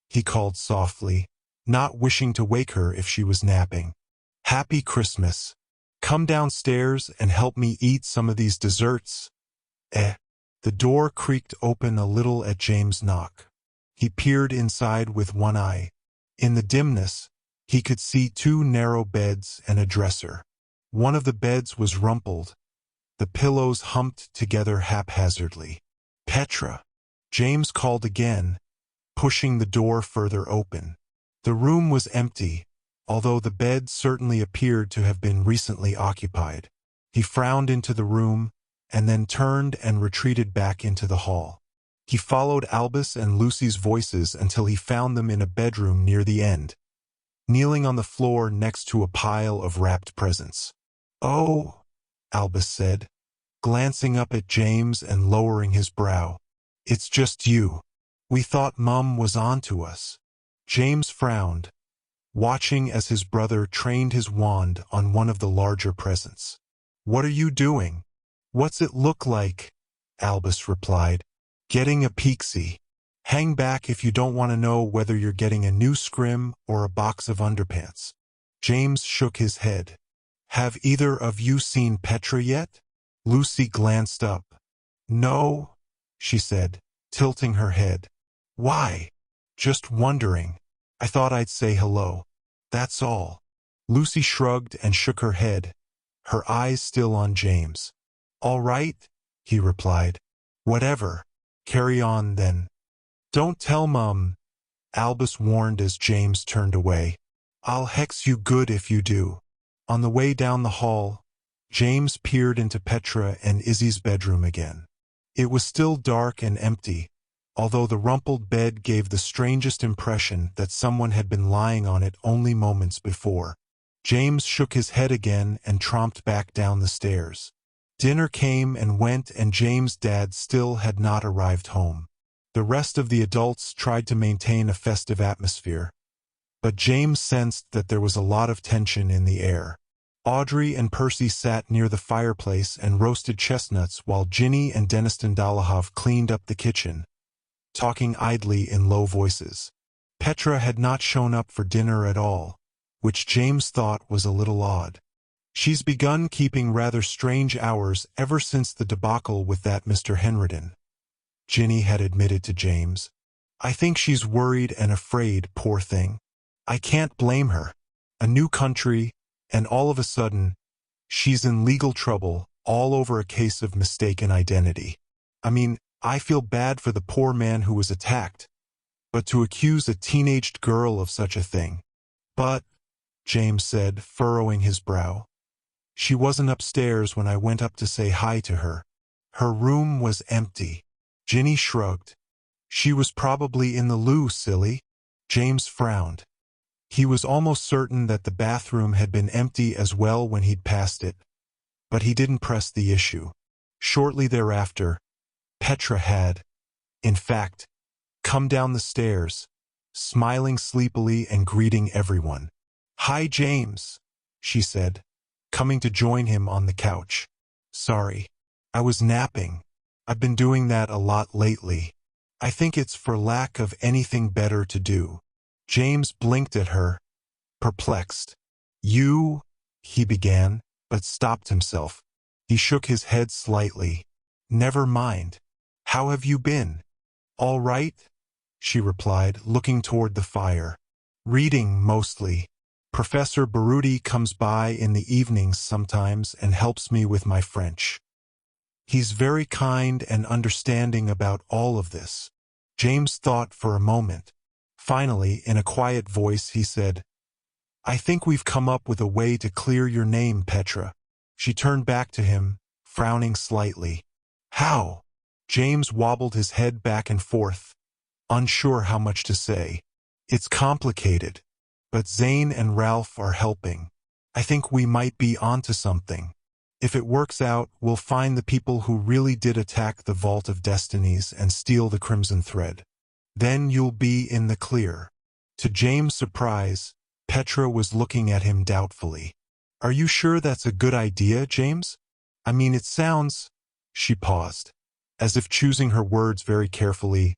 he called softly, not wishing to wake her if she was napping. Happy Christmas. Come downstairs and help me eat some of these desserts. The door creaked open a little at James' knock. He peered inside with one eye. In the dimness, he could see two narrow beds and a dresser. One of the beds was rumpled, the pillows humped together haphazardly. Petra, James called again, pushing the door further open. The room was empty, although the bed certainly appeared to have been recently occupied. He frowned into the room, and then turned and retreated back into the hall. He followed Albus and Lucy's voices until he found them in a bedroom near the end, kneeling on the floor next to a pile of wrapped presents. Oh, Albus said, glancing up at James and lowering his brow. It's just you. We thought Mum was on to us. James frowned, watching as his brother trained his wand on one of the larger presents. What are you doing? What's it look like? Albus replied. Getting a peek-see. Hang back if you don't want to know whether you're getting a new scrim or a box of underpants. James shook his head. Have either of you seen Petra yet? Lucy glanced up. No, she said, tilting her head. Why? Just wondering. I thought I'd say hello. That's all. Lucy shrugged and shook her head, her eyes still on James. All right, he replied. Whatever. Carry on, then. Don't tell Mum, Albus warned as James turned away. I'll hex you good if you do. On the way down the hall, James peered into Petra and Izzy's bedroom again. It was still dark and empty, although the rumpled bed gave the strangest impression that someone had been lying on it only moments before. James shook his head again and tromped back down the stairs. Dinner came and went, and James' dad still had not arrived home. The rest of the adults tried to maintain a festive atmosphere, but James sensed that there was a lot of tension in the air. Audrey and Percy sat near the fireplace and roasted chestnuts while Ginny and Deniston Dolohov cleaned up the kitchen, talking idly in low voices. Petra had not shown up for dinner at all, which James thought was a little odd. She's begun keeping rather strange hours ever since the debacle with that Mr. Henriton, Ginny had admitted to James. I think she's worried and afraid, poor thing. I can't blame her. A new country, and all of a sudden, she's in legal trouble, all over a case of mistaken identity. I mean, I feel bad for the poor man who was attacked, but to accuse a teenaged girl of such a thing. But, James said, furrowing his brow. She wasn't upstairs when I went up to say hi to her. Her room was empty. Ginny shrugged. She was probably in the loo, silly. James frowned. He was almost certain that the bathroom had been empty as well when he'd passed it, but he didn't press the issue. Shortly thereafter, Petra had, in fact, come down the stairs, smiling sleepily and greeting everyone. "Hi, James," she said, coming to join him on the couch. "Sorry, I was napping. I've been doing that a lot lately. I think it's for lack of anything better to do." James blinked at her, perplexed. "You," he began, but stopped himself. He shook his head slightly. "Never mind. How have you been?" "All right," she replied, looking toward the fire. "Reading, mostly. Professor Baruti comes by in the evenings sometimes and helps me with my French. He's very kind and understanding about all of this." James thought for a moment. Finally, in a quiet voice, he said, "I think we've come up with a way to clear your name, Petra." She turned back to him, frowning slightly. "How?" James wobbled his head back and forth, unsure how much to say. "It's complicated, but Zane and Ralph are helping. I think we might be onto something. If it works out, we'll find the people who really did attack the Vault of Destinies and steal the Crimson Thread. Then you'll be in the clear." To James' surprise, Petra was looking at him doubtfully. "Are you sure that's a good idea, James? I mean, it sounds—" She paused, as if choosing her words very carefully.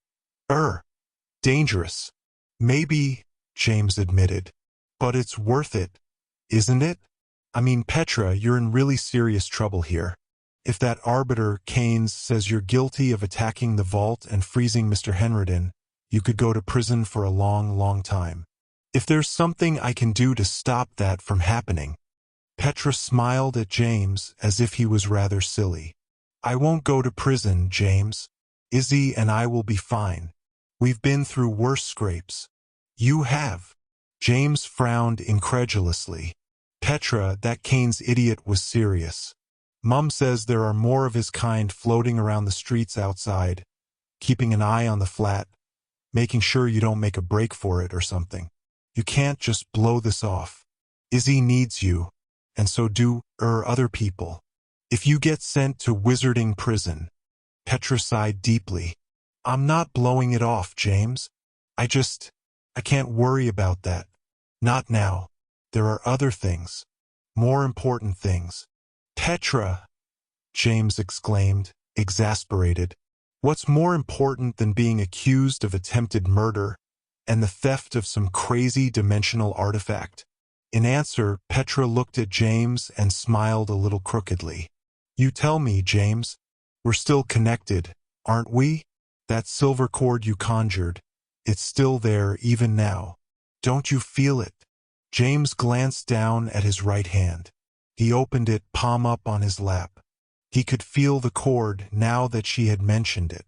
Dangerous." "Maybe," James admitted. "But it's worth it, isn't it? I mean, Petra, you're in really serious trouble here. If that arbiter, Keynes, says you're guilty of attacking the vault and freezing Mr. Henredin, you could go to prison for a long, long time. If there's something I can do to stop that from happening." Petra smiled at James as if he was rather silly. "I won't go to prison, James. Izzy and I will be fine. We've been through worse scrapes." "You have?" James frowned incredulously. "Petra, that Keynes idiot was serious. Mum says there are more of his kind floating around the streets outside, keeping an eye on the flat, making sure you don't make a break for it or something. You can't just blow this off. Izzy needs you, and so do other people. If you get sent to wizarding prison—" Petra sighed deeply. "I'm not blowing it off, James. I can't worry about that. Not now. There are other things. More important things." "Petra!" James exclaimed, exasperated. "What's more important than being accused of attempted murder and the theft of some crazy dimensional artifact?" In answer, Petra looked at James and smiled a little crookedly. "You tell me, James. We're still connected, aren't we? That silver cord you conjured, it's still there even now. Don't you feel it?" James glanced down at his right hand. He opened it, palm up on his lap. He could feel the cord now that she had mentioned it.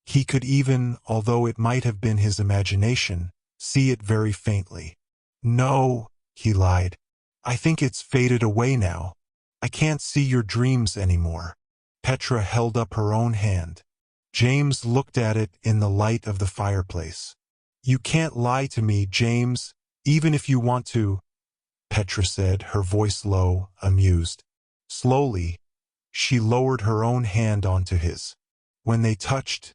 He could even, although it might have been his imagination, see it very faintly. "No," he lied. "I think it's faded away now. I can't see your dreams anymore." Petra held up her own hand. James looked at it in the light of the fireplace. "You can't lie to me, James, even if you want to," Petra said, her voice low, amused. Slowly, she lowered her own hand onto his. When they touched,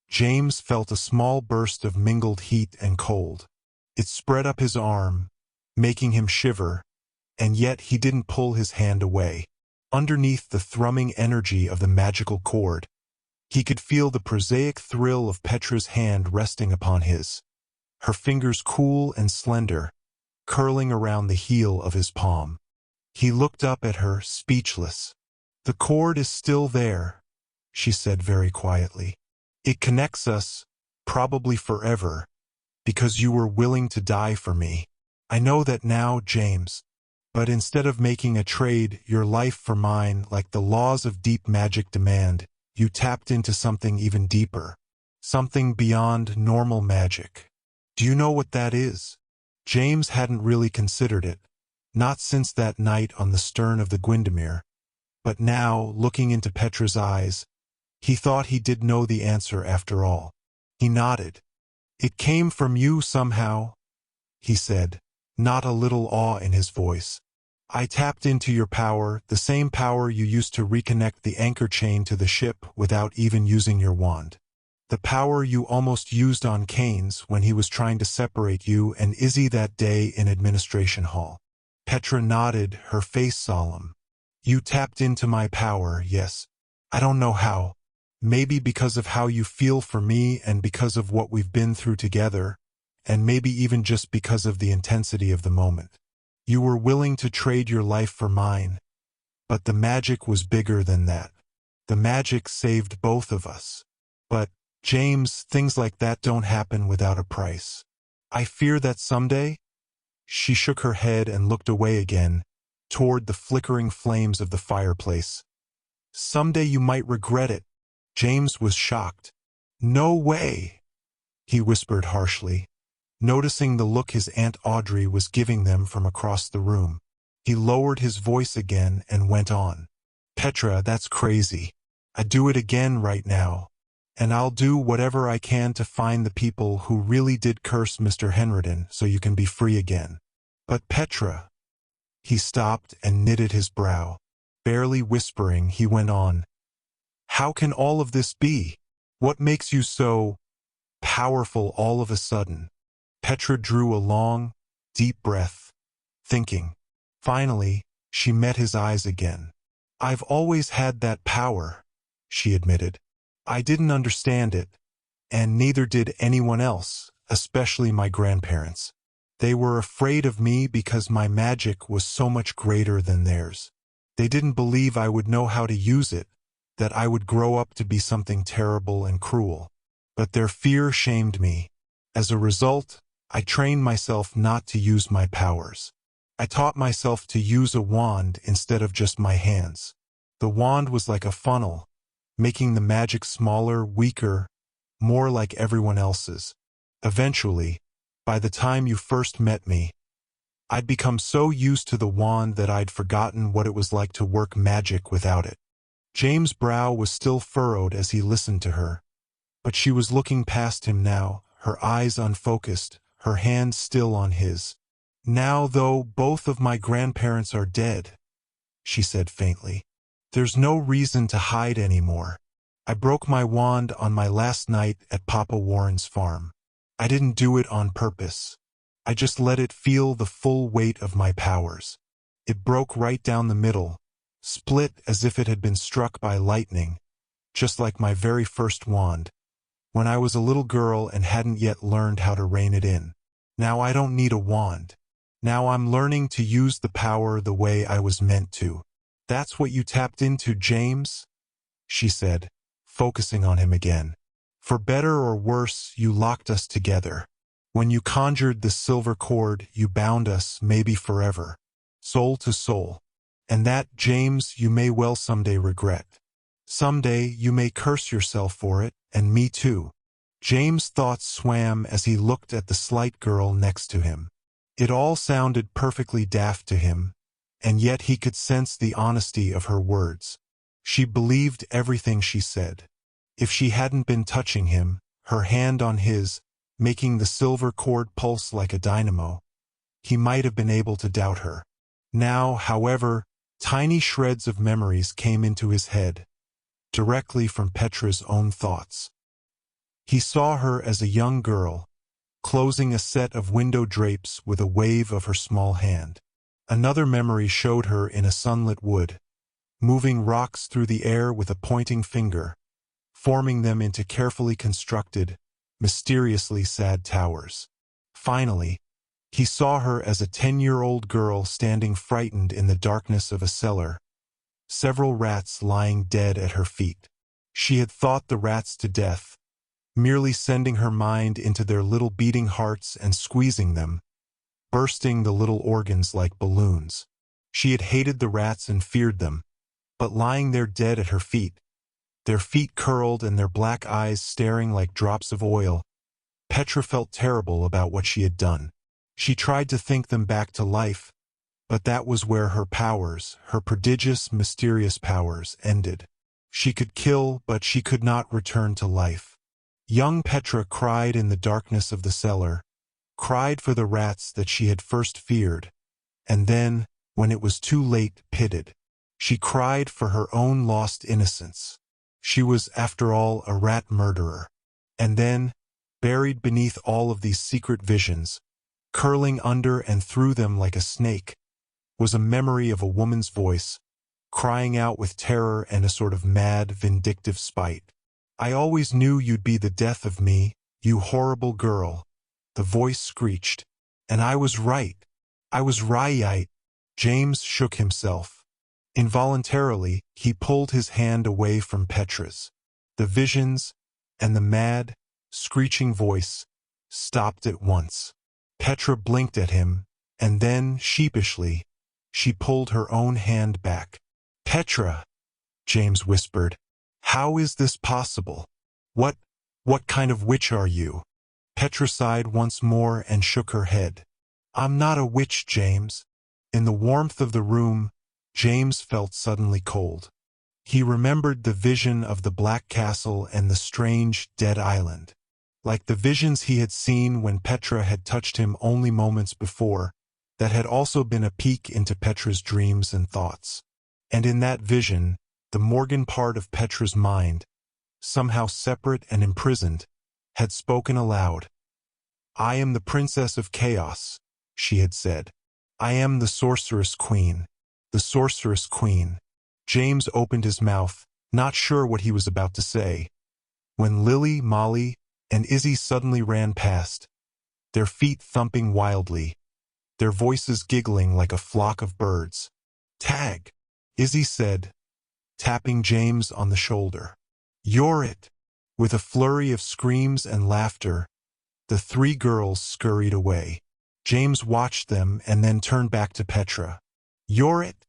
James felt a small burst of mingled heat and cold. It spread up his arm, making him shiver, and yet he didn't pull his hand away. Underneath the thrumming energy of the magical cord, he could feel the prosaic thrill of Petra's hand resting upon his, her fingers cool and slender, curling around the heel of his palm. He looked up at her, speechless. "The cord is still there," she said very quietly. "It connects us, probably forever, because you were willing to die for me. I know that now, James. But instead of making a trade, your life for mine, like the laws of deep magic demand, you tapped into something even deeper. Something beyond normal magic. Do you know what that is?" James hadn't really considered it, not since that night on the stern of the Gwyndomere. But now, looking into Petra's eyes, he thought he did know the answer after all. He nodded. "It came from you somehow," he said, not a little awe in his voice. "I tapped into your power, the same power you used to reconnect the anchor chain to the ship without even using your wand. The power you almost used on Keynes when he was trying to separate you and Izzy that day in Administration Hall." Petra nodded, her face solemn. "You tapped into my power, yes. I don't know how. Maybe because of how you feel for me and because of what we've been through together, and maybe even just because of the intensity of the moment. You were willing to trade your life for mine, but the magic was bigger than that. The magic saved both of us. But, James, things like that don't happen without a price. I fear that someday—" She shook her head and looked away again, toward the flickering flames of the fireplace. "Someday you might regret it." James was shocked. "No way," he whispered harshly, noticing the look his Aunt Audrey was giving them from across the room. He lowered his voice again and went on. "Petra, that's crazy. I'd do it again right now. And I'll do whatever I can to find the people who really did curse Mr. Henredon so you can be free again. But Petra—" He stopped and knitted his brow. Barely whispering, he went on. "How can all of this be? What makes you so powerful all of a sudden?" Petra drew a long, deep breath, thinking. Finally, she met his eyes again. "I've always had that power," she admitted. "I didn't understand it, and neither did anyone else, especially my grandparents. They were afraid of me because my magic was so much greater than theirs. They didn't believe I would know how to use it, that I would grow up to be something terrible and cruel. But their fear shamed me. As a result, I trained myself not to use my powers. I taught myself to use a wand instead of just my hands. The wand was like a funnel, making the magic smaller, weaker, more like everyone else's. Eventually, by the time you first met me, I'd become so used to the wand that I'd forgotten what it was like to work magic without it." James' brow was still furrowed as he listened to her, but she was looking past him now, her eyes unfocused, her hand still on his. "Now, though both of my grandparents are dead," she said faintly, "there's no reason to hide anymore. I broke my wand on my last night at Papa Warren's farm. I didn't do it on purpose. I just let it feel the full weight of my powers. It broke right down the middle, split as if it had been struck by lightning, just like my very first wand, when I was a little girl and hadn't yet learned how to rein it in. Now I don't need a wand. Now I'm learning to use the power the way I was meant to." "That's what you tapped into, James?" she said, focusing on him again. "For better or worse, you locked us together. When you conjured the silver cord, you bound us, maybe forever, soul to soul. And that, James, you may well someday regret. Someday you may curse yourself for it, and me too." James' thoughts swam as he looked at the slight girl next to him. It all sounded perfectly daft to him, and yet he could sense the honesty of her words. She believed everything she said. If she hadn't been touching him, her hand on his, making the silver cord pulse like a dynamo, he might have been able to doubt her. Now, however, tiny shreds of memories came into his head, directly from Petra's own thoughts. He saw her as a young girl, closing a set of window drapes with a wave of her small hand. Another memory showed her in a sunlit wood, moving rocks through the air with a pointing finger, forming them into carefully constructed, mysteriously sad towers. Finally, he saw her as a 10-year-old girl standing frightened in the darkness of a cellar, several rats lying dead at her feet. She had thought the rats to death, merely sending her mind into their little beating hearts and squeezing them, bursting the little organs like balloons. She had hated the rats and feared them, but lying there dead at her feet, their feet curled and their black eyes staring like drops of oil, Petra felt terrible about what she had done. She tried to think them back to life, But that was where her powers, her prodigious, mysterious powers, ended. She could kill, but she could not return to life. Young Petra cried in the darkness of the cellar, cried for the rats that she had first feared, and then, when it was too late, pitted. She cried for her own lost innocence. She was, after all, a rat murderer. And then, buried beneath all of these secret visions, curling under and through them like a snake, was a memory of a woman's voice, crying out with terror and a sort of mad, vindictive spite. "I always knew you'd be the death of me, you horrible girl," the voice screeched. "And I was right. I was right." James shook himself. Involuntarily, he pulled his hand away from Petra's. The visions, and the mad, screeching voice, stopped at once. Petra blinked at him, and then, sheepishly, she pulled her own hand back. "Petra," James whispered, "how is this possible? What kind of witch are you?" Petra sighed once more and shook her head. "I'm not a witch, James." In the warmth of the room, James felt suddenly cold. He remembered the vision of the Black Castle and the strange, dead island. Like the visions he had seen when Petra had touched him only moments before, that had also been a peek into Petra's dreams and thoughts. And in that vision, the Morgan part of Petra's mind, somehow separate and imprisoned, had spoken aloud. "I am the Princess of Chaos," she had said. "I am the Sorceress Queen. The Sorceress Queen." James opened his mouth, not sure what he was about to say, when Lily, Molly, and Izzy suddenly ran past, their feet thumping wildly, their voices giggling like a flock of birds. "Tag," Izzy said, tapping James on the shoulder. "You're it." With a flurry of screams and laughter, the three girls scurried away. James watched them and then turned back to Petra. "You're it?"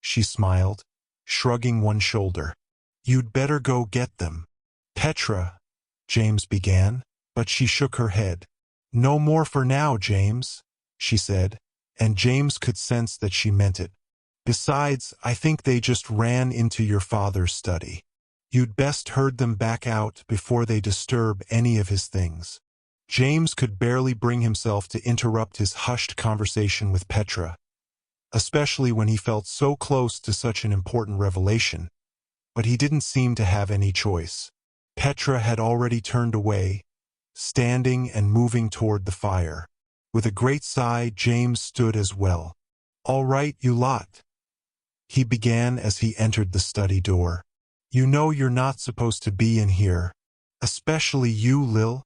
she smiled, shrugging one shoulder. "You'd better go get them." "Petra," James began, but she shook her head. "No more for now, James," she said, and James could sense that she meant it. "Besides, I think they just ran into your father's study. You'd best herd them back out before they disturb any of his things." James could barely bring himself to interrupt his hushed conversation with Petra, especially when he felt so close to such an important revelation, but he didn't seem to have any choice. Petra had already turned away, standing and moving toward the fire. With a great sigh, James stood as well. "All right, you lot," he began as he entered the study door. "You know you're not supposed to be in here, especially you, Lil."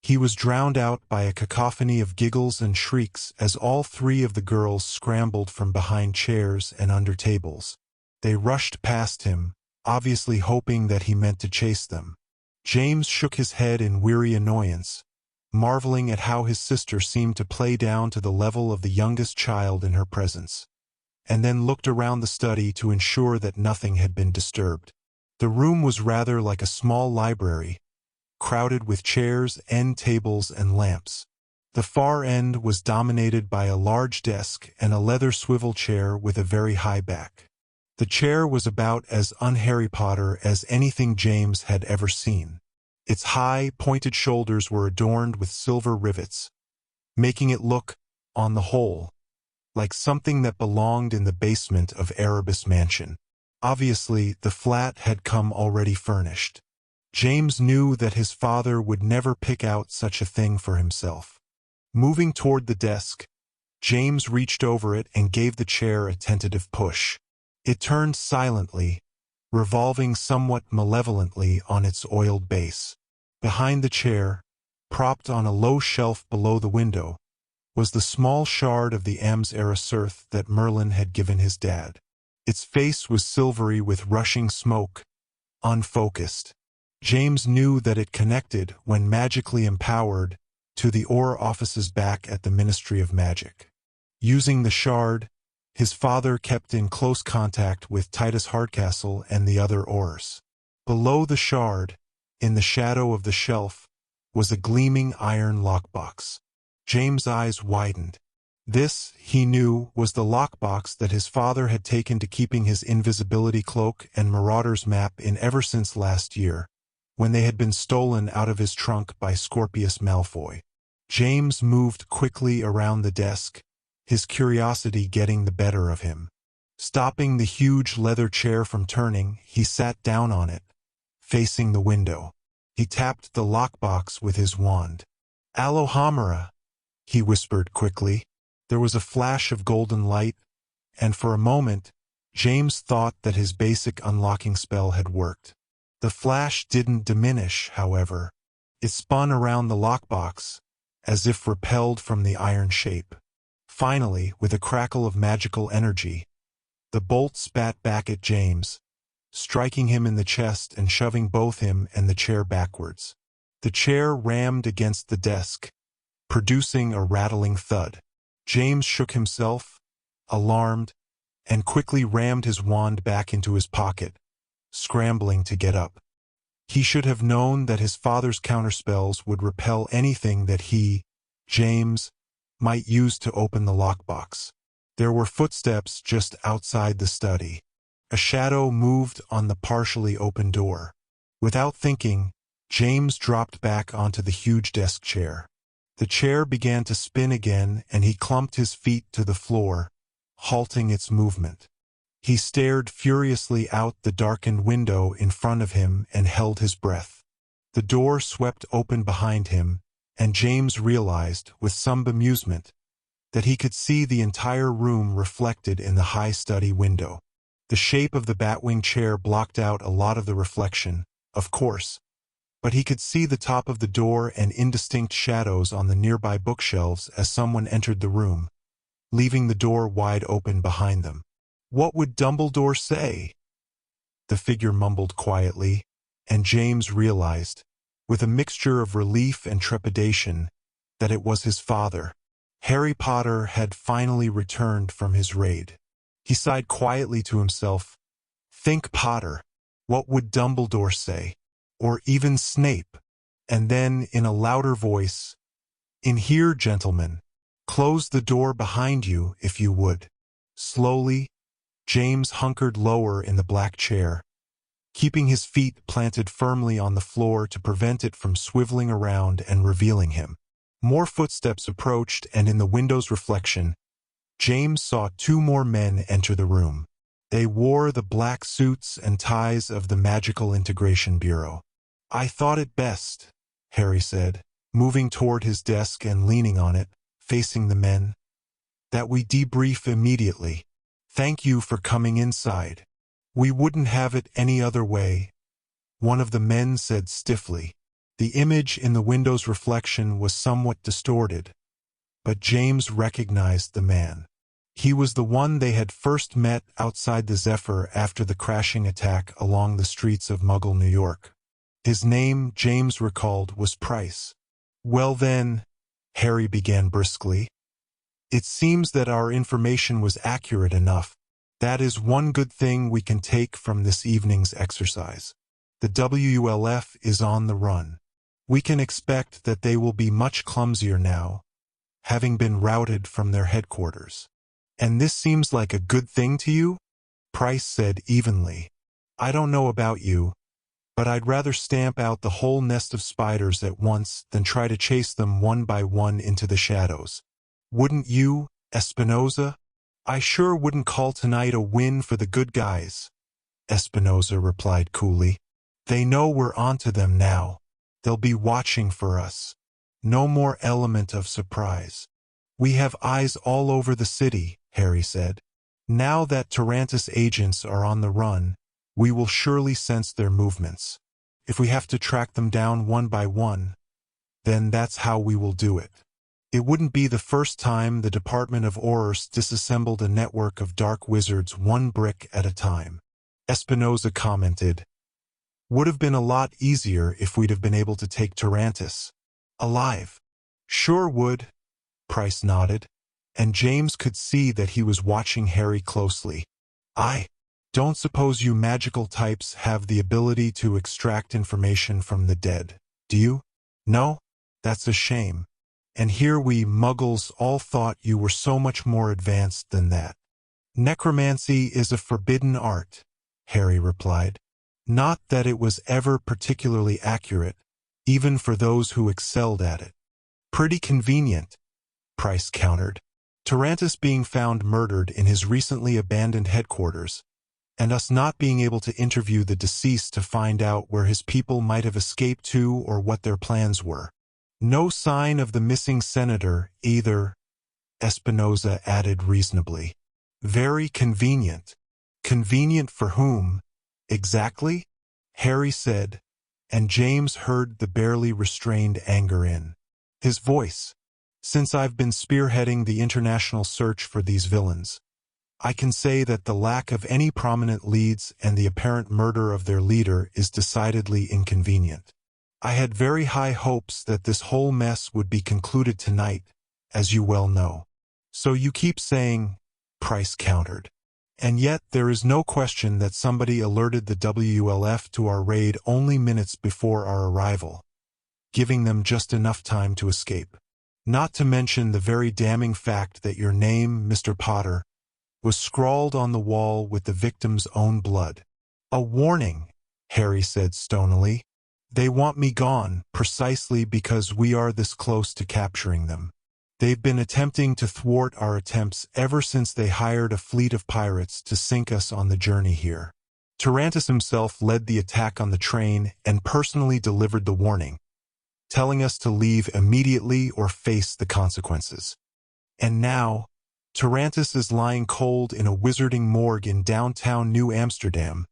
He was drowned out by a cacophony of giggles and shrieks as all three of the girls scrambled from behind chairs and under tables. They rushed past him, obviously hoping that he meant to chase them. James shook his head in weary annoyance, marveling at how his sister seemed to play down to the level of the youngest child in her presence, and then looked around the study to ensure that nothing had been disturbed. The room was rather like a small library, crowded with chairs, end tables, and lamps. The far end was dominated by a large desk and a leather swivel chair with a very high back. The chair was about as un-Harry Potter as anything James had ever seen. Its high, pointed shoulders were adorned with silver rivets, making it look, on the whole, like something that belonged in the basement of Erebus Mansion. Obviously, the flat had come already furnished. James knew that his father would never pick out such a thing for himself. Moving toward the desk, James reached over it and gave the chair a tentative push. It turned silently, revolving somewhat malevolently on its oiled base. Behind the chair, propped on a low shelf below the window, was the small shard of the Ams era Cirth that Merlin had given his dad. Its face was silvery with rushing smoke, unfocused. James knew that it connected, when magically empowered, to the ore offices back at the Ministry of Magic. Using the shard, his father kept in close contact with Titus Hardcastle and the other ores. Below the shard, in the shadow of the shelf, was a gleaming iron lockbox. James' eyes widened. This, he knew, was the lockbox that his father had taken to keeping his invisibility cloak and Marauder's map in ever since last year, when they had been stolen out of his trunk by Scorpius Malfoy. James moved quickly around the desk, his curiosity getting the better of him. Stopping the huge leather chair from turning, he sat down on it, facing the window. He tapped the lockbox with his wand. "Alohomora," he whispered quickly. There was a flash of golden light, and for a moment, James thought that his basic unlocking spell had worked. The flash didn't diminish, however. It spun around the lockbox, as if repelled from the iron shape. Finally, with a crackle of magical energy, the bolt spat back at James, striking him in the chest and shoving both him and the chair backwards. The chair rammed against the desk, producing a rattling thud. James shook himself, alarmed, and quickly rammed his wand back into his pocket, scrambling to get up. He should have known that his father's counterspells would repel anything that he, James, might use to open the lockbox. There were footsteps just outside the study. A shadow moved on the partially open door. Without thinking, James dropped back onto the huge desk chair. The chair began to spin again, and he clumped his feet to the floor, halting its movement. He stared furiously out the darkened window in front of him and held his breath. The door swept open behind him, and James realized, with some bemusement, that he could see the entire room reflected in the high study window. The shape of the batwing chair blocked out a lot of the reflection, of course, but he could see the top of the door and indistinct shadows on the nearby bookshelves as someone entered the room, leaving the door wide open behind them. "What would Dumbledore say?" the figure mumbled quietly, and James realized, with a mixture of relief and trepidation, that it was his father. Harry Potter had finally returned from his raid. He sighed quietly to himself. Think Potter. What would Dumbledore say? Or even Snape? And then, in a louder voice, "In here, gentlemen. Close the door behind you, if you would." Slowly, James hunkered lower in the black chair, keeping his feet planted firmly on the floor to prevent it from swiveling around and revealing him. More footsteps approached, and in the window's reflection, James saw two more men enter the room. They wore the black suits and ties of the Magical Integration Bureau. "I thought it best," Harry said, moving toward his desk and leaning on it, facing the men, "that we debrief immediately. Thank you for coming inside. We wouldn't have it any other way," one of the men said stiffly. The image in the window's reflection was somewhat distorted, but James recognized the man. He was the one they had first met outside the Zephyr after the crashing attack along the streets of Muggle, New York. His name, James recalled, was Price. "Well then," Harry began briskly, "it seems that our information was accurate enough. That is one good thing we can take from this evening's exercise. The WULF is on the run. We can expect that they will be much clumsier now, having been routed from their headquarters." "And this seems like a good thing to you?" Price said evenly. "I don't know about you, but I'd rather stamp out the whole nest of spiders at once than try to chase them one by one into the shadows. Wouldn't you, Espinoza?" "I sure wouldn't call tonight a win for the good guys," Espinoza replied coolly. "They know we're onto them now. They'll be watching for us. No more element of surprise." "We have eyes all over the city," Harry said. "Now that Tarantus agents are on the run, we will surely sense their movements. If we have to track them down one by one, then that's how we will do it. It wouldn't be the first time the Department of Horrors disassembled a network of dark wizards one brick at a time." Espinoza commented. "Would have been a lot easier if we'd have been able to take Tarantus alive." "Sure would," Price nodded, and James could see that he was watching Harry closely. "I don't suppose you magical types have the ability to extract information from the dead, do you?" "No? That's a shame. and here we muggles all thought you were so much more advanced than that. Necromancy is a forbidden art, Harry replied. Not that it was ever particularly accurate, even for those who excelled at it. Pretty convenient, Price countered. Tarantus being found murdered in his recently abandoned headquarters, and us not being able to interview the deceased to find out where his people might have escaped to or what their plans were. No sign of the missing senator, either, Espinosa added reasonably. Very convenient. Convenient for whom, exactly? Harry said, and James heard the barely restrained anger in his voice. Since I've been spearheading the international search for these villains, I can say that the lack of any prominent leads and the apparent murder of their leader is decidedly inconvenient. I had very high hopes that this whole mess would be concluded tonight, as you well know. So you keep saying, Price countered. And yet there is no question that somebody alerted the WLF to our raid only minutes before our arrival, giving them just enough time to escape. Not to mention the very damning fact that your name, Mr. Potter, was scrawled on the wall with the victim's own blood. A warning, Harry said stonily. They want me gone, precisely because we are this close to capturing them. They've been attempting to thwart our attempts ever since they hired a fleet of pirates to sink us on the journey here. Tarantus himself led the attack on the train and personally delivered the warning, telling us to leave immediately or face the consequences. And now, Tarantus is lying cold in a wizarding morgue in downtown New Amsterdam.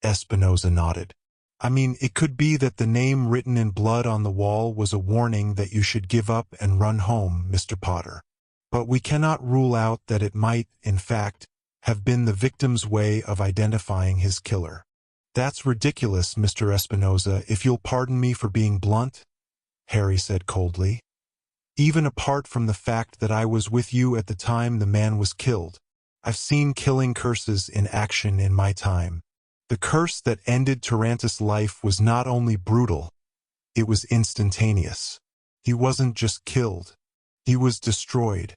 Espinosa nodded. I mean, it could be that the name written in blood on the wall was a warning that you should give up and run home, Mr. Potter. But we cannot rule out that it might, in fact, have been the victim's way of identifying his killer. That's ridiculous, Mr. Espinosa, if you'll pardon me for being blunt, Harry said coldly. Even apart from the fact that I was with you at the time the man was killed, I've seen killing curses in action in my time. The curse that ended Tarantus' life was not only brutal, it was instantaneous. He wasn't just killed, he was destroyed.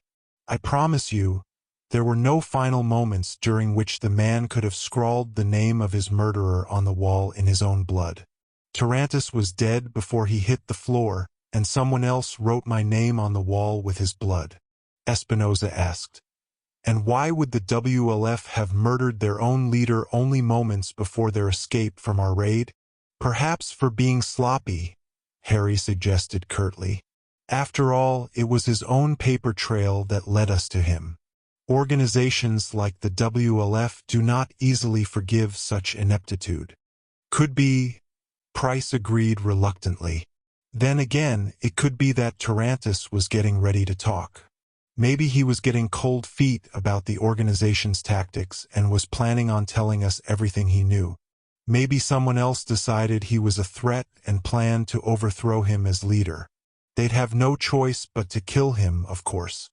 I promise you, there were no final moments during which the man could have scrawled the name of his murderer on the wall in his own blood. Tarantus was dead before he hit the floor, and someone else wrote my name on the wall with his blood. Espinosa asked. And why would the WLF have murdered their own leader only moments before their escape from our raid? Perhaps for being sloppy, Harry suggested curtly. After all, it was his own paper trail that led us to him. Organizations like the WLF do not easily forgive such ineptitude. Could be, Price agreed reluctantly. Then again, it could be that Tarantus was getting ready to talk. Maybe he was getting cold feet about the organization's tactics and was planning on telling us everything he knew. Maybe someone else decided he was a threat and planned to overthrow him as leader. They'd have no choice but to kill him, of course.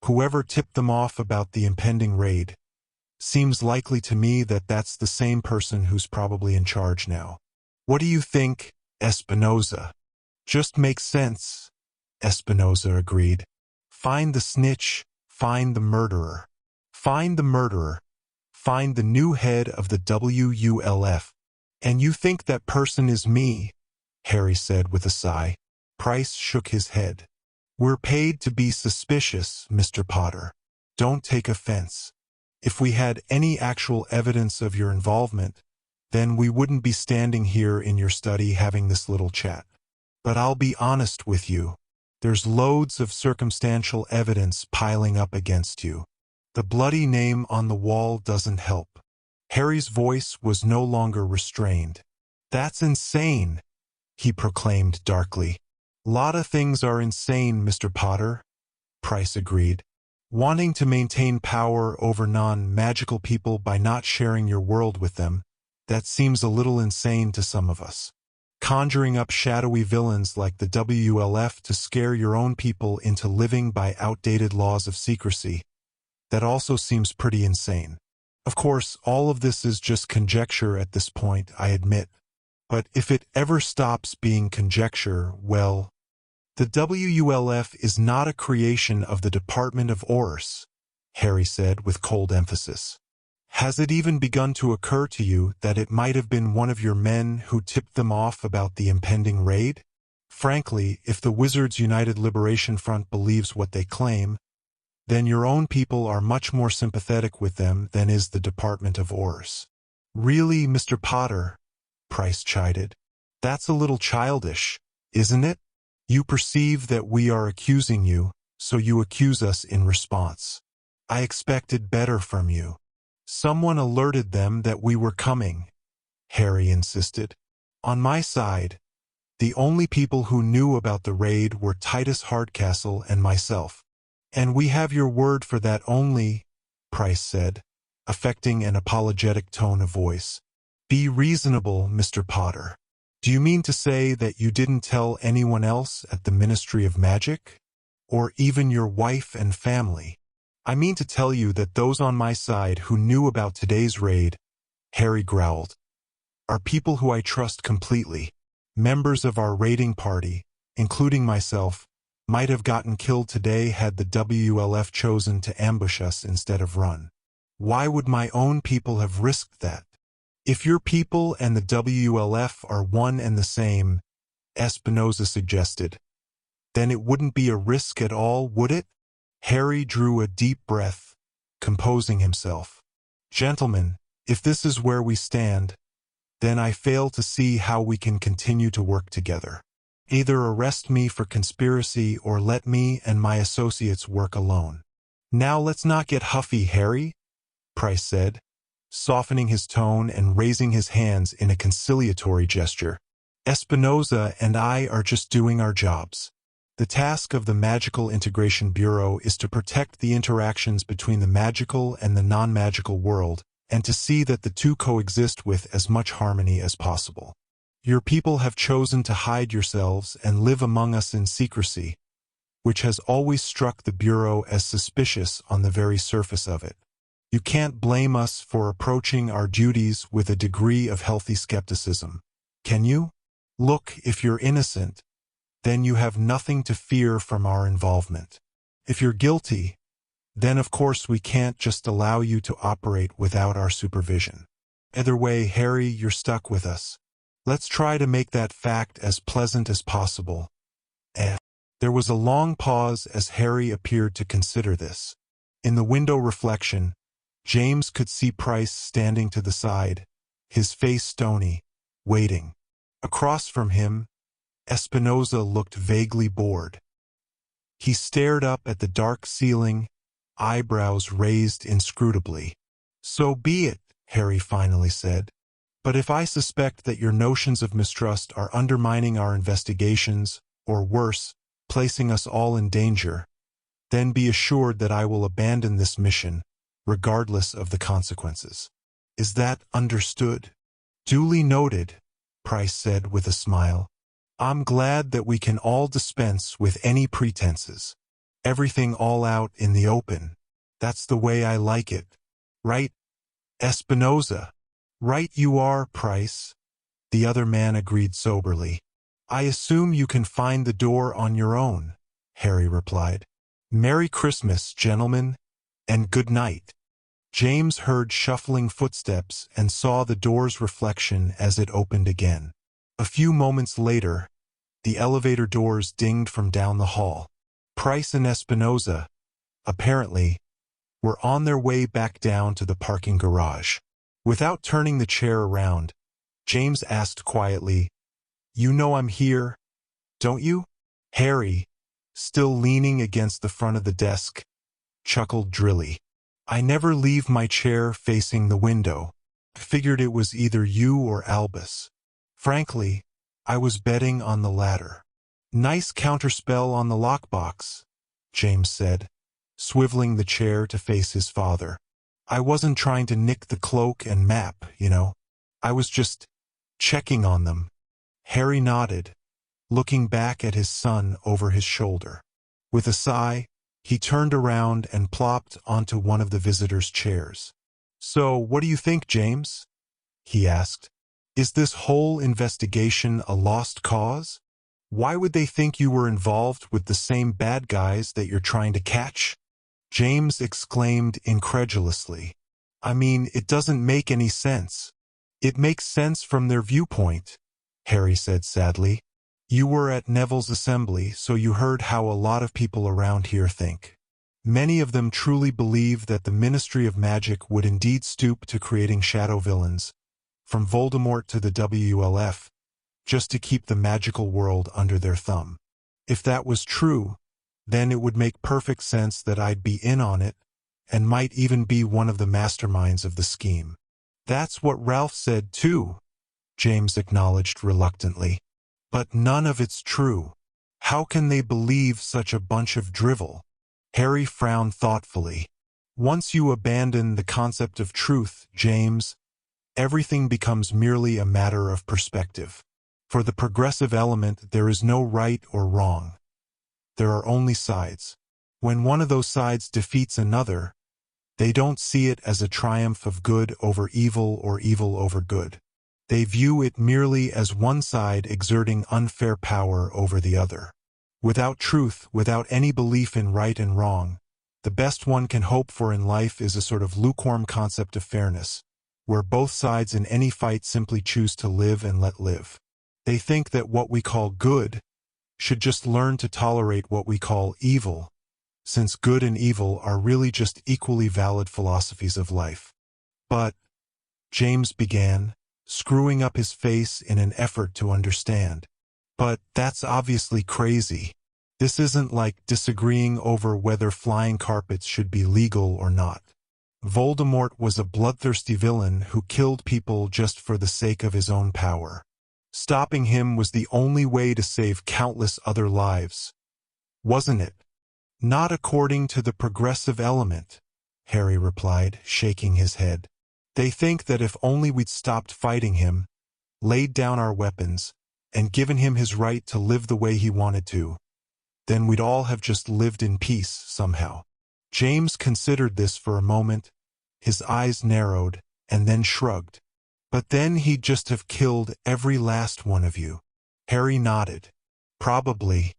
Whoever tipped them off about the impending raid. Seems likely to me that that's the same person who's probably in charge now. What do you think, Espinosa? Just makes sense, Espinosa agreed. Find the snitch, find the murderer. Find the murderer. Find the new head of the WULF. And you think that person is me, Harry said with a sigh. Price shook his head. We're paid to be suspicious, Mr. Potter. Don't take offense. If we had any actual evidence of your involvement, then we wouldn't be standing here in your study having this little chat. But I'll be honest with you. There's loads of circumstantial evidence piling up against you. The bloody name on the wall doesn't help. Harry's voice was no longer restrained. That's insane, he proclaimed darkly. Lotta things are insane, Mr. Potter, Price agreed. Wanting to maintain power over non-magical people by not sharing your world with them, that seems a little insane to some of us. Conjuring up shadowy villains like the WLF to scare your own people into living by outdated laws of secrecy, that also seems pretty insane. Of course, all of this is just conjecture at this point, I admit. But if it ever stops being conjecture, well, The WULF is not a creation of the Department of Ors, Harry said with cold emphasis. Has it even begun to occur to you that it might have been one of your men who tipped them off about the impending raid? Frankly, if the Wizards United Liberation Front believes what they claim, then your own people are much more sympathetic with them than is the Department of Ors. Really, Mr. Potter, Price chided. That's a little childish, isn't it? You perceive that we are accusing you, so you accuse us in response. I expected better from you. Someone alerted them that we were coming, Harry insisted. On my side, the only people who knew about the raid were Titus Hardcastle and myself. And we have your word for that only, Price said, affecting an apologetic tone of voice. Be reasonable, Mr. Potter. Do you mean to say that you didn't tell anyone else at the Ministry of Magic? Or even your wife and family? I mean to tell you that those on my side who knew about today's raid, Harry growled, are people who I trust completely. Members of our raiding party, including myself, might have gotten killed today had the WLF chosen to ambush us instead of run. Why would my own people have risked that? If your people and the WLF are one and the same, Espinosa suggested, then it wouldn't be a risk at all, would it? Harry drew a deep breath, composing himself. Gentlemen, if this is where we stand, then I fail to see how we can continue to work together. Either arrest me for conspiracy or let me and my associates work alone. Now let's not get huffy, Harry, Price said, softening his tone and raising his hands in a conciliatory gesture. Espinosa and I are just doing our jobs. The task of the Magical Integration Bureau is to protect the interactions between the magical and the non-magical world, and to see that the two coexist with as much harmony as possible. Your people have chosen to hide yourselves and live among us in secrecy, which has always struck the Bureau as suspicious on the very surface of it. You can't blame us for approaching our duties with a degree of healthy skepticism, can you? Look, if you're innocent, then you have nothing to fear from our involvement. If you're guilty, then of course we can't just allow you to operate without our supervision. Either way, Harry, you're stuck with us. Let's try to make that fact as pleasant as possible. There was a long pause as Harry appeared to consider this. In the window reflection, James could see Price standing to the side, his face stony, waiting. Across from him, Espinosa looked vaguely bored. He stared up at the dark ceiling, eyebrows raised inscrutably. So be it, Harry finally said. But if I suspect that your notions of mistrust are undermining our investigations, or worse, placing us all in danger, then be assured that I will abandon this mission, regardless of the consequences. Is that understood? Duly noted, Price said with a smile. I'm glad that we can all dispense with any pretenses. Everything all out in the open. That's the way I like it. Right, Espinosa? Right you are, Price, the other man agreed soberly. I assume you can find the door on your own, Harry replied. Merry Christmas, gentlemen, and good night. James heard shuffling footsteps and saw the door's reflection as it opened again. A few moments later, the elevator doors dinged from down the hall. Price and Espinosa, apparently, were on their way back down to the parking garage. Without turning the chair around, James asked quietly, You know I'm here, don't you? Harry, still leaning against the front of the desk, chuckled drily. I never leave my chair facing the window. I figured it was either you or Albus. Frankly, I was betting on the latter. Nice counterspell on the lockbox, James said, swiveling the chair to face his father. I wasn't trying to nick the cloak and map, you know. I was just checking on them. Harry nodded, looking back at his son over his shoulder. With a sigh, he turned around and plopped onto one of the visitors' chairs. So, what do you think, James? He asked. Is this whole investigation a lost cause? Why would they think you were involved with the same bad guys that you're trying to catch? James exclaimed incredulously. I mean, it doesn't make any sense. It makes sense from their viewpoint, Harry said sadly. You were at Neville's assembly, so you heard how a lot of people around here think. Many of them truly believe that the Ministry of Magic would indeed stoop to creating shadow villains, from Voldemort to the WLF, just to keep the magical world under their thumb. If that was true, then it would make perfect sense that I'd be in on it, and might even be one of the masterminds of the scheme. That's what Ralph said too, James acknowledged reluctantly. But none of it's true. How can they believe such a bunch of drivel? Harry frowned thoughtfully. Once you abandon the concept of truth, James, everything becomes merely a matter of perspective. For the progressive element, there is no right or wrong. There are only sides. When one of those sides defeats another, they don't see it as a triumph of good over evil or evil over good. They view it merely as one side exerting unfair power over the other. Without truth, without any belief in right and wrong, the best one can hope for in life is a sort of lukewarm concept of fairness, where both sides in any fight simply choose to live and let live. They think that what we call good should just learn to tolerate what we call evil, since good and evil are really just equally valid philosophies of life. But, James began, screwing up his face in an effort to understand. But that's obviously crazy. This isn't like disagreeing over whether flying carpets should be legal or not. Voldemort was a bloodthirsty villain who killed people just for the sake of his own power. Stopping him was the only way to save countless other lives. Wasn't it? Not according to the progressive element, Harry replied, shaking his head. They think that if only we'd stopped fighting him, laid down our weapons, and given him his right to live the way he wanted to, then we'd all have just lived in peace somehow. James considered this for a moment, his eyes narrowed, and then shrugged. But then he'd just have killed every last one of you. Harry nodded. Probably.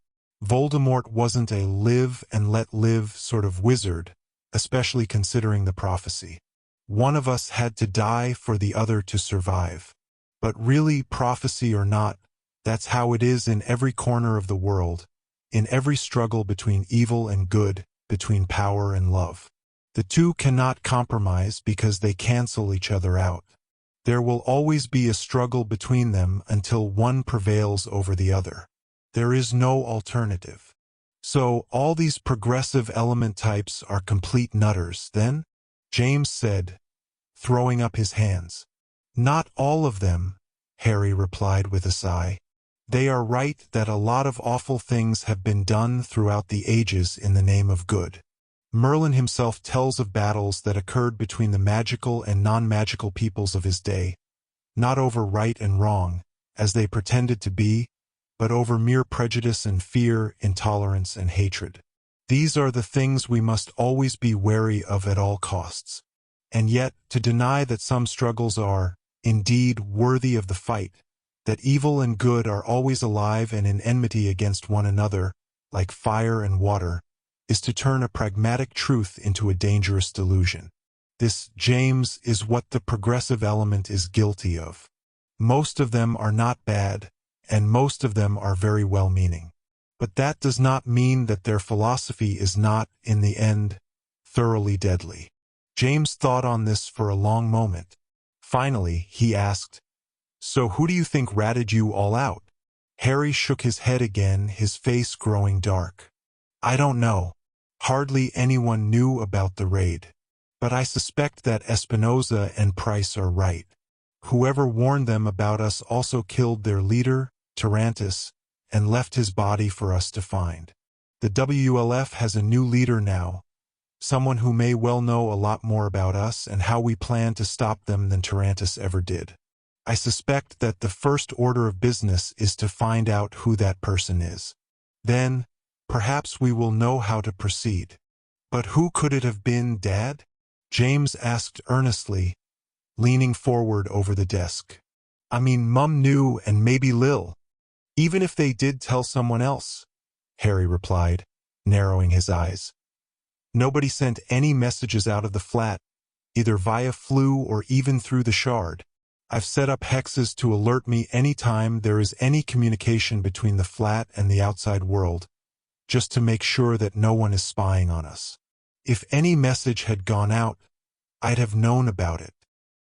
Voldemort wasn't a live and let live sort of wizard, especially considering the prophecy. One of us had to die for the other to survive. But really, prophecy or not, that's how it is in every corner of the world, in every struggle between evil and good, between power and love. The two cannot compromise because they cancel each other out. There will always be a struggle between them until one prevails over the other. There is no alternative. So, all these progressive element types are complete nutters, then? James said, throwing up his hands. Not all of them, Harry replied with a sigh. They are right that a lot of awful things have been done throughout the ages in the name of good. Merlin himself tells of battles that occurred between the magical and non-magical peoples of his day, not over right and wrong, as they pretended to be, but over mere prejudice and fear, intolerance and hatred. These are the things we must always be wary of at all costs. And yet, to deny that some struggles are, indeed, worthy of the fight, that evil and good are always alive and in enmity against one another, like fire and water, is to turn a pragmatic truth into a dangerous delusion. This, James, is what the progressive element is guilty of. Most of them are not bad, and most of them are very well-meaning. But that does not mean that their philosophy is not, in the end, thoroughly deadly. James thought on this for a long moment. Finally, he asked, "So who do you think ratted you all out?" Harry shook his head again, his face growing dark. "I don't know. Hardly anyone knew about the raid. But I suspect that Espinosa and Price are right. Whoever warned them about us also killed their leader, Tarantus, and left his body for us to find. The WLF has a new leader now, someone who may well know a lot more about us and how we plan to stop them than Tarantus ever did. I suspect that the first order of business is to find out who that person is. Then, perhaps we will know how to proceed." "But who could it have been, Dad?" James asked earnestly, leaning forward over the desk. "I mean, Mum knew and maybe Lil. Even if they did tell someone else, Harry replied, narrowing his eyes. Nobody sent any messages out of the flat, either via flu or even through the shard. I've set up hexes to alert me anytime there is any communication between the flat and the outside world, just to make sure that no one is spying on us. If any message had gone out, I'd have known about it.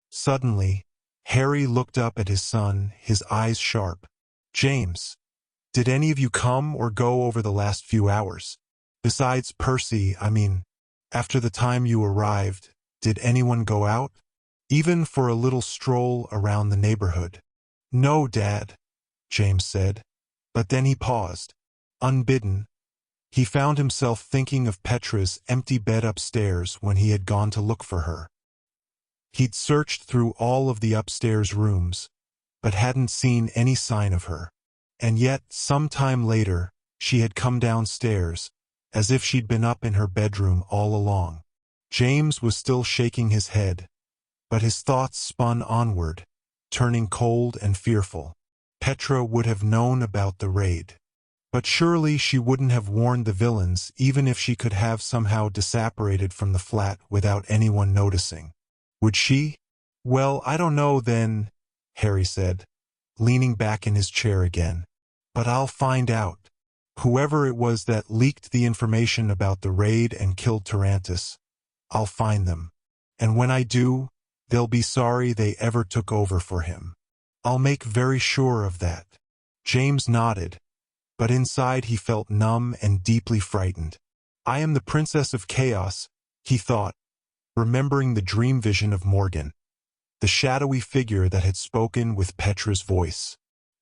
Suddenly, Harry looked up at his son, his eyes sharp. James, did any of you come or go over the last few hours? Besides Percy, after the time you arrived, did anyone go out? Even for a little stroll around the neighborhood? No, Dad, James said. But then he paused. Unbidden, he found himself thinking of Petra's empty bed upstairs when he had gone to look for her. He'd searched through all of the upstairs rooms, but hadn't seen any sign of her. And yet, some time later, she had come downstairs, as if she'd been up in her bedroom all along. James was still shaking his head, but his thoughts spun onward, turning cold and fearful. Petra would have known about the raid. But surely she wouldn't have warned the villains even if she could have somehow disapparated from the flat without anyone noticing. Would she? Well, I don't know then, Harry said, leaning back in his chair again. But I'll find out. Whoever it was that leaked the information about the raid and killed Tarantus, I'll find them. And when I do, they'll be sorry they ever took over for him. I'll make very sure of that. James nodded, but inside he felt numb and deeply frightened. I am the Princess of Chaos, he thought, remembering the dream vision of Morgan, the shadowy figure that had spoken with Petra's voice.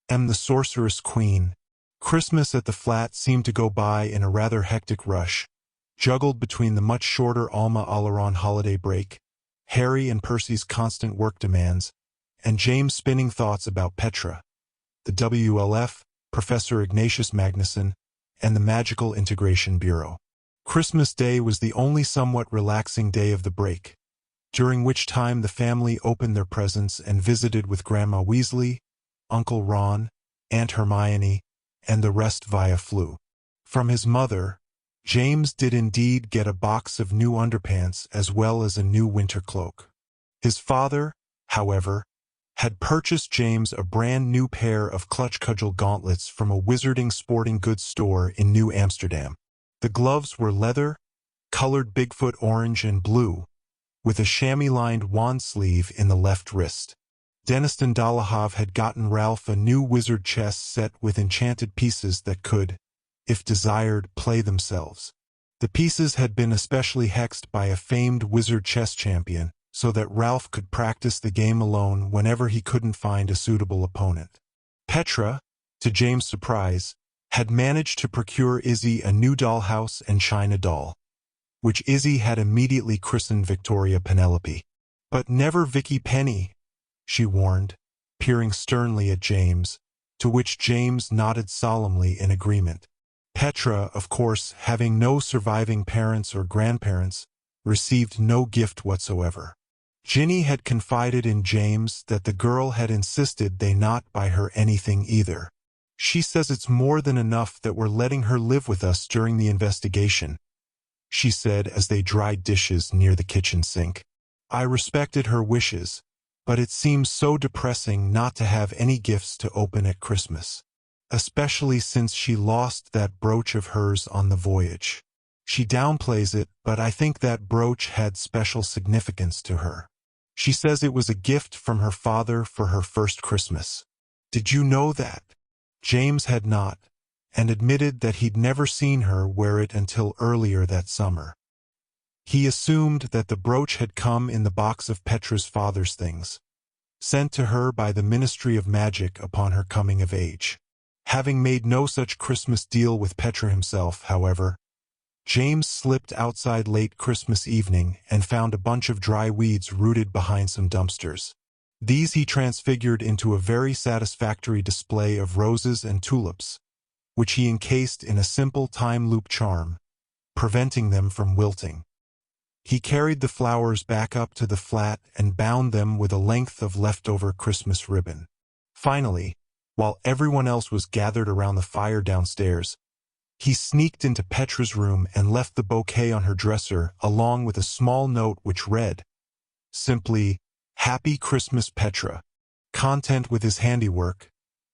Am the Sorceress Queen. Christmas at the flat seemed to go by in a rather hectic rush, juggled between the much shorter Alma Aleron holiday break, Harry and Percy's constant work demands, and James' spinning thoughts about Petra, the WLF, Professor Ignatius Magnuson, and the Magical Integration Bureau. Christmas Day was the only somewhat relaxing day of the break, during which time the family opened their presents and visited with Grandma Weasley, Uncle Ron, Aunt Hermione, and the rest via flu. From his mother, James did indeed get a box of new underpants as well as a new winter cloak. His father, however, had purchased James a brand new pair of clutch cudgel gauntlets from a wizarding sporting goods store in New Amsterdam. The gloves were leather, colored Bigfoot orange and blue, with a chamois-lined wand sleeve in the left wrist. Deniston Dolohov had gotten Ralph a new wizard chess set with enchanted pieces that could, if desired, play themselves. The pieces had been especially hexed by a famed wizard chess champion, so that Ralph could practice the game alone whenever he couldn't find a suitable opponent. Petra, to James' surprise, had managed to procure Izzy a new dollhouse and china doll, which Izzy had immediately christened Victoria Penelope. But never Vicky Penny, she warned, peering sternly at James, to which James nodded solemnly in agreement. Petra, of course, having no surviving parents or grandparents, received no gift whatsoever. Ginny had confided in James that the girl had insisted they not buy her anything either. She says it's more than enough that we're letting her live with us during the investigation, she said as they dried dishes near the kitchen sink. I respected her wishes, but it seems so depressing not to have any gifts to open at Christmas, especially since she lost that brooch of hers on the voyage. She downplays it, but I think that brooch had special significance to her. She says it was a gift from her father for her first Christmas. Did you know that? James had not, and admitted that he'd never seen her wear it until earlier that summer. He assumed that the brooch had come in the box of Petra's father's things, sent to her by the Ministry of Magic upon her coming of age. Having made no such Christmas deal with Petra himself, however, James slipped outside late Christmas evening and found a bunch of dry weeds rooted behind some dumpsters. These he transfigured into a very satisfactory display of roses and tulips, which he encased in a simple time loop charm, preventing them from wilting. He carried the flowers back up to the flat and bound them with a length of leftover Christmas ribbon. Finally, While everyone else was gathered around the fire downstairs, he sneaked into Petra's room and left the bouquet on her dresser along with a small note which read, simply, "Happy Christmas, Petra." Content with his handiwork,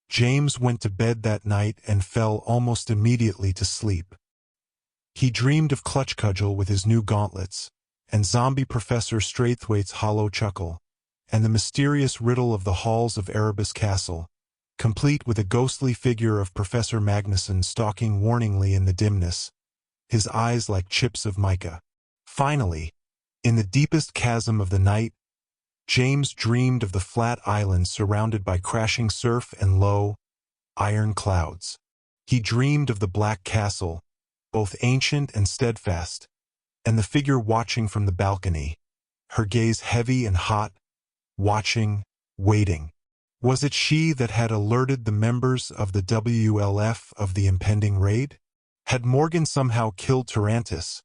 James went to bed that night and fell almost immediately to sleep. He dreamed of Clutch Cudgel with his new gauntlets, and zombie Professor Straithwaite's hollow chuckle, and the mysterious riddle of the halls of Erebus Castle, complete with a ghostly figure of Professor Magnuson stalking warningly in the dimness, his eyes like chips of mica. Finally, in the deepest chasm of the night, James dreamed of the flat island surrounded by crashing surf and low, iron clouds. He dreamed of the black castle, both ancient and steadfast, and the figure watching from the balcony, her gaze heavy and hot, watching, waiting. Was it she that had alerted the members of the WLF of the impending raid? Had Morgan somehow killed Tarantus,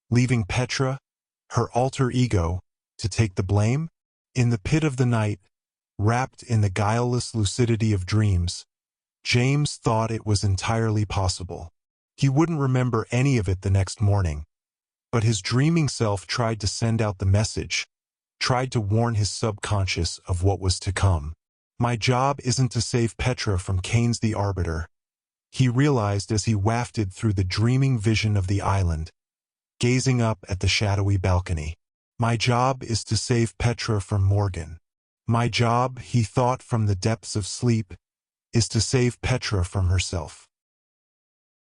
leaving Petra, her alter ego, to take the blame? In the pit of the night, wrapped in the guileless lucidity of dreams, James thought it was entirely possible. He wouldn't remember any of it the next morning, but his dreaming self tried to send out the message, tried to warn his subconscious of what was to come. My job isn't to save Petra from Cain's the Arbiter, he realized as he wafted through the dreaming vision of the island, gazing up at the shadowy balcony. My job is to save Petra from Morgan. My job, he thought from the depths of sleep, is to save Petra from herself.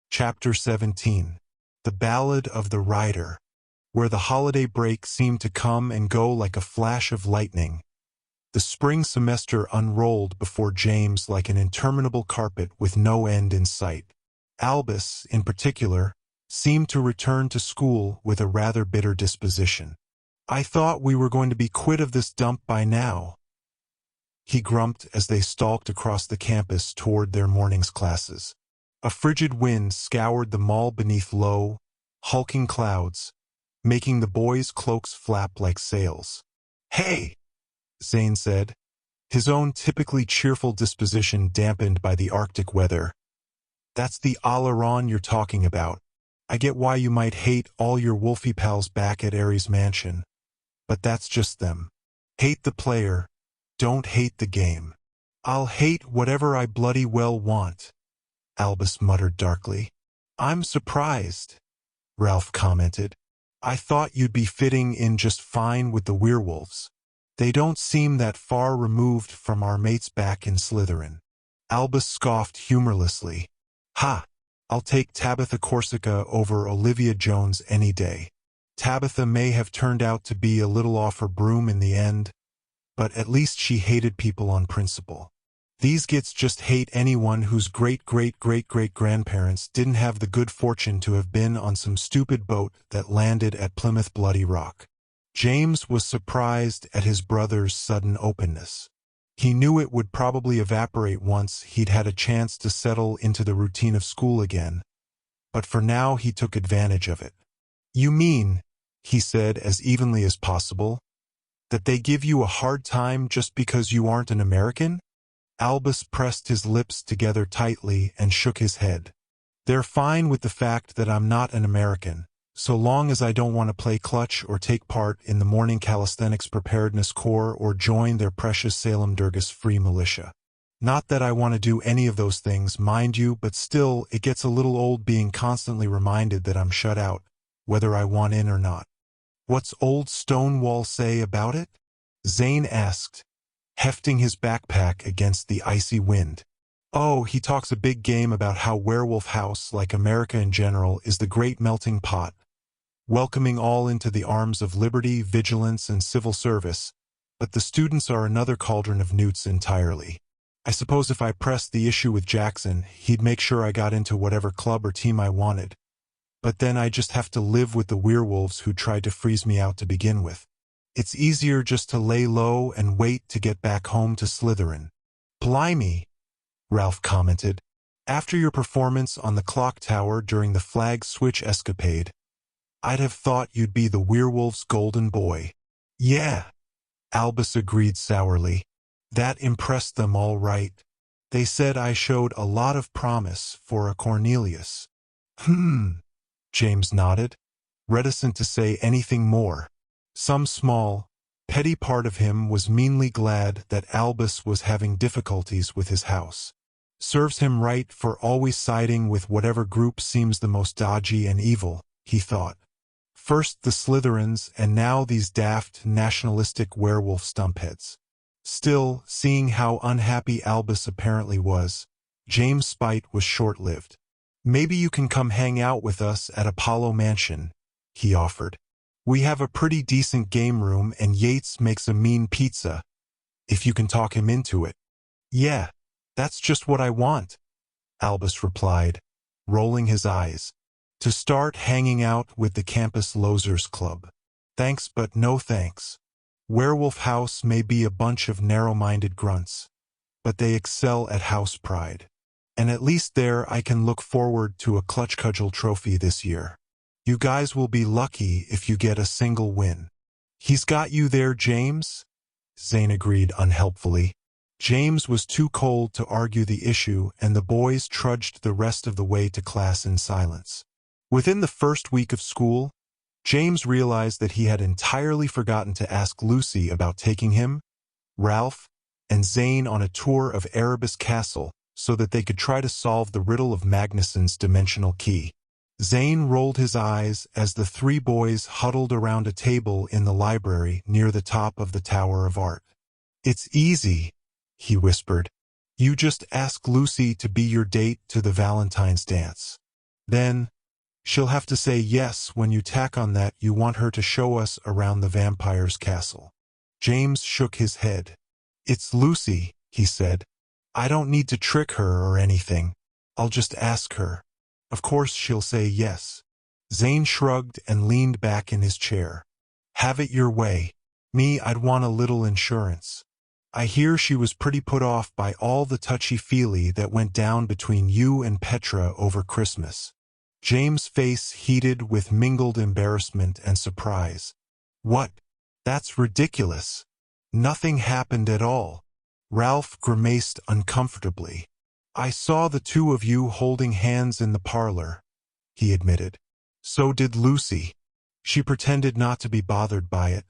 Chapter 17. The Ballad of the Rider. Where the holiday break seemed to come and go like a flash of lightning, the spring semester unrolled before James like an interminable carpet with no end in sight. Albus, in particular, seemed to return to school with a rather bitter disposition. I thought we were going to be quit of this dump by now, he grumped as they stalked across the campus toward their morning's classes. A frigid wind scoured the mall beneath low, hulking clouds, making the boys' cloaks flap like sails. Hey, Zane said, his own typically cheerful disposition dampened by the Arctic weather. That's the Aleron you're talking about. I get why you might hate all your wolfie pals back at Ares Mansion, but that's just them. Hate the player, don't hate the game. I'll hate whatever I bloody well want, Albus muttered darkly. I'm surprised, Ralph commented. I thought you'd be fitting in just fine with the werewolves. They don't seem that far removed from our mates back in Slytherin. Albus scoffed humorlessly. Ha! I'll take Tabitha Corsica over Olivia Jones any day. Tabitha may have turned out to be a little off her broom in the end, but at least she hated people on principle. These gits just hate anyone whose great-great-great-great-grandparents didn't have the good fortune to have been on some stupid boat that landed at Plymouth Bloody Rock. James was surprised at his brother's sudden openness. He knew it would probably evaporate once he'd had a chance to settle into the routine of school again, but for now he took advantage of it. You mean, he said as evenly as possible, that they give you a hard time just because you aren't an American? Albus pressed his lips together tightly and shook his head. They're fine with the fact that I'm not an American, so long as I don't want to play clutch or take part in the morning calisthenics preparedness corps or join their precious Salem Durgas Free Militia. Not that I want to do any of those things, mind you, but still, it gets a little old being constantly reminded that I'm shut out, whether I want in or not. What's old Stonewall say about it? Zane asked, hefting his backpack against the icy wind. Oh, he talks a big game about how Werewolf House, like America in general, is the great melting pot, welcoming all into the arms of liberty, vigilance, and civil service, but the students are another cauldron of newts entirely. I suppose if I pressed the issue with Jackson, he'd make sure I got into whatever club or team I wanted, but then I just have to live with the werewolves who tried to freeze me out to begin with. It's easier just to lay low and wait to get back home to Slytherin. Blimey, Ralph commented. After your performance on the clock tower during the flag switch escapade, I'd have thought you'd be the werewolf's golden boy. Yeah, Albus agreed sourly. That impressed them all right. They said I showed a lot of promise for a Cornelius. James nodded, reticent to say anything more. Some small, petty part of him was meanly glad that Albus was having difficulties with his house. Serves him right for always siding with whatever group seems the most dodgy and evil, he thought. First the Slytherins and now these daft, nationalistic werewolf stumpheads. Still, seeing how unhappy Albus apparently was, James' spite was short-lived. Maybe you can come hang out with us at Apollo Mansion, he offered. We have a pretty decent game room and Yates makes a mean pizza, if you can talk him into it. Yeah, that's just what I want, Albus replied, rolling his eyes. To start hanging out with the Campus Losers Club. Thanks but no thanks. Werewolf House may be a bunch of narrow-minded grunts, but they excel at house pride. And at least there I can look forward to a Clutch Cudgel trophy this year. You guys will be lucky if you get a single win. He's got you there, James? Zane agreed unhelpfully. James was too cold to argue the issue, and the boys trudged the rest of the way to class in silence. Within the first week of school, James realized that he had entirely forgotten to ask Lucy about taking him, Ralph, and Zane on a tour of Erebus Castle so that they could try to solve the riddle of Magnuson's dimensional key. Zane rolled his eyes as the three boys huddled around a table in the library near the top of the Tower of Art. It's easy, he whispered. You just ask Lucy to be your date to the Valentine's dance. Then, she'll have to say yes when you tack on that you want her to show us around the vampire's castle. James shook his head. It's Lucy, he said. I don't need to trick her or anything. I'll just ask her. Of course she'll say yes. Zane shrugged and leaned back in his chair. Have it your way. Me, I'd want a little insurance. I hear she was pretty put off by all the touchy-feely that went down between you and Petra over Christmas. James' face heated with mingled embarrassment and surprise. What? That's ridiculous. Nothing happened at all. Ralph grimaced uncomfortably. I saw the two of you holding hands in the parlor, he admitted. So did Lucy. She pretended not to be bothered by it,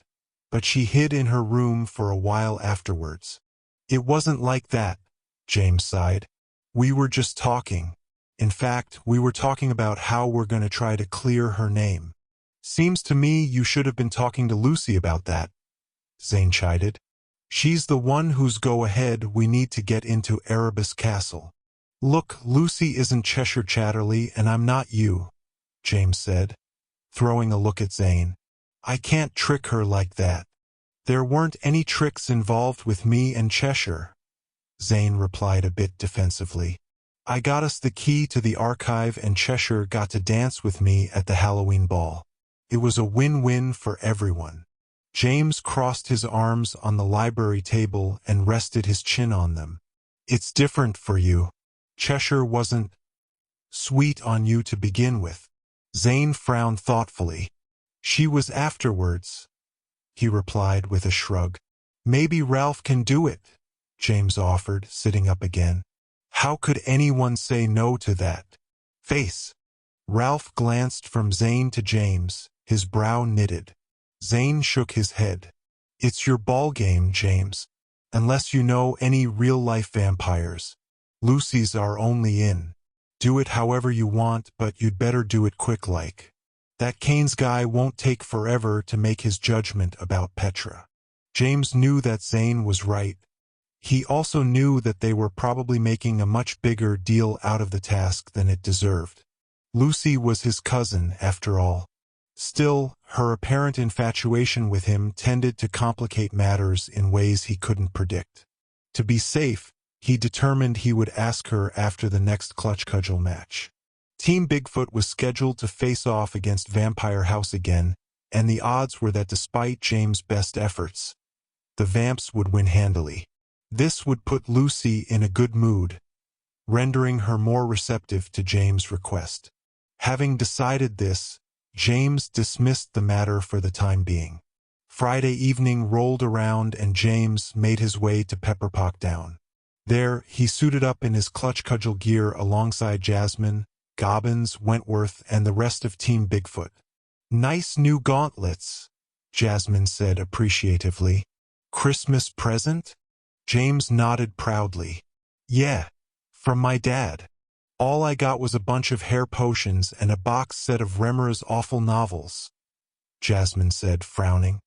but she hid in her room for a while afterwards. It wasn't like that, James sighed. We were just talking. In fact, we were talking about how we're going to try to clear her name. Seems to me you should have been talking to Lucy about that, Zane chided. She's the one whose go-ahead we need to get into Erebus Castle. Look, Lucy isn't Cheshire Chatterley and I'm not you, James said, throwing a look at Zane. I can't trick her like that. There weren't any tricks involved with me and Cheshire, Zane replied a bit defensively. I got us the key to the archive and Cheshire got to dance with me at the Halloween ball. It was a win-win for everyone. James crossed his arms on the library table and rested his chin on them. It's different for you. Cheshire wasn't sweet on you to begin with. Zane frowned thoughtfully. She was afterwards, he replied with a shrug. Maybe Ralph can do it, James offered, sitting up again. How could anyone say no to that? Face. Ralph glanced from Zane to James, his brow knitted. Zane shook his head. It's your ball game, James. Unless you know any real-life vampires. Lucy's our only in. Do it however you want, but you'd better do it quick-like. That Keynes guy won't take forever to make his judgment about Petra. James knew that Zane was right. He also knew that they were probably making a much bigger deal out of the task than it deserved. Lucy was his cousin, after all. Still, her apparent infatuation with him tended to complicate matters in ways he couldn't predict. To be safe, he determined he would ask her after the next Clutch Cudgel match. Team Bigfoot was scheduled to face off against Vampire House again, and the odds were that despite James' best efforts, the Vamps would win handily. This would put Lucy in a good mood, rendering her more receptive to James' request. Having decided this, James dismissed the matter for the time being. Friday evening rolled around and James made his way to Pepperpock Down. There, he suited up in his clutch cudgel gear alongside Jasmine, Gobbins, Wentworth, and the rest of Team Bigfoot. "Nice new gauntlets," Jasmine said appreciatively. "Christmas present?" James nodded proudly. "Yeah, from my dad. All I got was a bunch of hair potions and a box set of Remera's awful novels," Jasmine said, frowning.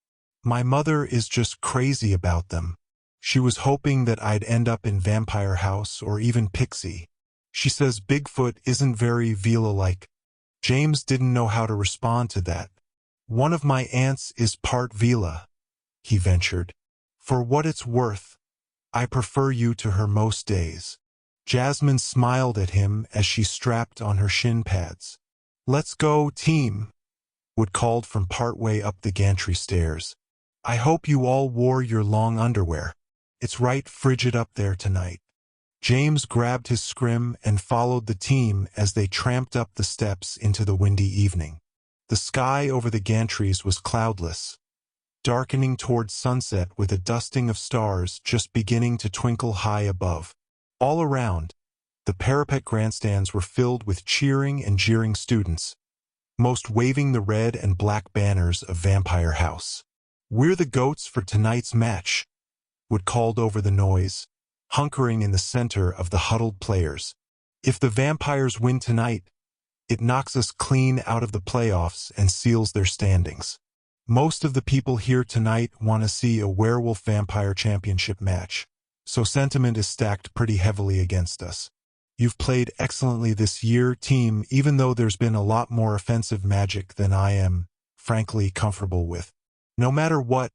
"My mother is just crazy about them. She was hoping that I'd end up in Vampire House or even Pixie. She says Bigfoot isn't very Vila-like." James didn't know how to respond to that. "One of my aunts is part Vila," he ventured. "For what it's worth, I prefer you to her most days." Jasmine smiled at him as she strapped on her shin pads. "Let's go, team," Wood called from partway up the gantry stairs. "I hope you all wore your long underwear. It's right frigid up there tonight." James grabbed his scrim and followed the team as they tramped up the steps into the windy evening. The sky over the gantries was cloudless, darkening toward sunset with a dusting of stars just beginning to twinkle high above. All around, the parapet grandstands were filled with cheering and jeering students, most waving the red and black banners of Vampire House. "We're the goats for tonight's match," Wood called over the noise, hunkering in the center of the huddled players. "If the Vampires win tonight, it knocks us clean out of the playoffs and seals their standings. Most of the people here tonight want to see a werewolf-vampire championship match, so sentiment is stacked pretty heavily against us. You've played excellently this year, team, even though there's been a lot more offensive magic than I am, frankly, comfortable with. No matter what,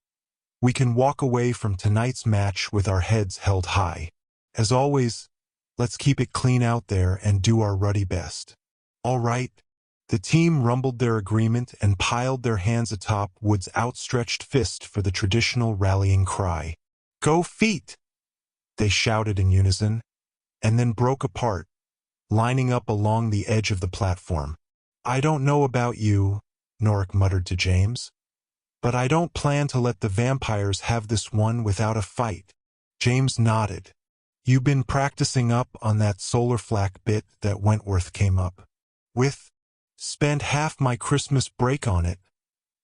we can walk away from tonight's match with our heads held high. As always, let's keep it clean out there and do our ruddy best." "All right." The team rumbled their agreement and piled their hands atop Wood's outstretched fist for the traditional rallying cry. "Go Feet!" they shouted in unison, and then broke apart, lining up along the edge of the platform. "I don't know about you," Norik muttered to James, "but I don't plan to let the vampires have this one without a fight." James nodded. "You been practicing up on that solar flak bit that Wentworth came up with?" "Spent half my Christmas break on it,"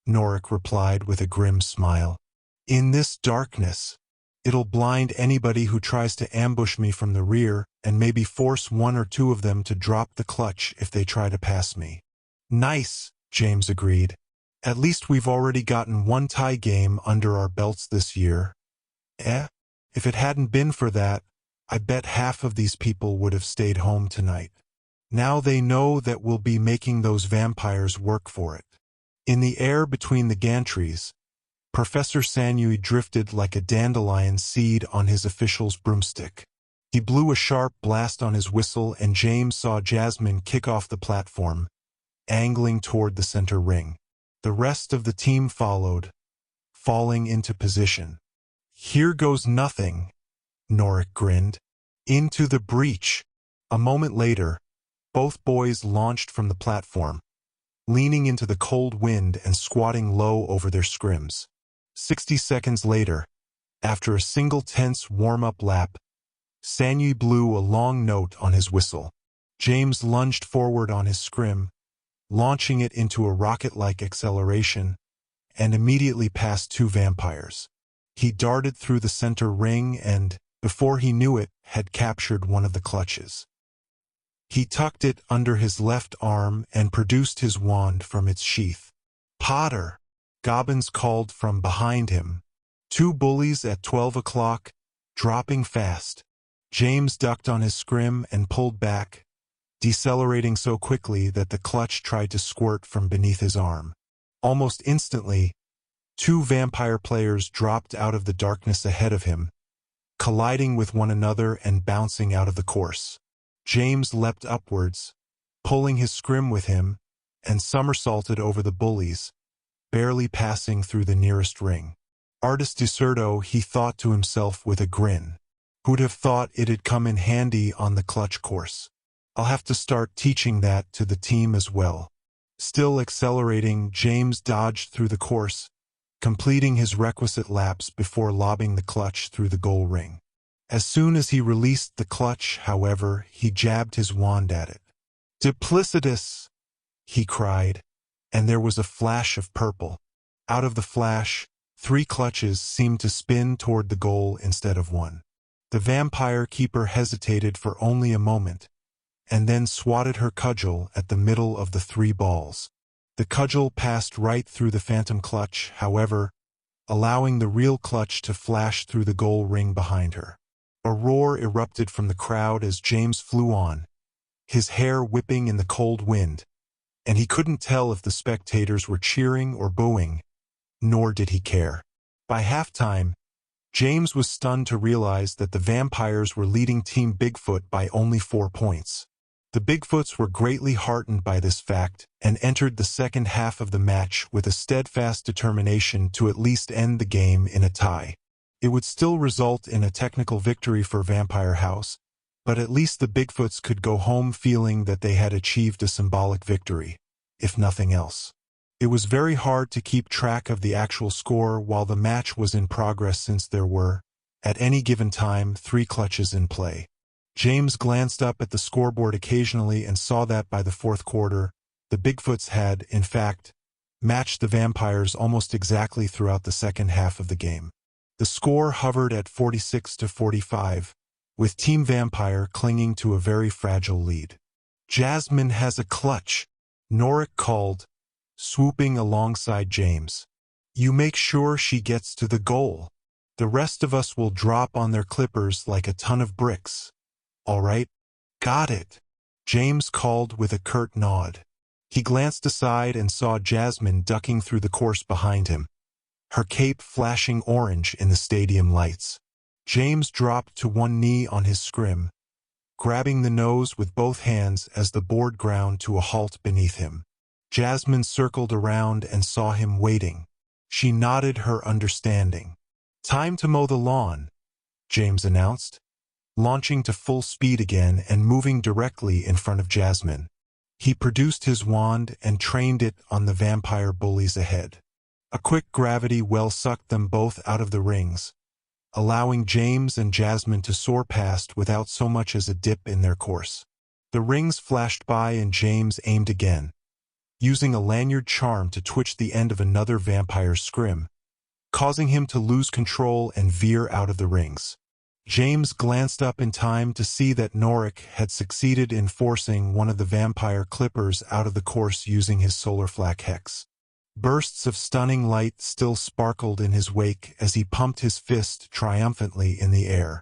Norik replied with a grim smile. "In this darkness, it'll blind anybody who tries to ambush me from the rear and maybe force one or two of them to drop the clutch if they try to pass me." "Nice," James agreed. "At least we've already gotten one tie game under our belts this year." If it hadn't been for that, I bet half of these people would have stayed home tonight. Now they know that we'll be making those vampires work for it." In the air between the gantries, Professor Sanyui drifted like a dandelion seed on his official's broomstick. He blew a sharp blast on his whistle and James saw Jasmine kick off the platform, angling toward the center ring. The rest of the team followed, falling into position. "Here goes nothing," Norik grinned. "Into the breach." A moment later, both boys launched from the platform, leaning into the cold wind and squatting low over their scrims. 60 seconds later, after a single tense warm-up lap, Sanyui blew a long note on his whistle. James lunged forward on his scrim, launching it into a rocket-like acceleration, and immediately past two vampires. He darted through the center ring and, before he knew it, had captured one of the clutches. He tucked it under his left arm and produced his wand from its sheath. "Potter!" Gobbins called from behind him. Two bullies at 12 o'clock, dropping fast. James ducked on his scrim and pulled back, decelerating so quickly that the clutch tried to squirt from beneath his arm. Almost instantly, two vampire players dropped out of the darkness ahead of him, colliding with one another and bouncing out of the course. James leapt upwards, pulling his scrim with him, and somersaulted over the bullies, barely passing through the nearest ring. Artist deserto, he thought to himself with a grin. Who'd have thought it'd come in handy on the clutch course? I'll have to start teaching that to the team as well. Still accelerating, James dodged through the course, completing his requisite laps before lobbing the clutch through the goal ring. As soon as he released the clutch, however, he jabbed his wand at it. "Duplicitous!" he cried, and there was a flash of purple. Out of the flash, 3 clutches seemed to spin toward the goal instead of one. The vampire keeper hesitated for only a moment, and then swatted her cudgel at the middle of the 3 balls. The cudgel passed right through the phantom clutch, however, allowing the real clutch to flash through the goal ring behind her. A roar erupted from the crowd as James flew on, his hair whipping in the cold wind, and he couldn't tell if the spectators were cheering or booing, nor did he care. By halftime, James was stunned to realize that the vampires were leading Team Bigfoot by only 4 points. The Bigfoots were greatly heartened by this fact and entered the second half of the match with a steadfast determination to at least end the game in a tie. It would still result in a technical victory for Vampire House, but at least the Bigfoots could go home feeling that they had achieved a symbolic victory, if nothing else. It was very hard to keep track of the actual score while the match was in progress since there were, at any given time, 3 clutches in play. James glanced up at the scoreboard occasionally and saw that by the 4th quarter, the Bigfoots had, in fact, matched the Vampires almost exactly throughout the second half of the game. The score hovered at 46-45, with Team Vampire clinging to a very fragile lead. "Jasmine has a clutch," Norick called, swooping alongside James. "You make sure she gets to the goal. The rest of us will drop on their clippers like a ton of bricks." "All right." "Got it," James called with a curt nod. He glanced aside and saw Jasmine ducking through the course behind him, her cape flashing orange in the stadium lights. James dropped to one knee on his scrim, grabbing the nose with both hands as the board ground to a halt beneath him. Jasmine circled around and saw him waiting. She nodded her understanding. "Time to mow the lawn," James announced, launching to full speed again and moving directly in front of Jasmine. He produced his wand and trained it on the vampire bullies ahead. A quick gravity well sucked them both out of the rings, allowing James and Jasmine to soar past without so much as a dip in their course. The rings flashed by and James aimed again, using a lanyard charm to twitch the end of another vampire's scrim, causing him to lose control and veer out of the rings. James glanced up in time to see that Norick had succeeded in forcing one of the vampire clippers out of the course using his solar flak hex. Bursts of stunning light still sparkled in his wake as he pumped his fist triumphantly in the air.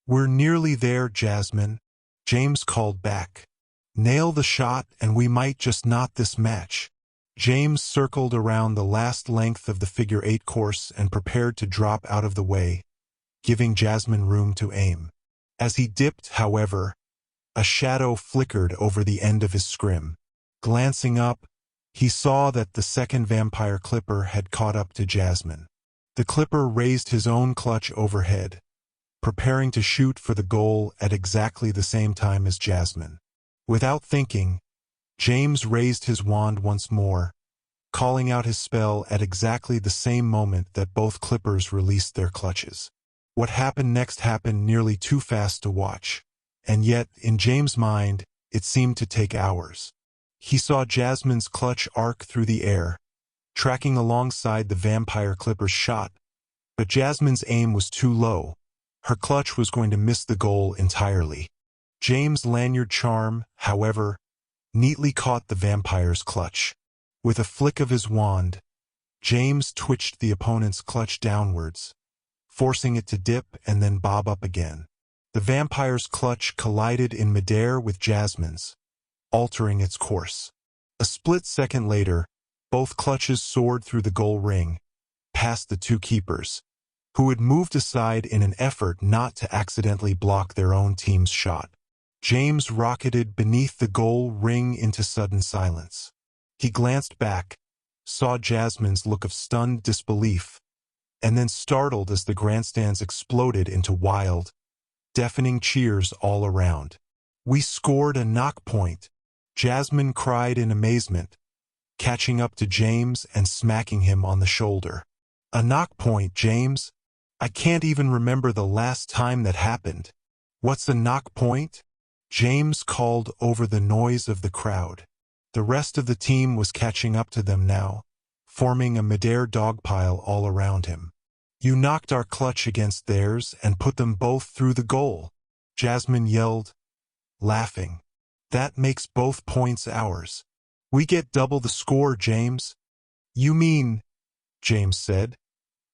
"We're nearly there, Jasmine," James called back. "Nail the shot and we might just knot this match." James circled around the last length of the figure-8 course and prepared to drop out of the way, giving Jasmine room to aim. As he dipped, however, a shadow flickered over the end of his scrim. Glancing up, he saw that the second vampire clipper had caught up to Jasmine. The clipper raised his own clutch overhead, preparing to shoot for the goal at exactly the same time as Jasmine. Without thinking, James raised his wand once more, calling out his spell at exactly the same moment that both clippers released their clutches. What happened next happened nearly too fast to watch, and yet, in James' mind, it seemed to take hours. He saw Jasmine's clutch arc through the air, tracking alongside the vampire clipper's shot, but Jasmine's aim was too low. Her clutch was going to miss the goal entirely. James' lanyard charm, however, neatly caught the vampire's clutch. With a flick of his wand, James twitched the opponent's clutch downwards, forcing it to dip and then bob up again. The vampire's clutch collided in midair with Jasmine's, altering its course. A split second later, both clutches soared through the goal ring, past the 2 keepers, who had moved aside in an effort not to accidentally block their own team's shot. James rocketed beneath the goal ring into sudden silence. He glanced back, saw Jasmine's look of stunned disbelief, and then startled as the grandstands exploded into wild, deafening cheers all around. "We scored a knock point," Jasmine cried in amazement, catching up to James and smacking him on the shoulder. "A knock point, James? I can't even remember the last time that happened. What's a knock point? James called over the noise of the crowd. The rest of the team was catching up to them now, forming a midair dogpile all around him. You knocked our clutch against theirs and put them both through the goal, Jasmine yelled, laughing. That makes both points ours. We get double the score, James. You mean, James said,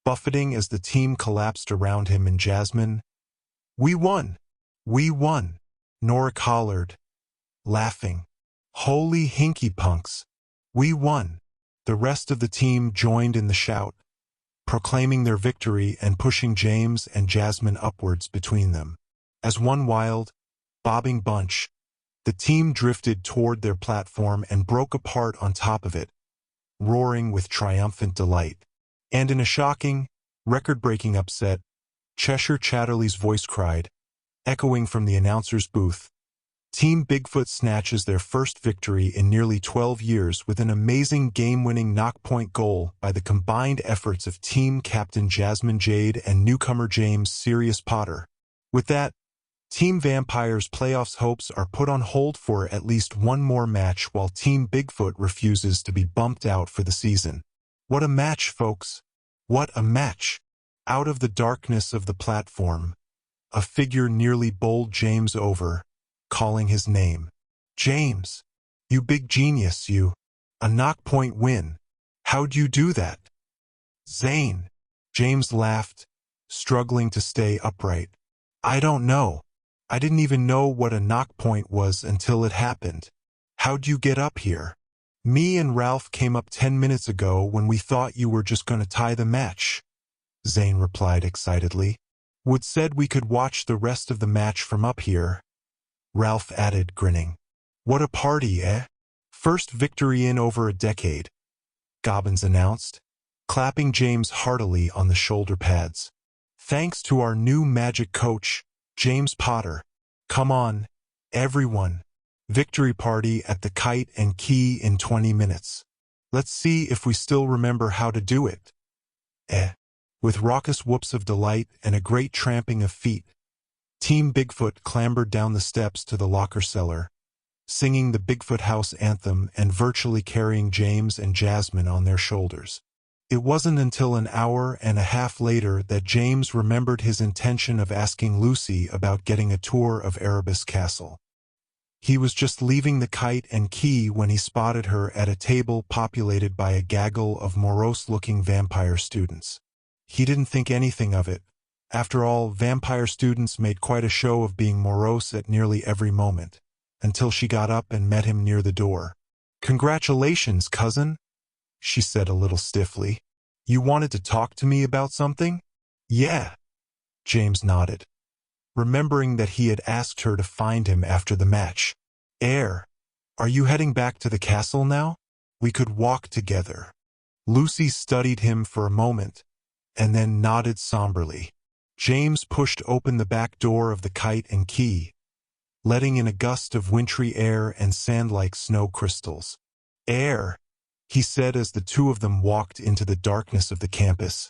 buffeting as the team collapsed around him and Jasmine. We won. We won, Nora hollered, laughing. Holy hinky punks. We won. The rest of the team joined in the shout, proclaiming their victory and pushing James and Jasmine upwards between them. As one wild, bobbing bunch, the team drifted toward their platform and broke apart on top of it, roaring with triumphant delight. And in a shocking, record-breaking upset, Cheshire Chatterley's voice cried, echoing from the announcer's booth, Team Bigfoot snatches their first victory in nearly 12 years with an amazing game-winning knock-point goal by the combined efforts of Team Captain Jasmine Jade and newcomer James Sirius Potter. With that, Team Vampire's playoffs hopes are put on hold for at least one more match while Team Bigfoot refuses to be bumped out for the season. What a match, folks! What a match! Out of the darkness of the platform, a figure nearly bowled James over, calling his name. James, you big genius, you. A knock-point win. How'd you do that? Zane. James laughed, struggling to stay upright. I don't know. I didn't even know what a knock-point was until it happened. How'd you get up here? Me and Ralph came up 10 minutes ago when we thought you were just going to tie the match, Zane replied excitedly. Wood said we could watch the rest of the match from up here, Ralph added, grinning. What a party, eh? First victory in over a decade, Gobbins announced, clapping James heartily on the shoulder pads. Thanks to our new magic coach, James Potter. Come on, everyone. Victory party at the Kite and Key in 20 minutes. Let's see if we still remember how to do it. With raucous whoops of delight and a great tramping of feet, Team Bigfoot clambered down the steps to the locker cellar, singing the Bigfoot House anthem and virtually carrying James and Jasmine on their shoulders. It wasn't until an hour and a half later that James remembered his intention of asking Lucy about getting a tour of Erebus Castle. He was just leaving the Kite and Key when he spotted her at a table populated by a gaggle of morose-looking vampire students. He didn't think anything of it. After all, vampire students made quite a show of being morose at nearly every moment, until she got up and met him near the door. Congratulations, cousin, she said a little stiffly. You wanted to talk to me about something? Yeah, James nodded, remembering that he had asked her to find him after the match. Are you heading back to the castle now? We could walk together. Lucy studied him for a moment, and then nodded somberly. James pushed open the back door of the Kite and Key, letting in a gust of wintry air and sand-like snow crystals. He said as the two of them walked into the darkness of the campus.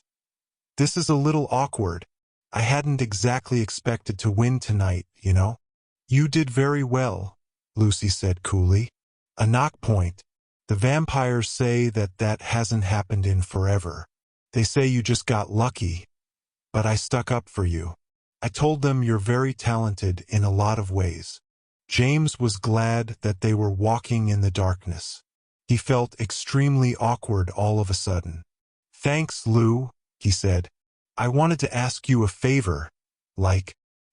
This is a little awkward. I hadn't exactly expected to win tonight, you know. You did very well, Lucy said coolly. A knock point. The vampires say that hasn't happened in forever. They say you just got lucky. But I stuck up for you. I told them you're very talented in a lot of ways. James was glad that they were walking in the darkness. He felt extremely awkward all of a sudden. Thanks, Lou, he said. I wanted to ask you a favor.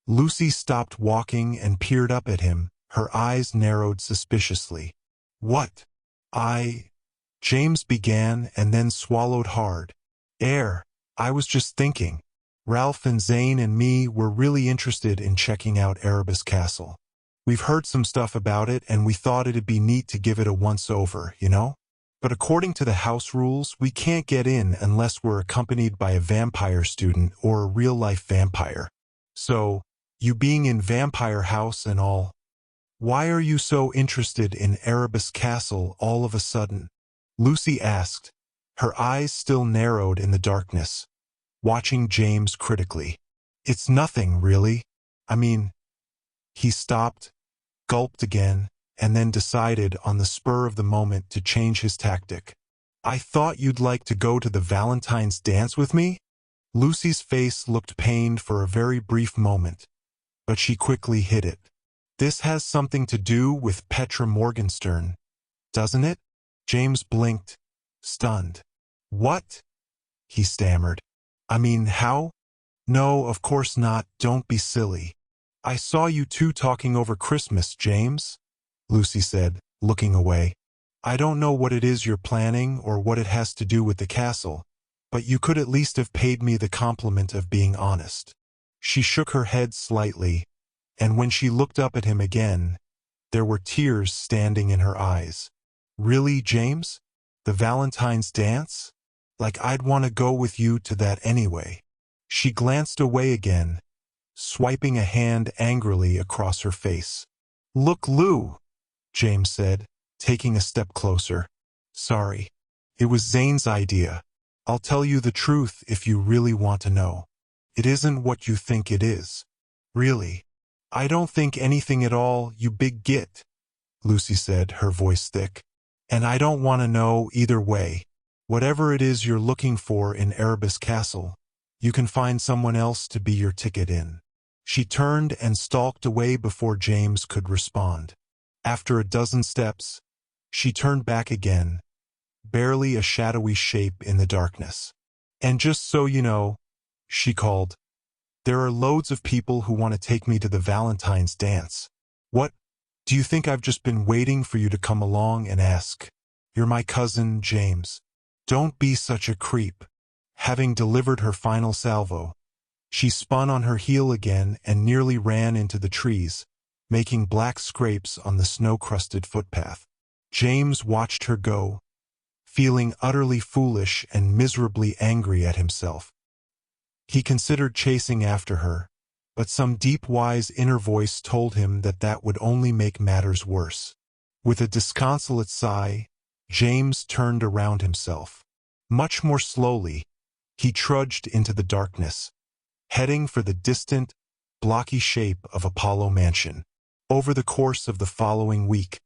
Lucy stopped walking and peered up at him, her eyes narrowed suspiciously. What? James began and then swallowed hard. I was just thinking. Ralph and Zane and me were really interested in checking out Erebus Castle. We've heard some stuff about it and we thought it'd be neat to give it a once-over, you know? But according to the house rules, we can't get in unless we're accompanied by a vampire student or a real-life vampire. So, you being in Vampire House and all, why are you so interested in Erebus Castle all of a sudden? Lucy asked, her eyes still narrowed in the darkness. watching James critically. It's nothing, really. I mean, he stopped, gulped again, and then decided on the spur of the moment to change his tactic. I thought you'd like to go to the Valentine's dance with me? Lucy's face looked pained for a very brief moment, but she quickly hid it. This has something to do with Petra Morgenstern, doesn't it? James blinked, stunned. What? He stammered. I mean, how? No, of course not, don't be silly. I saw you two talking over Christmas, James, Lucy said, looking away. I don't know what it is you're planning or what it has to do with the castle, but you could at least have paid me the compliment of being honest. She shook her head slightly, and when she looked up at him again, there were tears standing in her eyes. Really, James? The Valentine's dance? Like I'd want to go with you to that anyway. She glanced away again, swiping a hand angrily across her face. Look, Lou, James said, taking a step closer. Sorry. It was Zane's idea. I'll tell you the truth if you really want to know. It isn't what you think it is. Really. I don't think anything at all, you big git, Lucy said, her voice thick. And I don't want to know either way. Whatever it is you're looking for in Erebus Castle, you can find someone else to be your ticket in. She turned and stalked away before James could respond. After a dozen steps, she turned back again, barely a shadowy shape in the darkness. And just so you know, she called, there are loads of people who want to take me to the Valentine's dance. What? Do you think I've just been waiting for you to come along and ask? You're my cousin, James. Don't be such a creep. Having delivered her final salvo, she spun on her heel again and nearly ran into the trees, making black scrapes on the snow-crusted footpath. James watched her go, feeling utterly foolish and miserably angry at himself. He considered chasing after her, but some deep wise inner voice told him that that would only make matters worse. With a disconsolate sigh, James turned around himself. Much more slowly, he trudged into the darkness, heading for the distant, blocky shape of Apollo Mansion. Over the course of the following week,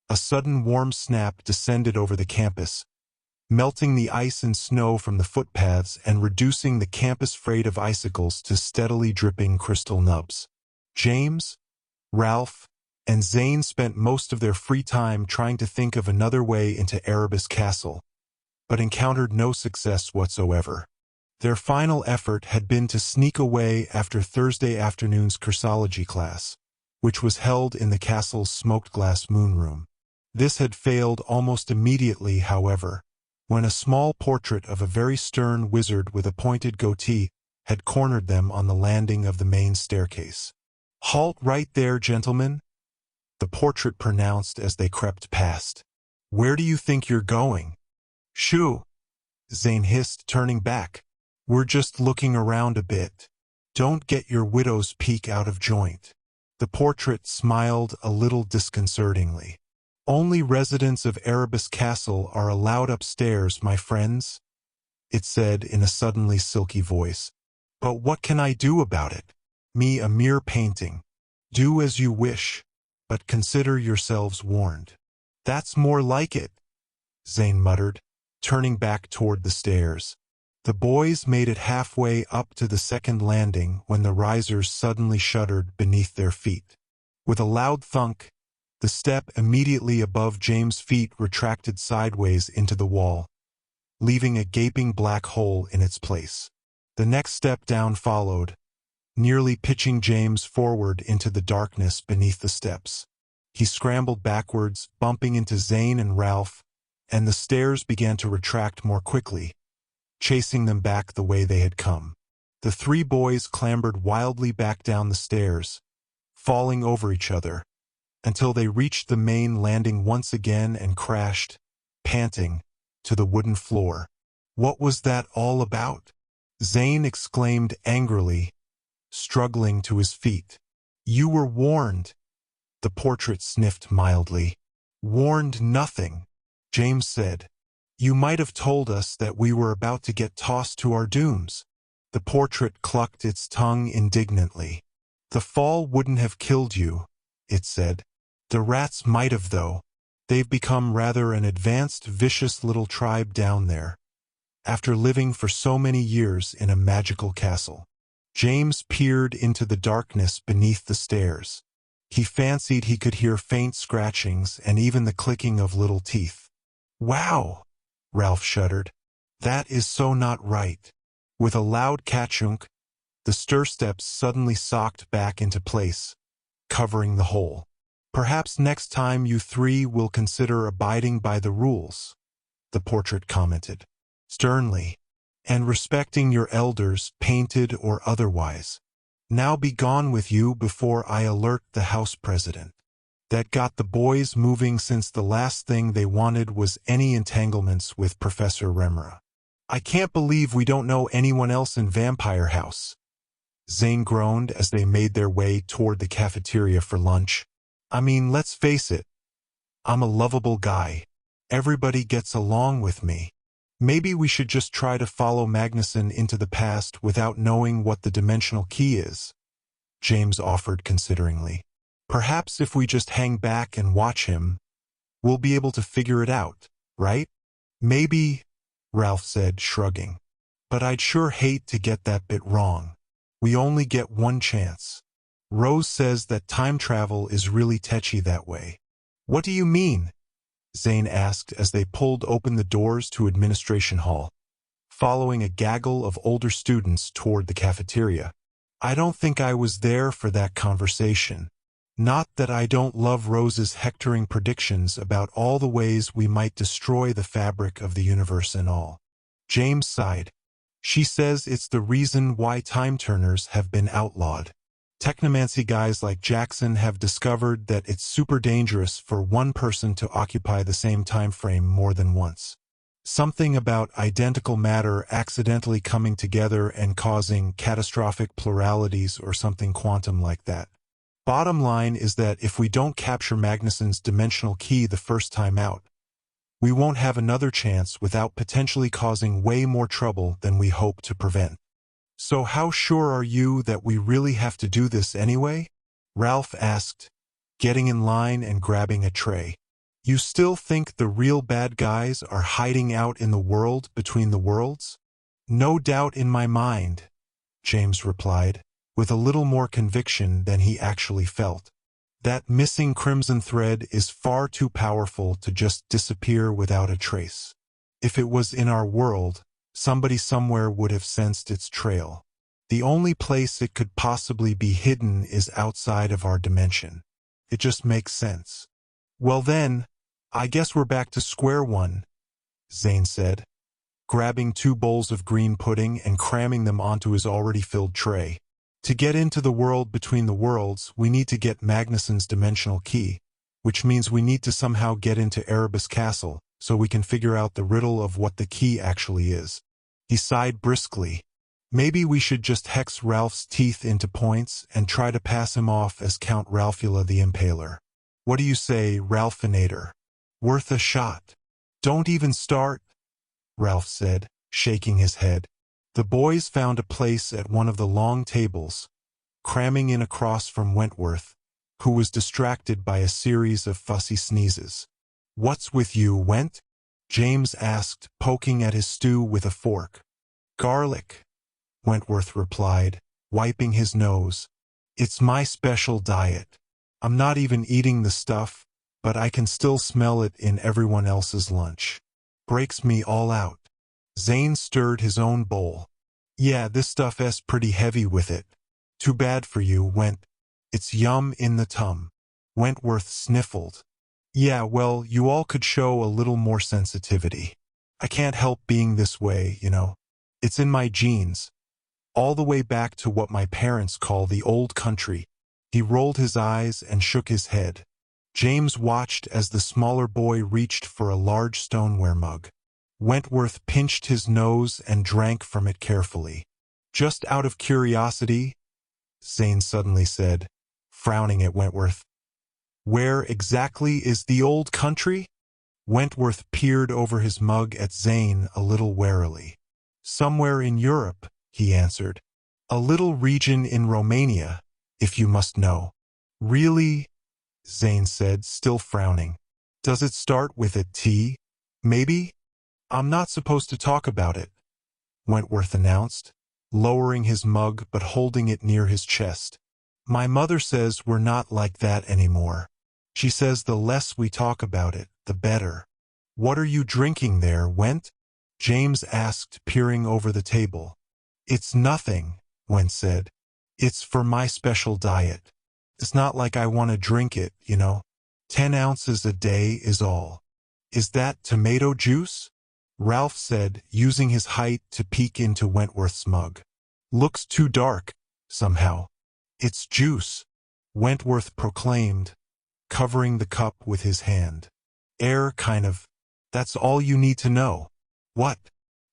a sudden warm snap descended over the campus, melting the ice and snow from the footpaths and reducing the campus freight of icicles to steadily dripping crystal nubs. James, Ralph, and Zane spent most of their free time trying to think of another way into Erebus Castle, but encountered no success whatsoever. Their final effort had been to sneak away after Thursday afternoon's cursology class, which was held in the castle's smoked-glass moonroom. This had failed almost immediately, however, when a small portrait of a very stern wizard with a pointed goatee had cornered them on the landing of the main staircase. "Halt right there, gentlemen," the portrait pronounced as they crept past. "Where do you think you're going?" "Shoo," Zane hissed, turning back. "We're just looking around a bit. Don't get your widow's peak out of joint." The portrait smiled a little disconcertingly. "Only residents of Erebus Castle are allowed upstairs, my friends," it said in a suddenly silky voice. "But what can I do about it? Me a mere painting. Do as you wish, but consider yourselves warned." "That's more like it," Zane muttered, turning back toward the stairs. The boys made it halfway up to the second landing when the risers suddenly shuddered beneath their feet. With a loud thunk, the step immediately above James' feet retracted sideways into the wall, leaving a gaping black hole in its place. The next step down followed, nearly pitching James forward into the darkness beneath the steps. He scrambled backwards, bumping into Zane and Ralph, and the stairs began to retract more quickly, chasing them back the way they had come. The three boys clambered wildly back down the stairs, falling over each other, until they reached the main landing once again and crashed, panting, to the wooden floor. "What was that all about?" Zane exclaimed angrily, struggling to his feet. "You were warned," the portrait sniffed mildly. "Warned nothing," James said. "You might have told us that we were about to get tossed to our dooms." The portrait clucked its tongue indignantly. The fall wouldn't have killed you, it said. The rats might have, though. They've become rather an advanced, vicious little tribe down there, after living for so many years in a magical castle. James peered into the darkness beneath the stairs. He fancied he could hear faint scratchings and even the clicking of little teeth. Wow! Ralph shuddered. That is so not right. With a loud catchunk, the stair steps suddenly socked back into place, covering the hole. Perhaps next time you three will consider abiding by the rules, the portrait commented, sternly, and respecting your elders, painted or otherwise. Now be gone with you before I alert the house president. That got the boys moving, since the last thing they wanted was any entanglements with Professor Remra. I can't believe we don't know anyone else in Vampire House, Zane groaned as they made their way toward the cafeteria for lunch. I mean, let's face it. I'm a lovable guy. Everybody gets along with me. Maybe we should just try to follow Magnuson into the past without knowing what the dimensional key is, James offered consideringly. Perhaps if we just hang back and watch him, we'll be able to figure it out, right? Maybe, Ralph said, shrugging. But I'd sure hate to get that bit wrong. We only get one chance. Rose says that time travel is really tetchy that way. What do you mean? Zane asked as they pulled open the doors to Administration Hall, following a gaggle of older students toward the cafeteria. I don't think I was there for that conversation. Not that I don't love Rose's hectoring predictions about all the ways we might destroy the fabric of the universe and all. James sighed. She says it's the reason why time-turners have been outlawed. Technomancy guys like Jackson have discovered that it's super dangerous for one person to occupy the same time frame more than once. Something about identical matter accidentally coming together and causing catastrophic pluralities or something quantum like that. Bottom line is that if we don't capture Magnuson's dimensional key the first time out, we won't have another chance without potentially causing way more trouble than we hope to prevent. So how sure are you that we really have to do this anyway? Ralph asked, getting in line and grabbing a tray. You still think the real bad guys are hiding out in the world between the worlds? No doubt in my mind, James replied, with a little more conviction than he actually felt. That missing crimson thread is far too powerful to just disappear without a trace. If it was in our world, somebody somewhere would have sensed its trail. The only place it could possibly be hidden is outside of our dimension. It just makes sense. Well then, I guess we're back to square one, Zane said, grabbing 2 bowls of green pudding and cramming them onto his already filled tray. To get into the world between the worlds, we need to get Magnuson's dimensional key, which means we need to somehow get into Erebus Castle, so we can figure out the riddle of what the key actually is. He sighed briskly. Maybe we should just hex Ralph's teeth into points and try to pass him off as Count Ralphula the Impaler. What do you say, Ralphinator? Worth a shot. Don't even start, Ralph said, shaking his head. The boys found a place at one of the long tables, cramming in across from Wentworth, who was distracted by a series of fussy sneezes. What's with you, Went? James asked, poking at his stew with a fork. Garlic, Wentworth replied, wiping his nose. It's my special diet. I'm not even eating the stuff, but I can still smell it in everyone else's lunch. Breaks me all out. Zane stirred his own bowl. Yeah, this stuff's pretty heavy with it. Too bad for you, Went. It's yum in the tum. Wentworth sniffled. Yeah, well, you all could show a little more sensitivity. I can't help being this way, you know. It's in my genes. All the way back to what my parents call the old country. He rolled his eyes and shook his head. James watched as the smaller boy reached for a large stoneware mug. Wentworth pinched his nose and drank from it carefully. Just out of curiosity, Zane suddenly said, frowning at Wentworth. Where exactly is the old country? Wentworth peered over his mug at Zane a little warily. Somewhere in Europe, he answered. A little region in Romania, if you must know. Really? Zane said, still frowning. Does it start with a T? Maybe? I'm not supposed to talk about it, Wentworth announced, lowering his mug but holding it near his chest. My mother says we're not like that anymore. She says the less we talk about it, the better. What are you drinking there, Went? James asked, peering over the table. It's nothing, Went said. It's for my special diet. It's not like I want to drink it, you know. 10 ounces a day is all. Is that tomato juice? Ralph said, using his height to peek into Wentworth's mug. Looks too dark, somehow. It's juice, Wentworth proclaimed, covering the cup with his hand. Air, kind of. That's all you need to know. What?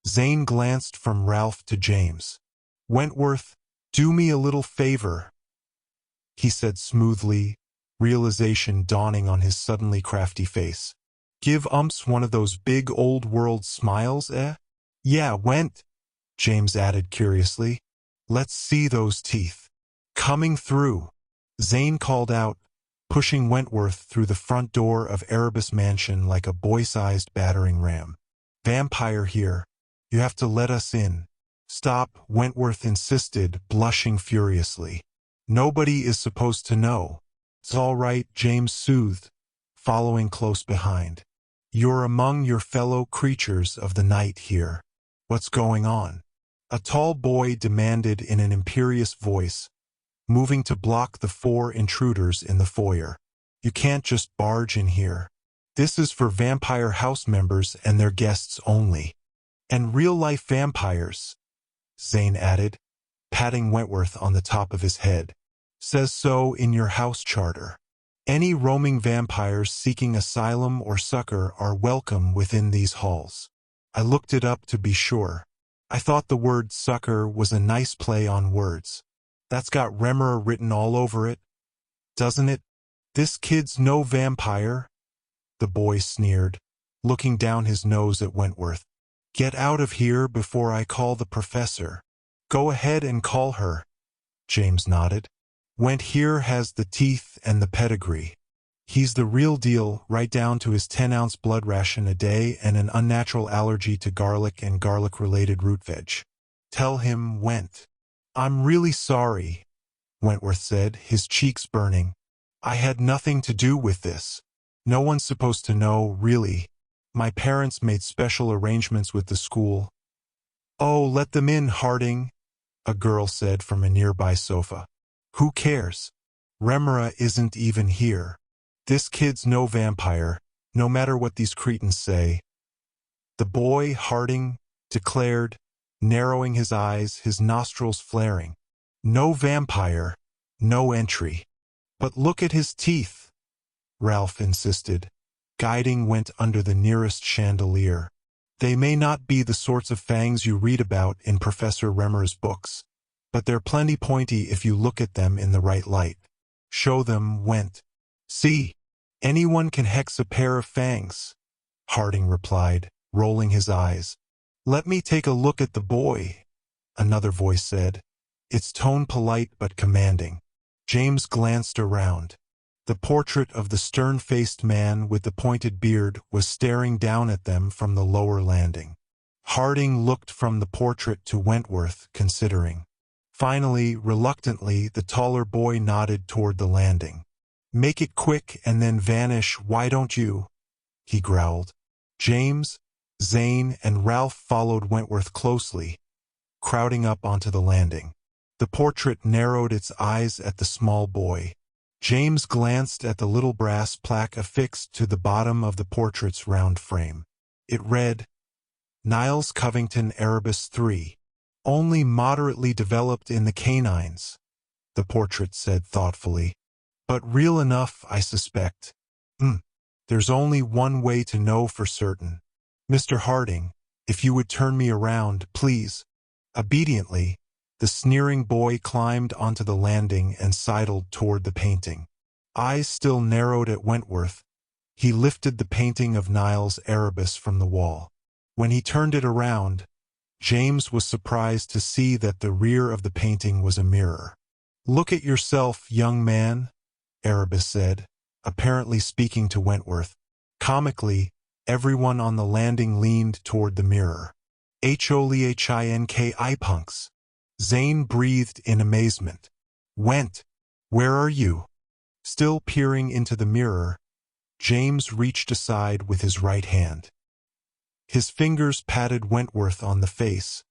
Zane glanced from Ralph to James. Wentworth, do me a little favor, he said smoothly, realization dawning on his suddenly crafty face. Give Umps one of those big old-world smiles, eh? Yeah, Went, James added curiously. Let's see those teeth. Coming through, Zane called out, pushing Wentworth through the front door of Erebus Mansion like a boy-sized battering ram. Vampire here. You have to let us in. Stop, Wentworth insisted, blushing furiously. Nobody is supposed to know. It's all right, James soothed, following close behind. You're among your fellow creatures of the night here. What's going on? A tall boy demanded in an imperious voice, moving to block the 4 intruders in the foyer. You can't just barge in here. This is for vampire house members and their guests only. And real-life vampires, Zane added, patting Wentworth on the top of his head. Says so in your house charter. Any roaming vampires seeking asylum or succor are welcome within these halls. I looked it up to be sure. I thought the word succor was a nice play on words. That's got Remora written all over it, doesn't it? This kid's no vampire, the boy sneered, looking down his nose at Wentworth. Get out of here before I call the professor. Go ahead and call her, James nodded. Went here has the teeth and the pedigree. He's the real deal, right down to his 10-ounce blood ration a day and an unnatural allergy to garlic and garlic-related root veg. Tell him, Went. I'm really sorry, Wentworth said, his cheeks burning. I had nothing to do with this. No one's supposed to know, really. My parents made special arrangements with the school. Oh, let them in, Harding, a girl said from a nearby sofa. Who cares? Remora isn't even here. This kid's no vampire, no matter what these cretins say. The boy, Harding, declared, narrowing his eyes, his nostrils flaring. No vampire, no entry. But look at his teeth, Ralph insisted, guiding Went under the nearest chandelier. They may not be the sorts of fangs you read about in Professor Remer's books, but they're plenty pointy if you look at them in the right light. Show them, Went. See, anyone can hex a pair of fangs, Harding replied, rolling his eyes. Let me take a look at the boy, another voice said, its tone polite but commanding. James glanced around. The portrait of the stern-faced man with the pointed beard was staring down at them from the lower landing. Harding looked from the portrait to Wentworth, considering. Finally, reluctantly, the taller boy nodded toward the landing. Make it quick and then vanish, why don't you? He growled. James, Zane, and Ralph followed Wentworth closely, crowding up onto the landing. The portrait narrowed its eyes at the small boy. James glanced at the little brass plaque affixed to the bottom of the portrait's round frame. It read, Niles Covington Erebus III. Only moderately developed in the canines, the portrait said thoughtfully. But real enough, I suspect. There's only one way to know for certain. Mr. Harding, if you would turn me around, please. Obediently, the sneering boy climbed onto the landing and sidled toward the painting. Eyes still narrowed at Wentworth, he lifted the painting of Niles Erebus from the wall. When he turned it around, James was surprised to see that the rear of the painting was a mirror. "Look at yourself, young man," Erebus said, apparently speaking to Wentworth. Comically, everyone on the landing leaned toward the mirror. "Holinki punks." Zane breathed in amazement. "Went, where are you?" Still peering into the mirror, James reached aside with his right hand. His fingers patted Wentworth on the face,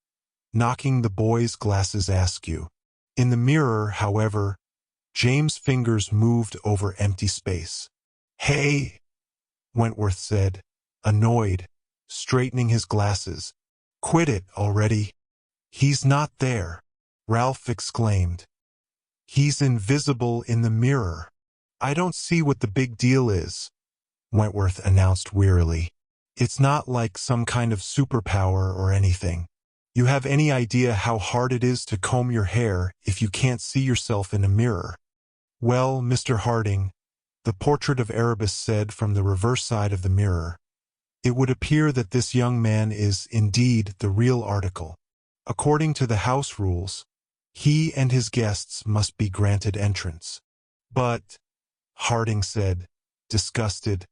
knocking the boy's glasses askew. In the mirror, however, James' fingers moved over empty space. "Hey," Wentworth said, annoyed, straightening his glasses. "Quit it already." "He's not there," Ralph exclaimed. "He's invisible in the mirror." "I don't see what the big deal is," Wentworth announced wearily. "It's not like some kind of superpower or anything. You have any idea how hard it is to comb your hair if you can't see yourself in a mirror?" "Well, Mr. Harding," the portrait of Erebus said from the reverse side of the mirror, "it would appear that this young man is indeed the real article. According to the house rules, he and his guests must be granted entrance." "But," Harding said, disgusted,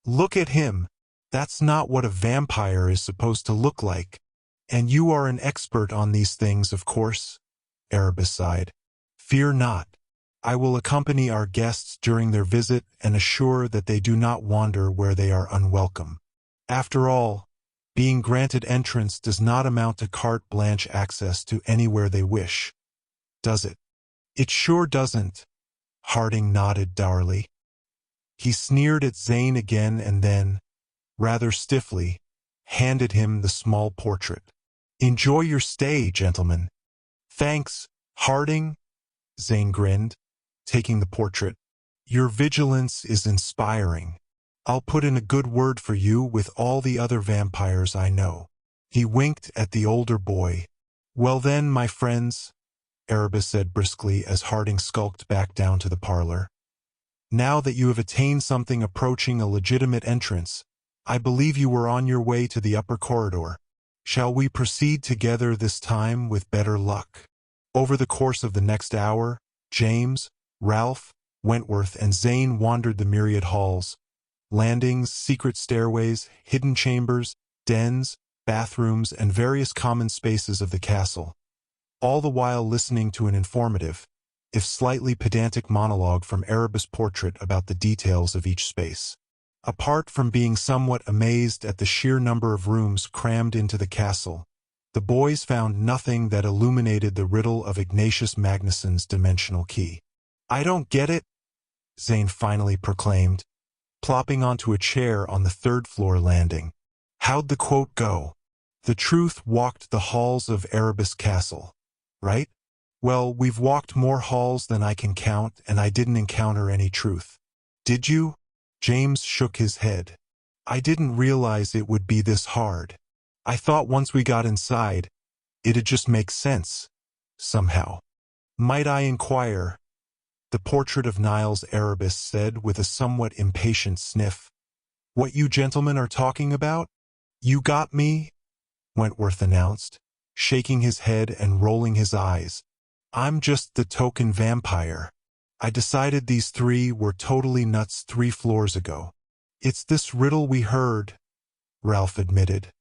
"look at him. That's not what a vampire is supposed to look like." "And you are an expert on these things, of course," Erebus sighed. "Fear not. I will accompany our guests during their visit and assure that they do not wander where they are unwelcome. After all, being granted entrance does not amount to carte blanche access to anywhere they wish, does it?" "It sure doesn't," Harding nodded dourly. He sneered at Zane again and then, rather stiffly, handed him the small portrait. "Enjoy your stay, gentlemen." "Thanks, Harding," Zane grinned, taking the portrait. "Your vigilance is inspiring. I'll put in a good word for you with all the other vampires I know." He winked at the older boy. "Well then, my friends," Erebus said briskly as Harding skulked back down to the parlor. "Now that you have attained something approaching a legitimate entrance, I believe you were on your way to the upper corridor. Shall we proceed together this time with better luck?" Over the course of the next hour, James, Ralph, Wentworth, and Zane wandered the myriad halls, landings, secret stairways, hidden chambers, dens, bathrooms, and various common spaces of the castle, all the while listening to an informative, if slightly pedantic monologue from Erebus' portrait about the details of each space. Apart from being somewhat amazed at the sheer number of rooms crammed into the castle, the boys found nothing that illuminated the riddle of Ignatius Magnuson's dimensional key. "I don't get it," Zane finally proclaimed, plopping onto a chair on the third-floor landing. "How'd the quote go? The truth walked the halls of Erebus Castle, right? Well, we've walked more halls than I can count, and I didn't encounter any truth." "Did you?" James shook his head. "I didn't realize it would be this hard. I thought once we got inside, it'd just make sense, somehow." "Might I inquire?" the portrait of Niles Erebus said with a somewhat impatient sniff. "What you gentlemen are talking about?" "You got me," Wentworth announced, shaking his head and rolling his eyes. "I'm just the token vampire. I decided these three were totally nuts 3 floors ago." "It's this riddle we heard," Ralph admitted,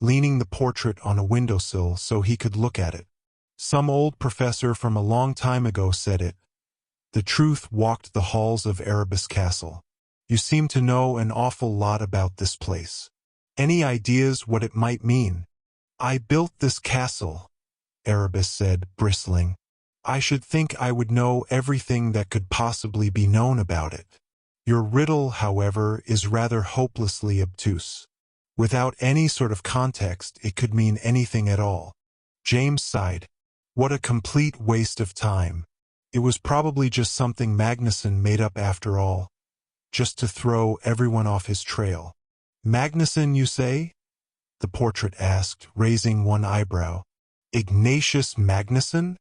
leaning the portrait on a windowsill so he could look at it. "Some old professor from a long time ago said it. The truth walked the halls of Erebus Castle. You seem to know an awful lot about this place. Any ideas what it might mean?" "I built this castle," Erebus said, bristling. "I should think I would know everything that could possibly be known about it. Your riddle, however, is rather hopelessly obtuse. Without any sort of context, it could mean anything at all." James sighed. "What a complete waste of time. It was probably just something Magnuson made up after all, just to throw everyone off his trail." "Magnuson, you say?" the portrait asked, raising one eyebrow. "Ignatius Magnuson?"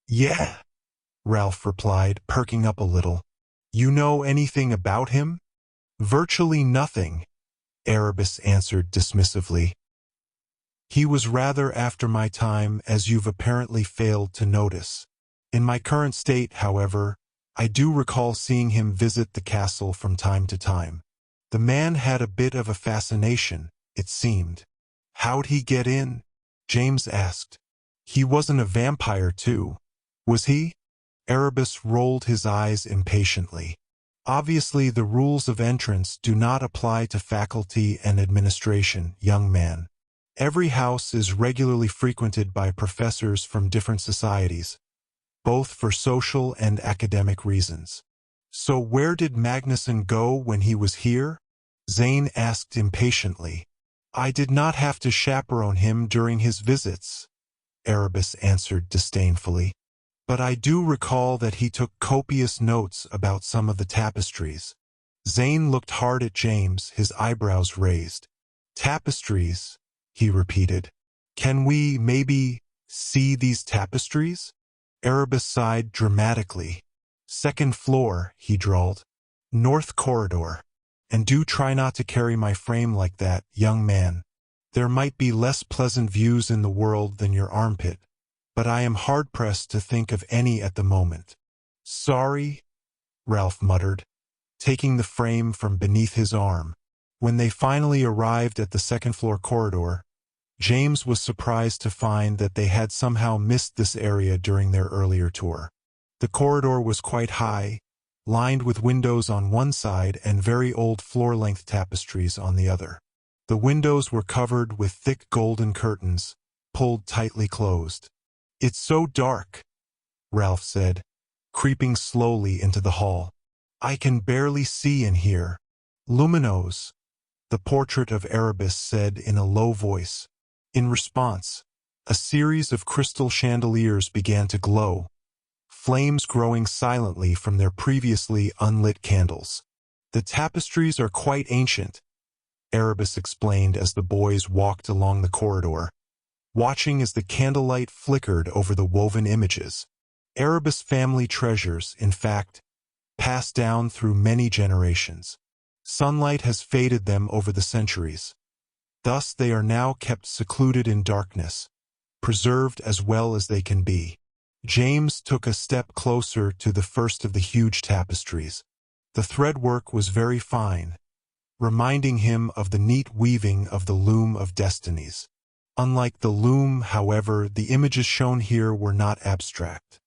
"Yeah," Ralph replied, perking up a little. "You know anything about him?" "Virtually nothing," Erebus answered dismissively. He was rather after my time, as you've apparently failed to notice. In my current state, however, I do recall seeing him visit the castle from time to time. The man had a bit of a fascination, it seemed. How'd he get in? James asked. He wasn't a vampire too, was he? Erebus rolled his eyes impatiently. Obviously, the rules of entrance do not apply to faculty and administration, young man. Every house is regularly frequented by professors from different societies, both for social and academic reasons. So where did Magnuson go when he was here? Zane asked impatiently. I did not have to chaperone him during his visits, Erebus answered disdainfully. But I do recall that he took copious notes about some of the tapestries. Zane looked hard at James, his eyebrows raised. Tapestries, he repeated. Can we, maybe, see these tapestries? Erebus sighed dramatically. Second floor, he drawled. North corridor. And do try not to carry my frame like that, young man. There might be less pleasant views in the world than your armpit, but I am hard-pressed to think of any at the moment. Sorry, Ralph muttered, taking the frame from beneath his arm. When they finally arrived at the second-floor corridor, James was surprised to find that they had somehow missed this area during their earlier tour. The corridor was quite high, lined with windows on one side and very old floor-length tapestries on the other. The windows were covered with thick golden curtains, pulled tightly closed. It's so dark, Ralph said, creeping slowly into the hall. I can barely see in here. Luminos, the portrait of Erebus said in a low voice. In response, a series of crystal chandeliers began to glow, flames growing silently from their previously unlit candles. The tapestries are quite ancient, Erebus explained as the boys walked along the corridor, watching as the candlelight flickered over the woven images. Erebus family treasures, in fact, passed down through many generations. Sunlight has faded them over the centuries. Thus they are now kept secluded in darkness, preserved as well as they can be. James took a step closer to the first of the huge tapestries. The threadwork was very fine, reminding him of the neat weaving of the loom of Destinies. Unlike the loom, however, the images shown here were not abstract.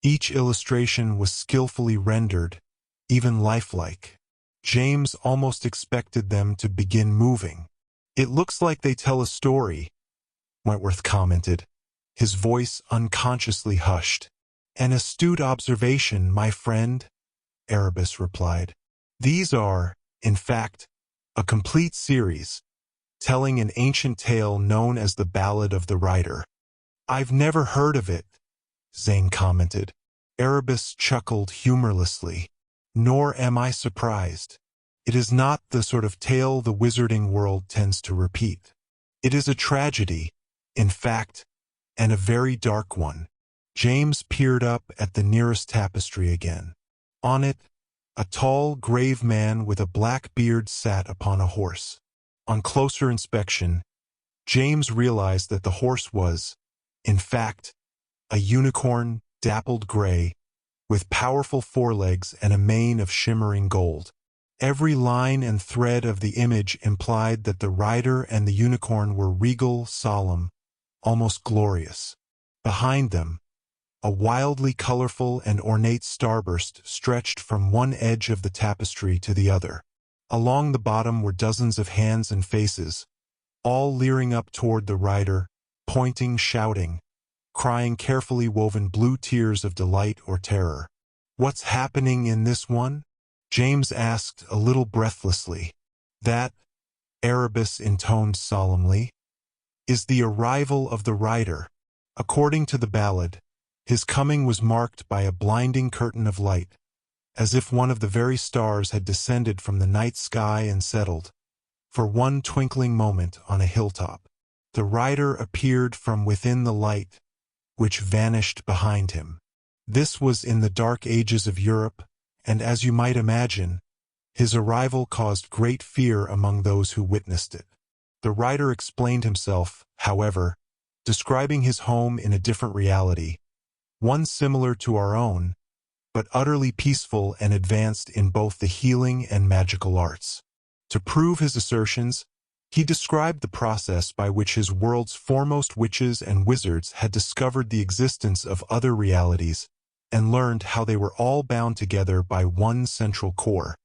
Each illustration was skillfully rendered, even lifelike. James almost expected them to begin moving. It looks like they tell a story, Wentworth commented, his voice unconsciously hushed. An astute observation, my friend, Erebus replied. These are, in fact, a complete series, telling an ancient tale known as the Ballad of the Rider. I've never heard of it, Zane commented. Erebus chuckled humorlessly. Nor am I surprised. It is not the sort of tale the wizarding world tends to repeat. It is a tragedy, in fact, and a very dark one. James peered up at the nearest tapestry again. On it, a tall, grave man with a black beard sat upon a horse. On closer inspection, James realized that the horse was, in fact, a unicorn, dappled gray, with powerful forelegs and a mane of shimmering gold. Every line and thread of the image implied that the rider and the unicorn were regal, solemn, almost glorious. Behind them, a wildly colorful and ornate starburst stretched from one edge of the tapestry to the other. Along the bottom were dozens of hands and faces, all leering up toward the rider, pointing, shouting, crying carefully woven blue tears of delight or terror. What's happening in this one? James asked a little breathlessly. That, Erebus intoned solemnly, is the arrival of the rider. According to the ballad, his coming was marked by a blinding curtain of light, as if one of the very stars had descended from the night sky and settled, for one twinkling moment, on a hilltop. The rider appeared from within the light, which vanished behind him. This was in the dark ages of Europe, and as you might imagine, his arrival caused great fear among those who witnessed it. The writer explained himself, however, describing his home in a different reality, one similar to our own, but utterly peaceful and advanced in both the healing and magical arts. To prove his assertions, he described the process by which his world's foremost witches and wizards had discovered the existence of other realities and learned how they were all bound together by one central core,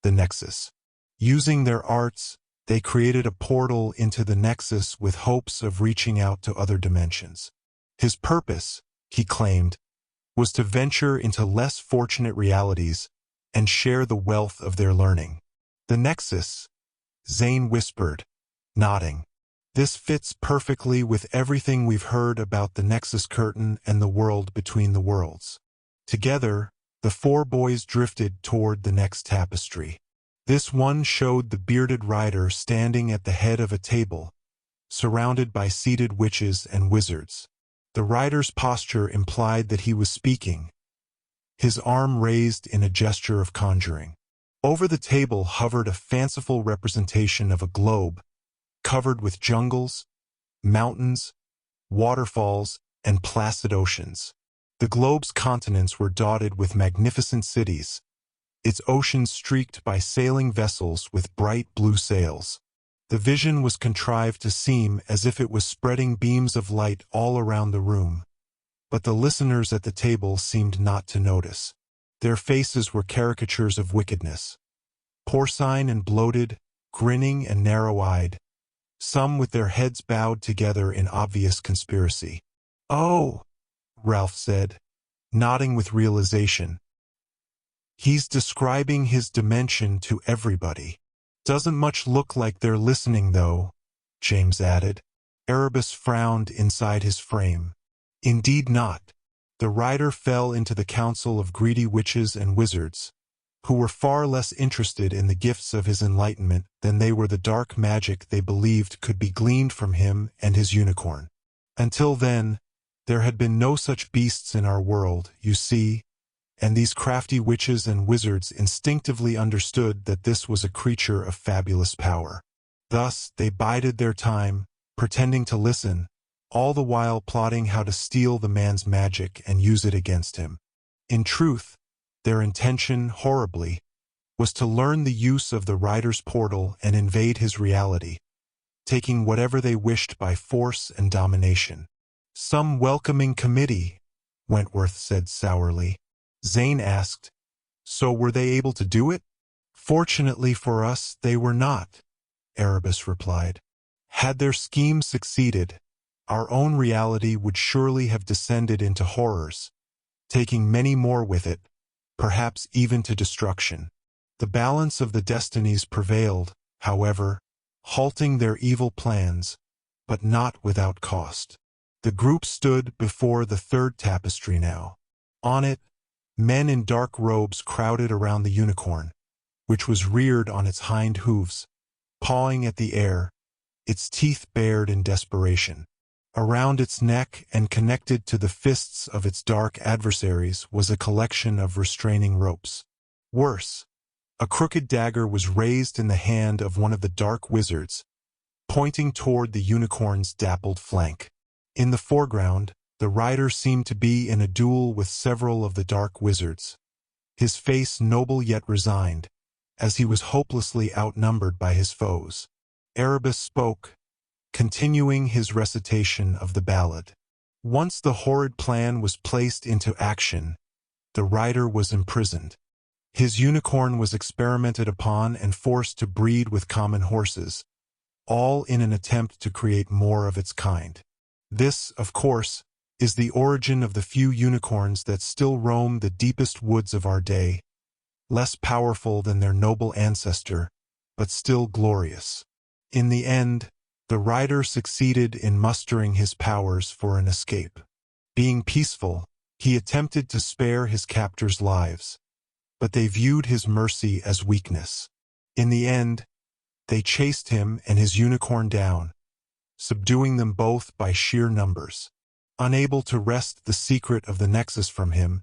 the Nexus. Using their arts, they created a portal into the Nexus with hopes of reaching out to other dimensions. His purpose, he claimed, was to venture into less fortunate realities and share the wealth of their learning. The Nexus, Zane whispered, nodding. This fits perfectly with everything we've heard about the Nexus Curtain and the world between the worlds. Together, the four boys drifted toward the next tapestry. This one showed the bearded rider standing at the head of a table, surrounded by seated witches and wizards. The rider's posture implied that he was speaking, his arm raised in a gesture of conjuring. Over the table hovered a fanciful representation of a globe, covered with jungles, mountains, waterfalls, and placid oceans. The globe's continents were dotted with magnificent cities, its oceans streaked by sailing vessels with bright blue sails. The vision was contrived to seem as if it was spreading beams of light all around the room, but the listeners at the table seemed not to notice. Their faces were caricatures of wickedness, porcine and bloated, grinning and narrow-eyed, some with their heads bowed together in obvious conspiracy. "Oh," Ralph said, nodding with realization. "He's describing his dimension to everybody." "Doesn't much look like they're listening, though," James added. Erebus frowned inside his frame. "Indeed not." The rider fell into the council of greedy witches and wizards, who were far less interested in the gifts of his enlightenment than they were the dark magic they believed could be gleaned from him and his unicorn. Until then, there had been no such beasts in our world, you see, and these crafty witches and wizards instinctively understood that this was a creature of fabulous power. Thus, they bided their time, pretending to listen, all the while plotting how to steal the man's magic and use it against him. In truth, their intention, horribly, was to learn the use of the rider's portal and invade his reality, taking whatever they wished by force and domination. "Some welcoming committee," Wentworth said sourly. Zane asked, "So were they able to do it?" "Fortunately for us, they were not," Erebus replied. "Had their scheme succeeded, our own reality would surely have descended into horrors, taking many more with it, perhaps even to destruction. The balance of the destinies prevailed, however, halting their evil plans, but not without cost." The group stood before the third tapestry now. On it, men in dark robes crowded around the unicorn, which was reared on its hind hooves, pawing at the air, its teeth bared in desperation. Around its neck and connected to the fists of its dark adversaries was a collection of restraining ropes. Worse, a crooked dagger was raised in the hand of one of the dark wizards, pointing toward the unicorn's dappled flank. In the foreground, the rider seemed to be in a duel with several of the dark wizards, his face noble yet resigned, as he was hopelessly outnumbered by his foes. Erebus spoke, continuing his recitation of the ballad. Once the horrid plan was placed into action, the rider was imprisoned. His unicorn was experimented upon and forced to breed with common horses, all in an attempt to create more of its kind. This, of course, is the origin of the few unicorns that still roam the deepest woods of our day, less powerful than their noble ancestor, but still glorious. In the end, the rider succeeded in mustering his powers for an escape. Being peaceful, he attempted to spare his captors' lives, but they viewed his mercy as weakness. In the end, they chased him and his unicorn down, subduing them both by sheer numbers. Unable to wrest the secret of the Nexus from him,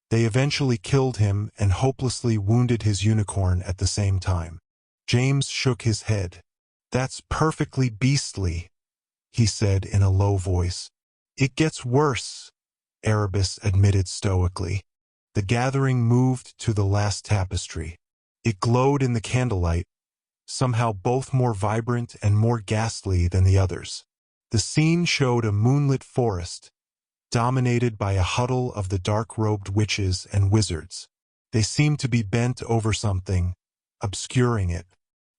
they eventually killed him and hopelessly wounded his unicorn at the same time. James shook his head. "That's perfectly beastly," he said in a low voice. "It gets worse," Erebus admitted stoically. The gathering moved to the last tapestry. It glowed in the candlelight, somehow both more vibrant and more ghastly than the others. The scene showed a moonlit forest, dominated by a huddle of the dark-robed witches and wizards. They seemed to be bent over something, obscuring it.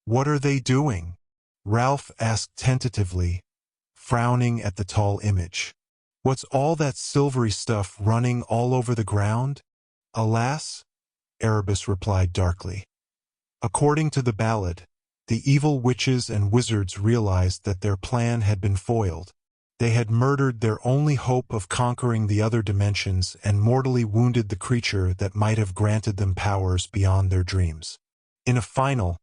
"What are they doing?" Ralph asked tentatively, frowning at the tall image. "What's all that silvery stuff running all over the ground?" "Alas," Erebus replied darkly. "According to the ballad, the evil witches and wizards realized that their plan had been foiled. They had murdered their only hope of conquering the other dimensions and mortally wounded the creature that might have granted them powers beyond their dreams. In a final,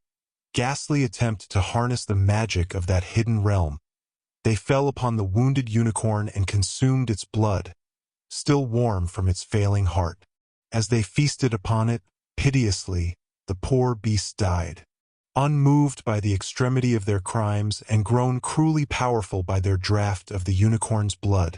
ghastly attempt to harness the magic of that hidden realm, they fell upon the wounded unicorn and consumed its blood, still warm from its failing heart. As they feasted upon it, piteously, the poor beast died. Unmoved by the extremity of their crimes and grown cruelly powerful by their draught of the unicorn's blood,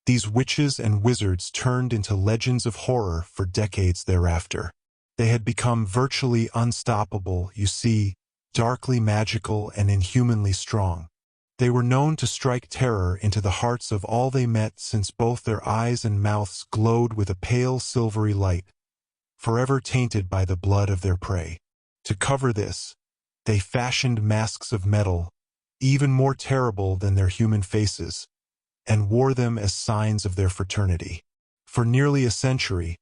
these witches and wizards turned into legends of horror for decades thereafter. They had become virtually unstoppable, you see, darkly magical and inhumanly strong. They were known to strike terror into the hearts of all they met, since both their eyes and mouths glowed with a pale silvery light, forever tainted by the blood of their prey. To cover this, they fashioned masks of metal, even more terrible than their human faces, and wore them as signs of their fraternity. For nearly a century,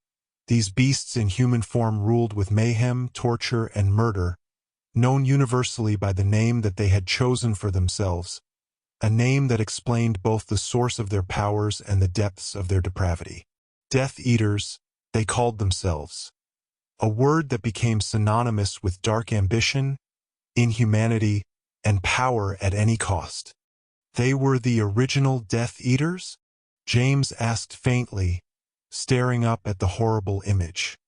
these beasts in human form ruled with mayhem, torture, and murder, known universally by the name that they had chosen for themselves, a name that explained both the source of their powers and the depths of their depravity. Death Eaters, they called themselves, a word that became synonymous with dark ambition, inhumanity, and power at any cost. "They were the original Death Eaters?" James asked faintly, staring up at the horrible image.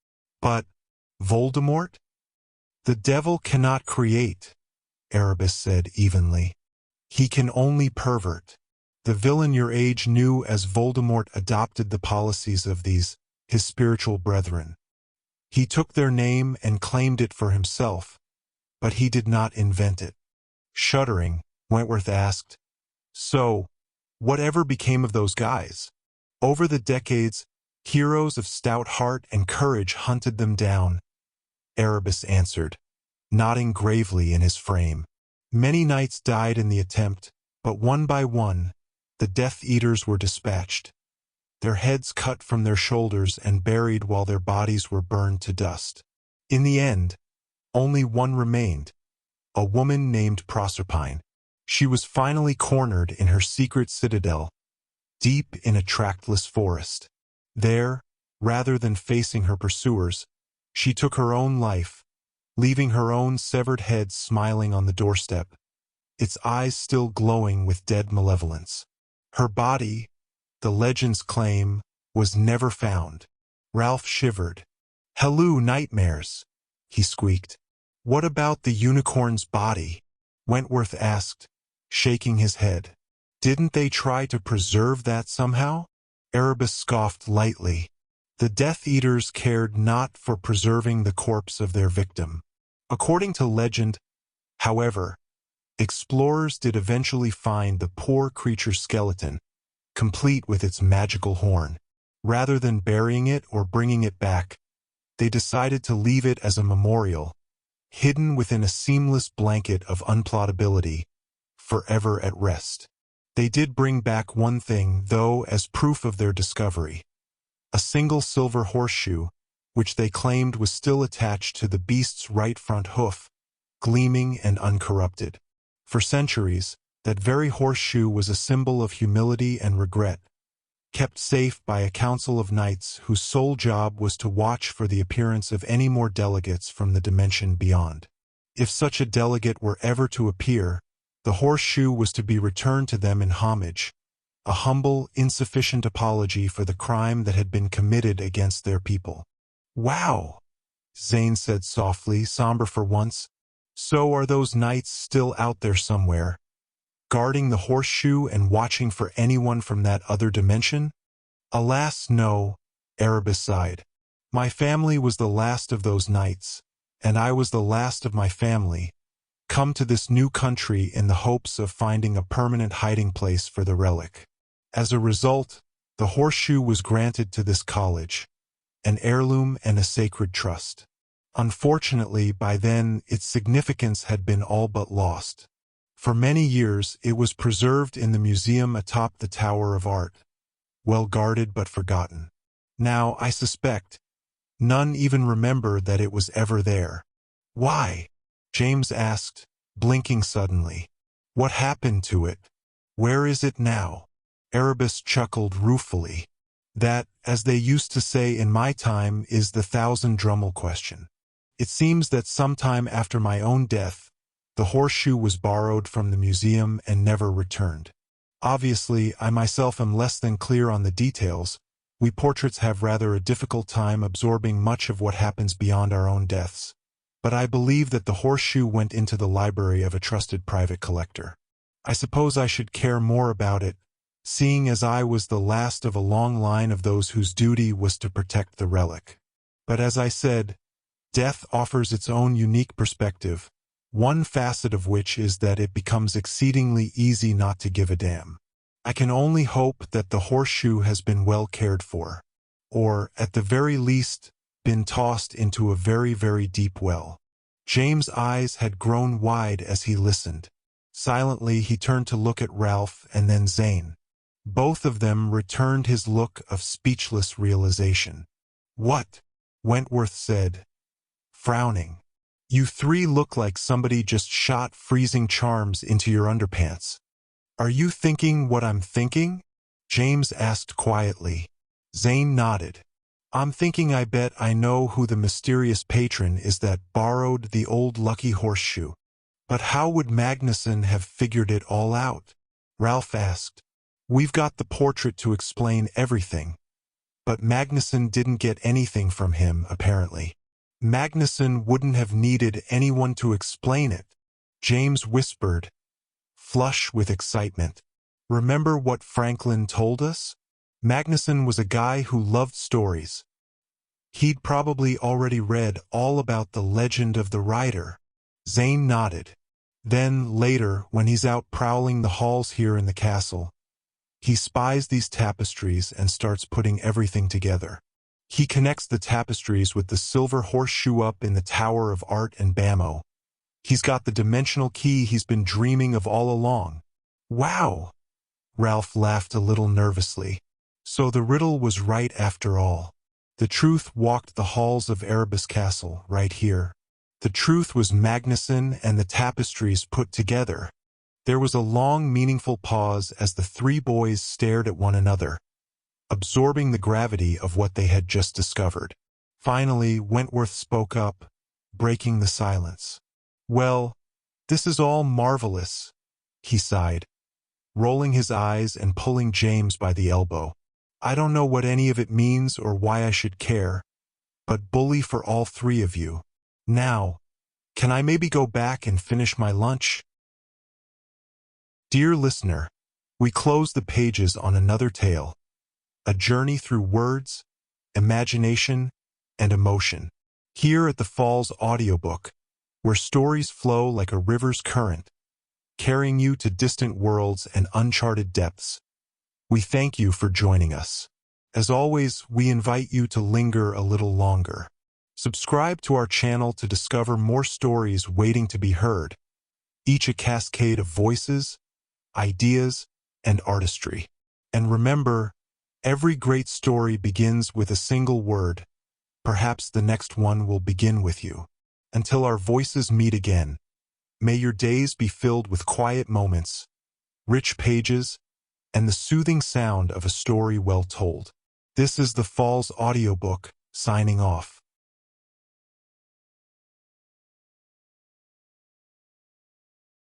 "But Voldemort?" "The devil cannot create," Erebus said evenly. "He can only pervert. The villain your age knew as Voldemort adopted the policies of these, his spiritual brethren. He took their name and claimed it for himself, but he did not invent it." Shuddering, Wentworth asked, "So, whatever became of those guys?" "Over the decades, heroes of stout heart and courage hunted them down," Erebus answered, nodding gravely in his frame. "Many knights died in the attempt, but one by one, the Death Eaters were dispatched, their heads cut from their shoulders and buried while their bodies were burned to dust. In the end, only one remained, a woman named Proserpine. She was finally cornered in her secret citadel, deep in a trackless forest. There, rather than facing her pursuers, she took her own life, leaving her own severed head smiling on the doorstep, its eyes still glowing with dead malevolence. Her body, the legends claim, was never found. Ralph shivered. "Halloo, nightmares," he squeaked. "What about the unicorn's body?" Wentworth asked, shaking his head. "Didn't they try to preserve that somehow?" Erebus scoffed lightly. "The Death Eaters cared not for preserving the corpse of their victim. According to legend, however, explorers did eventually find the poor creature's skeleton, complete with its magical horn. Rather than burying it or bringing it back, they decided to leave it as a memorial, hidden within a seamless blanket of unplottability, forever at rest. They did bring back one thing, though, as proof of their discovery: a single silver horseshoe, which they claimed was still attached to the beast's right front hoof, gleaming and uncorrupted. For centuries, that very horseshoe was a symbol of humility and regret, kept safe by a council of knights whose sole job was to watch for the appearance of any more delegates from the dimension beyond. If such a delegate were ever to appear, the horseshoe was to be returned to them in homage, a humble, insufficient apology for the crime that had been committed against their people. "Wow," Zane said softly, somber for once. So are those knights still out there somewhere, guarding the horseshoe and watching for anyone from that other dimension? Alas, no, Erebus sighed. My family was the last of those knights, and I was the last of my family, come to this new country in the hopes of finding a permanent hiding place for the relic. As a result, the horseshoe was granted to this college, an heirloom and a sacred trust. Unfortunately, by then, its significance had been all but lost. For many years, it was preserved in the museum atop the Tower of Art, well guarded but forgotten. Now, I suspect, none even remember that it was ever there. Why? James asked, blinking suddenly. What happened to it? Where is it now? Erebus chuckled ruefully. That, as they used to say in my time, is the thousand-drummel question. It seems that sometime after my own death, the horseshoe was borrowed from the museum and never returned. Obviously, I myself am less than clear on the details. We portraits have rather a difficult time absorbing much of what happens beyond our own deaths. But I believe that the horseshoe went into the library of a trusted private collector. I suppose I should care more about it, seeing as I was the last of a long line of those whose duty was to protect the relic. But as I said, death offers its own unique perspective, one facet of which is that it becomes exceedingly easy not to give a damn. I can only hope that the horseshoe has been well cared for, or, at the very least, been tossed into a very, very deep well. James' eyes had grown wide as he listened. Silently, he turned to look at Ralph and then Zane. Both of them returned his look of speechless realization. What? Wentworth said, frowning. You three look like somebody just shot freezing charms into your underpants. Are you thinking what I'm thinking? James asked quietly. Zane nodded. I'm thinking I bet I know who the mysterious patron is that borrowed the old lucky horseshoe. But how would Magnuson have figured it all out? Ralph asked. We've got the portrait to explain everything. But Magnuson didn't get anything from him, apparently. Magnuson wouldn't have needed anyone to explain it, James whispered, flush with excitement. Remember what Franklin told us? Magnuson was a guy who loved stories. He'd probably already read all about the legend of the rider. Zane nodded. Then, later, when he's out prowling the halls here in the castle, he spies these tapestries and starts putting everything together. He connects the tapestries with the silver horseshoe up in the Tower of Art and Bamo. He's got the dimensional key he's been dreaming of all along. Wow! Ralph laughed a little nervously. So the riddle was right after all. The truth walked the halls of Erebus Castle, right here. The truth was Magnuson and the tapestries put together. There was a long, meaningful pause as the three boys stared at one another, absorbing the gravity of what they had just discovered. Finally, Wentworth spoke up, breaking the silence. Well, this is all marvelous, he sighed, rolling his eyes and pulling James by the elbow. I don't know what any of it means or why I should care, but bully for all three of you. Now, can I maybe go back and finish my lunch? Dear listener, we close the pages on another tale, a journey through words, imagination, and emotion. Here at the Falls Audiobook, where stories flow like a river's current, carrying you to distant worlds and uncharted depths. We thank you for joining us. As always, we invite you to linger a little longer. Subscribe to our channel to discover more stories waiting to be heard, each a cascade of voices, ideas, and artistry. And remember, every great story begins with a single word. Perhaps the next one will begin with you. Until our voices meet again, may your days be filled with quiet moments, rich pages, and the soothing sound of a story well told. This is the Falls Audiobook, signing off.